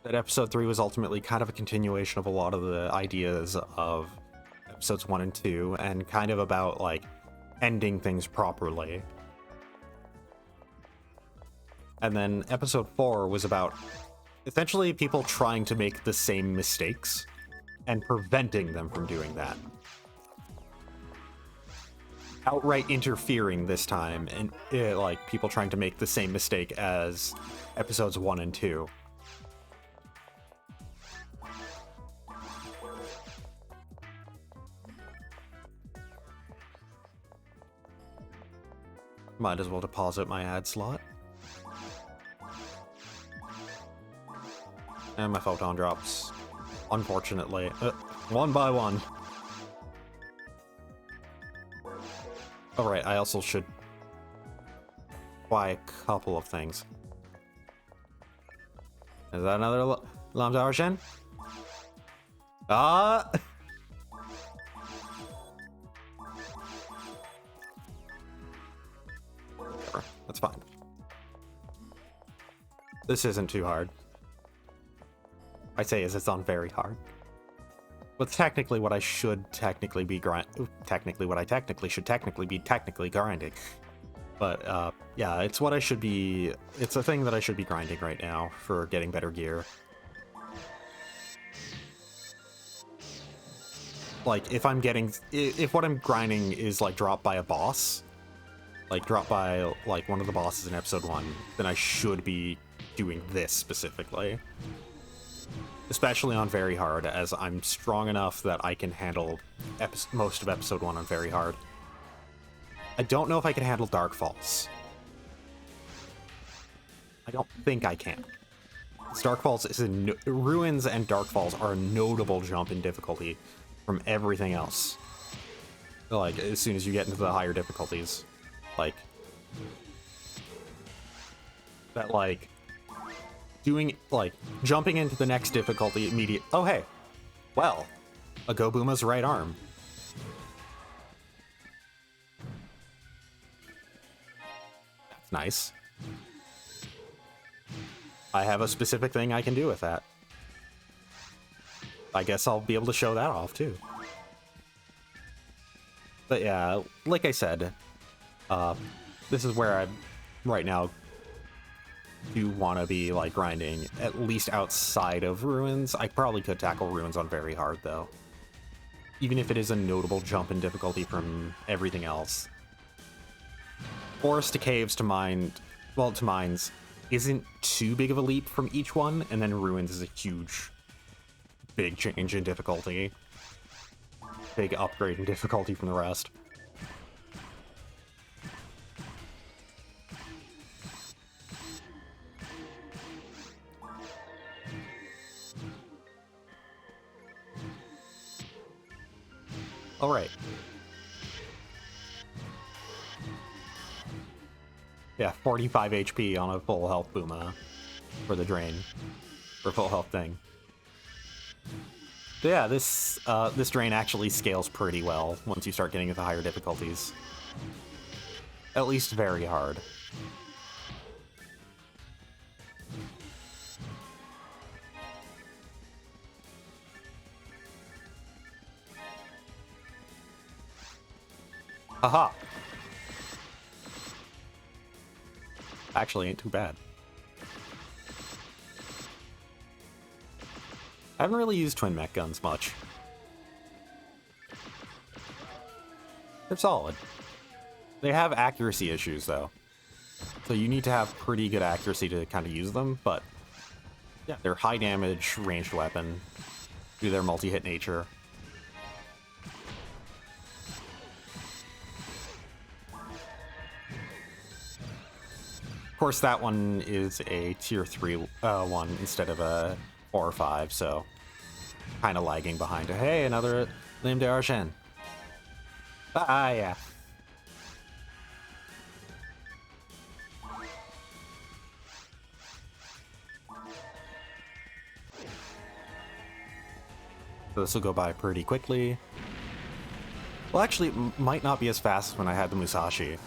that episode 3 was ultimately kind of a continuation of a lot of the ideas of episodes 1 and 2, and kind of about, like, ending things properly. And then episode 4 was about essentially people trying to make the same mistakes and preventing them from doing that. Outright interfering this time, and like people trying to make the same mistake as episodes 1 and 2. Might as well deposit my ad slot. And my photon drops, unfortunately, one by one. Alright, I also should buy a couple of things. Is that another Lam Darshan? Ah! That's fine. This isn't too hard. I say is it's on very hard. But technically what I should technically be technically what I technically should technically be grinding. But yeah, it's what I should be, it's a thing that I should be grinding right now for getting better gear. Like if what I'm grinding is like dropped by a boss, like dropped by like one of the bosses in episode 1, then I should be doing this specifically. Especially on very hard, as I'm strong enough that I can handle most of episode 1 on very hard. I don't know if I can handle Dark Falls. I don't think I can. Dark Falls is Ruins and Dark Falls are a notable jump in difficulty from everything else. Like, as soon as you get into the higher difficulties. Like, that, like, jumping into the next difficulty oh hey, well, a Gobuma's right arm. That's nice. I have a specific thing I can do with that. I guess I'll be able to show that off too. But yeah, like I said, this is where I'm right now do want to be like grinding at least outside of Ruins. I probably could tackle Ruins on very hard though, even if it is a notable jump in difficulty from everything else. Forest to Caves to Mines isn't too big of a leap from each one, and then Ruins is a big change in difficulty, big upgrade in difficulty from the rest. All right. Yeah, 45 HP on a full health Buma for the drain, for full health thing. So yeah, this drain actually scales pretty well once you start getting into higher difficulties. At least very hard. Haha! Actually ain't too bad. I haven't really used twin mech guns much. They're solid. They have accuracy issues though. So you need to have pretty good accuracy to kind of use them, but yeah, they're high damage ranged weapon due to their multi-hit nature. Of course, that one is a tier 3 one instead of a 4 or 5, so kind of lagging behind. Hey, another Lim de Argent. Ah, yeah. So this will go by pretty quickly. Well, actually, it might not be as fast as when I had the Musashi,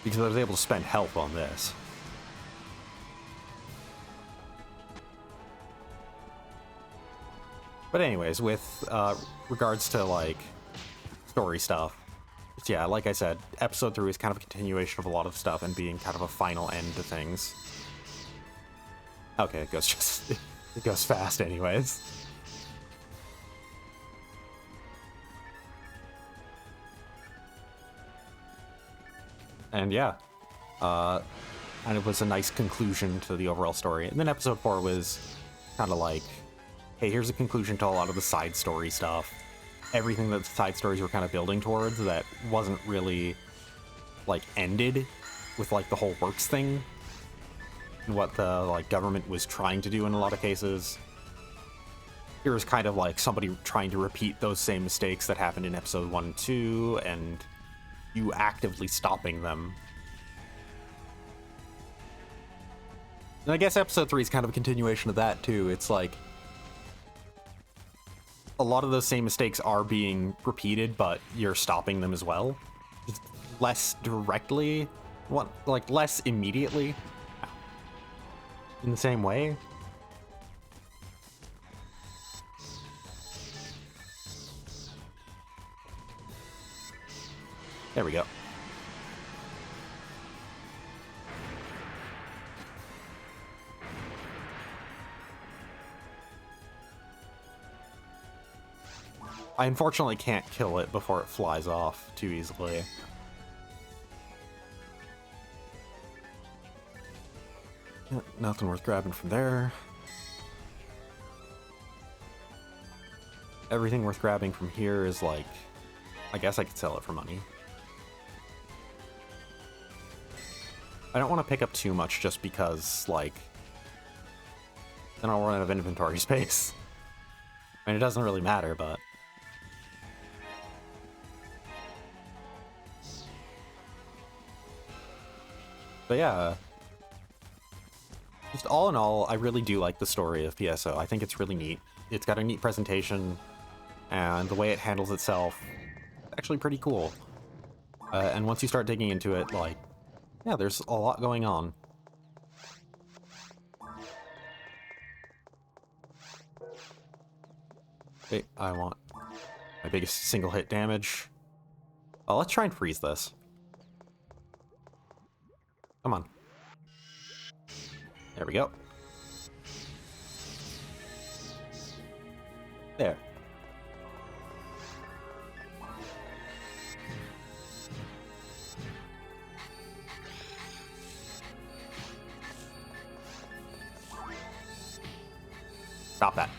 because I was able to spend health on this. But anyways, with regards to, like, story stuff, yeah, like I said, episode 3 is kind of a continuation of a lot of stuff and being kind of a final end to things. Okay, it goes fast anyways. And yeah, and it was a nice conclusion to the overall story. And then episode 4 was kind of like, hey, here's a conclusion to a lot of the side story stuff. Everything that the side stories were kind of building towards that wasn't really like ended with like the whole works thing and what the like government was trying to do in a lot of cases. Here is kind of like somebody trying to repeat those same mistakes that happened in episode 1 and 2, and you actively stopping them. And I guess episode 3 is kind of a continuation of that too. It's like a lot of those same mistakes are being repeated, but you're stopping them as well. Just less directly, like less immediately in the same way. There we go. I unfortunately can't kill it before it flies off too easily. Nothing worth grabbing from there. Everything worth grabbing from here is like, I guess I could sell it for money. I don't want to pick up too much just because, like, then I'll run out of inventory space. I mean, it doesn't really matter, but... But yeah, just all in all, I really do like the story of PSO. I think it's really neat. It's got a neat presentation, and the way it handles itself, actually pretty cool. And once you start digging into it, like, yeah, there's a lot going on. Okay, I want my biggest single hit damage. Let's try and freeze this. Come on. There we go. There. Stop that.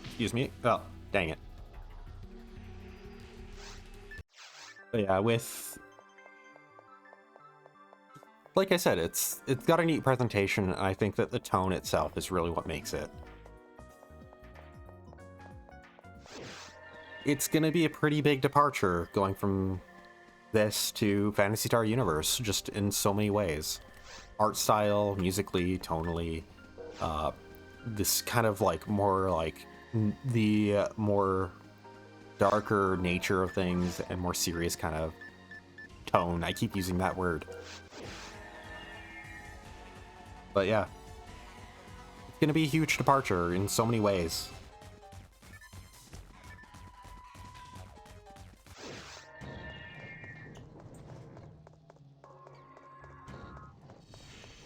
Excuse me. Oh, dang it. But yeah, like I said, it's got a neat presentation, and I think that the tone itself is really what makes it. It's gonna be a pretty big departure going from this to Phantasy Star Universe, just in so many ways. Art style, musically, tonally, this kind of like more like the more darker nature of things and more serious kind of tone. I keep using that word. But yeah, it's gonna be a huge departure in so many ways.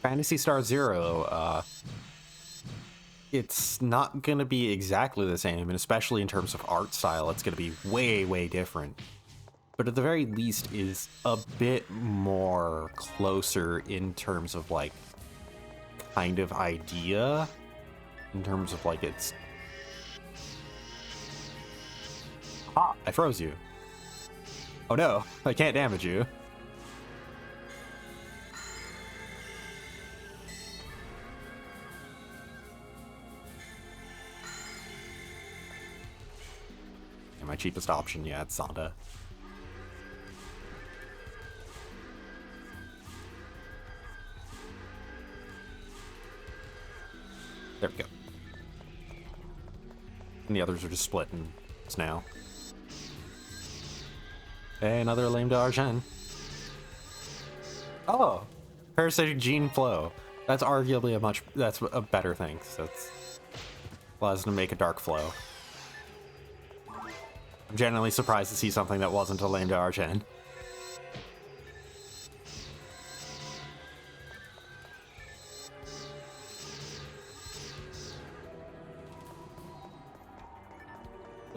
Phantasy Star Zero, it's not gonna be exactly the same, and especially in terms of art style, it's gonna be way, way different. But at the very least is a bit more closer in terms of like kind of idea, in terms of like its... Ah, I froze you. Oh no, I can't damage you. My cheapest option, yeah, it's Zonda. There we go. And the others are just split and it's now. Hey, another lame d'argent. Oh, parasitic gene flow. That's arguably that's a better thing. So it's allows them to make a dark flow. I'm genuinely surprised to see something that wasn't a lame d'argent.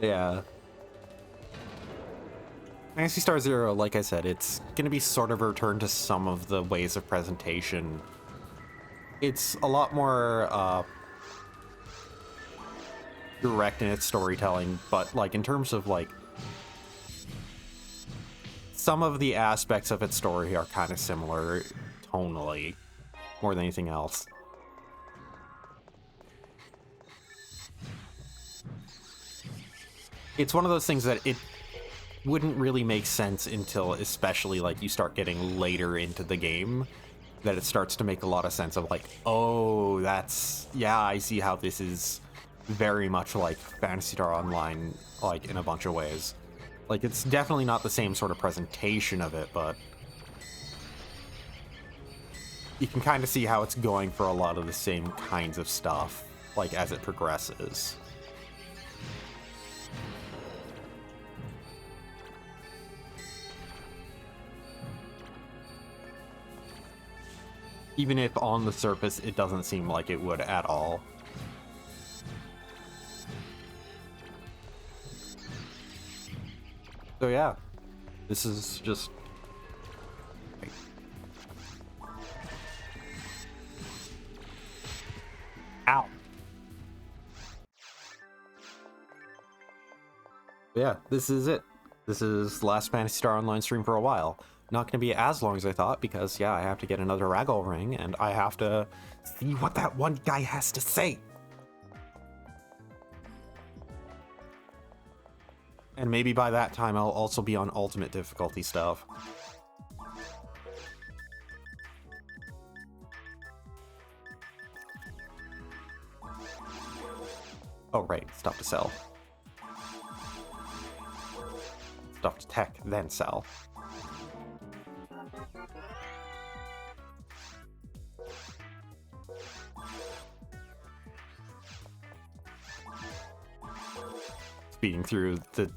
Yeah. Phantasy Star Zero, like I said, it's going to be sort of a return to some of the ways of presentation. It's a lot more direct in its storytelling, but like in terms of like some of the aspects of its story are kind of similar tonally more than anything else. It's one of those things that it wouldn't really make sense until especially like you start getting later into the game that it starts to make a lot of sense of like, oh, that's, yeah, I see how this is very much like Phantasy Star Online, like in a bunch of ways. Like it's definitely not the same sort of presentation of it, but you can kind of see how it's going for a lot of the same kinds of stuff, like as it progresses. Even if on the surface it doesn't seem like it would at all. So yeah, this is just... Ow. Yeah, this is it. This is the last Phantasy Star Online stream for a while. Not going to be as long as I thought because, yeah, I have to get another Ragol Ring and I have to see what that one guy has to say. And maybe by that time I'll also be on ultimate difficulty stuff. Oh, right. Stuff to sell. Stuff to tech, then sell. Speeding through the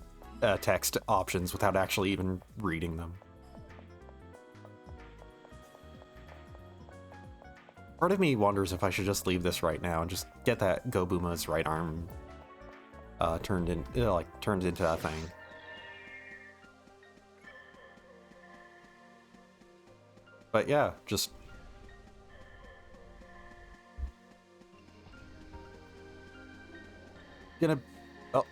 text options without actually even reading them. Part of me wonders if I should just leave this right now and just get that Gobuma's right arm turned into that thing. But yeah, just gonna... Oh.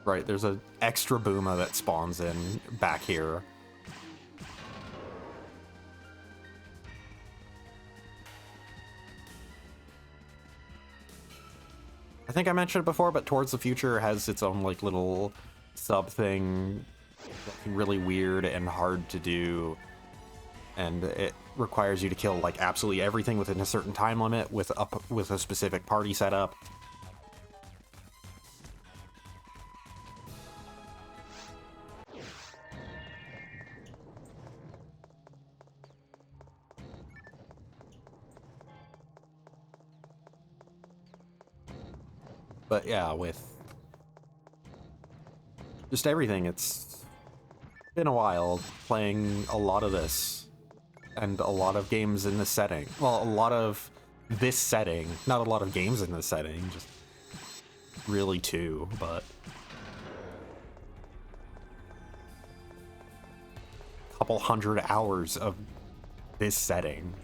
Right, there's an extra Buma that spawns in back here. I think I mentioned it before, but Towards the Future has its own like little sub thing that's really weird and hard to do. And it requires you to kill like absolutely everything within a certain time limit with a specific party setup. But yeah, with just everything, it's been a while playing a lot of this and a lot of games in this setting. Well, a lot of this setting, not a lot of games in this setting, just really two, but a couple hundred hours of this setting.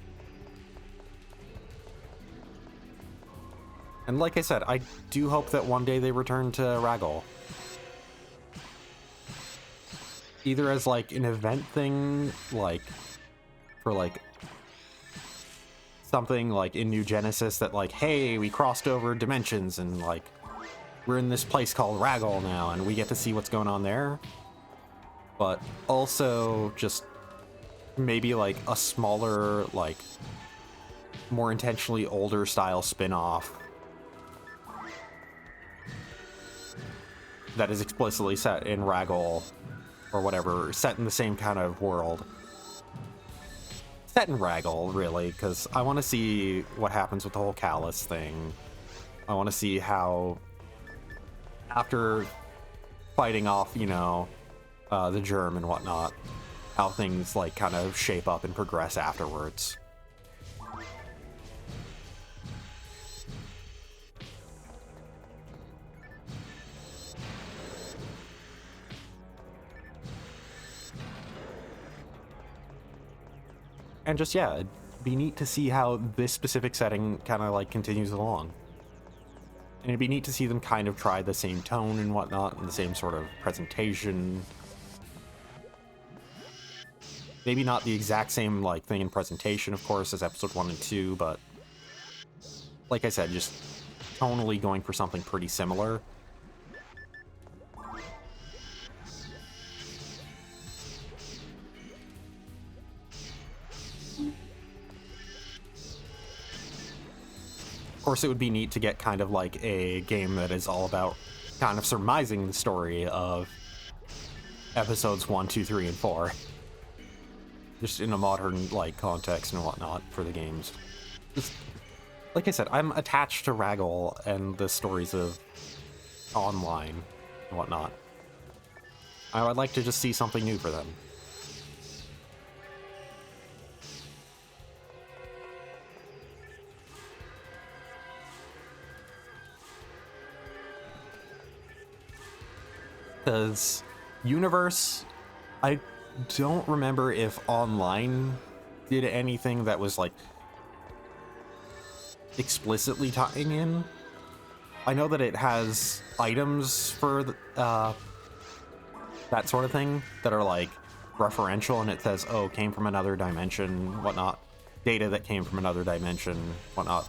And like I said, I do hope that one day they return to Ragol. Either as like an event thing, like for like something like in New Genesis that like, hey, we crossed over dimensions and like we're in this place called Ragol now and we get to see what's going on there. But also just maybe like a smaller, like more intentionally older style spin-off that is explicitly set in Ragol or whatever, set in the same kind of world. Set in Ragol, really, because I want to see what happens with the whole Callus thing. I want to see how, after fighting off, you know, the germ and whatnot, how things, like, kind of shape up and progress afterwards. And just, yeah, it'd be neat to see how this specific setting kind of like continues along. And it'd be neat to see them kind of try the same tone and whatnot, and the same sort of presentation. Maybe not the exact same like thing in presentation, of course, as episode 1 and 2, but like I said, just tonally going for something pretty similar. Of course, it would be neat to get kind of like a game that is all about kind of surmising the story of episodes 1, 2, 3, and 4. Just in a modern, like, context and whatnot for the games. Just, like I said, I'm attached to Ragol and the stories of online and whatnot. I would like to just see something new for them. Because Universe, I don't remember if online did anything that was like explicitly tying in. I know that it has items for that sort of thing that are like referential, and it says, oh, came from another dimension, whatnot. Data that came from another dimension, whatnot.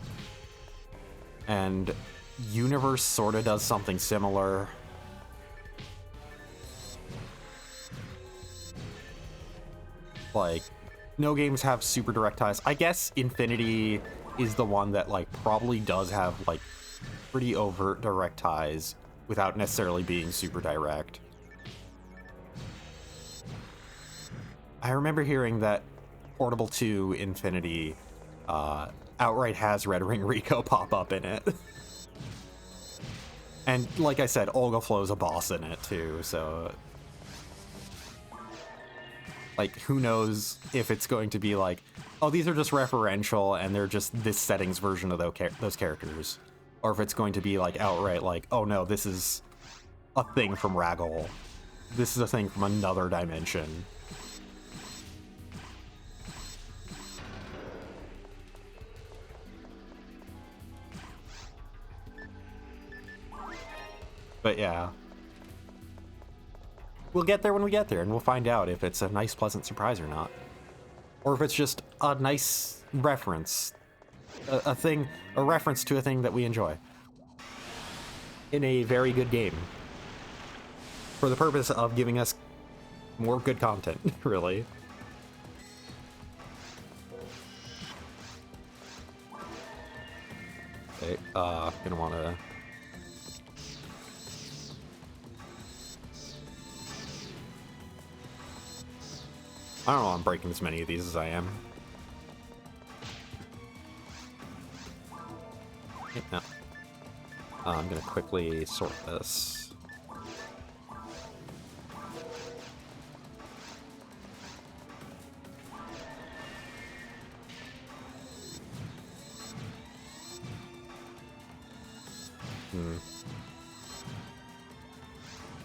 And Universe sort of does something similar. Like, no games have super direct ties. I guess Infinity is the one that, like, probably does have, like, pretty overt direct ties without necessarily being super direct. I remember hearing that Portable 2 Infinity outright has Red Ring Rico pop up in it. And, like I said, Olga Flow's a boss in it, too, so... Like, who knows if it's going to be like, oh, these are just referential and they're just this setting's version of those characters. Or if it's going to be like outright like, oh no, this is a thing from Ragol. This is a thing from another dimension. But yeah. We'll get there when we get there, and we'll find out if it's a nice, pleasant surprise or not. Or if it's just a nice reference. A reference to a thing that we enjoy. In a very good game. For the purpose of giving us more good content, really. Okay, gonna wanna... I don't know, I'm breaking as many of these as I am. Okay, no. I'm gonna quickly sort this.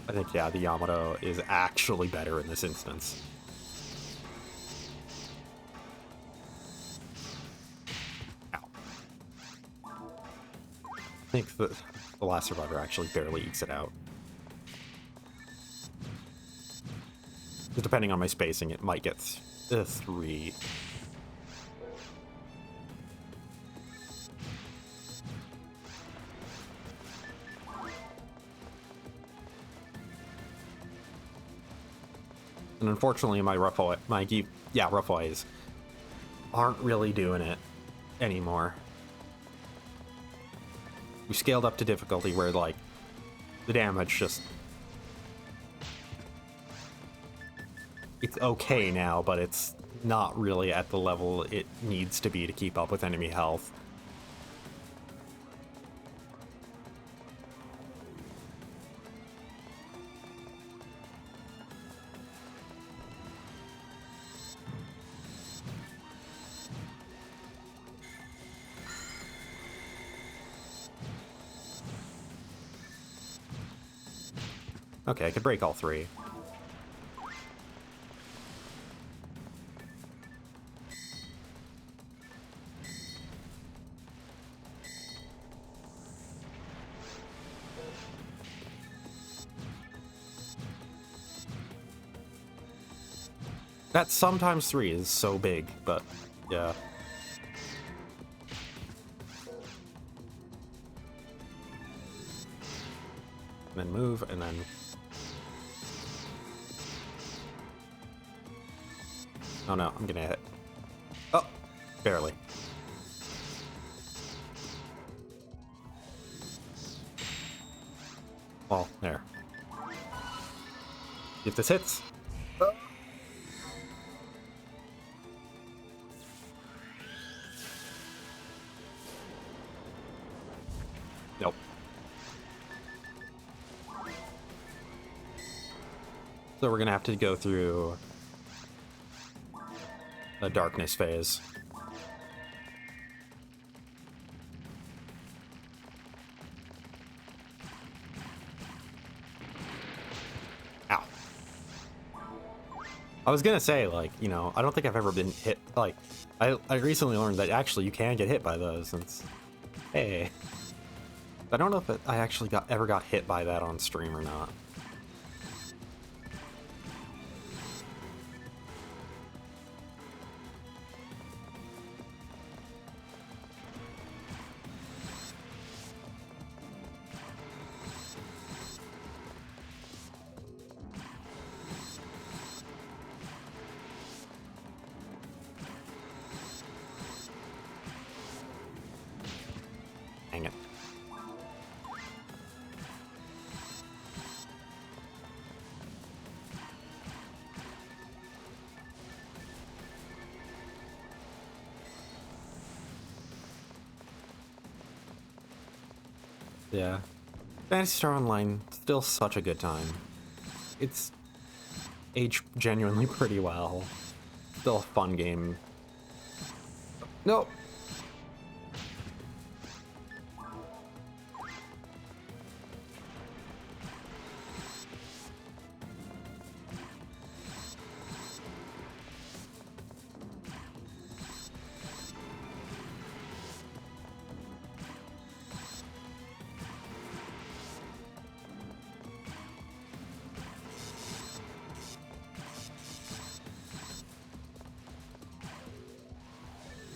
I think, yeah, the Yamato is actually better in this instance. I think the last survivor actually barely ekes it out. Depending on my spacing, it might get 3. And unfortunately, my rough eyes aren't really doing it anymore. We scaled up to difficulty where, like, the damage just... It's okay now, but it's not really at the level it needs to be to keep up with enemy health. Okay, I could break all 3. That sometimes 3 is so big, but yeah. And then move, and then... Oh no, I'm gonna hit. Oh, barely. Well, there. If this hits. Nope. So we're gonna have to go through a darkness phase. Ow. I was gonna say, like, you know, I don't think I've ever been hit, like, I recently learned that actually you can get hit by those, and it's, hey. I don't know if I actually ever got hit by that on stream or not. Dang it. Yeah. Phantasy Star Online, still such a good time. It's aged genuinely pretty well. Still a fun game. Nope.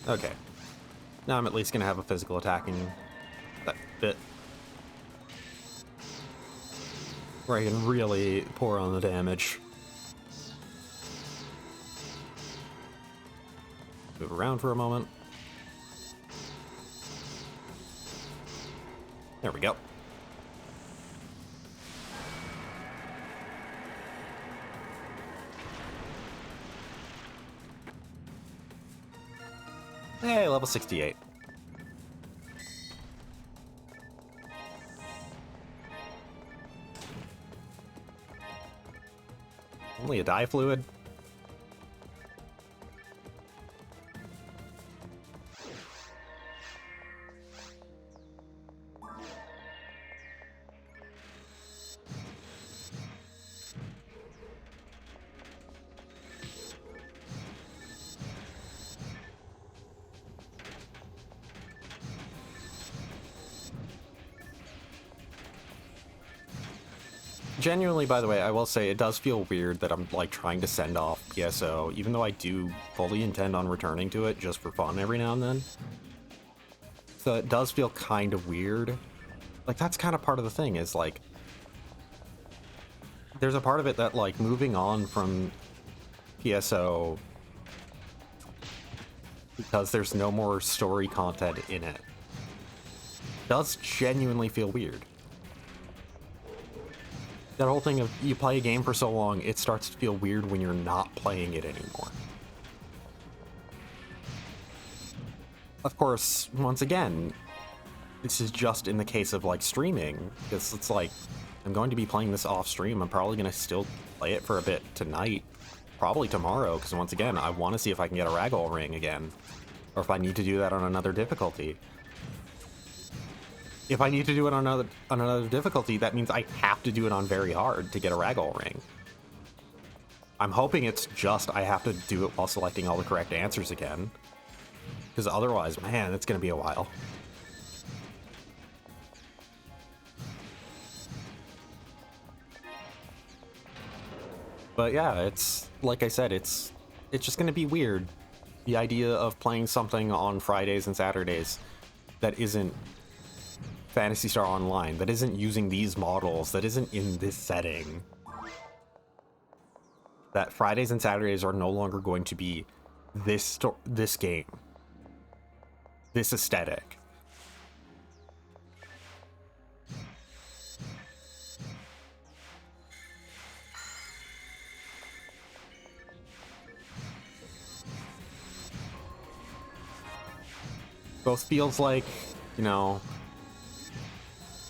Okay. Now I'm at least gonna have a physical attacking that bit. Where I can really pour on the damage. Move around for a moment. There we go. Hey, level 68. Only a dye fluid? Genuinely, by the way, I will say it does feel weird that I'm like trying to send off PSO, even though I do fully intend on returning to it just for fun every now and then. So it does feel kind of weird. Like, that's kind of part of the thing, is like, there's a part of it that like moving on from PSO because there's no more story content in it does genuinely feel weird. That whole thing of you play a game for so long, it starts to feel weird when you're not playing it anymore. Of course, once again, this is just in the case of like streaming, because it's like, I'm going to be playing this off stream. I'm probably going to still play it for a bit tonight, probably tomorrow, because once again, I want to see if I can get a Ragol Ring again, or if I need to do that on another difficulty. If I need to do it on another difficulty, that means I have to do it on very hard to get a Ragol Ring. I'm hoping it's just I have to do it while selecting all the correct answers again. Because otherwise, man, it's going to be a while. But yeah, it's, like I said, it's it's just going to be weird. The idea of playing something on Fridays and Saturdays that isn't Phantasy Star Online, that isn't using these models, that isn't in this setting. That Fridays and Saturdays are no longer going to be this game, this aesthetic. Both feels like, you know,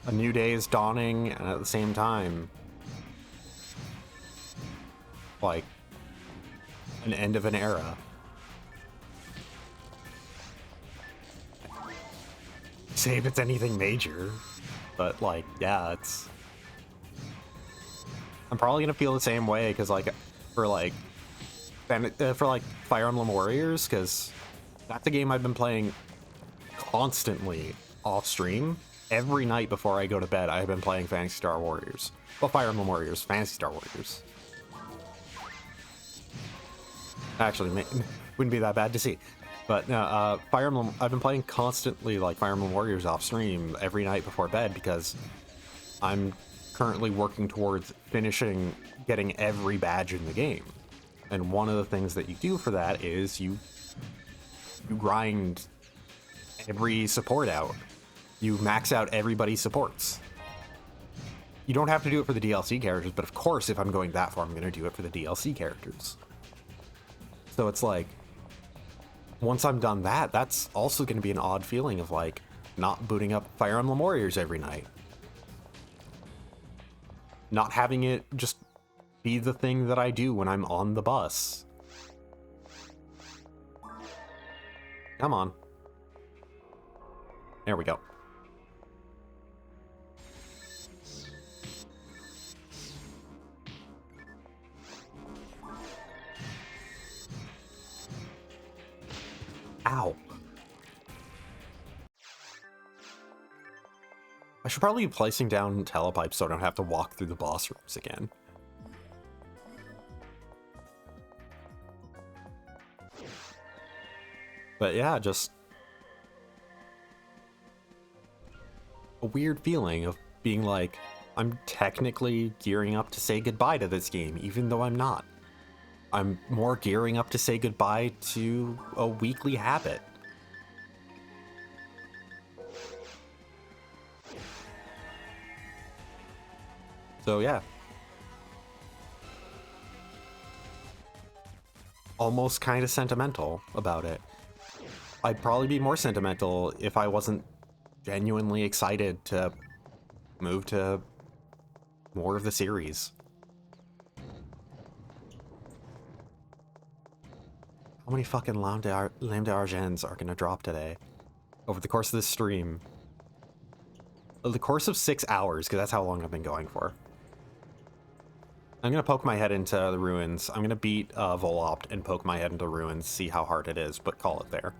a new day is dawning, and at the same time, like, an end of an era. Say if it's anything major, but, like, yeah, it's... I'm probably gonna feel the same way, because, like, for Fire Emblem Warriors, because that's a game I've been playing constantly off stream. Every night before I go to bed, I've been playing Phantasy Star Warriors. Well, Fire Emblem Warriors, Phantasy Star Warriors. Actually, wouldn't be that bad to see. But Fire Emblem, I've been playing constantly, like, Fire Emblem Warriors off stream every night before bed, because I'm currently working towards getting every badge in the game. And one of the things that you do for that is you grind every support out. You max out everybody's supports. You don't have to do it for the DLC characters, but of course, if I'm going that far, I'm going to do it for the DLC characters. So it's like, once I'm done that, that's also going to be an odd feeling of, like, not booting up Fire Emblem Warriors every night. Not having it just be the thing that I do when I'm on the bus. Come on. There we go. Ow. I should probably be placing down telepipes so I don't have to walk through the boss rooms again. But yeah, just a weird feeling of being like, I'm technically gearing up to say goodbye to this game, even though I'm not. I'm more gearing up to say goodbye to a weekly habit. So yeah. Almost kind of sentimental about it. I'd probably be more sentimental if I wasn't genuinely excited to move to more of the series. How many fucking Lambda Argens are gonna drop today? Over the course of this stream. Over the course of 6 hours, because that's how long I've been going for. I'm gonna poke my head into the ruins. I'm gonna beat Volopt and poke my head into the ruins, see how hard it is, but call it there.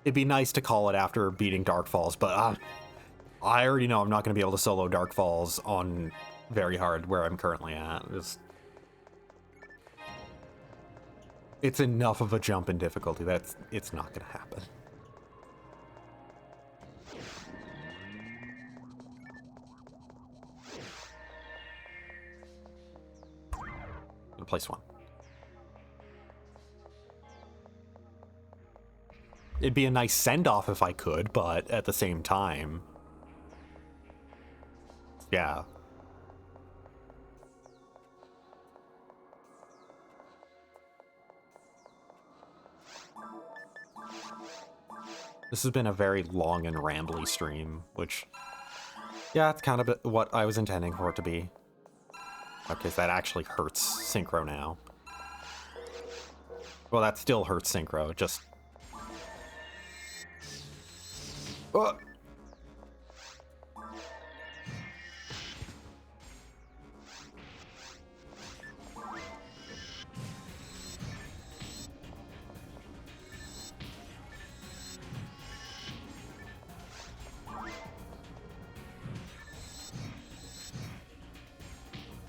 It'd be nice to call it after beating Dark Falls, but I already know I'm not going to be able to solo Dark Falls on very hard where I'm currently at. It's enough of a jump in difficulty that it's not going to happen. I'm gonna place one. It'd be a nice send-off if I could, but at the same time... Yeah. This has been a very long and rambly stream, which... Yeah, it's kind of what I was intending for it to be. Because that actually hurts synchro now. Well, that still hurts synchro, it just...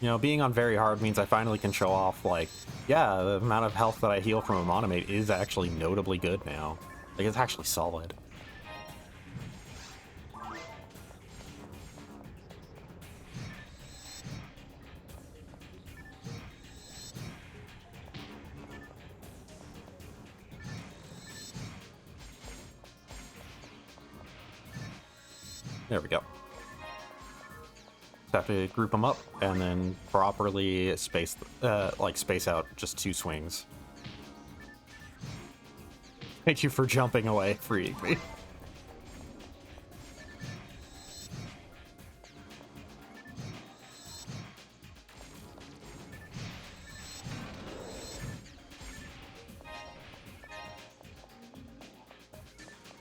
You know, being on very hard means I finally can show off, like, yeah, the amount of health that I heal from a monomate is actually notably good now. Like, it's actually solid. There we go. Have to group them up and then properly space, space out just 2 swings. Thank you for jumping away, freeing me.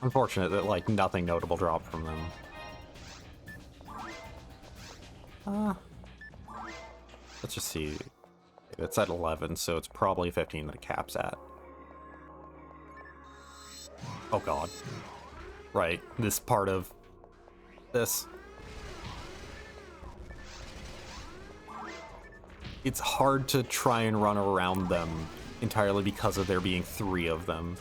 Unfortunate that, like, nothing notable dropped from them. Let's just see. It's at 11, so it's probably 15 that it caps at. Oh god. Right, this part of this. It's hard to try and run around them entirely because of there being 3 of them.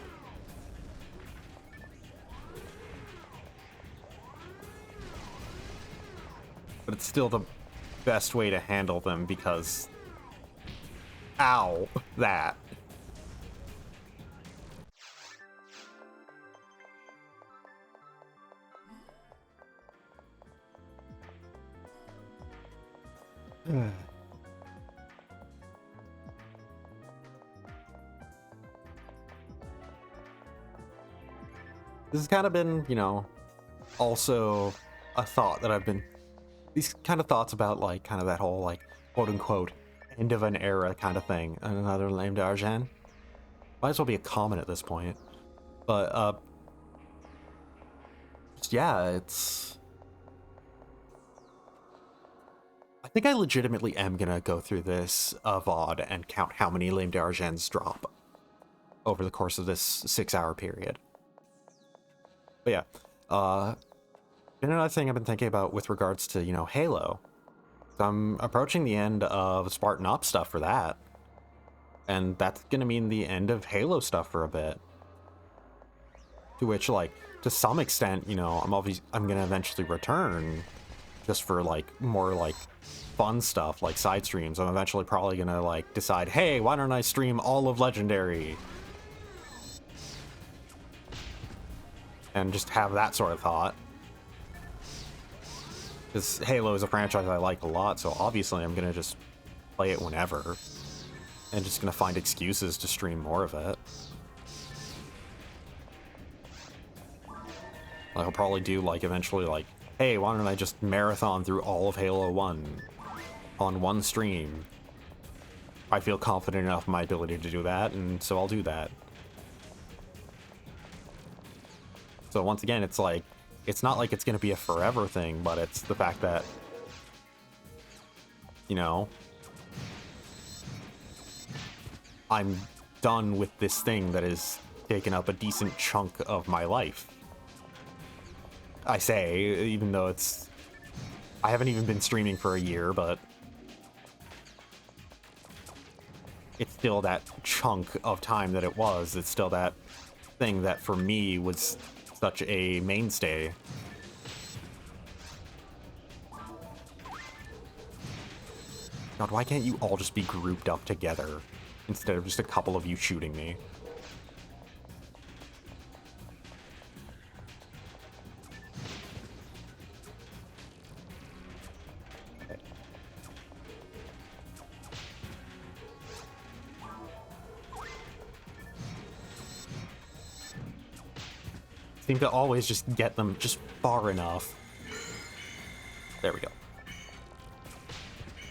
But it's still the best way to handle them because... Ow! That. This has kind of been, you know, also a thought that I've been... These kind of thoughts about, like, kind of that whole, like, quote-unquote, end of an era kind of thing. Another lame d'argent. Might as well be a comment at this point. But, yeah, it's... I think I legitimately am gonna go through this VOD and count how many lame d'argents drop over the course of this 6-hour period. But yeah, another thing I've been thinking about with regards to, you know, Halo. So I'm approaching the end of Spartan Ops stuff for that. And that's gonna mean the end of Halo stuff for a bit. To which, like, to some extent, you know, I'm gonna eventually return just for, like, more, like, fun stuff, like side streams. I'm eventually probably gonna, like, decide, hey, why don't I stream all of Legendary? And just have that sort of thought. Because Halo is a franchise I like a lot, so obviously I'm gonna just play it whenever. And just gonna find excuses to stream more of it. Like, I'll probably do, like, eventually, like, hey, why don't I just marathon through all of Halo 1 on one stream? I feel confident enough in my ability to do that, and so I'll do that. So once again, it's like, it's not like it's going to be a forever thing, but it's the fact that, you know, I'm done with this thing that has taken up a decent chunk of my life. I say, even though it's... I haven't even been streaming for a year, but... it's still that chunk of time that it was. It's still that thing that, for me, was such a mainstay. God, why can't you all just be grouped up together, instead of just a couple of you shooting me? Seem to always just get them just far enough. There we go.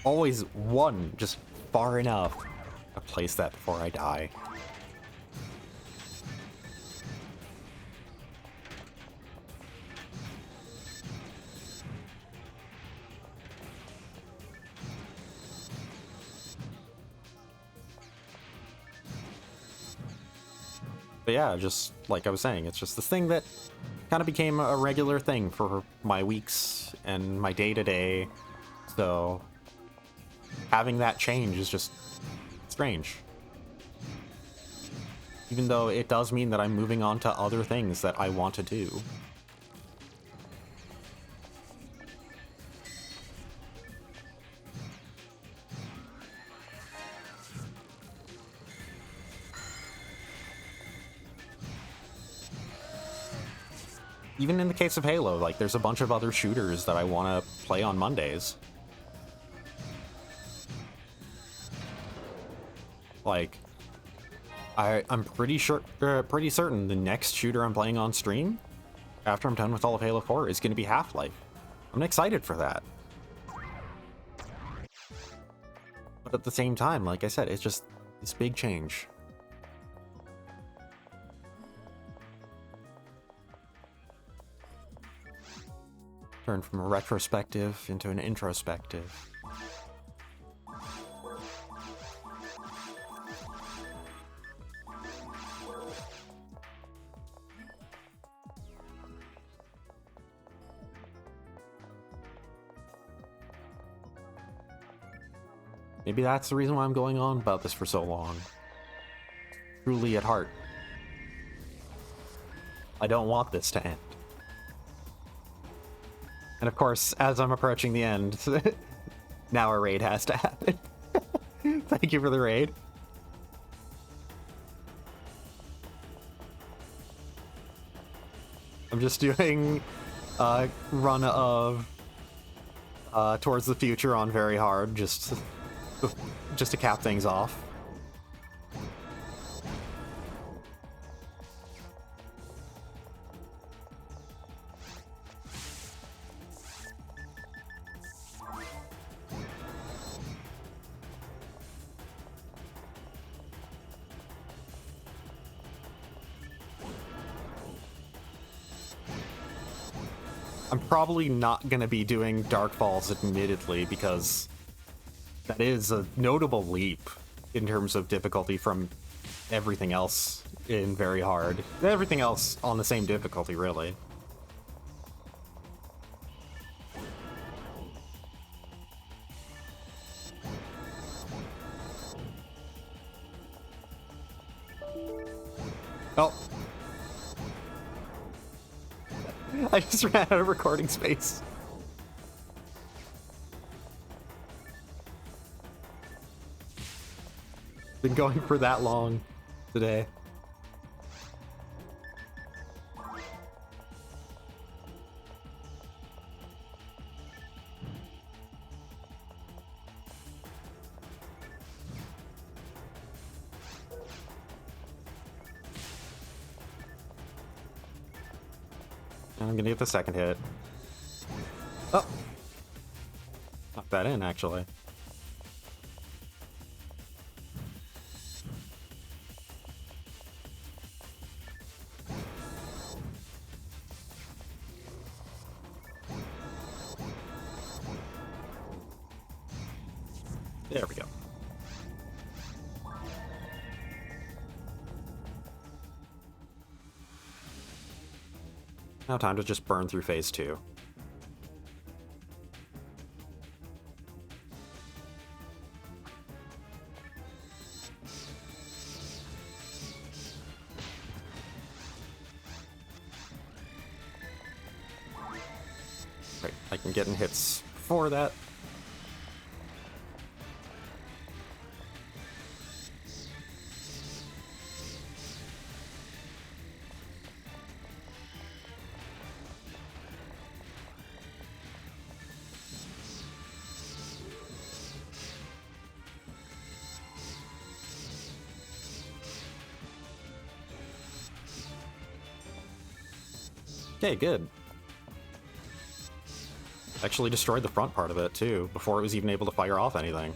Always one, just far enough. I'll place that before I die. But yeah, just like I was saying, it's just this thing that kind of became a regular thing for my weeks and my day-to-day. So having that change is just strange. Even though it does mean that I'm moving on to other things that I want to do. Even in the case of Halo, like, there's a bunch of other shooters that I want to play on Mondays. Like, I'm pretty certain the next shooter I'm playing on stream, after I'm done with all of Halo 4, is going to be Half-Life. I'm excited for that. But at the same time, like I said, it's just this big change. Turn from a retrospective into an introspective. Maybe that's the reason why I'm going on about this for so long. Truly at heart, I don't want this to end. And of course, as I'm approaching the end, now a raid has to happen. Thank you for the raid. I'm just doing a run of Towards the Future on very hard, just to cap things off. I'm probably not going to be doing Dark Falls, admittedly, because that is a notable leap in terms of difficulty from everything else in very hard. Everything else on the same difficulty, really. Oh. I just ran out of recording space. Been going for that long today. I'm gonna get the second hit. Oh! Knock that in, actually. There we go. Now time to just burn through phase 2. Right, I can get in hits before that. Okay, good. Actually destroyed the front part of it, too, before it was even able to fire off anything.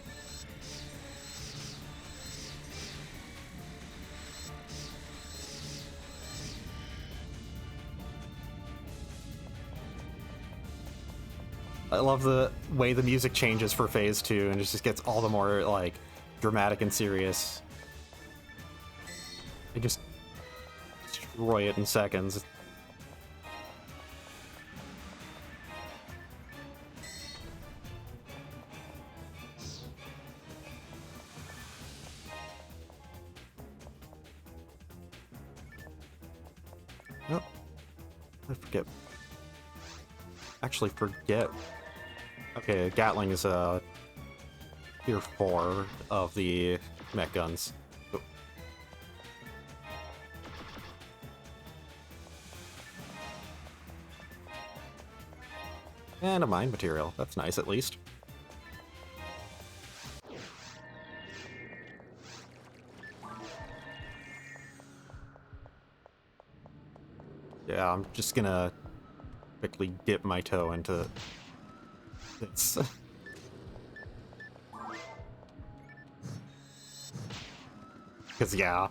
I love the way the music changes for phase 2, and it just gets all the more, like, dramatic and serious. They just destroy it in seconds. I forget. Actually, forget. Okay, Gatling is a tier 4 of the mech guns. Oh. And a mine material. That's nice, at least. Yeah, I'm just gonna quickly dip my toe into this. Because, yeah.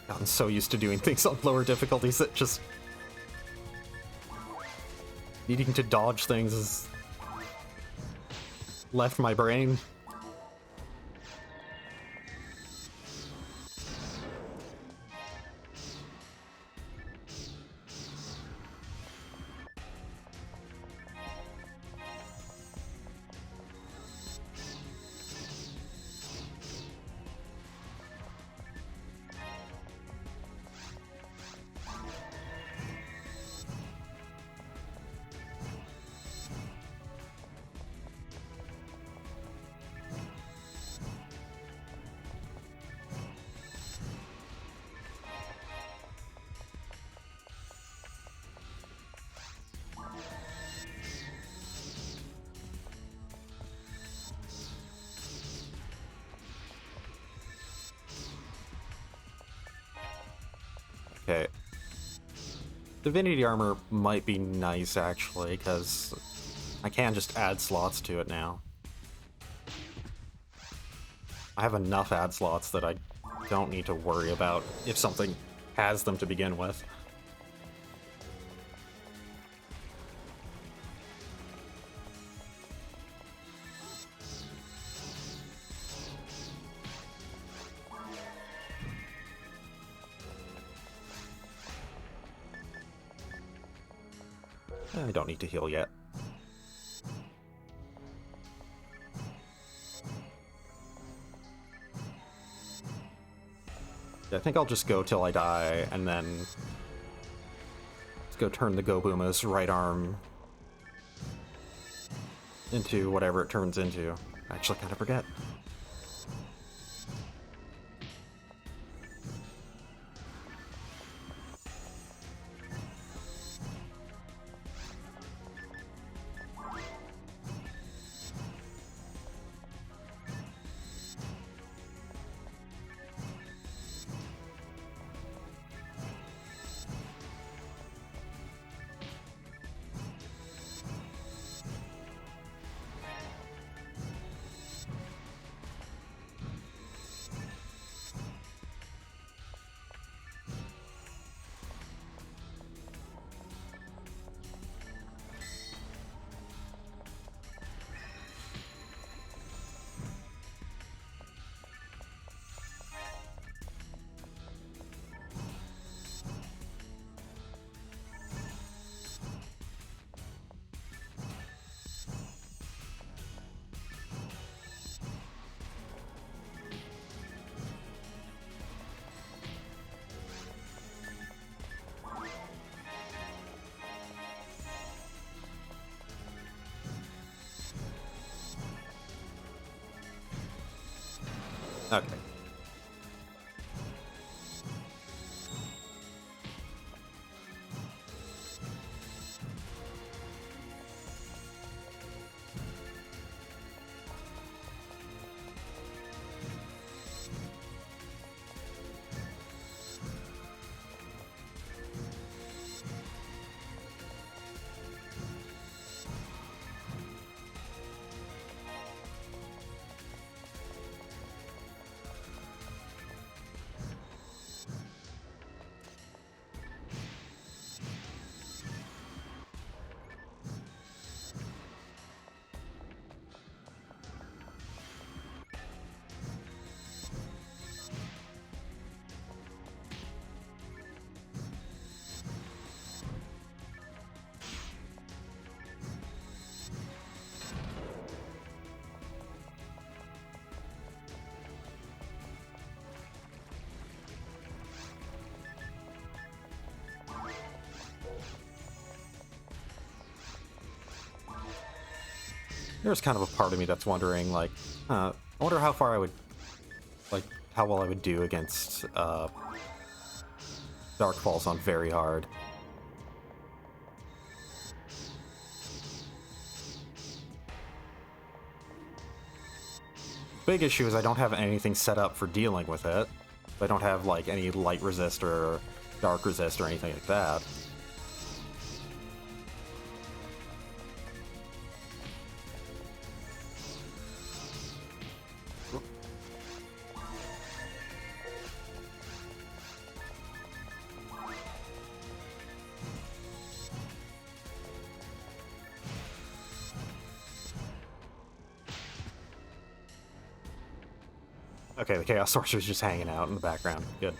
I'm so used to doing things on lower difficulties that just needing to dodge things has left my brain. Okay. Divinity armor might be nice, actually, because I can just add slots to it now. I have enough ad slots that I don't need to worry about if something has them to begin with. I don't need to heal yet. I think I'll just go till I die, and then let's go turn the Go-Buma's right arm into whatever it turns into. I actually kind of forget. There's kind of a part of me that's wondering, like, I wonder how far I would, like, how well I would do against Dark Falls on very hard. Big issue is I don't have anything set up for dealing with it. I don't have, like, any light resist or dark resist or anything like that. Okay, the Chaos Sorcerer's just hanging out in the background. Good.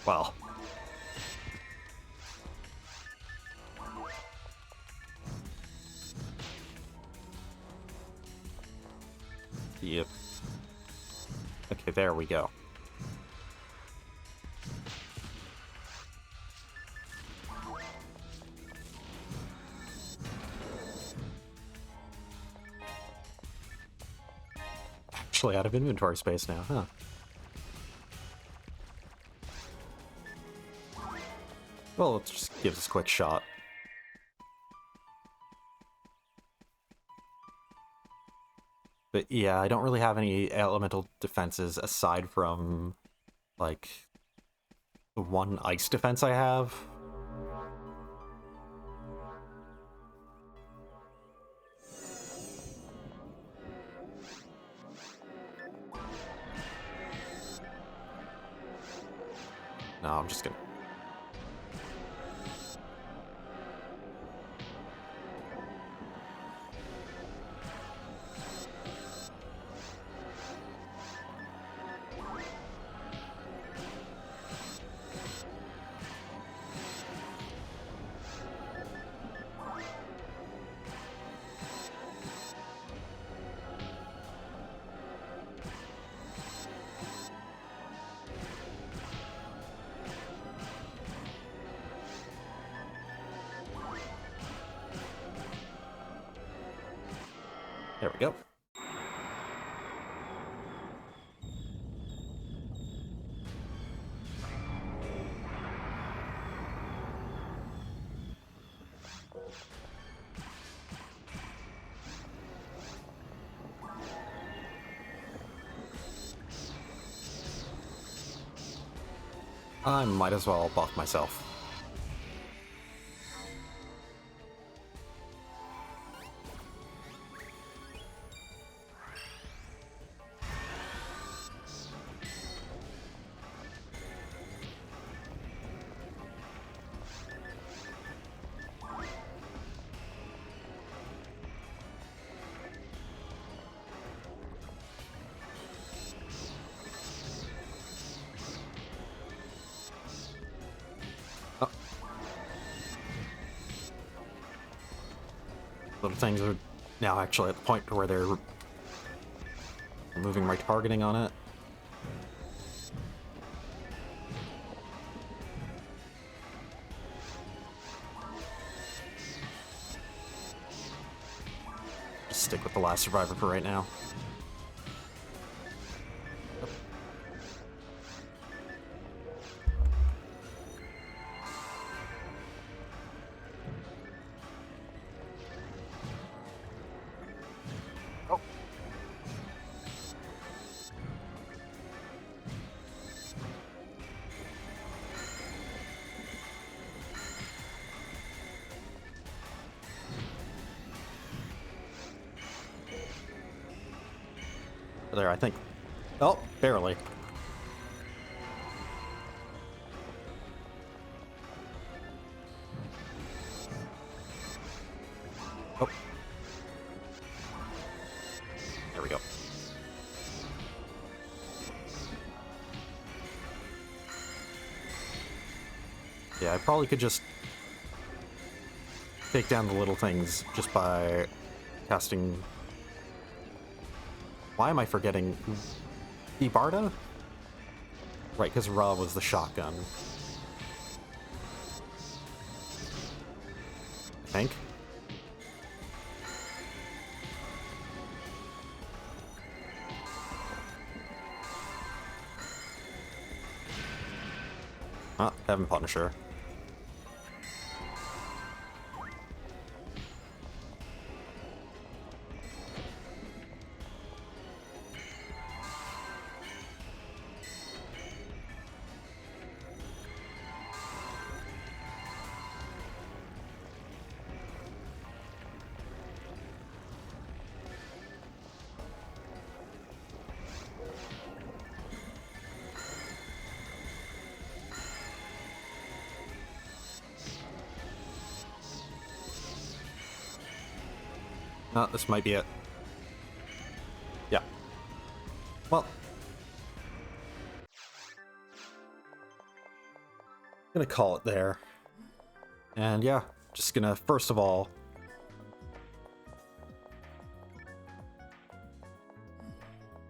Well. Yep. Okay, there we go. Actually out of inventory space now, huh? Well, let's just give this a quick shot. But yeah, I don't really have any elemental defenses aside from, like, the one ice defense I have. No, I'm just gonna... There we go. I might as well buff myself. Little things are now actually at the point where they're moving my targeting on it. Just stick with the last survivor for right now. There, I think. Oh, barely. Oh. There we go. Yeah, I probably could just take down the little things just by casting... Why am I forgetting? Ibarda? Right, because Ra was the shotgun. I think. Ah, Heaven Punisher. This might be it. Yeah. Well. I'm gonna call it there. And yeah, just gonna, first of all,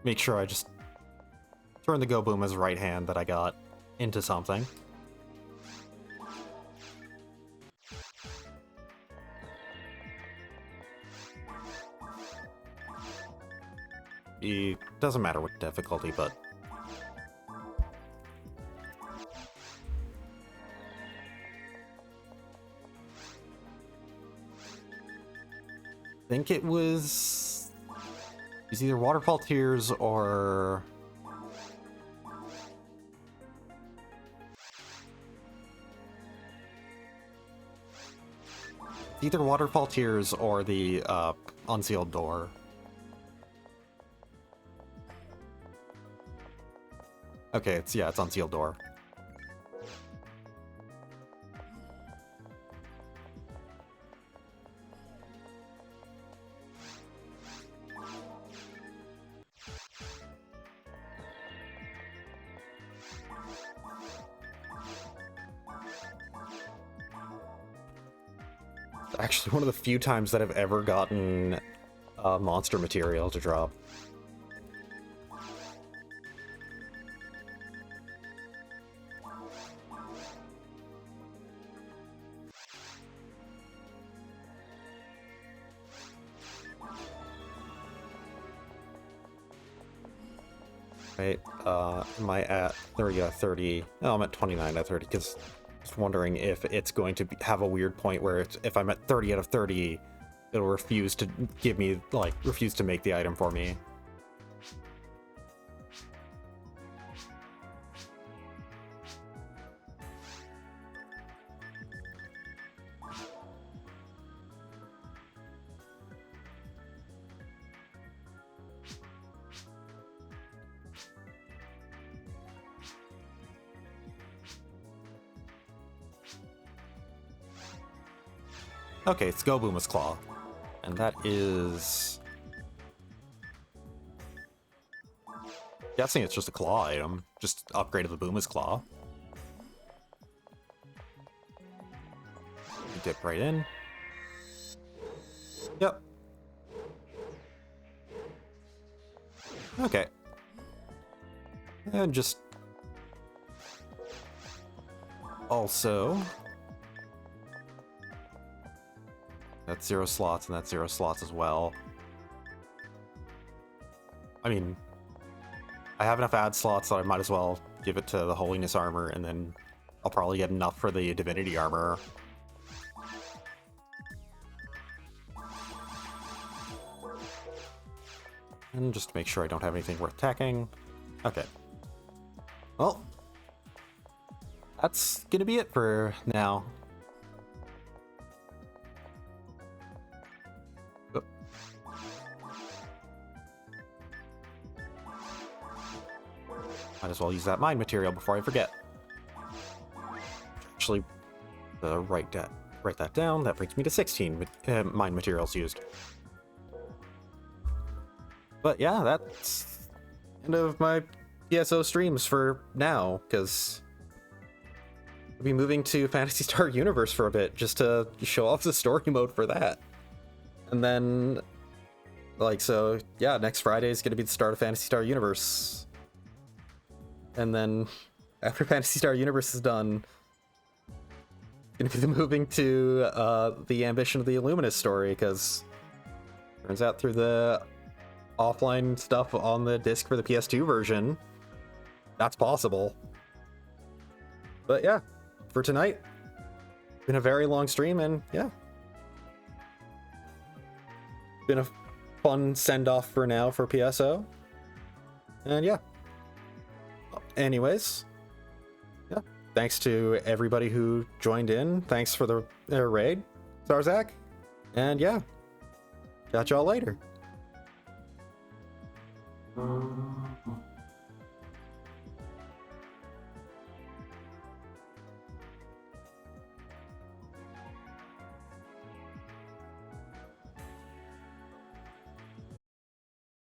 make sure I just turn the Go Boom as right hand that I got into something. It doesn't matter what difficulty, but... I think it was either Waterfall Tears or... Either Waterfall Tears or the Unsealed Door. Okay, it's Unsealed Door. Actually, one of the few times that I've ever gotten monster material to drop. Right, am I at 30 out of 30? No, I'm at 29 out of 30, because I was wondering if it's going to have a weird point where if I'm at 30 out of 30, it'll refuse to give me, like, refuse to make the item for me. Okay, it's Go Booma's Claw. And that is... guessing it's just a claw item. Just upgraded the Booma's Claw. Dip right in. Yep. Okay. And just... also... that's 0 slots, and that's 0 slots as well. I mean, I have enough ad slots, so I might as well give it to the Holiness Armor, and then I'll probably get enough for the Divinity Armor. And just to make sure I don't have anything worth attacking. Okay. Well, that's gonna be it for now. Might as well use that mind material before I forget. Actually, write that down. That brings me to 16 mind materials used. But yeah, that's end of my PSO streams for now, because I'll be moving to Phantasy Star Universe for a bit just to show off the story mode for that. And then, like, so yeah, next Friday is going to be the start of Phantasy Star Universe. And then after Phantasy Star Universe is done, it's going to be the moving to the Ambition of the Illuminous story, because turns out through the offline stuff on the disc for the PS2 version, that's possible. But yeah, for tonight, been a very long stream, and yeah, been a fun send-off for now for PSO. And yeah, anyways, yeah, thanks to everybody who joined in. Thanks for the raid, Zarzak. And yeah, catch y'all later.